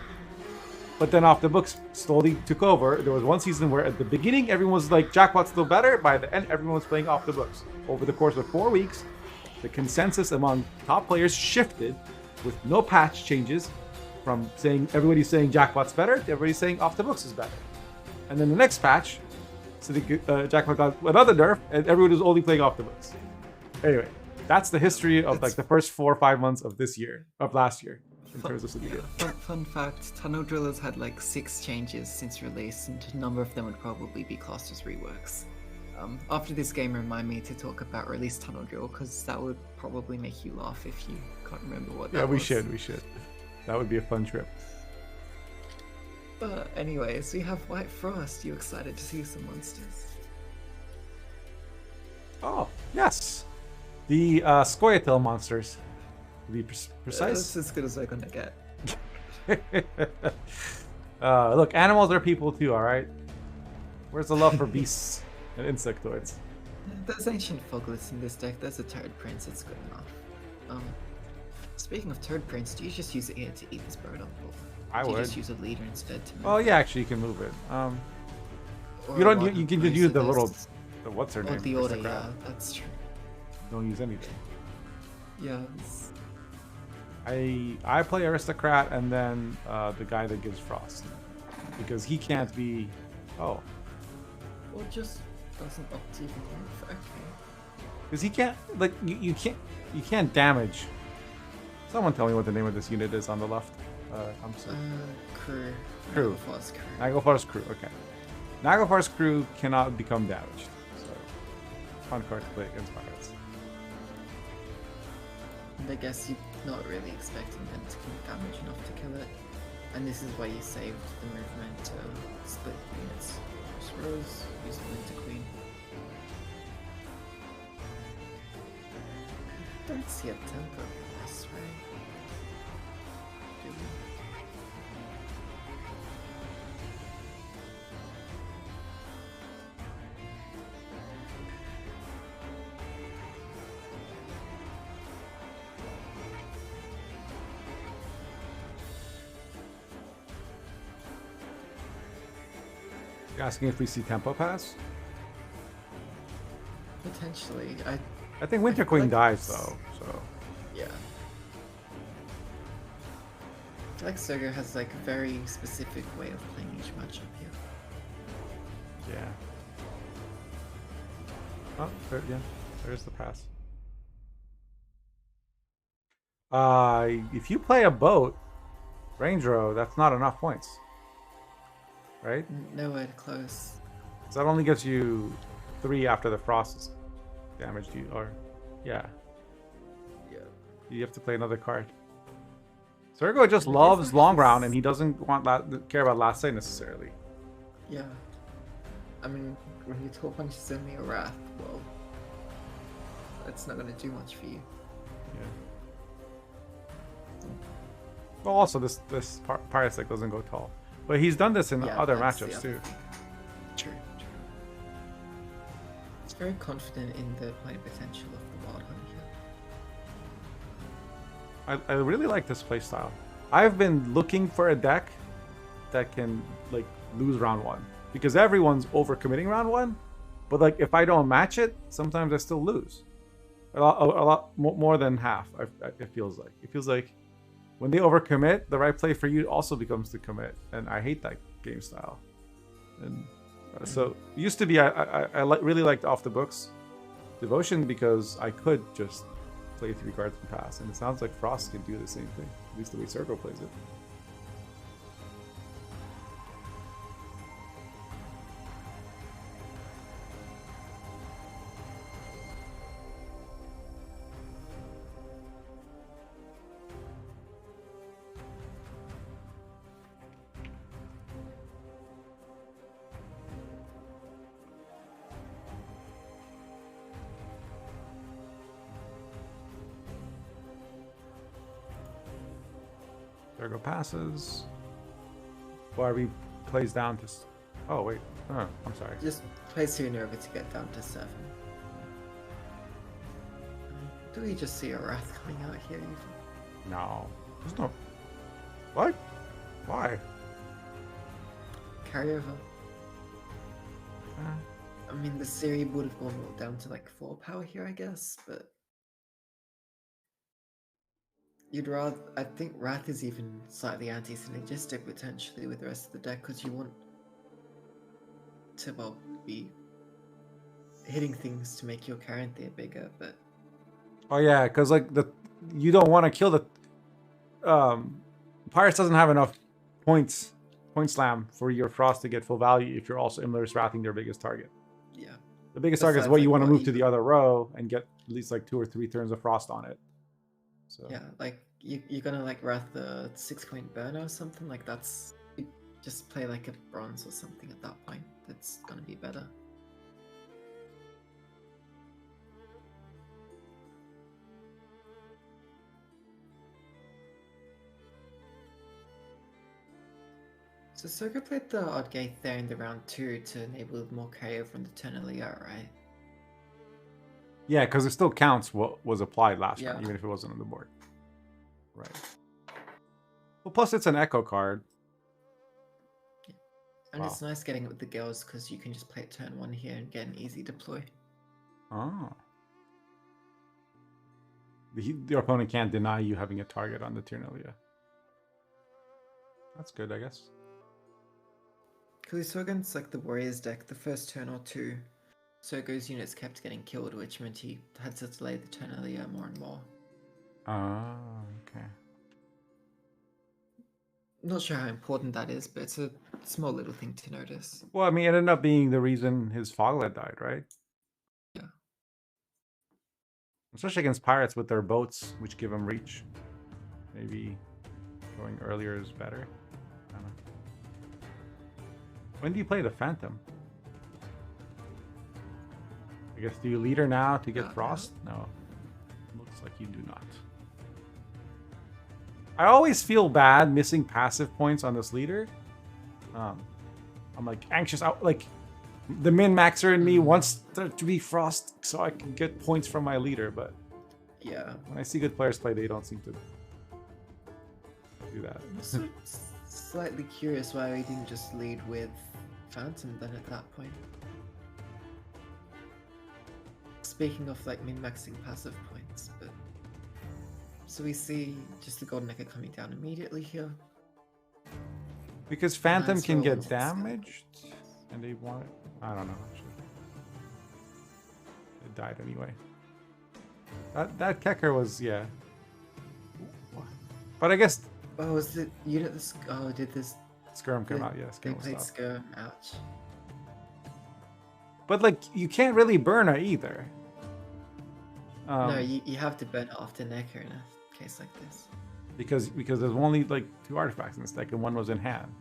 But then Off the Books slowly took over. There was one season where at the beginning everyone was like, Jackpot's still better. By the end, everyone was playing Off the Books. Over the course of 4 weeks, the consensus among top players shifted with no patch changes from saying everybody's saying Jackpot's better to everybody saying Off the Books is better. And then the next patch, so Jackpot got another nerf, and everyone was only playing Off the Books. Anyway, that's the history of like the first 4 or 5 months of last year. In terms of City Game. Fun fact, Tunnel Drillers had like 6 changes since release, and a number of them would probably be classed as reworks. After this game, remind me to talk about release Tunnel Drill, because that would probably make you laugh if you can't remember what that was. Yeah, we should. That would be a fun trip. But anyways, we have White Frost. You excited to see some monsters? Oh, yes. The Scoia'tael monsters. To be precise. That's as good as we're gonna get. Look, animals are people too, alright? Where's the love for beasts and insectoids? There's ancient foglets in this deck. There's a Toad Prince. It's good enough. Speaking of Toad Prince, do you just use it here to eat this bird on board? I do you would. just use a leader instead to move Oh it? yeah, actually you can move it. Or You don't. what You can just race use are the those? little. What's her Or name? the order, Aristocrat. yeah, that's true. Don't use anything. Yeah. I play Aristocrat and then the guy that gives Frost, because he can't be. Oh, Or just doesn't opt even move. Okay. because he can't. Like you can't damage. Someone tell me what the name of this unit is on the left. I'm sorry. Crew. Crew. Nagelfar's crew. Nagelfar's crew. Okay. Nagelfar's crew cannot become damaged. So fun card to play against pirates. And I guess you're not really expecting them to commit damage enough to kill it. And this is why you saved the movement to split units. Just Rose, use the Winter Queen. Don't see a tempo this way. Do we? You're asking if we see tempo pass? Potentially. I think Winter I feel Queen like dies it's- though. So Yeah. I feel like Sogo has like a very specific way of playing each matchup here. yeah. Oh, there's the pass. If you play a boat, range row, that's not enough points, right? Nowhere close. So that only gets you 3 after the frost is damaged you, or yeah, Yeah. you have to play another card. Sergo just loves long round, and he doesn't want care about last say necessarily. Yeah. I mean, when your top punch is only a Wrath, well, it's not going to do much for you. Yeah. Well, also this pirate deck doesn't go tall, but he's done this in Yeah, other that's the matchups other too. thing. True. It's very confident in the play potential of the Wild Hunt here. I really like this playstyle. I've been looking for a deck that can like lose round 1, because everyone's overcommitting round 1, but like if I don't match it, sometimes I still lose. A lot more than half. It feels like when they overcommit, the right play for you also becomes to commit, and I hate that game style. And so it used to be I really liked Off the Books Devotion, because I could just play 3 cards and pass, and it sounds like Frost can do the same thing, at least the way Sergo plays it. Sergo passes. Barbie plays down to. Oh wait, oh, I'm sorry. Just play Tsunova to get down to 7. Do we just see a Wrath coming out here even? No, there's no. What? Why? carryover. Uh, I mean, the series would have gone down to like 4 power here, I guess, but you'd rather. I think Wrath is even slightly anti-synergistic potentially with the rest of the deck because you want to, well, be hitting things to make your Caranthea bigger, but Oh yeah, because like you don't want to kill the Pirates doesn't have enough point slam for your Frost to get full value if you're also Imler's Wrathing their biggest target. yeah. The biggest target is Besides, what you like, want to what move to you- the other row and get at least like 2 or 3 turns of Frost on it. So Yeah, like you're gonna like Wrath the 6-point burner or something like that's. You just play like a bronze or something at that point. That's gonna be better. So Soka played the Odd Gate there in the round 2 to enable more KO from the Turnalia, right? yeah, because it still counts what was applied last Yeah. round, even if it wasn't on the board. Right. Well, plus it's an echo card. And Wow. it's nice getting it with the girls because you can just play it turn 1 here and get an easy deploy. Oh. Your opponent can't deny you having a target on the Turnalia. That's good, I guess. Because we saw against like the Warriors deck, the first turn or 2, Sogo's units kept getting killed, which meant he had to delay the Turnalia more and more. Oh, okay. Not sure how important that is, but it's a small little thing to notice. Well, I mean, it ended up being the reason his Foglet died, right? Yeah. Especially against Pirates with their boats, which give them reach. Maybe going earlier is better. I don't know. When do you play the Phantom? I guess, do you lead her now to get Frost? No. Looks like you do not. I always feel bad missing passive points on this leader. I'm like anxious out, like the min-maxer in me wants there to be Frost so I can get points from my leader, but Yeah. when I see good players play, they don't seem to do that. I'm also slightly curious why we didn't just lead with Phantom then at that point. Speaking of like min-maxing passive points, but so we see just the Golden Echo coming down immediately here. Because Phantom Nice can roll. get damaged, and they want it. I don't know, actually. It died anyway. That Kecker was, yeah. But I guess Oh, was the unit this? Oh, did this? Skirm came They- out, yeah. They Skirm was played stopped. Skirm. Ouch. But like, you can't really burn her either. No, you have to burn it after Necker in a case like this. because there's only like 2 artifacts in this deck, and one was in hand.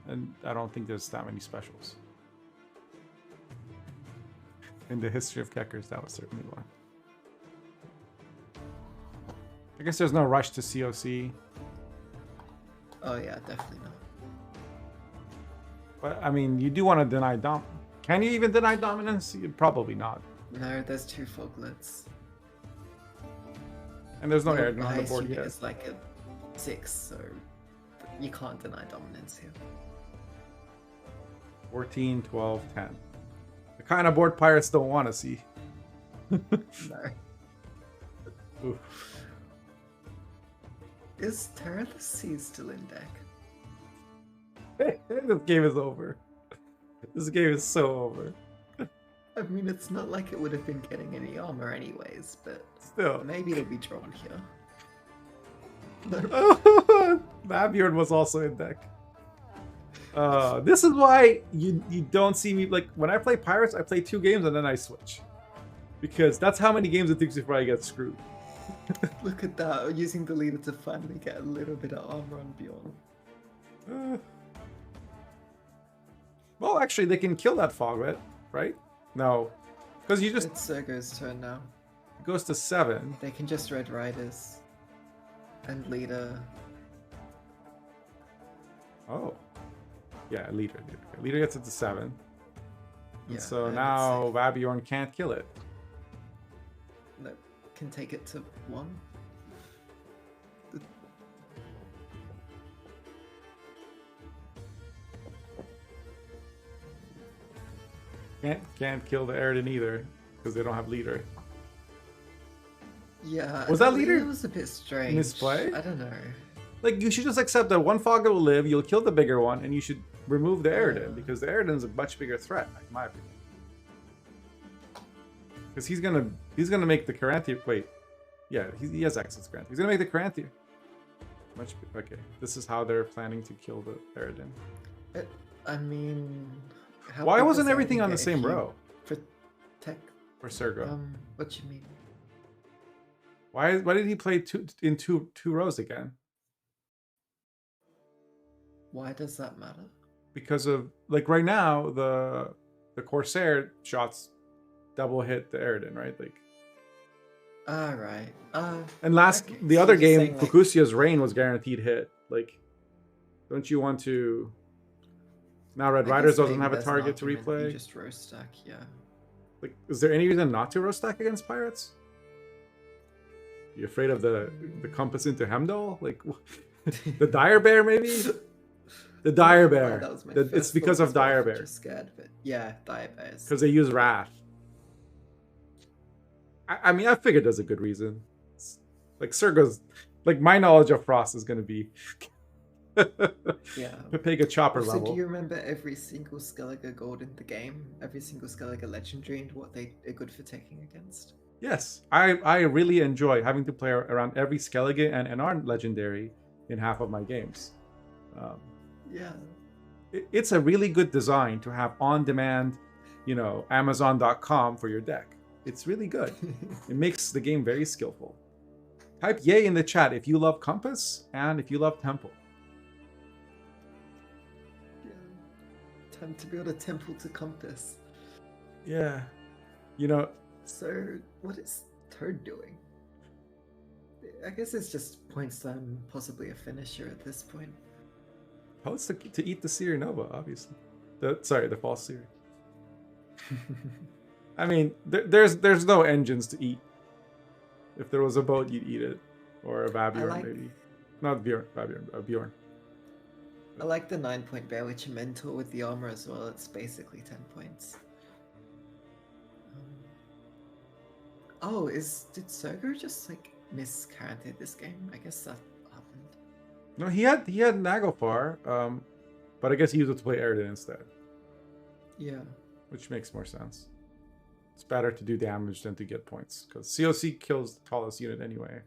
And I don't think there's that many specials. In the history of Keckers, that was certainly one. I guess there's no rush to COC. Oh yeah, definitely not. But I mean, you do want to deny dom. Can you even deny dominance? Probably not. No, there's 2 Foglets. And there's no The Airden on the highest board unit yet. is like a 6, so you can't deny dominance here. 14, 12, 10. The kind of board pirates don't want to see. No. Oof. Is Terra the Sea still in deck? This game is over. This game is so over. I mean, it's not like it would have been getting any armor anyways, but Still. maybe it'll be drawn here. Babjorn was also in deck. This is why you don't see me, like, when I play Pirates, I play 2 games and then I switch. Because that's how many games it takes before I get screwed. Look at that, using the leader to finally get a little bit of armor on Bjorn. Well, actually, they can kill that Foglet, right? No. Because you just... It's Sergo's turn now. It goes to 7. They can just Red Riders and leader. Oh. Yeah, leader. Leader gets it to 7. And Yeah, so and it's now safe. Babjorn can't kill it. No, can take it to 1. Can't kill the Eridan either because they don't have leader. Yeah. Was that leader It was a bit strange. misplay? I don't know. Like, you should just accept that one Fogger will live, you'll kill the bigger one, and you should remove the Eridan, because the Eridan's a much bigger threat, in my opinion. Because he's gonna make the Caranthir. Wait, yeah, he has access to Caranthir. He's gonna make the Caranthir. Okay. This is how they're planning to kill the Eridan. I mean, why wasn't everything on the same row? Protect. For Sergo. What you mean? Why did he play two rows again? Why does that matter? Because of, like, right now the Corsair shots double hit the Eridan, right? Like. Right. And the so other you're game, saying, like, Fukusia's Rain was guaranteed hit. Like, don't you want to? Now Red I Riders guess doesn't maybe have a there's an target to argument that you replay. just row stack, yeah. Like, is there any reason not to row stack against Pirates? You afraid of the compass into Hemdall? Like, the Dire Bear maybe? The Dire Bear. That was my It's first because thought of as well, Dire which Bear. is scared, but yeah, Dire Bears. Because they use Wrath. I mean, I figured there's a good reason. Like, Sergo's, like, my knowledge of Frost is going to be Yeah. Pepega Chopper Also, level. do you remember every single Skellige gold in the game? Every single Skellige legendary and what they are good for taking against? Yes, I really enjoy having to play around every Skellige and NR legendary in half of my games. Yeah. It's a really good design to have on-demand, Amazon.com for your deck. It's really good. It makes the game very skillful. Type yay in the chat if you love Compass and if you love Temple. Yeah. Time to build a temple to Compass. Yeah. So, what is Toad doing? I guess it's just point slam, possibly a finisher at this point. Oh, it's to eat the Seer Nova, obviously. The false Seer. I mean, there's no engines to eat. If there was a boat, you'd eat it. Or a Vabjorn, maybe. Not Bjorn, Bjorn. I like the 9-point bear, which you mentor with the armor as well. It's basically 10 points. Did Sergo just miss Caranthir this game? I guess that happened. No, he had Naglfar, but I guess he used it to play Eridan instead. Yeah. Which makes more sense. It's better to do damage than to get points, because COC kills the tallest unit anyway.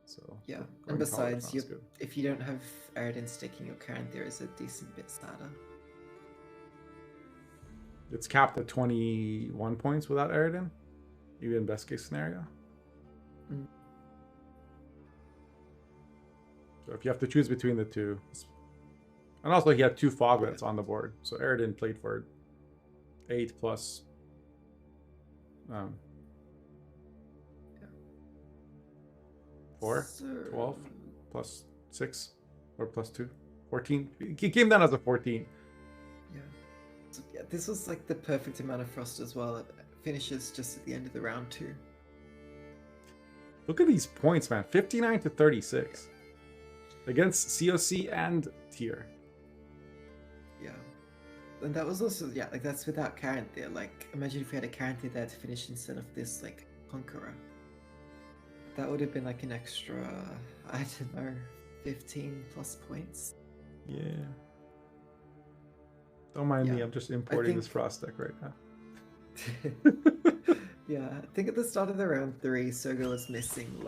So yeah, and besides, if you don't have Eridan sticking, your Caranthir is a decent bit sadder. It's capped at 21 points without Eridan, even best case scenario. So if you have to choose between the two, and also he had 2 Foglets on the board, so Eridan played for 8 plus. 4, 12 plus 6 or plus 2, 14. He came down as a 14. Yeah. So, yeah, this was the perfect amount of frost as well. It finishes just at the end of the round 2. Look at these points, man. 59 to 36 against COC and tier. Yeah. And that was also, that's without Caranthir. Imagine if we had a Caranthir there to finish instead of this, Conqueror. That would have been an extra, I don't know, 15 plus points. Yeah. Don't mind me, I'm just importing this Frost deck right now. Yeah, I think at the start of the round 3, Sergo was missing,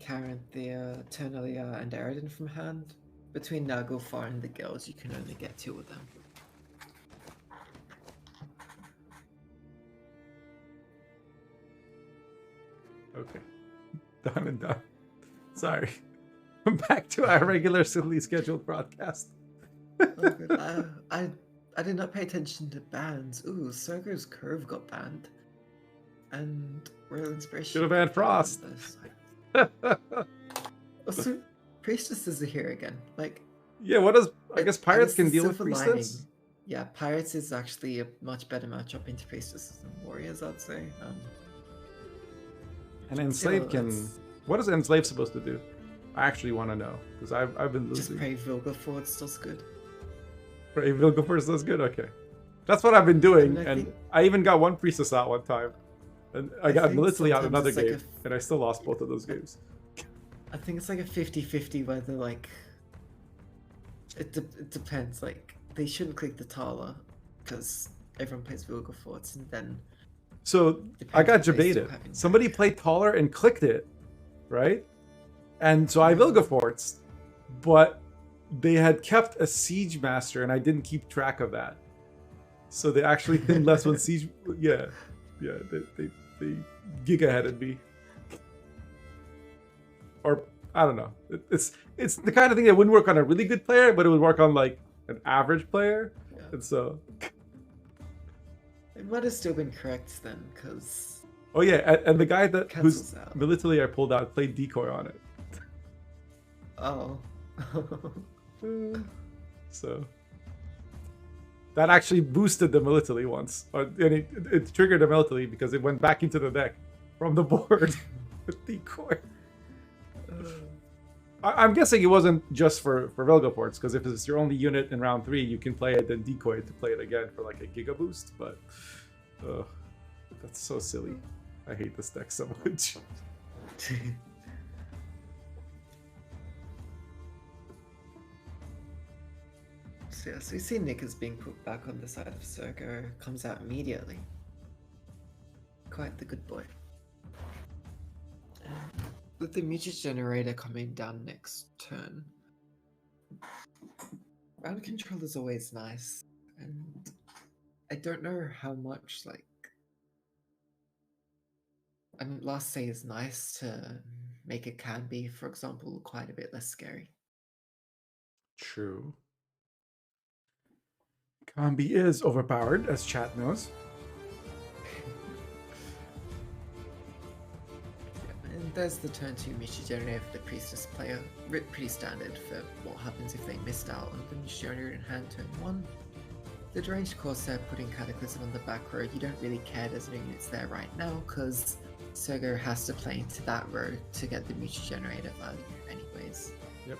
Caranthir, Ternalia, and Eridan from hand. Between Naglfar and the girls, you can only get 2 of them. Okay. Done and done. Sorry. Back to our regularly scheduled broadcast. I did not pay attention to bans. Ooh, Sergo's Curve got banned. And Royal Inspiration. Should have banned Frost. Also, Priestesses are here again. Yeah, what does... I guess Pirates can deal with Priestess? Yeah, Pirates is actually a much better matchup into Priestesses than Warriors, I'd say. And Enslave can... What is Enslave supposed to do? I actually want to know, because I've been losing. Just pray Vilga forwards does good. Right, Vilga first, that's good. Okay, that's what I've been doing, I and think- I even got one priestess out one time, and I got think military out sometimes another it's like game, and I still lost both of those games. I think it's like a 50-50 whether like it depends. Like they shouldn't click the Tala because everyone plays Vilgefortz, and then So I got Depends if they still debated. have it Somebody back. played taller and clicked it, right? And so I Vilgefortz, but they had kept a siege master, and I didn't keep track of that. So they actually thinned less when siege. Yeah, they giga-headed me. Or I don't know. It's the kind of thing that wouldn't work on a really good player, but it would work on like an average player. Yeah. And so, It might have still been correct then, because oh yeah, and the guy that whose cancels out. military I pulled out played decoy on it. Oh. So that actually boosted the military once, and it triggered the military because it went back into the deck from the board with decoy. I'm guessing it wasn't just for Velgaports, because if it's your only unit in round 3, you can play it then decoy it to play it again for like a giga boost. But that's so silly. I hate this deck so much. So yeah, so we see Nick is being put back on the side of Sergo, comes out immediately. Quite the good boy. With the mutant generator coming down next turn, round control is always nice, and I don't know how much like. I mean, last say is nice to make it can be, for example, quite a bit less scary. True. Combi is overpowered, as chat knows. And there's the turn 2 Michi generator for the Priestess player. Pretty standard for what happens if they missed out on the Michi generator in hand turn 1. The deranged Corsair putting Cataclysm on the back row, you don't really care there's no units there right now, because Sergo has to play into that row to get the Michi generator value anyways. Yep.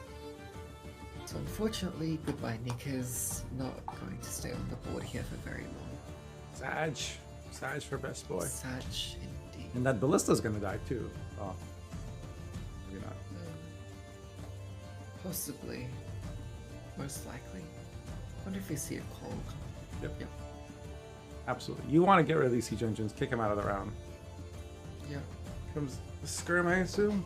So unfortunately, goodbye Nick is not going to stay on the board here for very long. Sag for best boy. Sag indeed. And that ballista's gonna die too. Oh, maybe not. Possibly. Most likely. Wonder if we see a call come. Yep. Yep. Absolutely. You want to get rid of these siege engines, kick them out of the round. Yeah. Comes the skirm, I assume.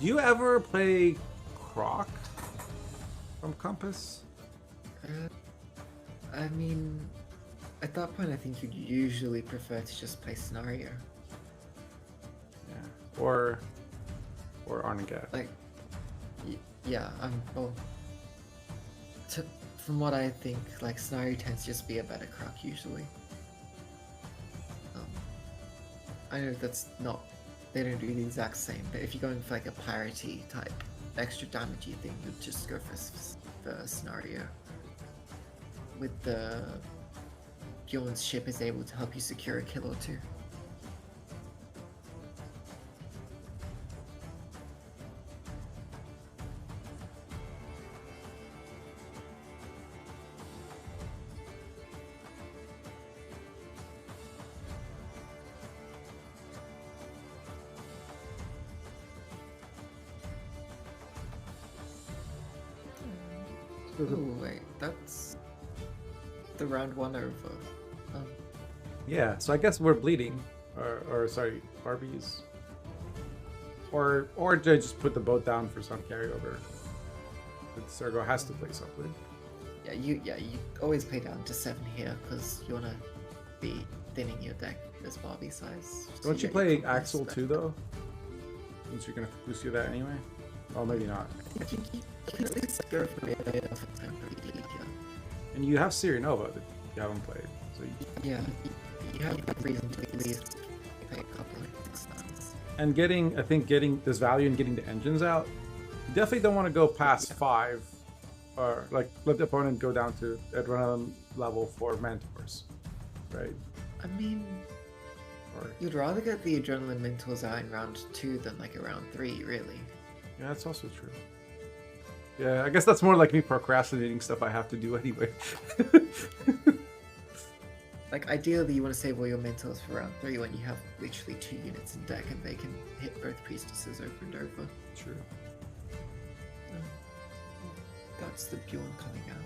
Do you ever play Croc from Compass? I mean, at that point, I think you'd usually prefer to just play Scenario. Yeah. Or Arnigat. Like, yeah, well, from what I think, like, Scenario tends to just be a better Croc usually. I know that's not, they don't do the exact same, but if you're going for like a parity type extra damagey thing, you'd just go for Scenario. With the Bjorn's ship is able to help you secure a kill or two. Oh wait, that's the round 1 over. Oh. Yeah, so I guess we're bleeding. Or sorry, Arby's. Or do I just put the boat down for some carryover? But Sergo has to play something. Yeah, you always play down to 7 here because you wanna be thinning your deck as Barbie size. Don't you play Axel too though? Since you're gonna boost you that anyway? Oh, maybe not. I think you can at least go for it off a temporary lead, yeah. And you have Sirenova that you haven't played. So Yeah, you have a reason to at least play a couple of times. and getting this value in getting the engines out, you definitely don't want to go past 5, or like let the opponent go down to adrenaline level for mentors, right? I mean, Or you'd rather get the adrenaline mentors out in round 2 than like around 3, really. yeah, that's also true. Yeah, I guess that's more like me procrastinating stuff I have to do anyway. Like, ideally, you want to save all your mentors for round 3 when you have literally 2 units in deck and they can hit both priestesses over and over. True. That's the Bjorn coming out.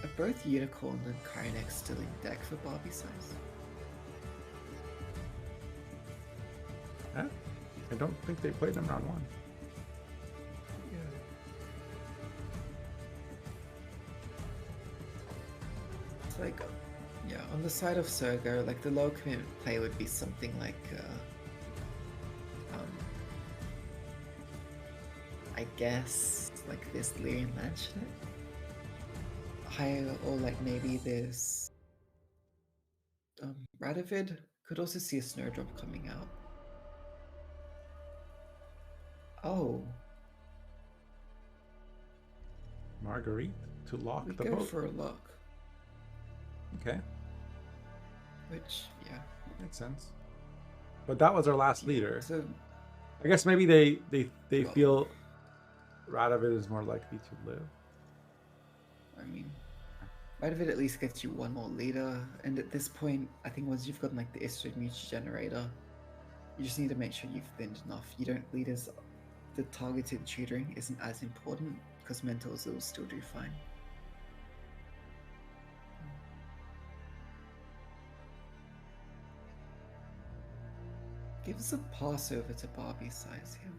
Are both Unicorn and Kyrenex still in deck for Barbie size? Huh? I don't think they played them round 1. Like, yeah, on the side of Surgo, like the low commitment play would be something like, I guess, like this Lyrian Mansion. Higher, or like maybe this, Radovid. Could also see a Snowdrop coming out. Oh. Marguerite to lock We the go boat. for a lock. Okay, Which, yeah. makes sense. But that was our last leader. So, I guess maybe they Well- feel Radovid is more likely to live. I mean, Radovid at least gets you one more leader, and at this point, I think once you've gotten like the Istrid Mutual Generator, you just need to make sure you've thinned enough. You don't lead as the targeted tutoring isn't as important because mentors will still do fine. Give us a pass over to Barbie size here.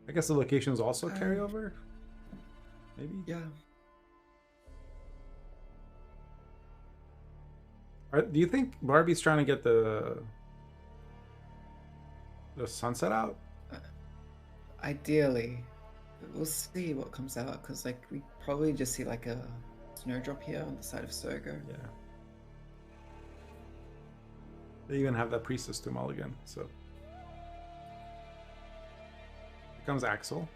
I guess the locations also carry over. Maybe. Yeah. Do you think Barbie's trying to get the sunset out? Ideally, but we'll see what comes out because like we probably just see like a snowdrop here on the side of Surgo. Yeah. They even have that priestess to mulligan, so. Here comes Axel.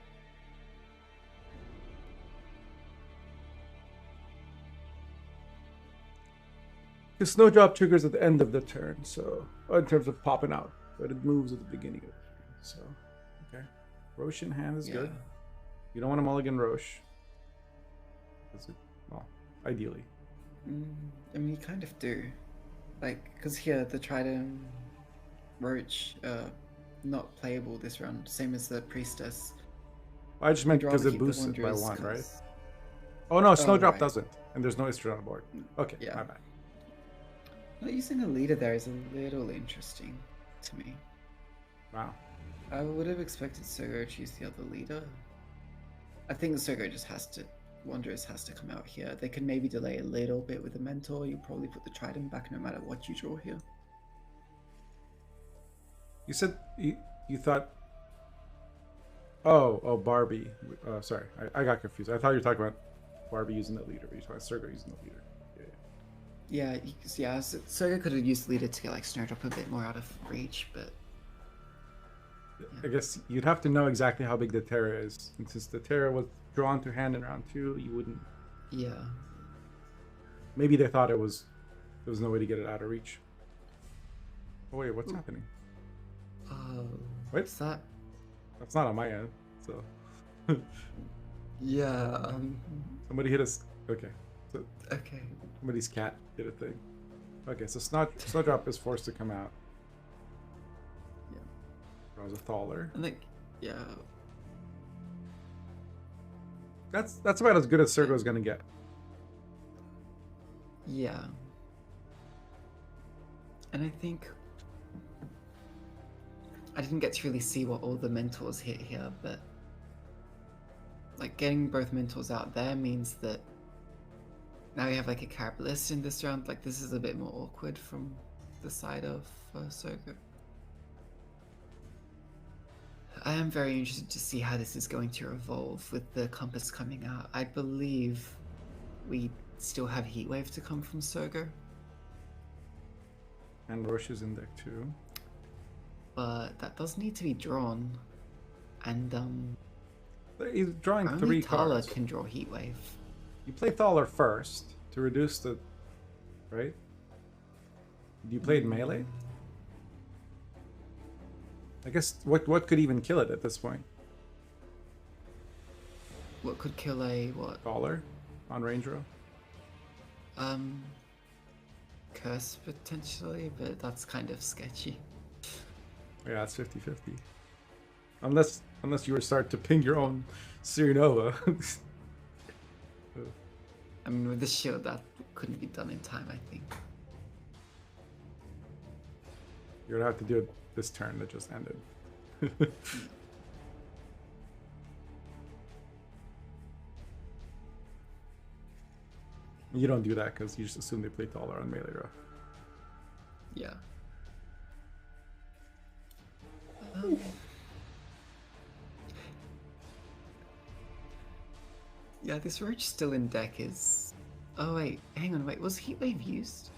His snowdrop triggers at the end of the turn, so in terms of popping out, but it moves at the beginning of the turn. So, okay, Roche in hand is good. You don't want to mulligan Roche. Well, ideally. I mean, you kind of do, like, because here the Trident Roach, not playable this round, same as the Priestess. I just meant I'd rather because it keep the boosts it by Wanderers 1, right? 'cause- Oh no, Snowdrop right. doesn't, and there's no Istrid on board. Okay, Yeah. my bad. Not using a leader there is a little interesting to me. Wow. I would have expected Sogo to use the other leader. I think Sogo just has to, Wanderers has to come out here. They can maybe delay a little bit with the Mentor. You probably put the Trident back no matter what you draw here. You said you thought. Oh, Barbie. Sorry, I got confused. I thought you were talking about Barbie using the leader, but you're talking about Sergo using the leader. Yeah, Sogo could have used the leader to get like Snowdrop a bit more out of reach, but I guess you'd have to know exactly how big the Terra is. And since the Terra was drawn to hand in round 2, you wouldn't. yeah. Maybe they thought there was no way to get it out of reach. Oh wait, what's happening? Wait. What's that? That's not on my end. So Yeah. somebody hit us. Okay. So Okay. somebody's cat did a thing. Okay, so Snowdrop is forced to come out. Yeah. Draws a Thaler. And like, yeah. That's about as good as Sergo's gonna get. Yeah. And I think I didn't get to really see what all the mentors hit here, but like getting both mentors out there means that now we have like a Carabalist in this round. Like this is a bit more awkward from the side of Sogo. I am very interested to see how this is going to evolve with the Compass coming out. I believe we still have Heatwave to come from Sogo. And Roche is in deck too. But that does need to be drawn. And He's drawing only 3 Tala cards. can draw Heatwave. You play Thaler first to reduce the... Right? Do you play it melee? I guess what could even kill it at this point? What could kill a what? Thaler on range row? Curse potentially, but that's kind of sketchy. Yeah, it's 50-50. Unless you were start to ping your own Cyrenova. I mean, with the shield, that couldn't be done in time, I think. You're gonna have to do it this turn that just ended. You don't do that because you just assume they play Thaler on melee row. Yeah. Yeah, this roach still in deck is... Oh wait, hang on, wait, was Heatwave used?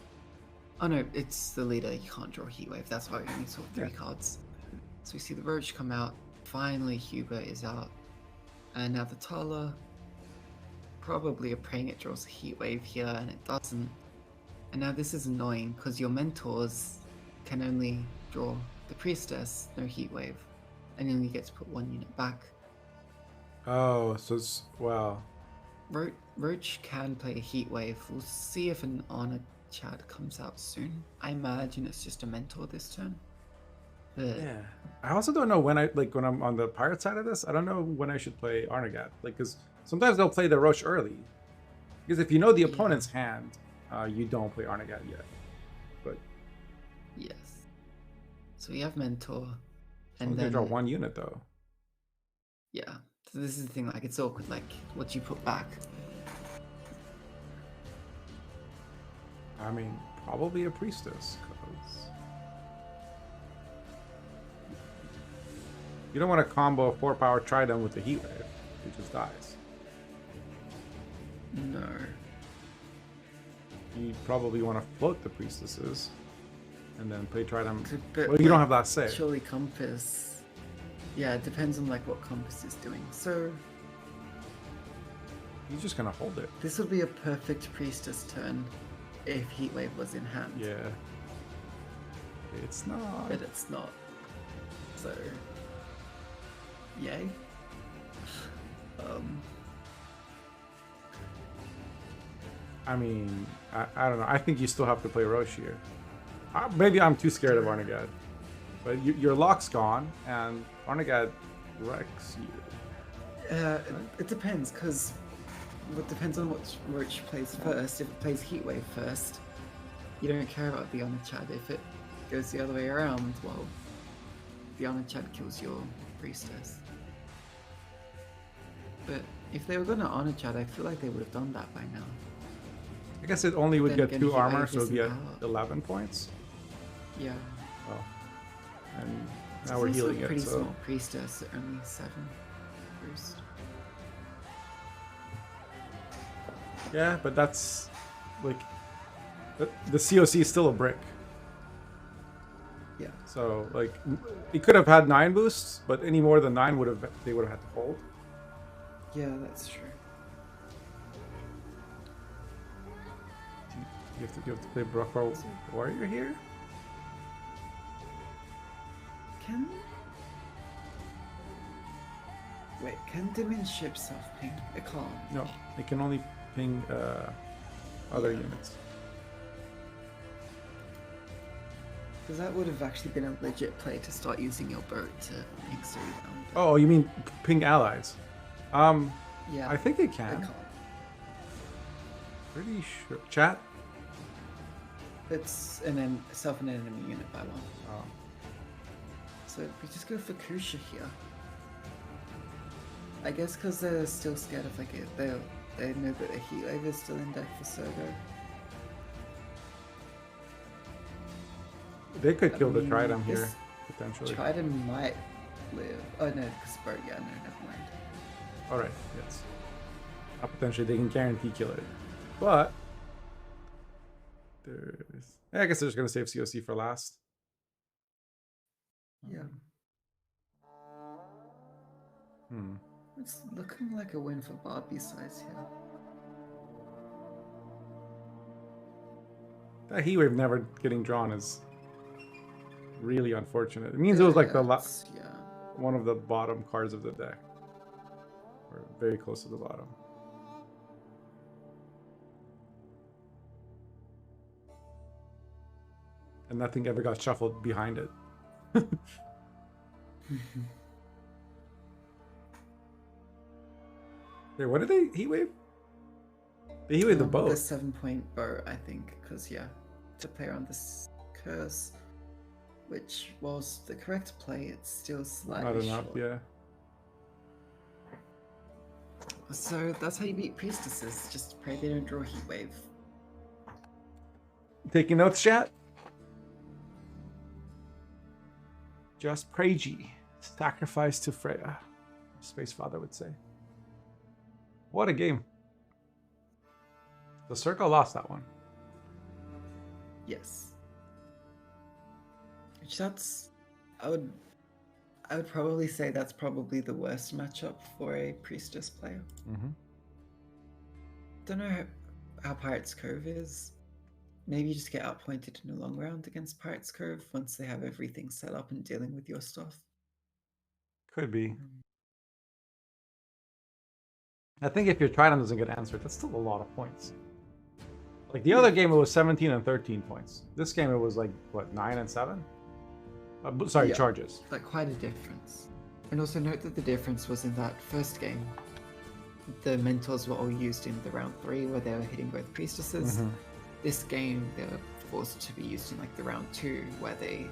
Oh no, it's the leader, you can't draw Heatwave, that's why we only saw 3 cards. So we see the roach come out, finally Hubert is out, and now the Tala, probably praying it draws a Heatwave here, and it doesn't. And now this is annoying, because your mentors can only draw the Priestess, no Heatwave, and you only get to put 1 unit back. Oh, so it's... Wow. Roach can play a Heatwave. We'll see if an Honor Chad comes out soon. I imagine it's just a mentor this turn. But Yeah. I also don't know when when I'm on the pirate side of this, I don't know when I should play Arnagat. Like, because sometimes they'll play the Roche early. Because if you know the opponent's hand, you don't play Arnagat yet. But yes. So we have mentor. and then draw 1 unit though. Yeah. So this is the thing, like, it's awkward, like, what do you put back? I mean, probably a priestess, because you don't want to combo a 4-power trident with the heat wave. It just dies. No. You probably want to float the priestesses and then play trident. But, Well, you don't have last say. Surely Compass. Yeah, it depends on like what Compass is doing. So He's just gonna hold it. this would be a perfect Priestess turn if Heatwave was in hand. Yeah. It's not. But it's not. So yay. I mean, I don't know. I think you still have to play Roche here. Maybe I'm too scared of Arnagad. But your lock's gone, and Arnagad wrecks you. It depends, because it depends on what Roach plays first. If it plays Heatwave first, you don't care about the Onachad. If it goes the other way around, well, the Onachad kills your Priestess. But if they were going to Onachad, I feel like they would have done that by now. I guess it only would Then get again, 2 Heatwave armor, so it'd be at isn't out. 11 points. Yeah. Oh. And It's now we're also healing a pretty it, so... small Priestess, only 7 boost. Yeah, but that's... Like... The COC is still a brick. Yeah. So, like... It could have had 9 boosts, but any more than 9 they would have had to hold. Yeah, that's true. You have to play Brockrow Warrior here? Can... Wait, can Dimmin ship self-ping? It can't. No, it can only ping other units. Because that would have actually been a legit play to start using your boat to ping Suriname. Oh, you mean ping allies? Yeah. I think it It can. can't. Pretty sure. Chat? It's an enemy unit by 1. Oh. So we just go for Kusha here. I guess because they're still scared of like it. They know that a Heatwave is still in deck for Sergo. They could kill the mean, Trident here, this potentially. Trident might live. Oh no, because boat. Yeah, no, never mind. Alright, yes. Potentially they can guarantee kill it. But... There's... I guess they're just going to save COC for last. Yeah. Hmm. It's looking like a win for Barbie size here. That heat wave never getting drawn is really unfortunate. It means it was like the Yeah. one of the bottom cards of the deck, or very close to the bottom. And nothing ever got shuffled behind it. Wait, what did they heat wave? They heat wave the boat. The 7-point bow, I think, because to play around this curse, which was the correct play, it's still slightly Not enough, short. yeah. So that's how you beat priestesses. Just pray they don't draw heat wave. Taking notes, chat? Just pray G. Sacrifice to Freya. Space Father would say. What a game. The Circle lost that one. Yes. Which I would probably say that's probably the worst matchup for a priestess player. Mm-hmm. Don't know how Pirates Cove is. Maybe you just get outpointed in a long round against Pirates Cove once they have everything set up and dealing with your stuff. Could be. I think if your Trident doesn't get answered, that's still a lot of points. Like the other game, it was 17 and 13 points. This game, it was like, what, 9 and 7? Sorry, charges. Like quite a difference. And also note that the difference was in that first game. The mentors were all used in the round 3 where they were hitting both priestesses. Mm-hmm. This game, they were forced to be used in like the round 2 where they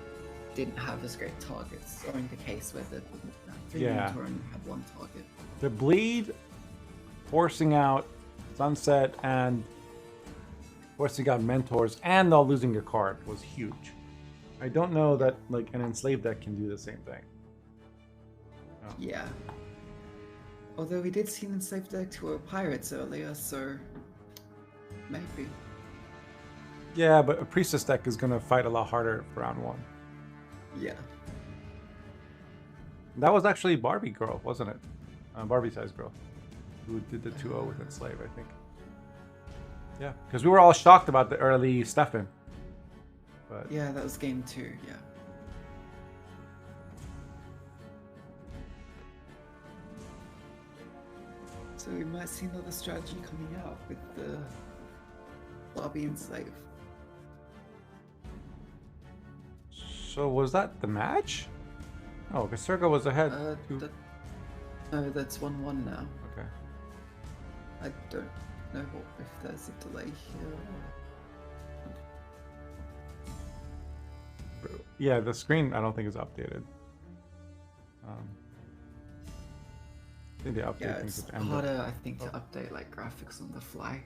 didn't have as great targets, or in the case where the 3 mentor only had 1 target. The bleed, forcing out Sunset, and forcing out mentors, and not losing your card was huge. I don't know that like an enslaved deck can do the same thing. Oh. Yeah. Although we did see an enslaved deck to our pirates earlier, so maybe. Yeah, but a priestess deck is gonna fight a lot harder for round 1. Yeah. That was actually Barbie Girl, wasn't it? Barbie Size Girl, who did the 2-0 with Enslave, I think. Yeah, because we were all shocked about the early Stefan. But yeah, that was game 2, yeah. So we might see another strategy coming out with the Barbie Enslave. So was that the match? Oh, because Circa was ahead. No, that's 1-1 now. Okay. I don't know if there's a delay here. Yeah, the screen I don't think is updated. I think they update Yeah, things it's at the end. harder, I think, to update like graphics on the fly.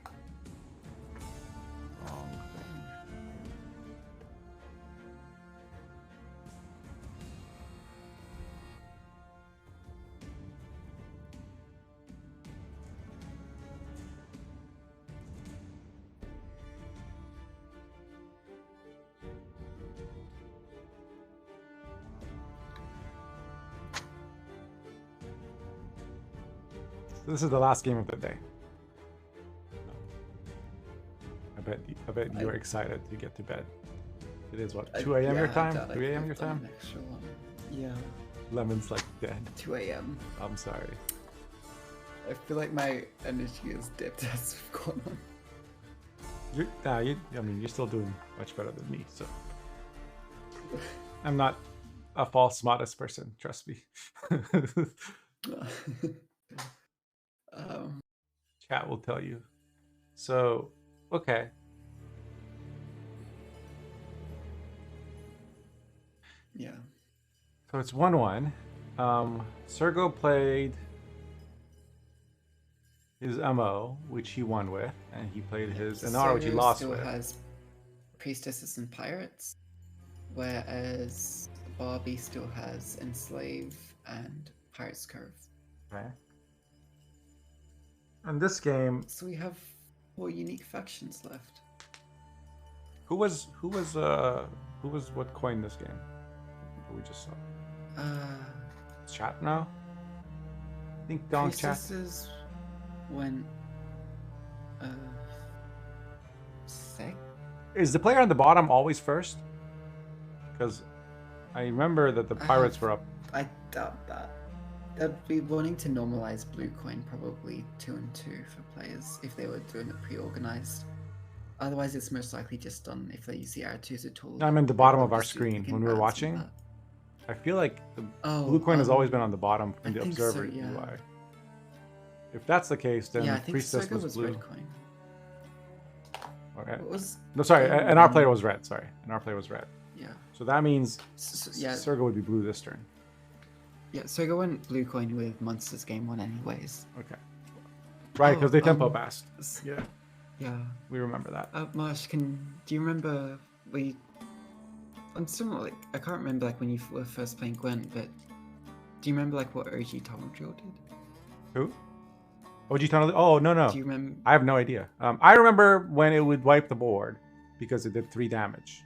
Wrong thing. This is the last game of the day. I bet you're excited to get to bed. It is what, 2 a.m. your time? 3 a.m. your time? Yeah. Lemon's like dead. 2 a.m. I'm sorry. I feel like my energy has dipped as we've gone on. I mean, you're still doing much better than me, so. I'm not a false modest person, trust me. Chat will tell you. So, okay. Yeah. So it's 1-1. Sergo played his MO, which he won with, and he played his Inara, which he lost still with. Has priestesses and pirates, whereas Barbie still has enslave and Pirates Cove. Okay. And this game, So we have 4 unique factions left. who was what coined this game? Who we just saw? Chat now? I think Don Chat. Priestesses went Is the player on the bottom always first? Because I remember that the pirates were up. I doubt that. They'd be wanting to normalize blue coin probably 2 and 2 for players if they were doing it pre-organized. Otherwise, it's most likely just done if they use the arrow to as a tool. No, I'm in the bottom of our screen when we were watching. I feel like the blue coin has always been on the bottom in the observer UI. If that's the case, then yeah, I think priestess Soga was blue. red coin. Okay. Was No, sorry, and our player was red. Sorry, and our player was red. Yeah. So that means yeah. Sergo would be blue this turn. Yeah, Soga went blue coin with Monsters game 1 anyways. Okay. Right, because they tempo passed. Yeah. Yeah. We remember that. Marsh, do you remember I'm still not like I can't remember like when you were first playing Gwent, but do you remember like what OG Tunnel Drill did? Who? OG Tunnel? Oh no. Do you remember? I have no idea. I remember when it would wipe the board because it did 3 damage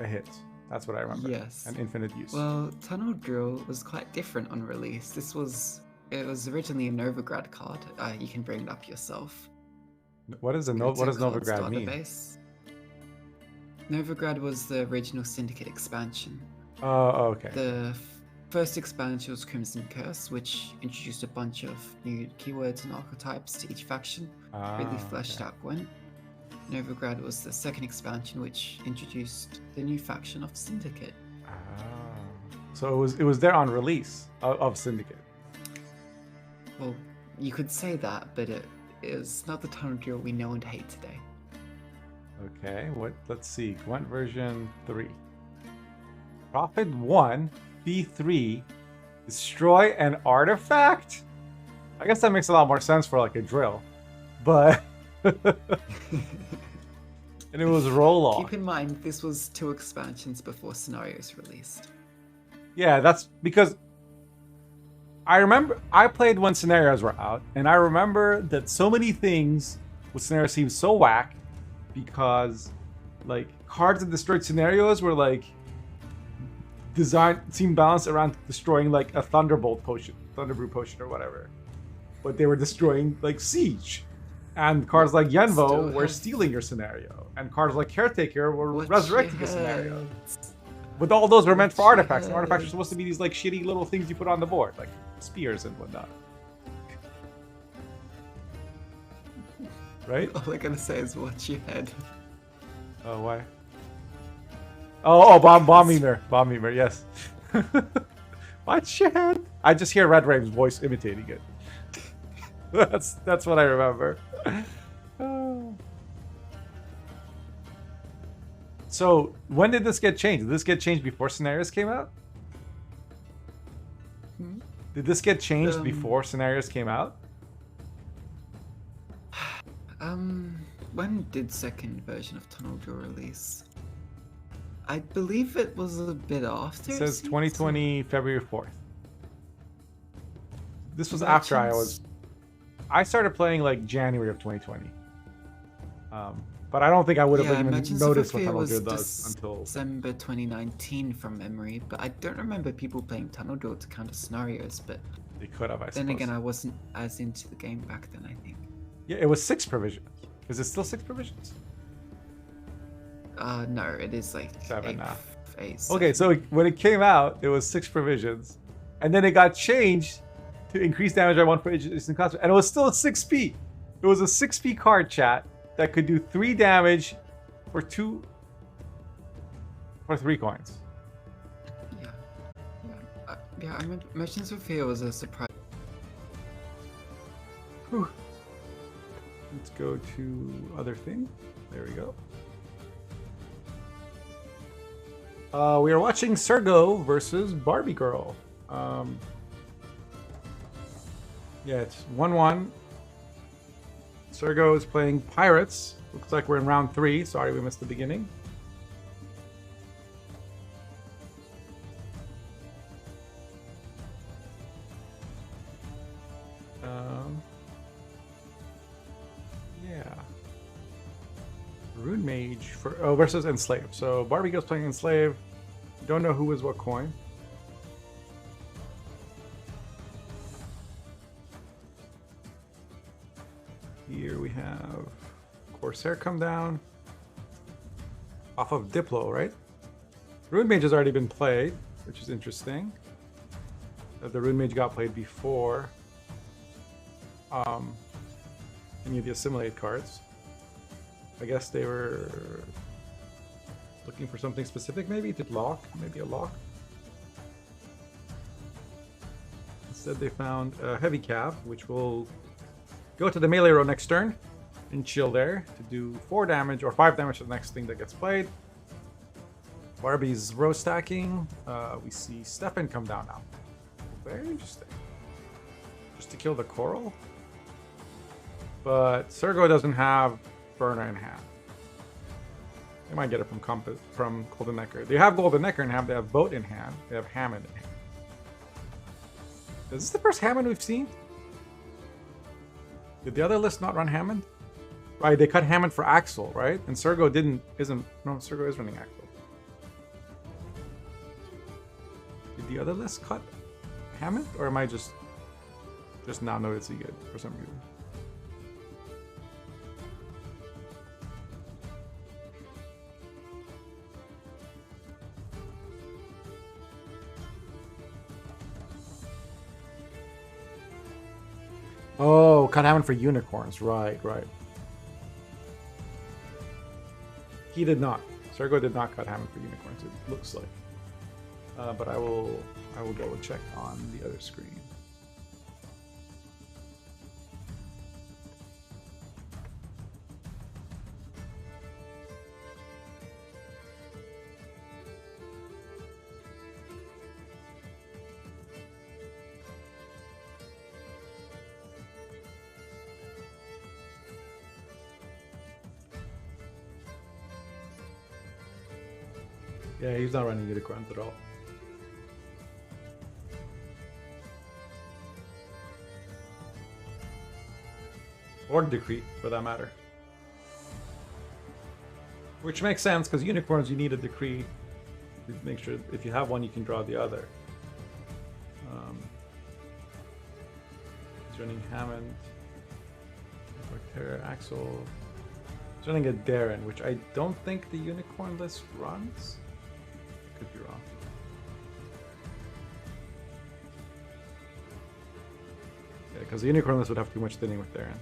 a hit. That's what I remember. Yes. And infinite use. Well, Tunnel Drill was quite different on release. It was originally a Novigrad card. You can bring it up yourself. What does Novigrad mean? Base. Novigrad was the original Syndicate expansion. Oh, okay. The first expansion was Crimson Curse, which introduced a bunch of new keywords and archetypes to each faction. Really fleshed out Gwent. Novigrad was the second expansion, which introduced the new faction of Syndicate. So it was there on release of Syndicate. Well, you could say that, but it is not the Tunnel Drill we know and hate today. Okay, let's see. Gwent version 3. Prophet 1, B3, destroy an artifact? I guess that makes a lot more sense for like a drill. But and it was roll off. Keep in mind this was 2 expansions before Scenarios released. Yeah, that's because I remember I played when Scenarios were out, and I remember that so many things with Scenarios seemed so whack because like cards that destroyed Scenarios were like seemed balanced around destroying like a Thunderbolt potion, Thunderbrew potion or whatever. But they were destroying like Siege. And cards like Yenvo were stealing your scenario. And cards like Caretaker were resurrecting the scenario. But all those were meant for artifacts. And artifacts are supposed to be these like shitty little things you put on the board, like spears and whatnot. Right? All I gotta say is watch your head. Oh, why? Oh, bomb memer, yes. Watch your head. I just hear Red Rave's voice imitating it. That's what I remember. So when did this get changed? Did this get changed before Scenarios came out? Did this get changed before Scenarios came out? When did second version of Tunnel Drill release? I believe it was a bit after. It says 2020 February 4th. This was after I started playing like January of 2020. But I don't think I would have even noticed what Tunnel Drill does until December 2019 from memory. But I don't remember people playing Tunnel Drill to counter scenarios. But they could have, I suppose. Then again, I wasn't as into the game back then, I think. Yeah, it was 6 provisions. Is it still 6 provisions? No, it is like 7 now. 8, okay, so when it came out, it was 6 provisions. And then it got changed to increase damage by 1 for each instant cost. And it was still a 6p. It was a 6p card, chat, that could do 3 damage for 3 coins. Yeah, Merchants of Fear was a surprise. Whew. Let's go to other thing. There we go. We are watching Sergo versus Barbie Girl. Yeah, it's 1-1. Sergo is playing Pirates. Looks like we're in round 3. Sorry we missed the beginning. Yeah. Rune Mage versus Enslave. So Barbie Girl's playing Enslave. Don't know who is what coin. Here we have Corsair come down. Off of Diplo, right? Rune Mage has already been played, which is interesting. The Rune Mage got played before any of the Assimilate cards. I guess they were looking for something specific, maybe? Did lock? Maybe a lock? Instead they found a Heavy Cap, which will go to the melee row next turn and chill there to do 4 damage or 5 damage to the next thing that gets played. Barbie's row stacking. We see Stefan come down now. Very interesting. Just to kill the Coral. But Sergo doesn't have Burner in hand. They might get it from Golden Necker. They have Golden Necker in hand. They have Boat in hand. They have Hammond in hand. Is this the first Hammond we've seen? Did the other list not run Hammond? Right, they cut Hammond for Axel, right? And Sergo Sergo is running Axel. Did the other list cut Hammond? Or am I just now noticing it for some reason? Oh, cut Hammond for unicorns. Right. He did not. Sergo did not cut Hammond for unicorns, it looks like. But I will go check on the other screen. Yeah, he's not running unicorns at all. Or Decree, for that matter. Which makes sense, because unicorns, you need a Decree to make sure if you have one, you can draw the other. He's running Hammond, Terra, Axel. He's running a Darren, which I don't think the unicorn list runs. Could be wrong. Yeah, because the unicorn list would have too much thinning with Darren.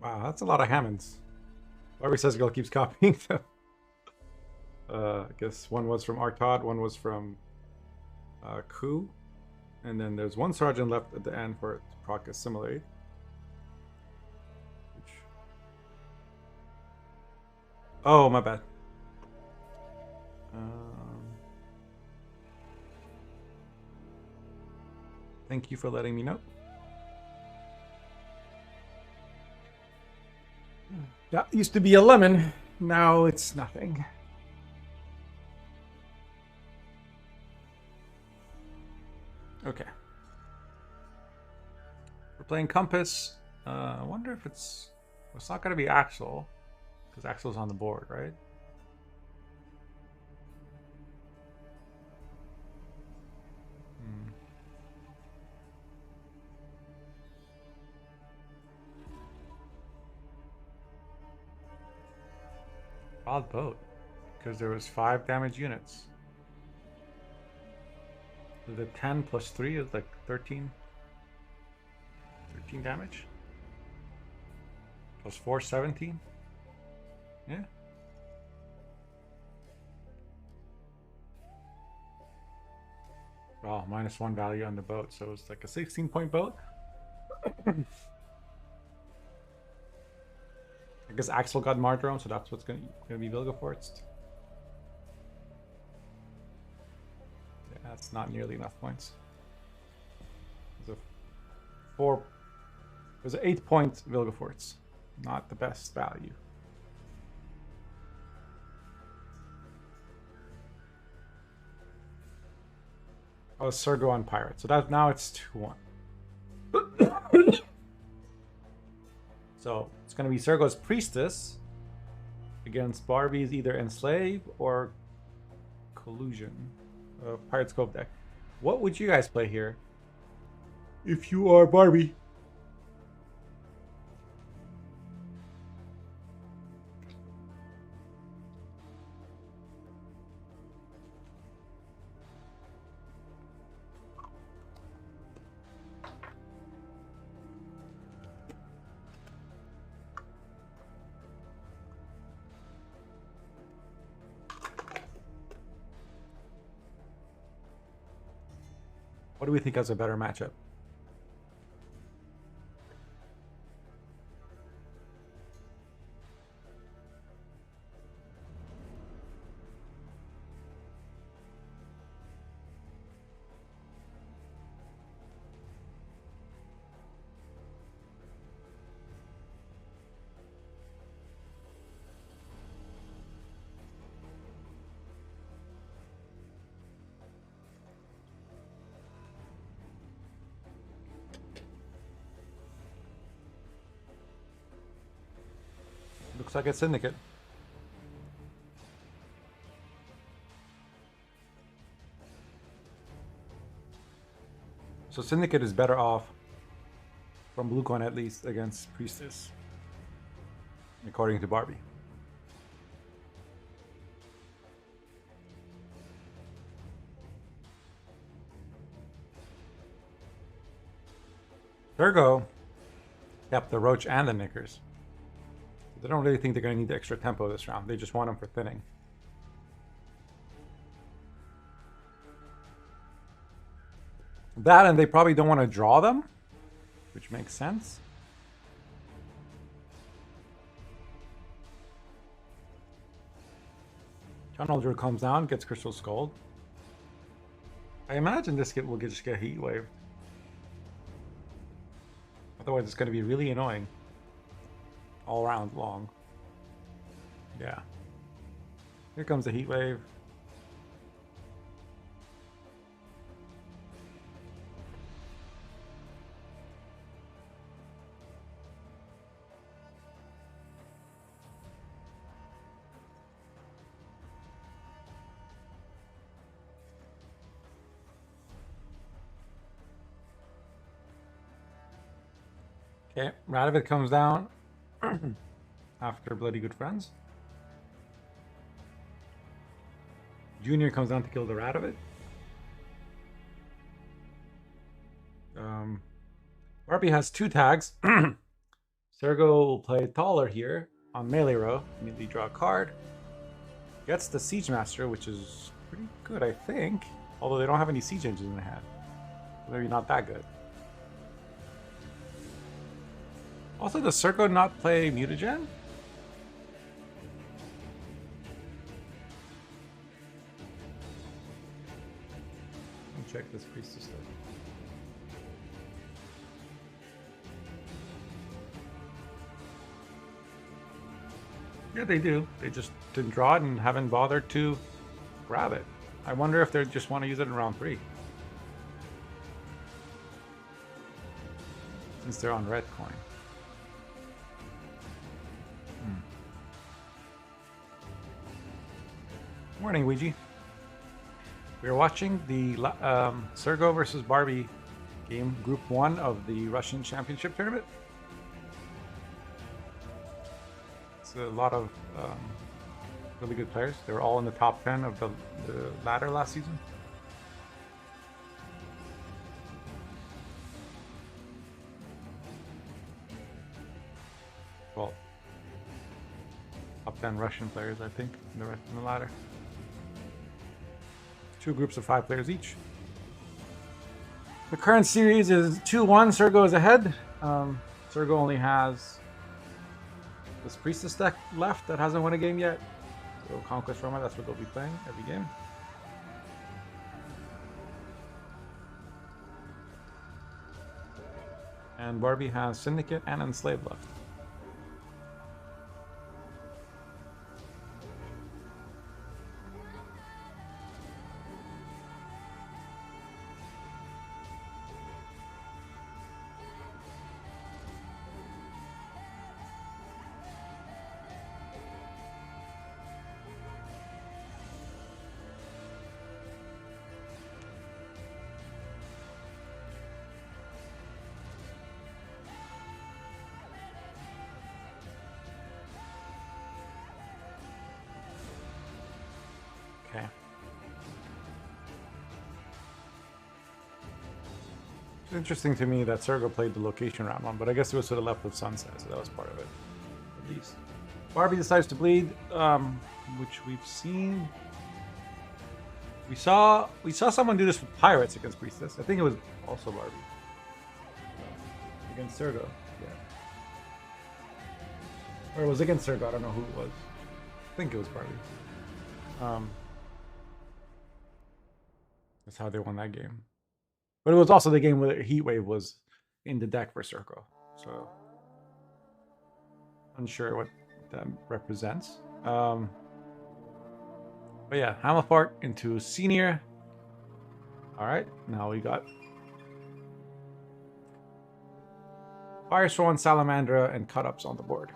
Wow, that's a lot of Hammonds. Barbie says girl keeps copying them. I guess one was from Artod, one was from Ku, and then there's one sergeant left at the end for it to proc Assimilate. Oh, my bad. Thank you for letting me know. That used to be a lemon. Now it's nothing. Okay. We're playing Compass. I wonder if it's not going to be Axel, because Axel's on the board, right? Odd boat, because there was 5 damage units. So the 10 plus 3 is like 13. 18 damage. Plus 4, 17. Yeah. Well, -1 value on the boat, so it's like a 16-point boat. I guess Axel got Martyrdom, so that's what's gonna be Vilgefortz. Yeah, that's not nearly enough points. There's an 8-point Vilgefortz. Not the best value. Oh, Sergo on Pirate. So that now it's 2-1. So it's going to be Sergo's Priestess against Barbie's either Enslave or Collusion. Pirate Scope deck. What would you guys play here if you are Barbie? What do we think has a better matchup? Looks like it's Syndicate. So Syndicate is better off, from BlueCoin at least, against Priestess, according to Barbie. Sergo kept the Roach and the Knickers. They don't really think they're going to need the extra tempo this round. They just want them for thinning. That, and they probably don't want to draw them, which makes sense. Channel Druid comes down, gets Crystal Skull. I imagine this kit will just get Heat Wave. Otherwise, it's going to be really annoying. All round long. Yeah. Here comes the Heat Wave. Okay, Radovid comes down after Bloody Good Friends. Junior comes down to kill the Radovid. Barbie has 2 tags. Sergo will play taller here on melee row. Immediately draw a card. Gets the Siege Master, which is pretty good, I think. Although they don't have any Siege Engines in their hand. Maybe not that good. Also, does Sergo not play Mutagen? Let me check this Priestess thing. Yeah, they do. They just didn't draw it and haven't bothered to grab it. I wonder if they just want to use it in round 3. Since they're on red coin. Morning, Ouija. We are watching the Sergo versus Barbie game, Group 1 of the Russian Championship Tournament. It's a lot of really good players. They were all in the top 10 of the ladder last season. Top 10 Russian players, I think, in the ladder. 2 groups of 5 players each. The current series is 2-1. Sergo is ahead. Sergo only has this Priestess deck left that hasn't won a game yet. So Conquest Roma, that's what they'll be playing every game. And Barbie has Syndicate and Enslaved left. Okay. It's interesting to me that Sergo played the location round 1, but I guess it was to the left of Sunset, so that was part of it, at least. Barbie decides to bleed, which we've seen. We saw someone do this with Pirates against Priestess. I think it was also Barbie. Against Sergo, yeah. Or it was against Sergo, I don't know who it was. I think it was Barbie. That's how they won that game. But it was also the game where Heatwave was in the deck for Sergo. So, unsure what that represents. But yeah, Hamilfart into Senior. Alright, now we got Firesworn, Salamandra, and Cut-Ups on the board.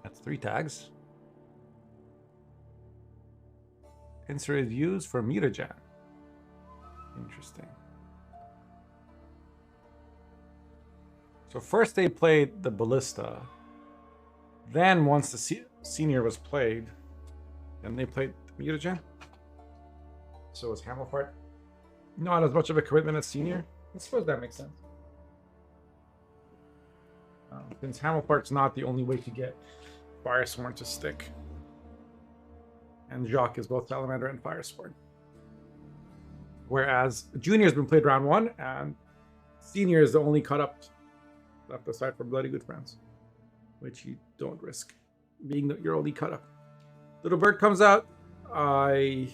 That's 3 tags. Insert is used for mutagen. Interesting. So first they played the Ballista. Then once the Senior was played, then they played the mutagen. So is Hamilfart not as much of a commitment as Senior? I suppose that makes sense. Since Hamilfart's not the only way to get Firesworn to stick. And Jacques is both Salamander and Firesworn. Whereas Junior's been played round 1, and Senior is the only cut-up left aside from Bloody Good Friends, which you don't risk being your only cut-up. Little Bird comes out. Oh,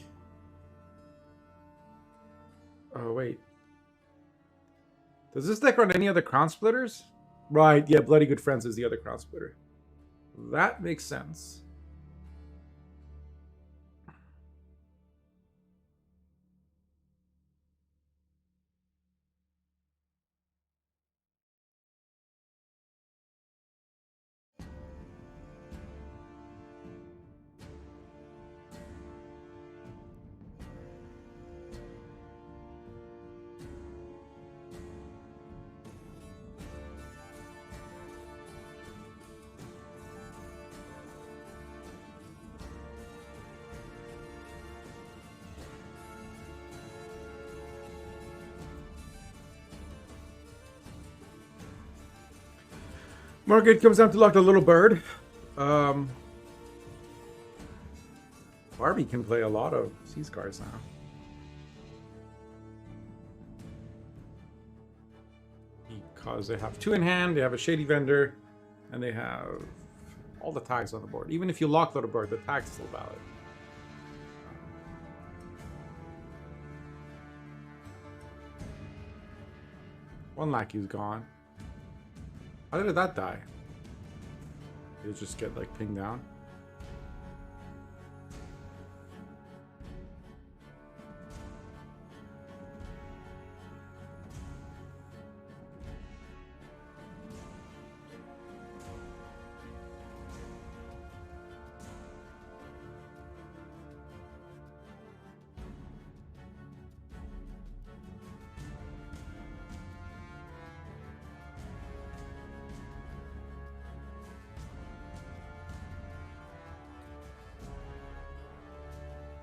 wait. Does this deck run any other Crown Splitters? Right, yeah, Bloody Good Friends is the other Crown Splitter. That makes sense. Market comes down to lock the Little Bird. Barbie can play a lot of Seas cards now. Because they have 2 in hand, they have a Shady Vendor, and they have all the tags on the board. Even if you lock Little Bird, the tag's still valid. One Lackey's gone. How did that die? Did it just get like pinged down?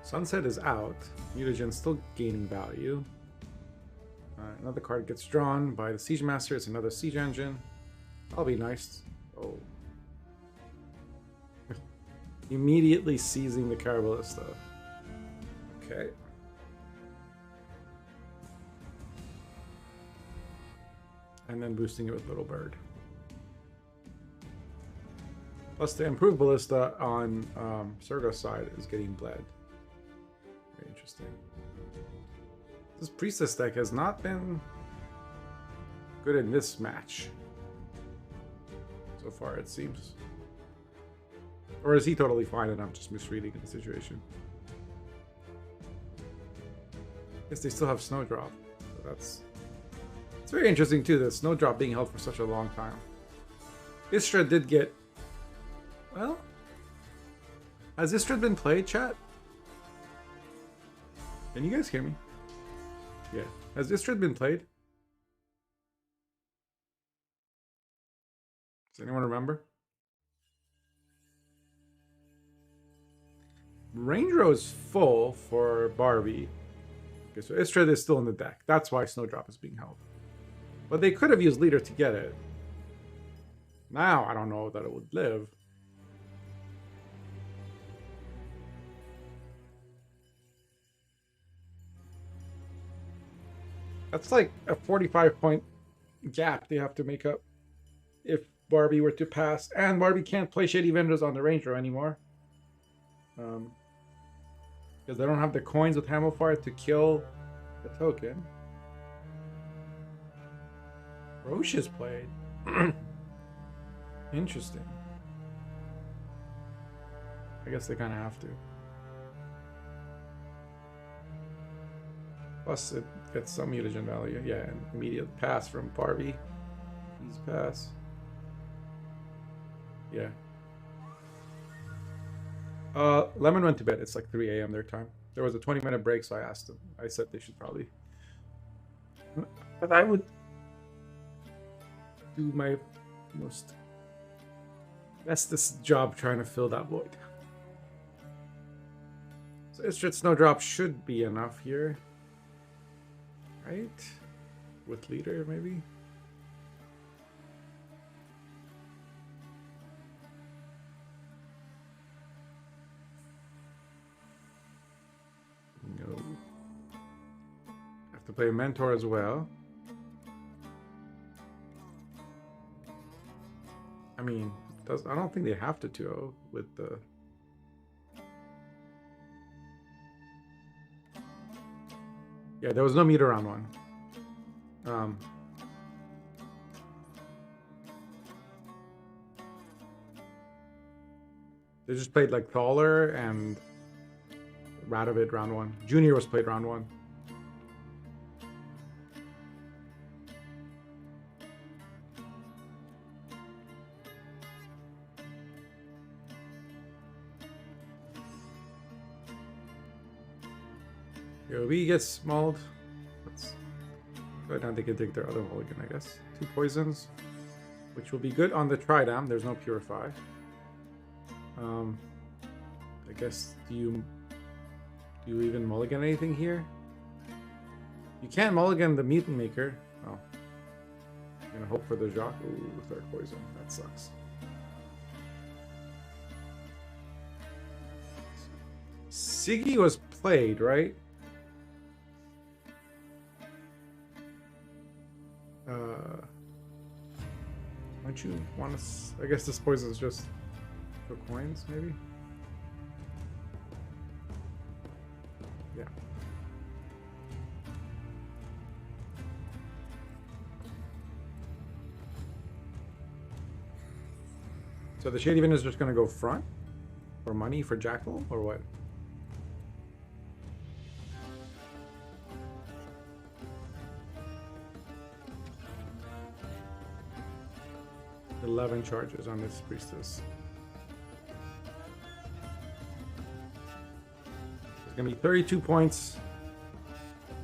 Sunset is out. Mutagen's still gaining value. Another card gets drawn by the Siege Master. It's another Siege Engine. That'll be nice. Oh. Immediately seizing the Carabalista. Okay. And then boosting it with Little Bird. Plus the improved ballista on Sergo's side is getting bled. Very interesting. This Priestess deck has not been good in this match. So far, it seems. Or is he totally fine and I'm just misreading the situation? Guess they still have Snowdrop. So it's very interesting too, that Snowdrop being held for such a long time. Istra did get... Well... Has Istra been played, chat? Can you guys hear me? Yeah. Has Istra been played? Does anyone remember? Range Row is full for Barbie. Okay, so Istrid is still in the deck. That's why Snowdrop is being held. But they could have used Leader to get it. Now, I don't know that it would live. That's like a 45-point gap they have to make up if Barbie were to pass. And Barbie can't play Shady Vendors on the Range Row anymore. Because they don't have the coins with Hamilfire to kill the token. Roche is played. Interesting. I guess they kind of have to. Plus, it gets some mutagen value. Yeah, and immediate pass from Barbie. Easy pass. Yeah. Lemon went to bed. It's like 3 a.m. their time. There was a 20-minute break, so I asked them. I said they should probably... But I would do my most bestest job trying to fill that void. So Istrid Snowdrop should be enough here. Right? With Leader, maybe? No. Have to play a Mentor as well. I mean, I don't think they have to 2-0 with the... Yeah, there was no meter round one. They just played like Thaler and Radovid round one. Junior was played round one. Yobi gets mauled. But now they can take their other mulligan, I guess. 2 poisons, which will be good on the Tridam. There's no Purify. I guess, do you even mulligan anything here? You can't mulligan the Mutant Maker. Oh. I'm gonna hope for the Jacques. Ooh, 3rd poison. That sucks. Siggy was played, right? Don't you want to... I guess this poison is just for coins, maybe? Yeah. So the Shady Vendor is just going to go front? For money for Jackal, or what? $11 charges on this Priestess. There's gonna be 32 points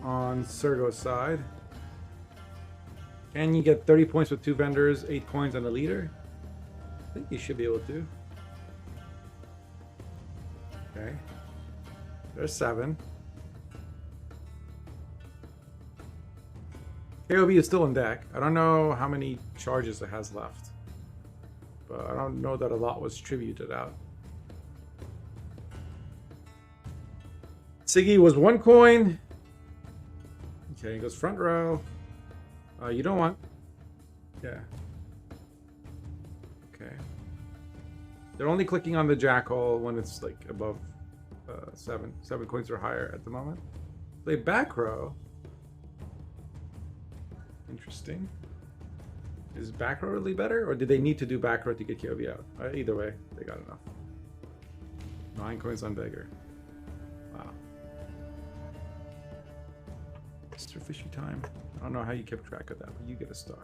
on Sergo's side. Can you get 30 points with 2 vendors, 8 coins on the Leader? I think you should be able to. Okay. There's 7. KOB is still in deck. I don't know how many charges it has left. But I don't know that a lot was tributed out. Siggy was 1 coin. Okay, he goes front row. You don't want. Yeah. Okay. They're only clicking on the jackal when it's like above 7 coins or higher at the moment. Play back row. Interesting. Is back row really better, or did they need to do back row to get Kyobi out? Either way, they got enough. 9 coins on beggar. Wow. Mr. Fishy time. I don't know how you kept track of that, but you get a star.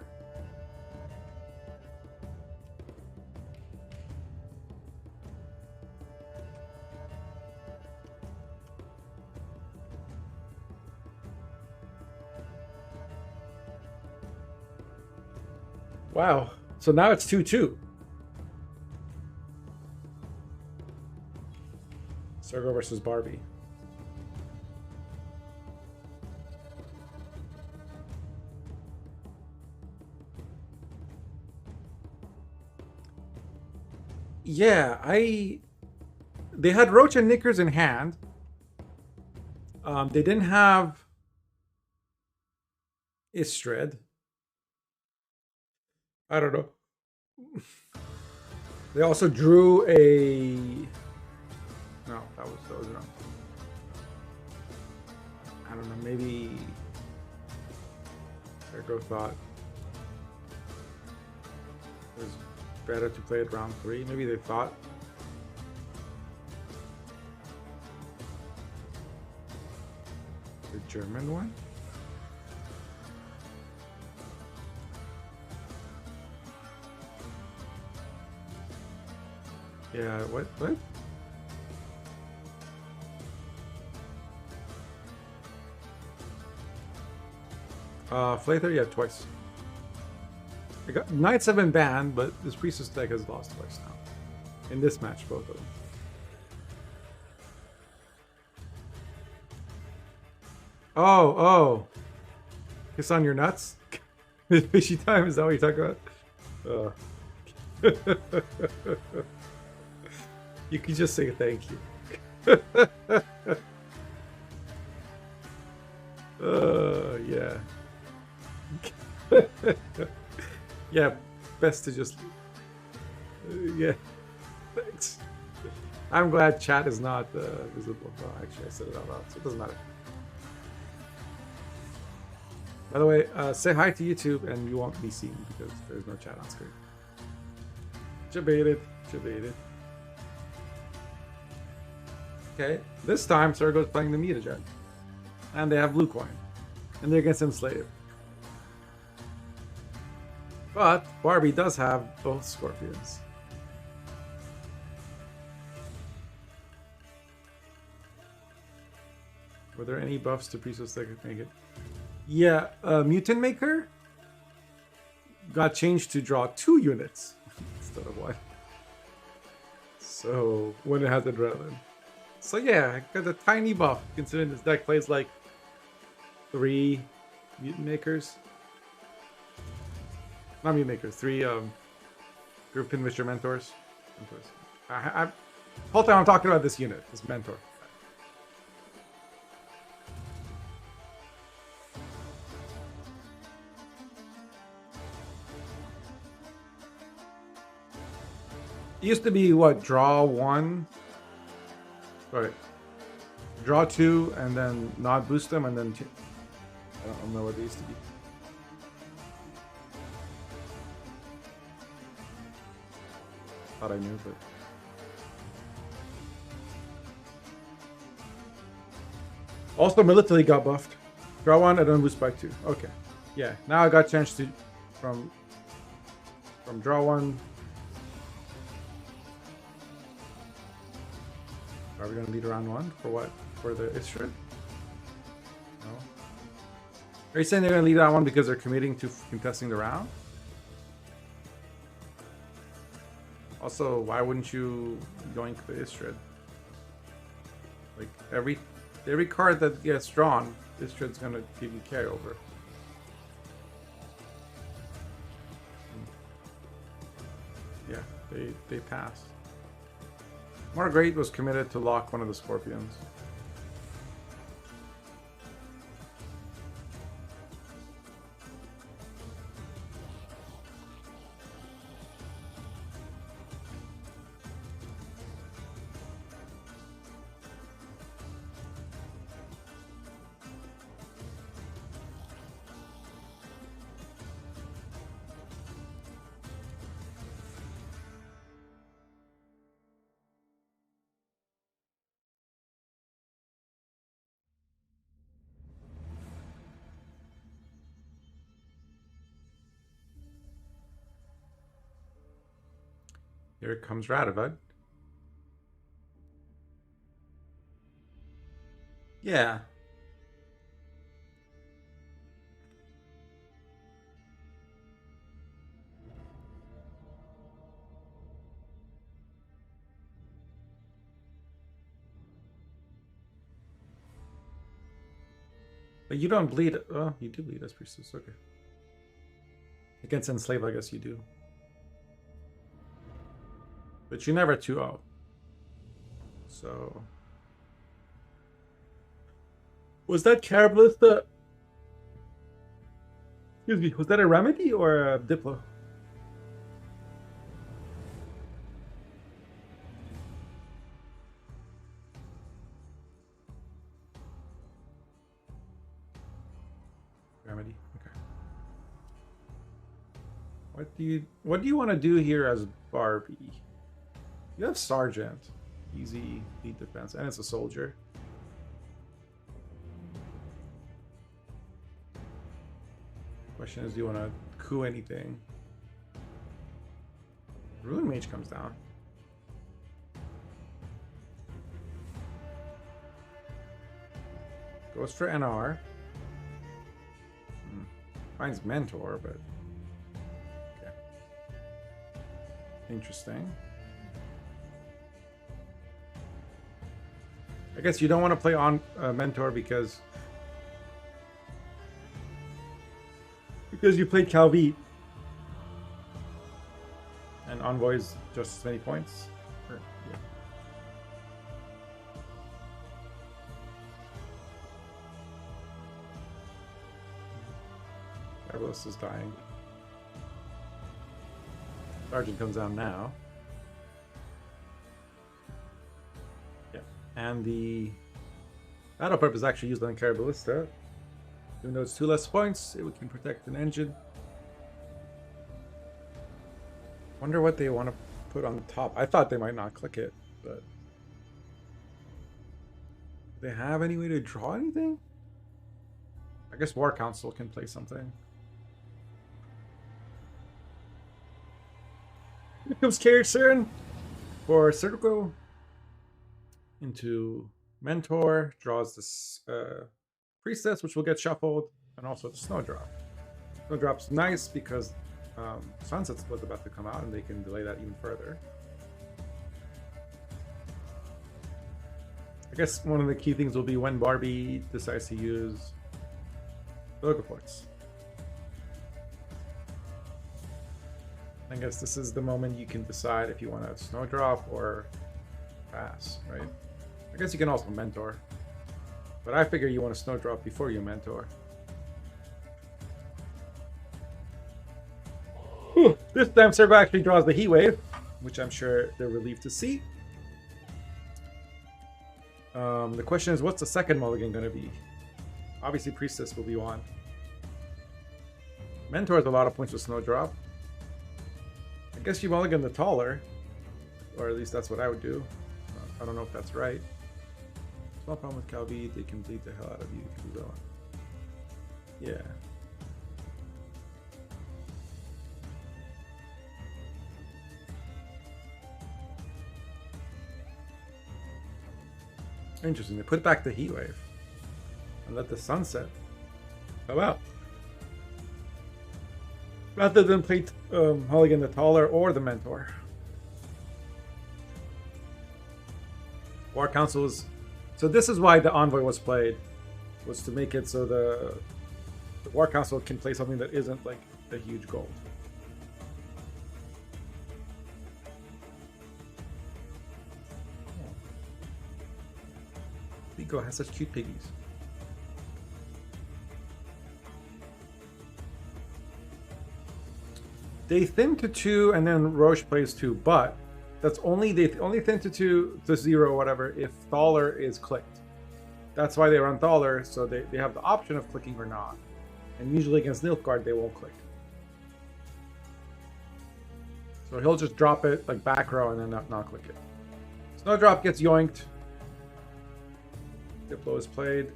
Wow. So now it's 2-2. Sergo versus Barbie. Yeah, they had Roach and Knickers in hand. They didn't have Istrid. I don't know. They also drew a. No, that was wrong. I don't know. Maybe Ergo thought it was better to play it round 3. Maybe they thought. The German one. Yeah, what? Flather, yeah, twice. I got Knights have been banned, but this Priestess deck has lost twice now. In this match, both of them. Oh. Kiss on your nuts? Fishy time, is that what you're talking about? You could just say thank you. Yeah. Yeah, best to just... yeah, thanks. I'm glad chat is not visible. Oh, actually, I said it out loud, so it doesn't matter. By the way, say hi to YouTube and you won't be seen because there's no chat on screen. Debated. Okay, this time Sergo's playing the mutagen. And they have blue coin. And they're against Enslave. But Barbie does have both Scorpions. Were there any buffs to Priestess that could make it? Yeah, Mutant Maker got changed to draw 2 units instead of 1. So when it has Adrenaline. So yeah, got a tiny buff considering this deck plays like 3 Mutant Makers. Not Mutant Makers, 3 Group Pinwitcher Mentors. Whole time I'm talking about this unit, this Mentor. It used to be what? Draw 1. Right. Draw 2 and then not boost them and then I don't know what it used to be. Thought I knew, but also Military got buffed. Draw 1 and then boost by 2. Okay. Yeah. Now I got a chance to from draw 1. Are we going to lead around 1? For what? For the Istrid? No. Are you saying they're going to lead round 1 because they're committing to contesting the round? Also, why wouldn't you yoink the Istrid? Like, every card that gets drawn, Istrid's going to give you carryover. Yeah, they pass. Marguerite was committed to lock one of the Scorpions. Here comes Radovid. Yeah. But you don't bleed. Oh, you do bleed as priestess. Okay. Against enslave, I guess you do. But you never 2-0. So. Was that Carabalista? Excuse me. Was that a remedy or a Diplo? Remedy. Okay. What do you want to do here as Barbie? You have Sergeant. Easy lead defense. And it's a soldier. Question is, do you want to coup anything? Ruling Mage comes down. Goes for NR. Finds Mentor, but... Okay. Interesting. I guess you don't want to play on Mentor because you played Calvite. And Envoy's just as many points. Or, yeah. Everless is dying. Sergeant comes down now. Yeah. And the battle purpose is actually used on Carabalista. Even though it's 2 less points, it can protect an engine. Wonder what they want to put on top. I thought they might not click it, but do they have any way to draw anything? I guess War Council can play something. Here comes Caricern for Circle into Mentor, draws this Priestess, which will get shuffled, and also the Snowdrop. Snowdrop's nice because Sunset's was about to come out and they can delay that even further. I guess one of the key things will be when Barbie decides to use Logoports. I guess this is the moment you can decide if you want to Snowdrop or pass, right? I guess you can also Mentor. But I figure you want to Snowdrop before you Mentor. This time Circle actually draws the Heat Wave, which I'm sure they're relieved to see. The question is, what's the second mulligan going to be? Obviously Priestess will be one. Mentor has a lot of points with Snowdrop. I guess you mulligan the taller, or at least that's what I would do. I don't know if that's right. Small problem with Calvite, they can bleed the hell out of you if you don't. Yeah. Interesting. They put back the Heat Wave and let the sunset come out. Rather than play Mulligan the Taller or the Mentor. War Council is... So this is why the Envoy was played. Was to make it so the War Council can play something that isn't like a huge gold. Vigo has such cute piggies. They thin to 2 and then Roche plays 2, but that's only they only thin to 2 to 0 or whatever if Thaler is clicked. That's why they run Thaler, so they have the option of clicking or not. And usually against Nilfgaard they won't click. So he'll just drop it like back row and then not click it. Snowdrop gets yoinked. Diplo is played.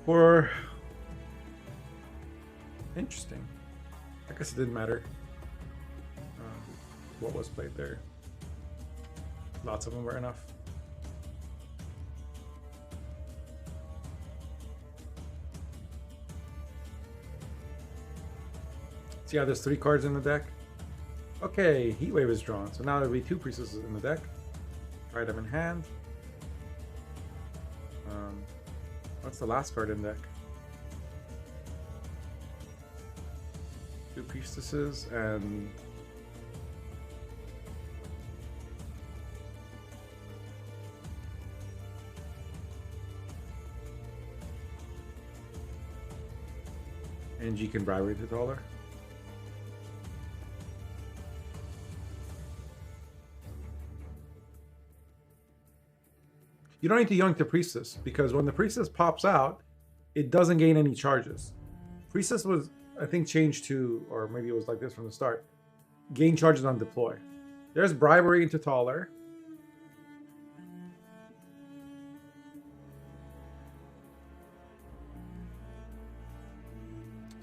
For... Interesting. I guess it didn't matter what was played there. Lots of them were enough. So yeah, there's 3 cards in the deck. Okay, Heatwave is drawn. So now there'll be 2 priestesses in the deck. Try them in hand. What's the last card in deck? 2 priestesses and G can bribery the dollar. You don't need to yoink the priestess because when the priestess pops out, it doesn't gain any charges. Priestess was, I think, changed to, or maybe it was like this from the start, gain charges on deploy. There's bribery into taller.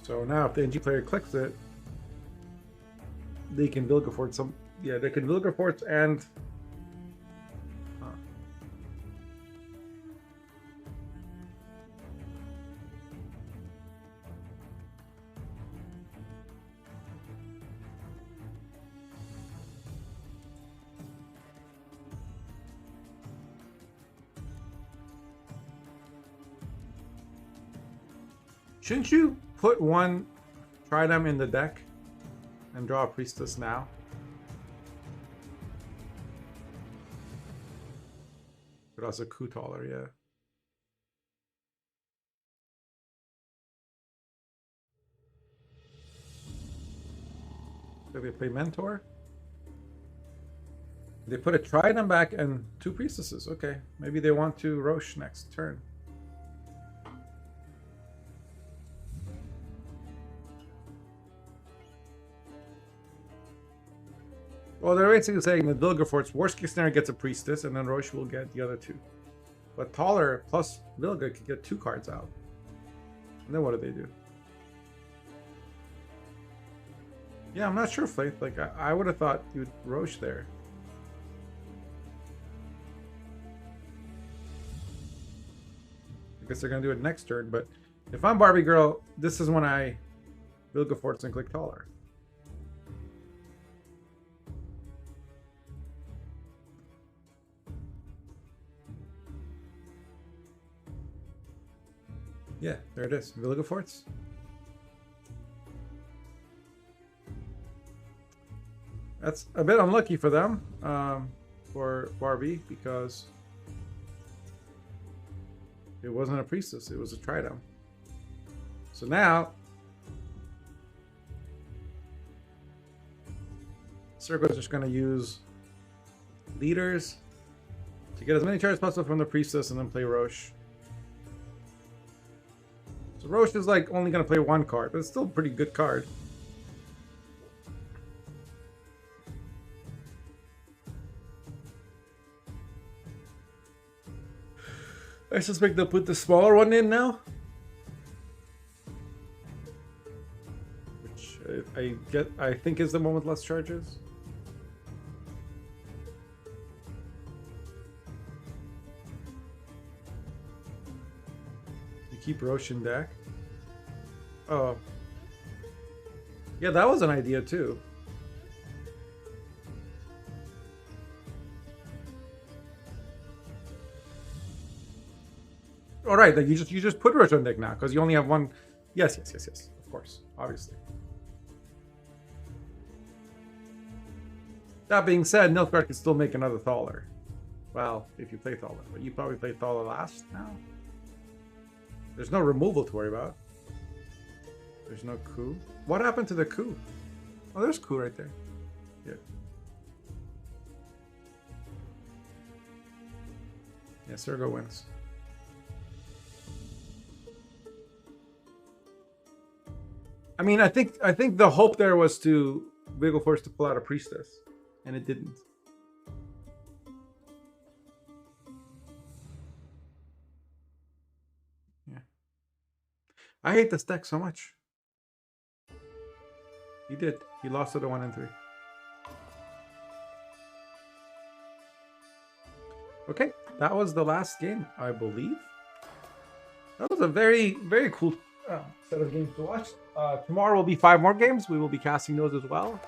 So now if the NG player clicks it, they can Vilgefort some, yeah, they can Vilgefort and shouldn't you put one Tridem in the deck and draw a priestess now? But also coup taller, yeah. So they play Mentor. They put a Tridem back and 2 priestesses. Okay, maybe they want to Roche next turn. Well, they're basically saying that Vilgefort's worst case scenario gets a priestess, and then Roche will get the other 2. But taller plus Vilga could get 2 cards out. And then what do they do? Yeah, I'm not sure, Faith. Like, I would have thought you'd Roche there. I guess they're going to do it next turn, but if I'm Barbie Girl, this is when I Vilgefort's and click taller. Yeah, there it is. Vilgefort's. That's a bit unlucky for them, for Barbie, because it wasn't a priestess, it was a Tridem. So now, Circle's just going to use leaders to get as many charges as possible from the priestess and then play Roche. So Roche is like only going to play 1 card, but it's still a pretty good card. I suspect they'll put the smaller one in now. Which I think is the one with less charges. You keep Roche in deck. Oh. Yeah, that was an idea too. All right, like you just put Roche on deck now because you only have 1. Yes. Of course, obviously. That being said, Nilfgaard can still make another Thaler. Well, if you play Thaler, but you probably play Thaler last now. There's no removal to worry about. There's no coup. What happened to the coup? Oh, there's coup right there. Yeah. Yeah, Sergo wins. I mean, I think the hope there was to Vilgefortz to pull out a priestess, and it didn't. Yeah. I hate this deck so much. He did. He lost to the 1 and 3. Okay, that was the last game, I believe. That was a very, very cool set of games to watch. Tomorrow will be 5 more games. We will be casting those as well.